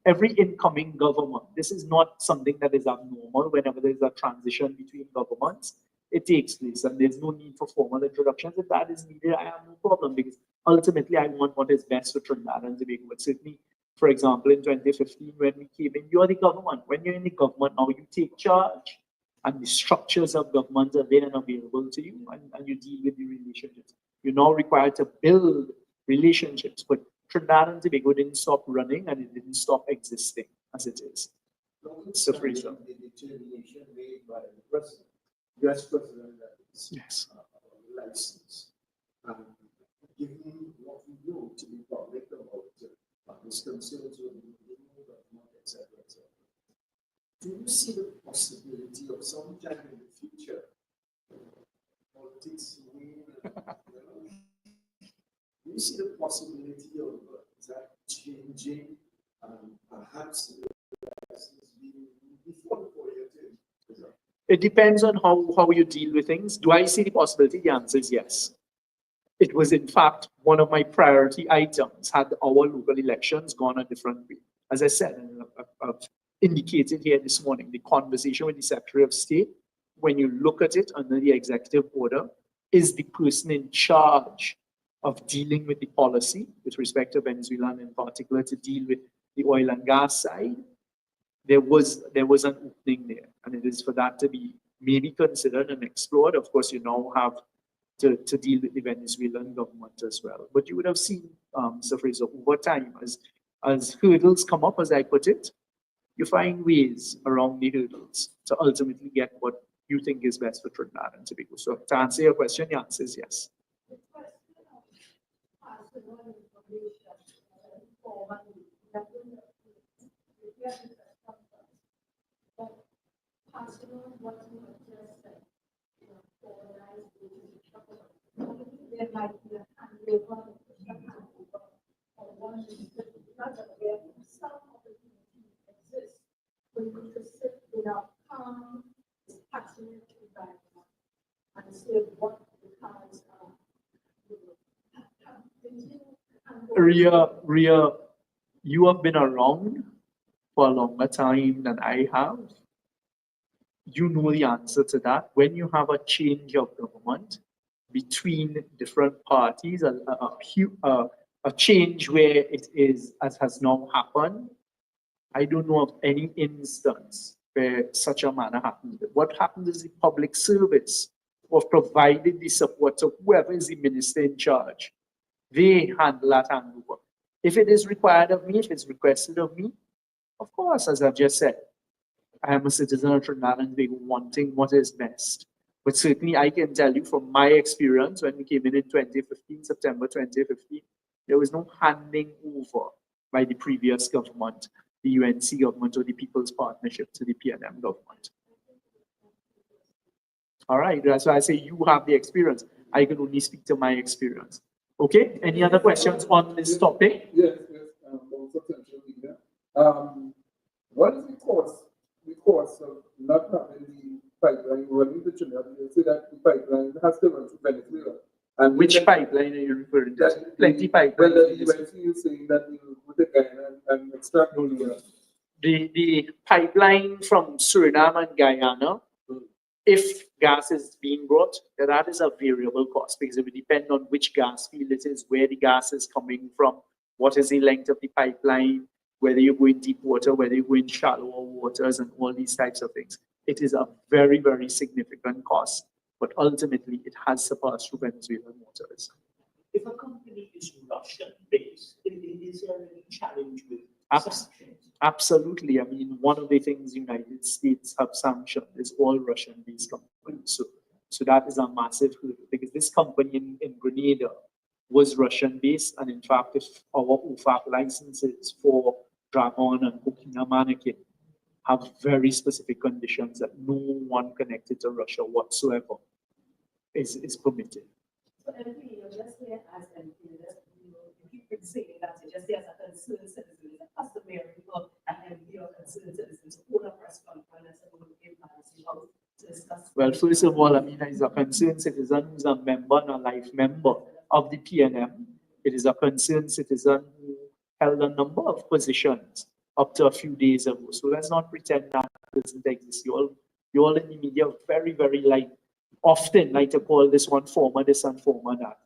Every incoming government, this is not something that is abnormal. Whenever there's a transition between governments, it takes place, and there's no need for formal introductions. If that is needed, I have no problem, because ultimately I want what is best for Trinidad and Tobago. But certainly, for example, in 2015, when we came in, you're the government. When you're in the government now, you take charge, and the structures of government are there and available to you, and you deal with the relationships. You're now required to build relationships, but Trinidad and Tobago didn't stop running, and it didn't stop existing as it is. So, for example, the determination made by the president, US president, that is yes, license, given what we know to be public about his concerns with the government, etc., etc. Do you see the possibility of some time in the future politics do you see the possibility of that changing, perhaps before the 4-year term? It depends on how you deal with things. Do I see the possibility? The answer is yes. It was, in fact, one of my priority items had our local elections gone a different way. As I said, and I've indicated here this morning, the conversation with the Secretary of State, when you look at it under the executive order, is the person in charge of dealing with the policy with respect to Venezuela, and in particular to deal with the oil and gas side. There was an opening there, and it is for that to be maybe considered and explored. Of course, you now have to deal with the Venezuelan government as well. But you would have seen, so for example, over time, as hurdles come up, as I put it, you find ways around the hurdles to ultimately get what you think is best for Trinidad and Tobago. So to answer your question, the answer is yes. There might be a handover or one some opportunity exists when we could sit without calm, passionate environment and say what the cards are. Ria, you have been around for a longer time than I have. You know the answer to that. When you have a change of government between different parties, a change where it is, as has now happened, I don't know of any instance where such a manner happened. What happened is the public service of providing the support to whoever is the minister in charge. They handle that handover. If it is required of me, if it's requested of me, of course, as I've just said, I am a citizen of Trinidad and Tobago wanting what is best. But certainly I can tell you from my experience when we came in 2015, September 2015, there was no handing over by the previous government, the UNC government or the People's Partnership to the PNM government. All right, that's why I say you have the experience. I can only speak to my experience. Okay, any other questions on this topic? Yes, what is the cost of not having the pipeline running to Trinidad? You say that the pipeline has to run to Venezuela. And which pipeline are you referring to? Plenty pipeline. Well, you're saying that you put a Guyana and extract the pipeline from Suriname and Guyana, if gas is being brought, that is a variable cost because it will depend on which gas field it is, where the gas is coming from, what is the length of the pipeline, whether you go in deep water, whether you go in shallower waters, and all these types of things. It is a very, very significant cost, but ultimately it has to pass through Venezuelan waters. If a company is Russian-based, is there any challenge with Absolutely. I mean, one of the things United States have sanctioned is all Russian-based companies. So that is a massive hurdle because this company in Grenada was Russian-based, and in fact, if our OFAC licenses for Dragon and Burkina Mannequin have very specific conditions that no one connected to Russia whatsoever is permitted. So MP, you're just here as MP, you keep saying that you're just here as a concerned citizen, it's a customary for an MP or concerned citizen to hold a press conference and give policy out to discuss. Well, first of all, I mean, he's a concerned citizen who's a member and a life member of the PNM. It is a concerned citizen who held a number of positions up to a few days ago. So let's not pretend that doesn't exist. You all in the media very, very often like to call this one former this and former that.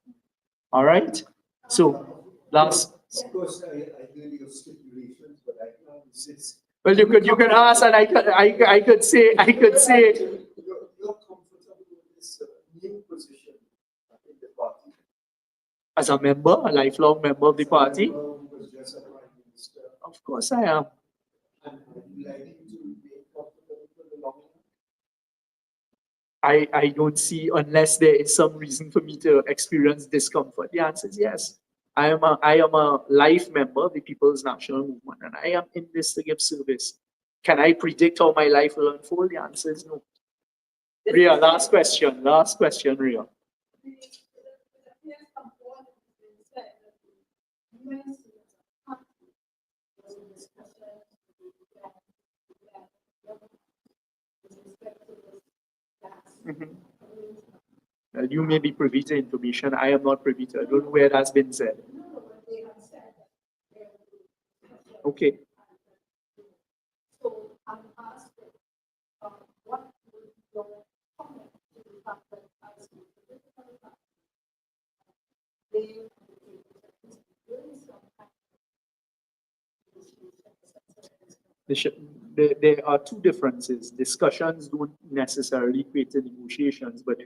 All right? So last. Of course, I hear your stipulations, but I can't resist. Well, you could ask, and I could say. You're comfortable with this new position in the party? As a member, a lifelong member of the party? Of course I am. And are you likely to be comfortable for the long term? I don't see, unless there is some reason for me to experience discomfort. The answer is yes. I am a life member of the People's National Movement, and I am in this to give service. Can I predict how my life will unfold? The answer is no. Ria, last question, Ria. Well, you may be privy to information. I am not privy to. I don't know where that's been said. Okay. So I'm asked what would your comment to the fact that as there are two differences. Discussions don't necessarily equate to negotiations, but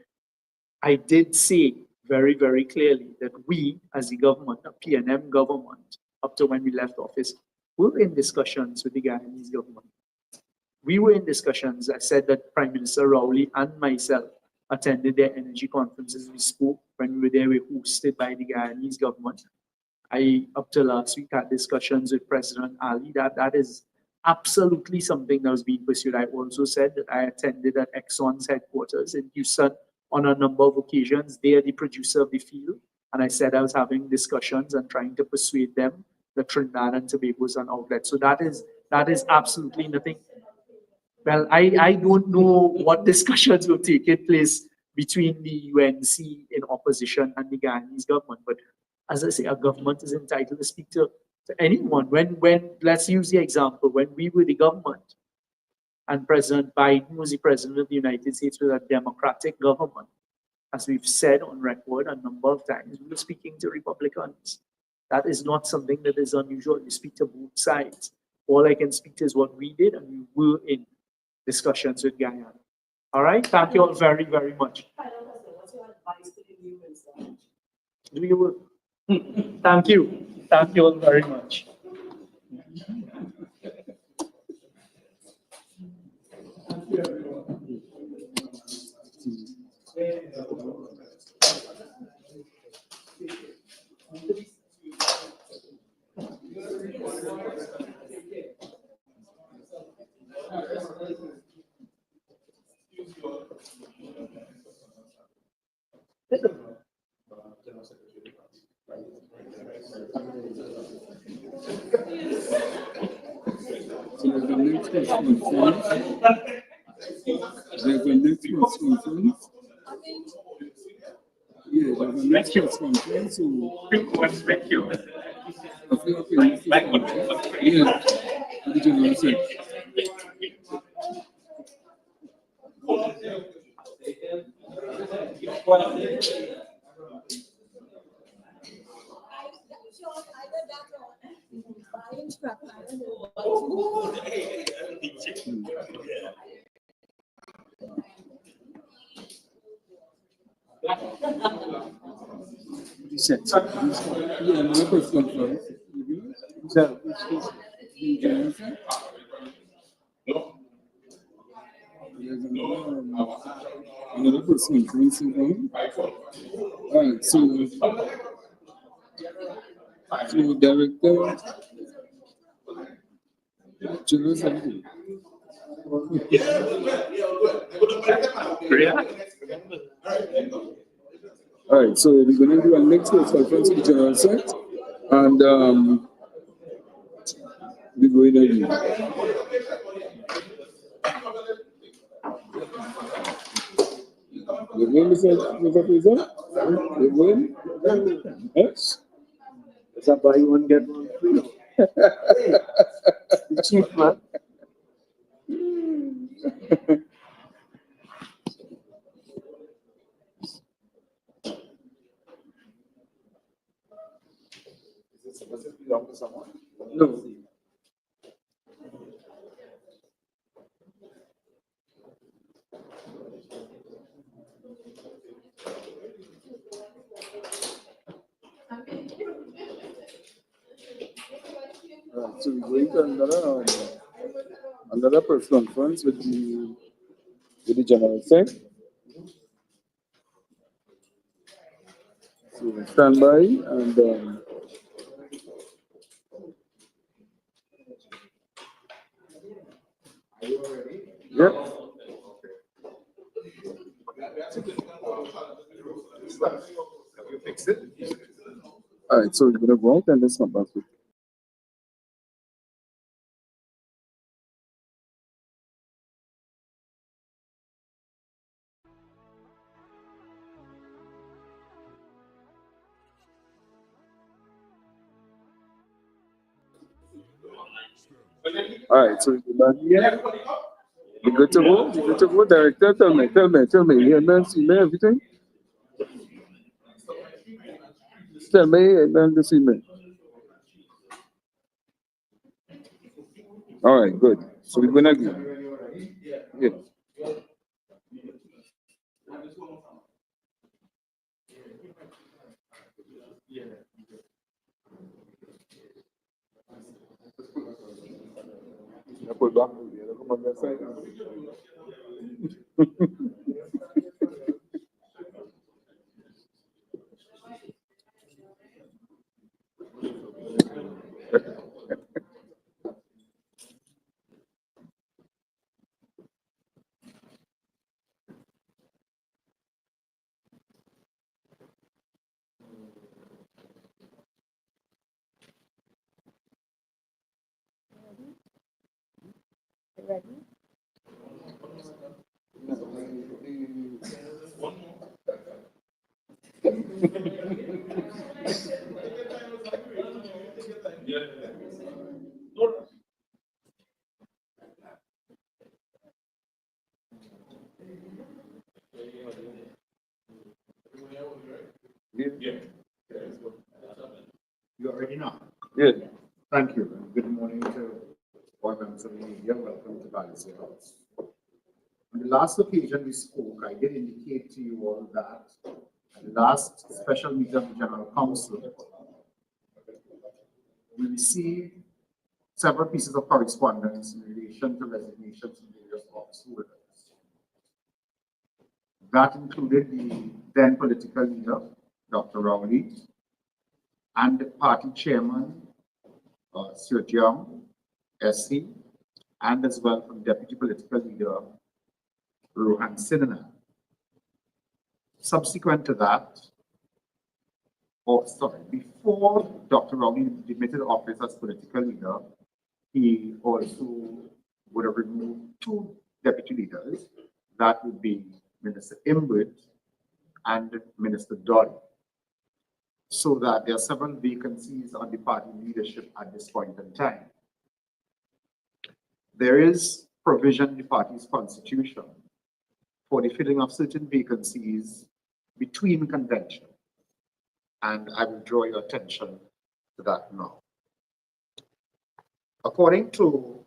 I did say very, very clearly that we, as the government, the PNM government, up to when we left office, were in discussions with the Guyanese government. We were in discussions. I said that Prime Minister Rowley and myself attended their energy conferences. We spoke. When we were there, we were hosted by the Guyanese government. Up to last week, had discussions with President Ali. That is absolutely something that was being pursued. I also said that I attended at Exxon's headquarters in Houston on a number of occasions. They are the producer of the field. And I said I was having discussions and trying to persuade them that Trinidad and Tobago is an outlet. So that is absolutely nothing. Well, I don't know what discussions will take place between the UNC in opposition and the Guyanese government. But as I say, a government is entitled to speak to anyone. When let's use the example, when we were the government and President Biden was the president of the United States with a democratic government, as we've said on record a number of times, we were speaking to Republicans. That is not something that is unusual. You speak to both sides. All I can speak to is what we did, and we were in discussions with Guyana. All right? Thank you all very, very much. What's your advice to the new minister? Do your work. Thank you. Thank you all very much. Another person increasing him. Alright, so director General Secretary. Alright, so we're gonna do a next conference with the General Sec and we're going to do. You going, Mr. Fraser? You going? Yes? Is that buy one get one free? The cheap man. Is it supposed to belong to someone? No. So we're going to another press conference with the General Sec. So stand by and yeah. You fix it? All right, so we're gonna go out and let's come back with. All right, so we're back here. You good to go? You good to go, director? Tell me. You man, see me everything? Tell me, man, to see me. All right, good. So we're gonna go. Yeah. Put back. Come on that side. Ready? Yeah. You already know. Yeah. Thank you. And good morning to all members of the media. Welcome to Valley's House. On the last occasion we spoke, I did indicate to you all that at the last special meeting of the General Council, we received several pieces of correspondence in relation to resignations in various office holders. That included the then political leader, Dr. Rowley, and the party chairman, Sir Young, SC, and as well from deputy political leader, Rohan Sinha. Subsequent to that, before Dr. Rowley demitted office as political leader, he also would have removed two deputy leaders. That would be Minister Imbert and Minister Dolly. So that there are several vacancies on the party leadership at this point in time. There is provision in the party's constitution for the filling of certain vacancies between convention. And I will draw your attention to that now. According to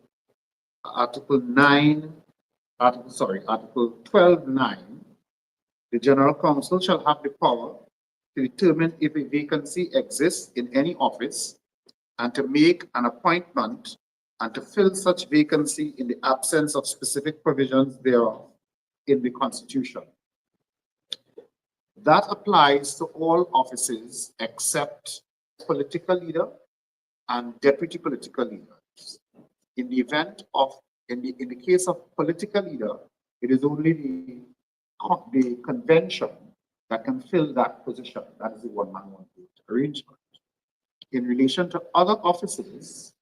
Article 12.9, the General Council shall have the power to determine if a vacancy exists in any office and to make an appointment and to fill such vacancy in the absence of specific provisions thereof in the Constitution. That applies to all offices except political leader and deputy political leaders. In the event of, in the case of political leader, it is only the convention that can fill that position. That is the one-man, one-vote arrangement. In relation to other offices,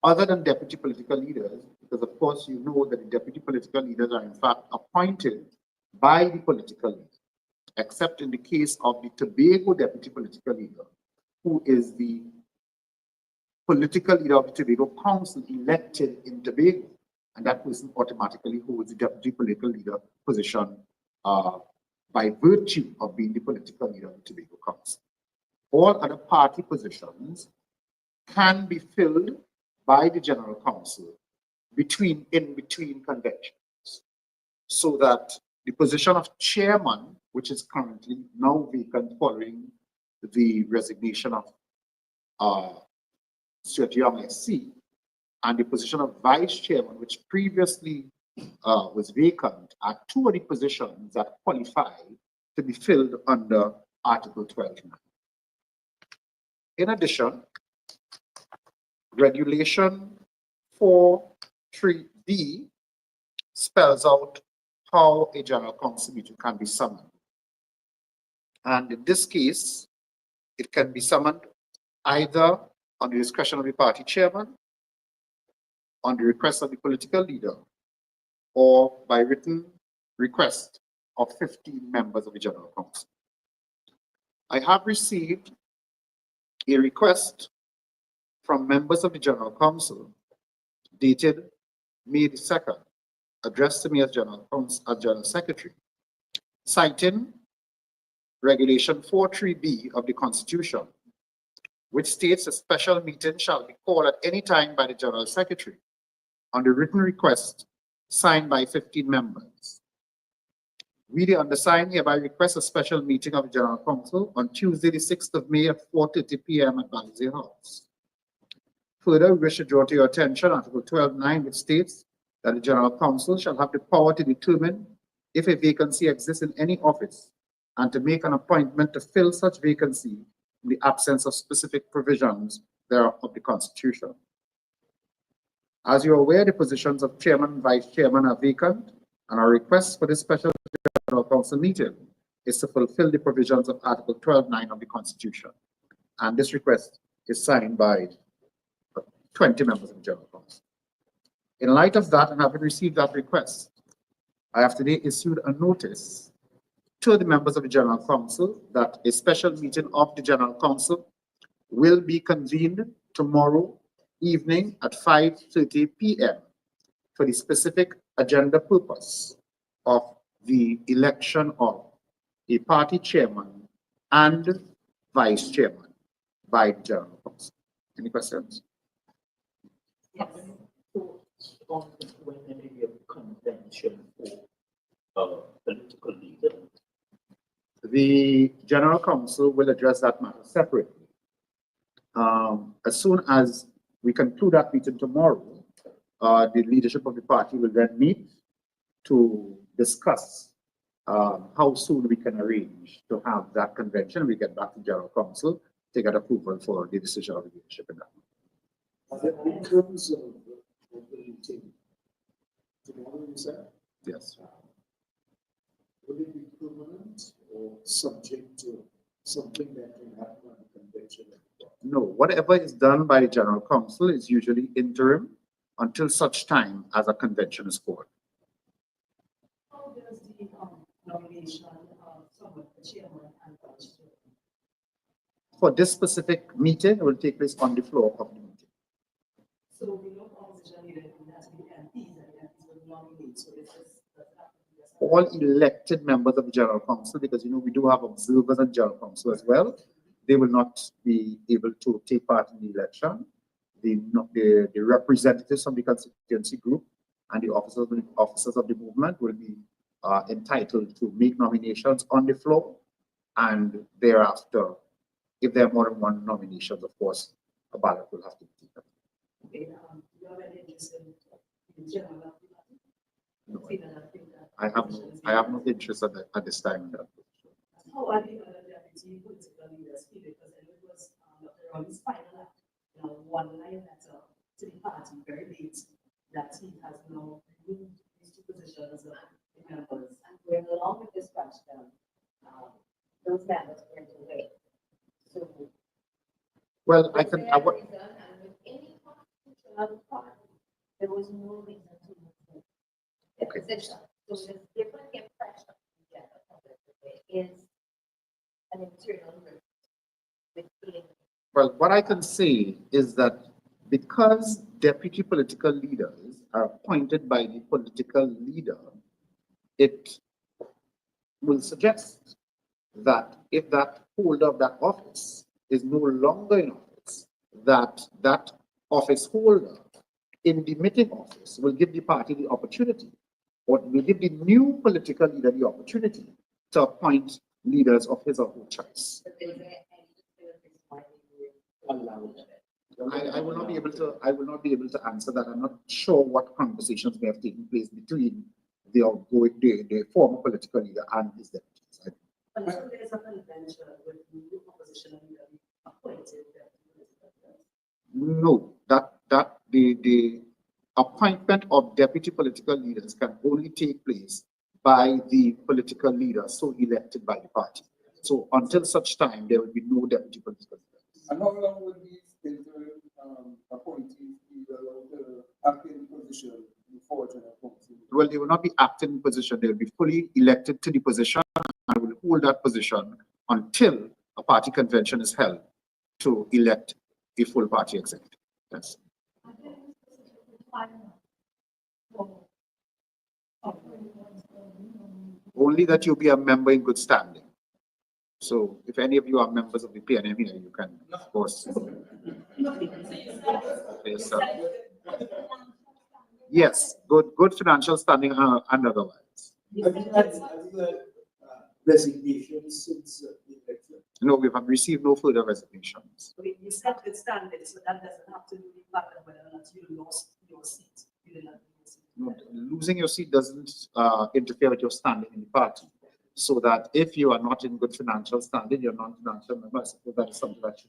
other than deputy political leaders, because of course you know that the deputy political leaders are in fact appointed by the political leader, except in the case of the Tobago deputy political leader, who is the political leader of the Tobago Council elected in Tobago, and that person automatically holds the deputy political leader position by virtue of being the political leader of the Tobago Council. All other party positions can be filled by the General Council in between conventions, so that the position of chairman, which is currently now vacant following the resignation of Stuart Young SC, and the position of vice chairman, which previously was vacant, are two of the positions that qualify to be filled under Article 12. In addition, Regulation 4.3b spells out how a General Council meeting can be summoned. And in this case, it can be summoned either on the discretion of the party chairman, on the request of the political leader, or by written request of 15 members of the General Council. I have received a request from members of the General Council dated May the 2nd, addressed to me as General Secretary, citing Regulation 4.3b of the Constitution, which states a special meeting shall be called at any time by the General Secretary on the written request signed by 15 members. We, the undersigned, hereby request a special meeting of the General Council on Tuesday, the 6th of May at 4:30 p.m. at Banksy House. Further, we wish to draw to your attention Article 12.9, which states that the General Council shall have the power to determine if a vacancy exists in any office and to make an appointment to fill such vacancy in the absence of specific provisions thereof of the Constitution. As you are aware, the positions of chairman and vice chairman are vacant, and our request for this special General Council meeting is to fulfill the provisions of Article 12.9 of the Constitution. And this request is signed by 20 members of the General Council. In light of that, and having received that request, I have today issued a notice to the members of the General Council that a special meeting of the General Council will be convened tomorrow evening at 5:30 p.m. for the specific agenda purpose of the election of a party chairman and vice chairman by the General Council. Any questions? Yes. So, when there may be a convention for political leader, the General Council will address that matter separately. As soon as we conclude that meeting tomorrow, the leadership of the party will then meet to discuss how soon we can arrange to have that convention. We get back to General Council to get approval for the decision of the leadership in that. In terms of the meeting tomorrow, you said? Yes. Will it be permanent or subject to something that can happen at the convention? No, whatever is done by the General Council is usually interim until such time as a convention is called. How does the nomination of someone for chairman and vice chairman? For this specific meeting, it will take place on the floor of the meeting. So we don't opposition leader has to be MPs, and the MPs will nominate. So it's just all elected members of the General Council, because you know we do have observers and General Council as well. They will not be able to take part in the election. The representatives from the constituency group and the officers of the movement will be entitled to make nominations on the floor, and thereafter, if there are more than one nominations, of course, a ballot will have to be taken. Okay, you I have no interest at this time. How are the other deputy political leaders feeling? Because it was on his final one line letter to the party very late that he has now removed these two positions of the members. And going along with this question, those members went away. So, well, I can. Any constitutional party, there was no reason to move the position. So there's different impression we get of it is an internal group between. Well, what I can say is that because deputy political leaders are appointed by the political leader, it will suggest that if that holder of that office is no longer in office, that office holder in the meeting office will give the party the opportunity, or will give the new political leader the opportunity to appoint leaders of his or her choice. I will not be able to answer that. I'm not sure what conversations may have taken place between the former political leader and his deputies. But so there is a convention with the opposition leader appointed. No, that the appointment of deputy political leaders can only take place by the political leader so elected by the party. So until such time, there will be no deputy political leaders. And how long will these interim appointees be allowed to act in position before general council? Well, they will not be acting in position. They will be fully elected to the position and will hold that position until a party convention is held to elect a full party executive. Yes. Only that you be a member in good standing. So if any of you are members of the PNM here, you can, of course. Yes, good financial standing and otherwise. Resignations since the election? No, we have received no further resignations. You said good standing, so that doesn't have to do with the fact that whether or not you lost your seat. You did not lose your seat. No, losing your seat doesn't interfere with your standing in the party. So that if you are not in good financial standing, you're not a financial member. I suppose that is something that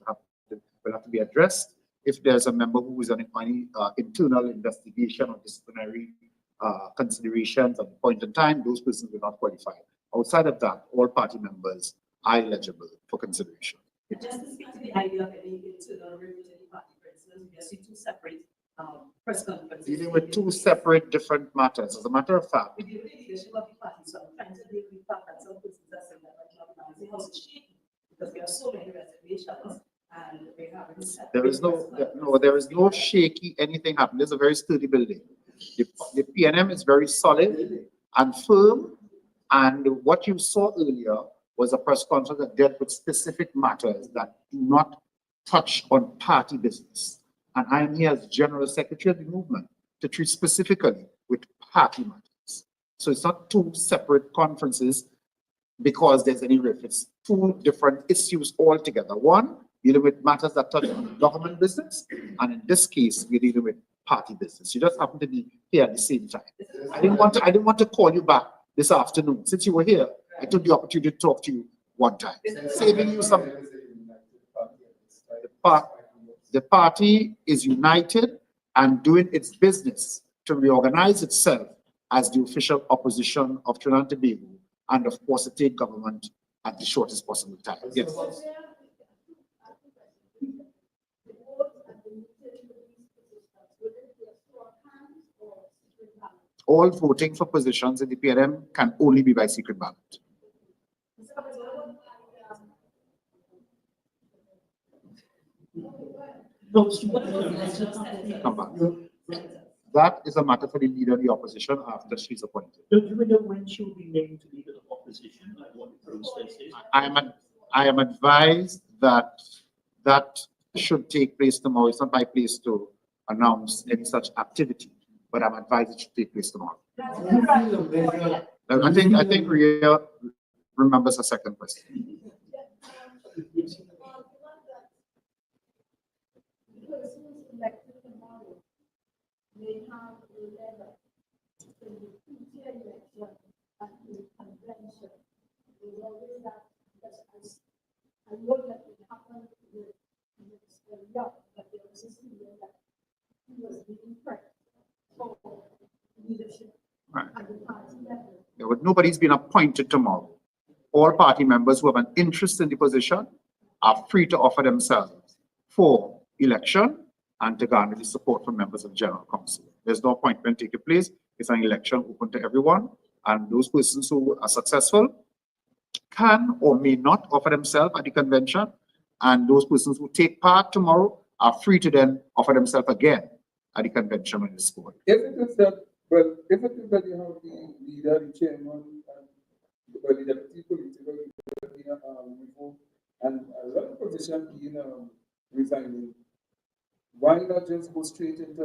will have to be addressed. If there's a member who is on any internal investigation or disciplinary considerations at the point in time, those persons will not qualify. Outside of that, all party members are eligible for consideration. Just to speak to the idea of any internal review to the party, for instance, we see two separate press conferences. Dealing with two separate different matters. As a matter of fact, with the leadership of the party, so I'm trying to deal with the fact that some persons are saying that the house is shaky because there are so many reservations and we haven't set. there is no shaky anything happening. There's a very sturdy building. The PNM is very solid and firm. And what you saw earlier was a press conference that dealt with specific matters that do not touch on party business. And I am here as General Secretary of the movement to treat specifically with party matters. So it's not two separate conferences because there's any rift. It's two different issues altogether. One, dealing with matters that touch on government business, and in this case, we're dealing with party business. You just happen to be here at the same time. I didn't want to call you back this afternoon. Since you were here, I took the opportunity to talk to you one time, saving you some. The party is united and doing its business to reorganize itself as the official opposition of Trinidad and Tobago and of course the state government at the shortest possible time. Yes. All voting for positions in the PNM can only be by secret ballot. Come back. That is a matter for the leader of the opposition after she's appointed. Do you know when she will be named to leader of opposition, like what the process is? I am advised that that should take place tomorrow. It's not my place to announce any such activity, but I'm advised it should take place tomorrow. I think Ria remembers a second question. may have a level in the future election and the convention. There's always that, because I know that it happened with Mr. Young, but there was a student that he was being prepped for leadership at the party level. Yeah, but nobody's been appointed tomorrow. All party members who have an interest in the position are free to offer themselves for election and to garner the support from members of the General Council. There's no appointment taking place. It's an election open to everyone, and those persons who are successful can or may not offer themselves at the convention, and those persons who take part tomorrow are free to then offer themselves again at the convention when it's called. If it is that, well, if it is that you have the leader, the chairman, and the deputy political leader, and a lot of position being resigning, why not just go straight into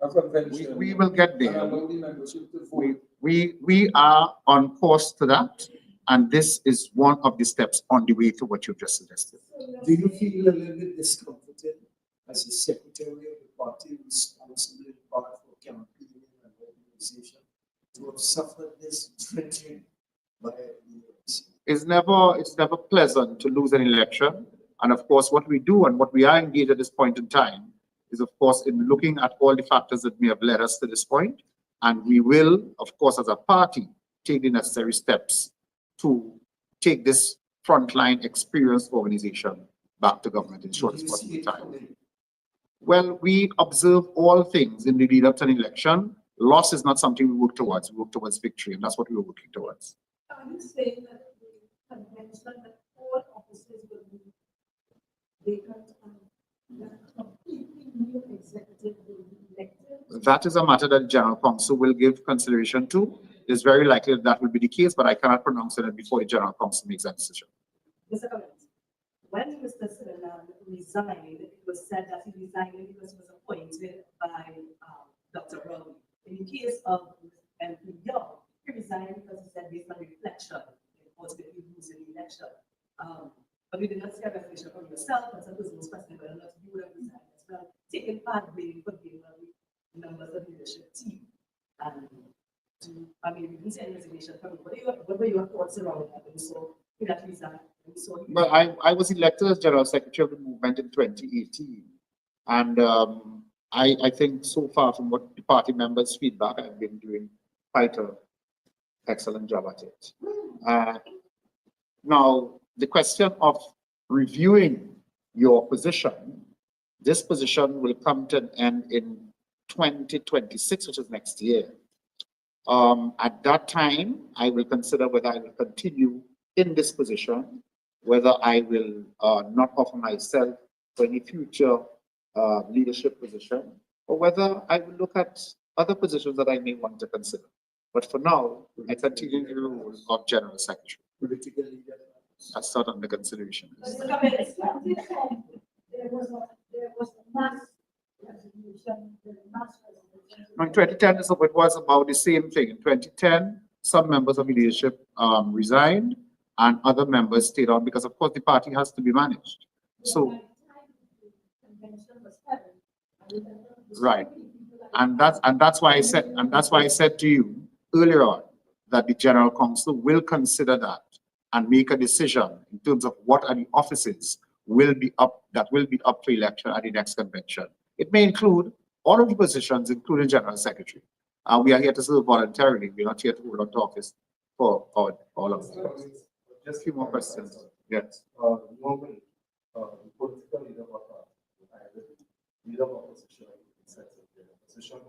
a convention? We will get there. And allow the membership to vote? We are on course to that, and this is one of the steps on the way to what you just suggested. Do you feel a little bit discomforted as a secretary of the party responsible in part for campaigning and organization to have suffered this treachery by the It's never pleasant to lose an election. And of course, what we do and what we are engaged at this point in time is, of course, in looking at all the factors that may have led us to this point. And we will, of course, as a party, take the necessary steps to take this frontline experienced organization back to government in short as possible time. Well, we observe all things in the lead up to an election. Loss is not something we work towards. We work towards victory, and that's what we were working towards. Are you saying that the convention, that all offices will be vacant and that completely new executive will be elected? That is a matter that the General Council will give consideration to. It's very likely that will be the case, but I cannot pronounce it before the General Council makes that decision. Mr. Collins, when Mr. Suleiman resigned, it was said that he resigned because he was appointed by Dr. Rowley. In the case of MP Young, he resigned because he said based on reflection, ultimately losing the election. But we did not see a reflection from yourself, and some person was questioning whether or not you would have resigned as well, taking part blame for being one of the members of the leadership team. And I mean, we didn't see any resignation from you. What were your thoughts around that? And so, in that reason, Well, I was elected as General Secretary of the movement in 2018. And I think so far from what the party members' feedback, I've been doing quite an excellent job at it. Now, the question of reviewing your position, this position will come to an end in 2026, which is next year. At that time, I will consider whether I will continue in this position, whether I will not offer myself for any future leadership position, or whether I will look at other positions that I may want to consider. But for now, I continue the role of General Secretary. That's not under consideration. There was a mass resolution, Now, in 2010, it was about the same thing. In 2010, some members of the leadership resigned, and other members stayed on because, of course, the party has to be managed. So, right, and that's why I said to you earlier on that the General Council will consider that and make a decision in terms of what are the offices will be up for election at the next convention. It may include all of the positions, including General Secretary. We are here to serve voluntarily. We're not here to hold on to office for all of us. Just a few more questions. Yes. Normally, the political leader of leader of opposition position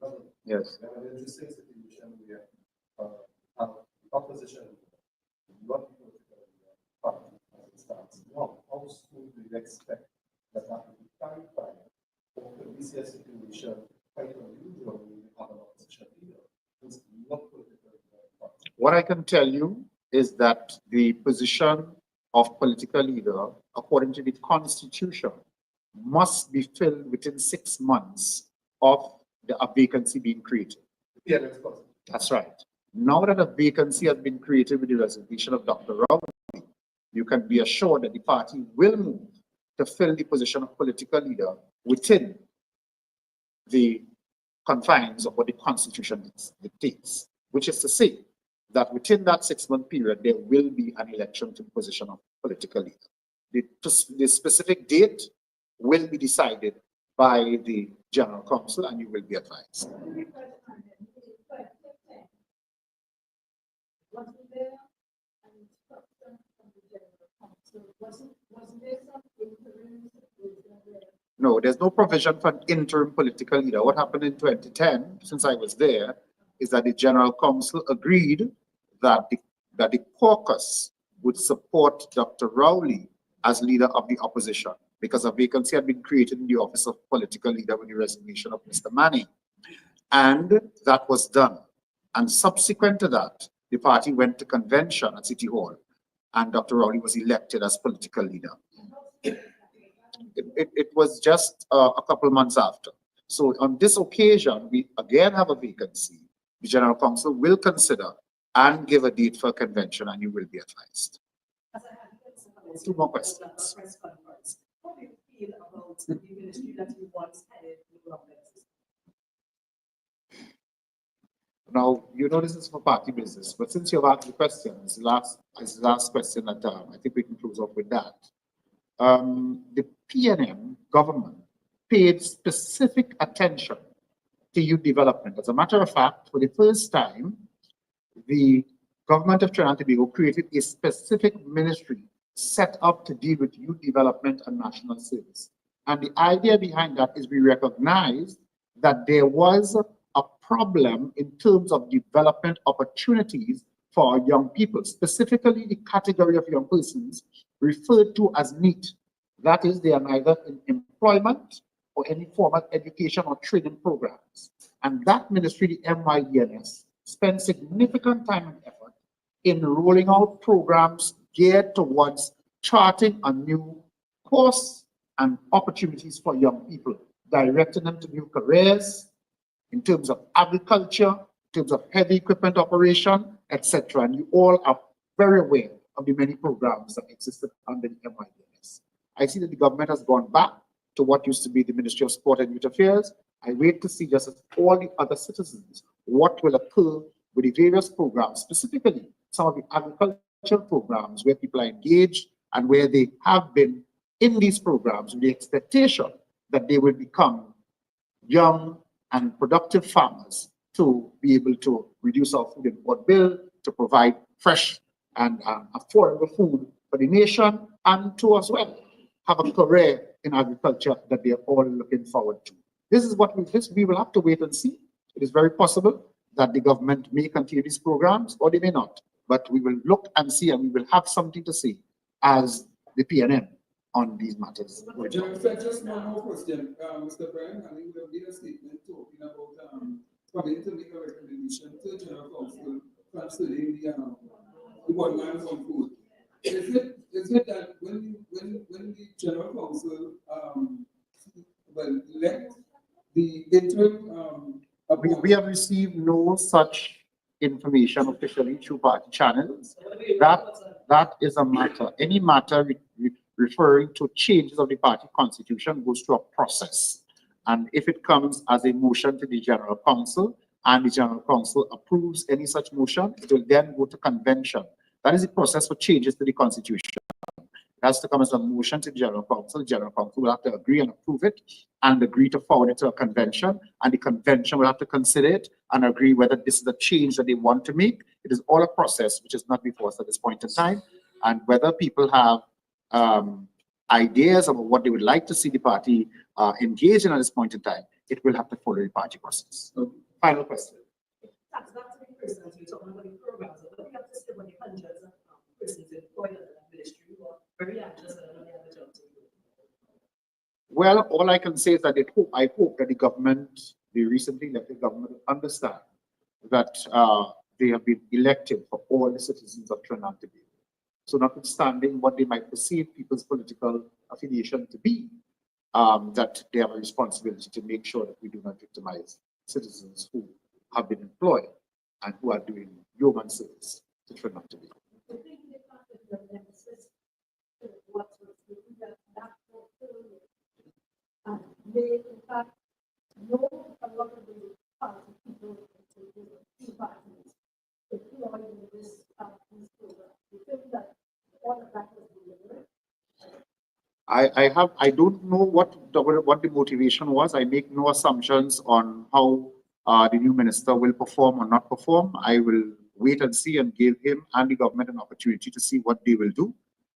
of yes. An interesting situation where opposition not political party as it stands now. How soon do you expect that will be clarified? Or could we see a situation quite unusual when you have an opposition leader who's not political party? What I can tell you is that the position of political leader, according to the Constitution, must be filled within 6 months of a vacancy being created. Yeah, that's possible. That's right. Now that a vacancy has been created with the resignation of Dr. Rowley, you can be assured that the party will move to fill the position of political leader within the confines of what the Constitution dictates, which is to say that within that 6-month period, there will be an election to the position of political leader. The specific date will be decided by the General Council, and you will be advised. No, there's no provision for an interim political leader. What happened in 2010, since I was there, is that the General Council agreed that the caucus would support Dr. Rowley as leader of the opposition because a vacancy had been created in the office of political leader with the resignation of Mr. Manning. And that was done. And subsequent to that, the party went to convention at City Hall, and Dr. Rowley was elected as political leader. It was just a couple months after. So on this occasion, we again have a vacancy. The General Council will consider and give a date for convention, and you will be advised. 2 more questions. How do you feel about the ministry that you once headed in government? Now, you know this is for party business, but since you've asked the question, it's the last question that I think we can close off with that. The PNM government paid specific attention to youth development. As a matter of fact, for the first time, the government of Trinidad and Tobago created a specific ministry set up to deal with youth development and national service. And the idea behind that is we recognized that there was a problem in terms of development opportunities for our young people, specifically the category of young persons referred to as NEET. That is, they are neither in employment or any formal education or training programs. And that ministry, the MYDNS, spent significant time and effort in rolling out programs geared towards charting a new course and opportunities for young people, directing them to new careers in terms of agriculture, in terms of heavy equipment operation, etc. And you all are very aware of the many programs that existed under the MYDNS. I see that the government has gone back to what used to be the Ministry of Sport and Youth Affairs. I wait to see, just as all the other citizens, what will occur with the various programs, specifically some of the agricultural programs where people are engaged and where they have been in these programs with the expectation that they will become young and productive farmers to be able to reduce our food import bill, to provide fresh and affordable food for the nation, and to as well have a career in agriculture that they are all looking forward to. This is what we will have to wait and see. It is very possible that the government may continue these programs or they may not, but we will look and see, and we will have something to say as the PNM on these matters. Just one more question, Mr. Brian. I think there made a statement talking about probably to make a recommendation to General Council concerning the 1 man 1 food. Is it that when the General Council elect the interim we have received no such information officially through party channels. That is a matter. Any matter referring to changes of the party constitution goes through a process. And if it comes as a motion to the General Council and the General Council approves any such motion, it will then go to convention. That is the process for changes to the constitution. It has to come as a motion to the General Council. The General Council will have to agree and approve it and agree to forward it to a convention. And the convention will have to consider it and agree whether this is a change that they want to make. It is all a process which is not before us at this point in time. And whether people have ideas about what they would like to see the party engage in at this point in time, it will have to follow the party process. Final question. That's not to be persons, you're talking about the programs, but we have to say when the hundreds of persons employed in the ministry who are very anxious that they have a job to do. Well, all I can say is that I hope that the government, the recently elected government, will understand that they have been elected for all the citizens of Trinidad and Tobago. So notwithstanding what they might perceive people's political affiliation to be, that they have a responsibility to make sure that we do not victimize citizens who have been employed and who are doing human service to Trinidad and Tobago. May in fact no I don't know what the motivation was. I make no assumptions on how the new minister will perform or not perform. I will wait and see and give him and the government an opportunity to see what they will do.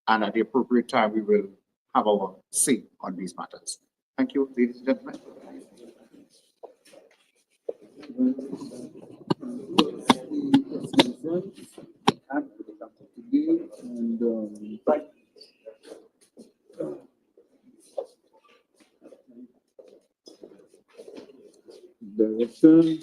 And at the appropriate time, we will have our say on these matters. Thank you, ladies and gentlemen. Direction.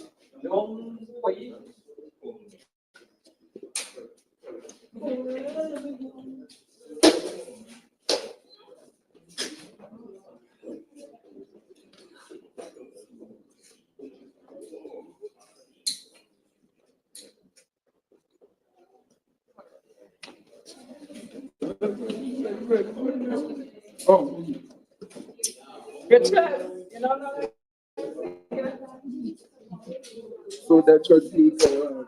Oh. So that should be for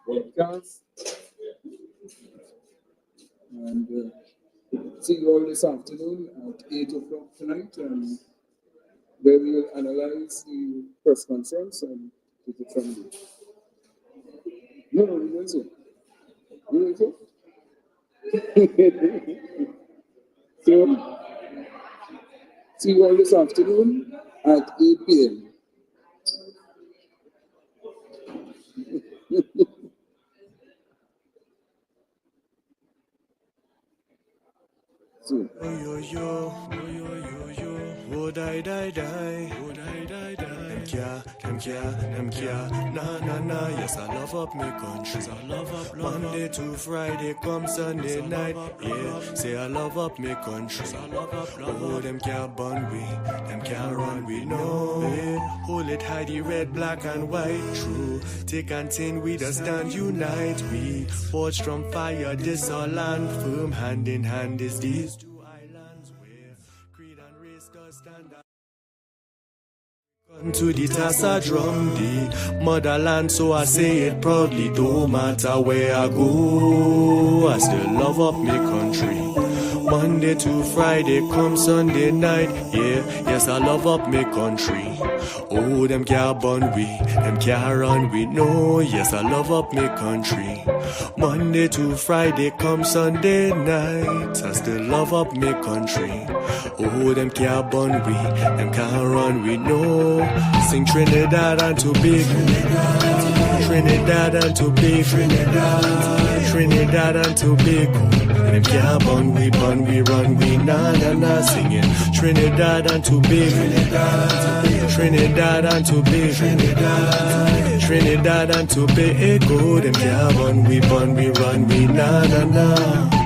podcast. And see you all this afternoon at 8 o'clock tonight, where we will analyze the press conference and take it from there. No, we will see. We will see. So, see you all this afternoon at 8 p.m. Oh, die, them care, nah, yes, I love up my country. Monday to Friday, come Sunday night, yeah, say I love up my country. Oh, them can't bun we, them can't run we, no, yeah. Hold it high, the red, black and white, true. Thick and thin, we just stand unite, we forge from fire, this our land, firm hand in hand is these two islands where creed and race does stand up. To the Tassa drum, the motherland, so I say it proudly. Don't matter where I go, I still love up my country. Monday to Friday, come Sunday night, yeah, yes, I love up my country. Oh, them can't bun we, them can't run we, no, yes, I love up my country. Monday to Friday, come Sunday night, I still love up my country. Oh, them can't bun we, them can't run we, no. Sing Trinidad and Tobago, Trinidad and Tobago, Trinidad and Tobago. Them can't bun we, run we, nah, singing Trinidad and Tobago, Trinidad and Tobago, Trinidad and Tobago. Them can't bun we, run we, nah.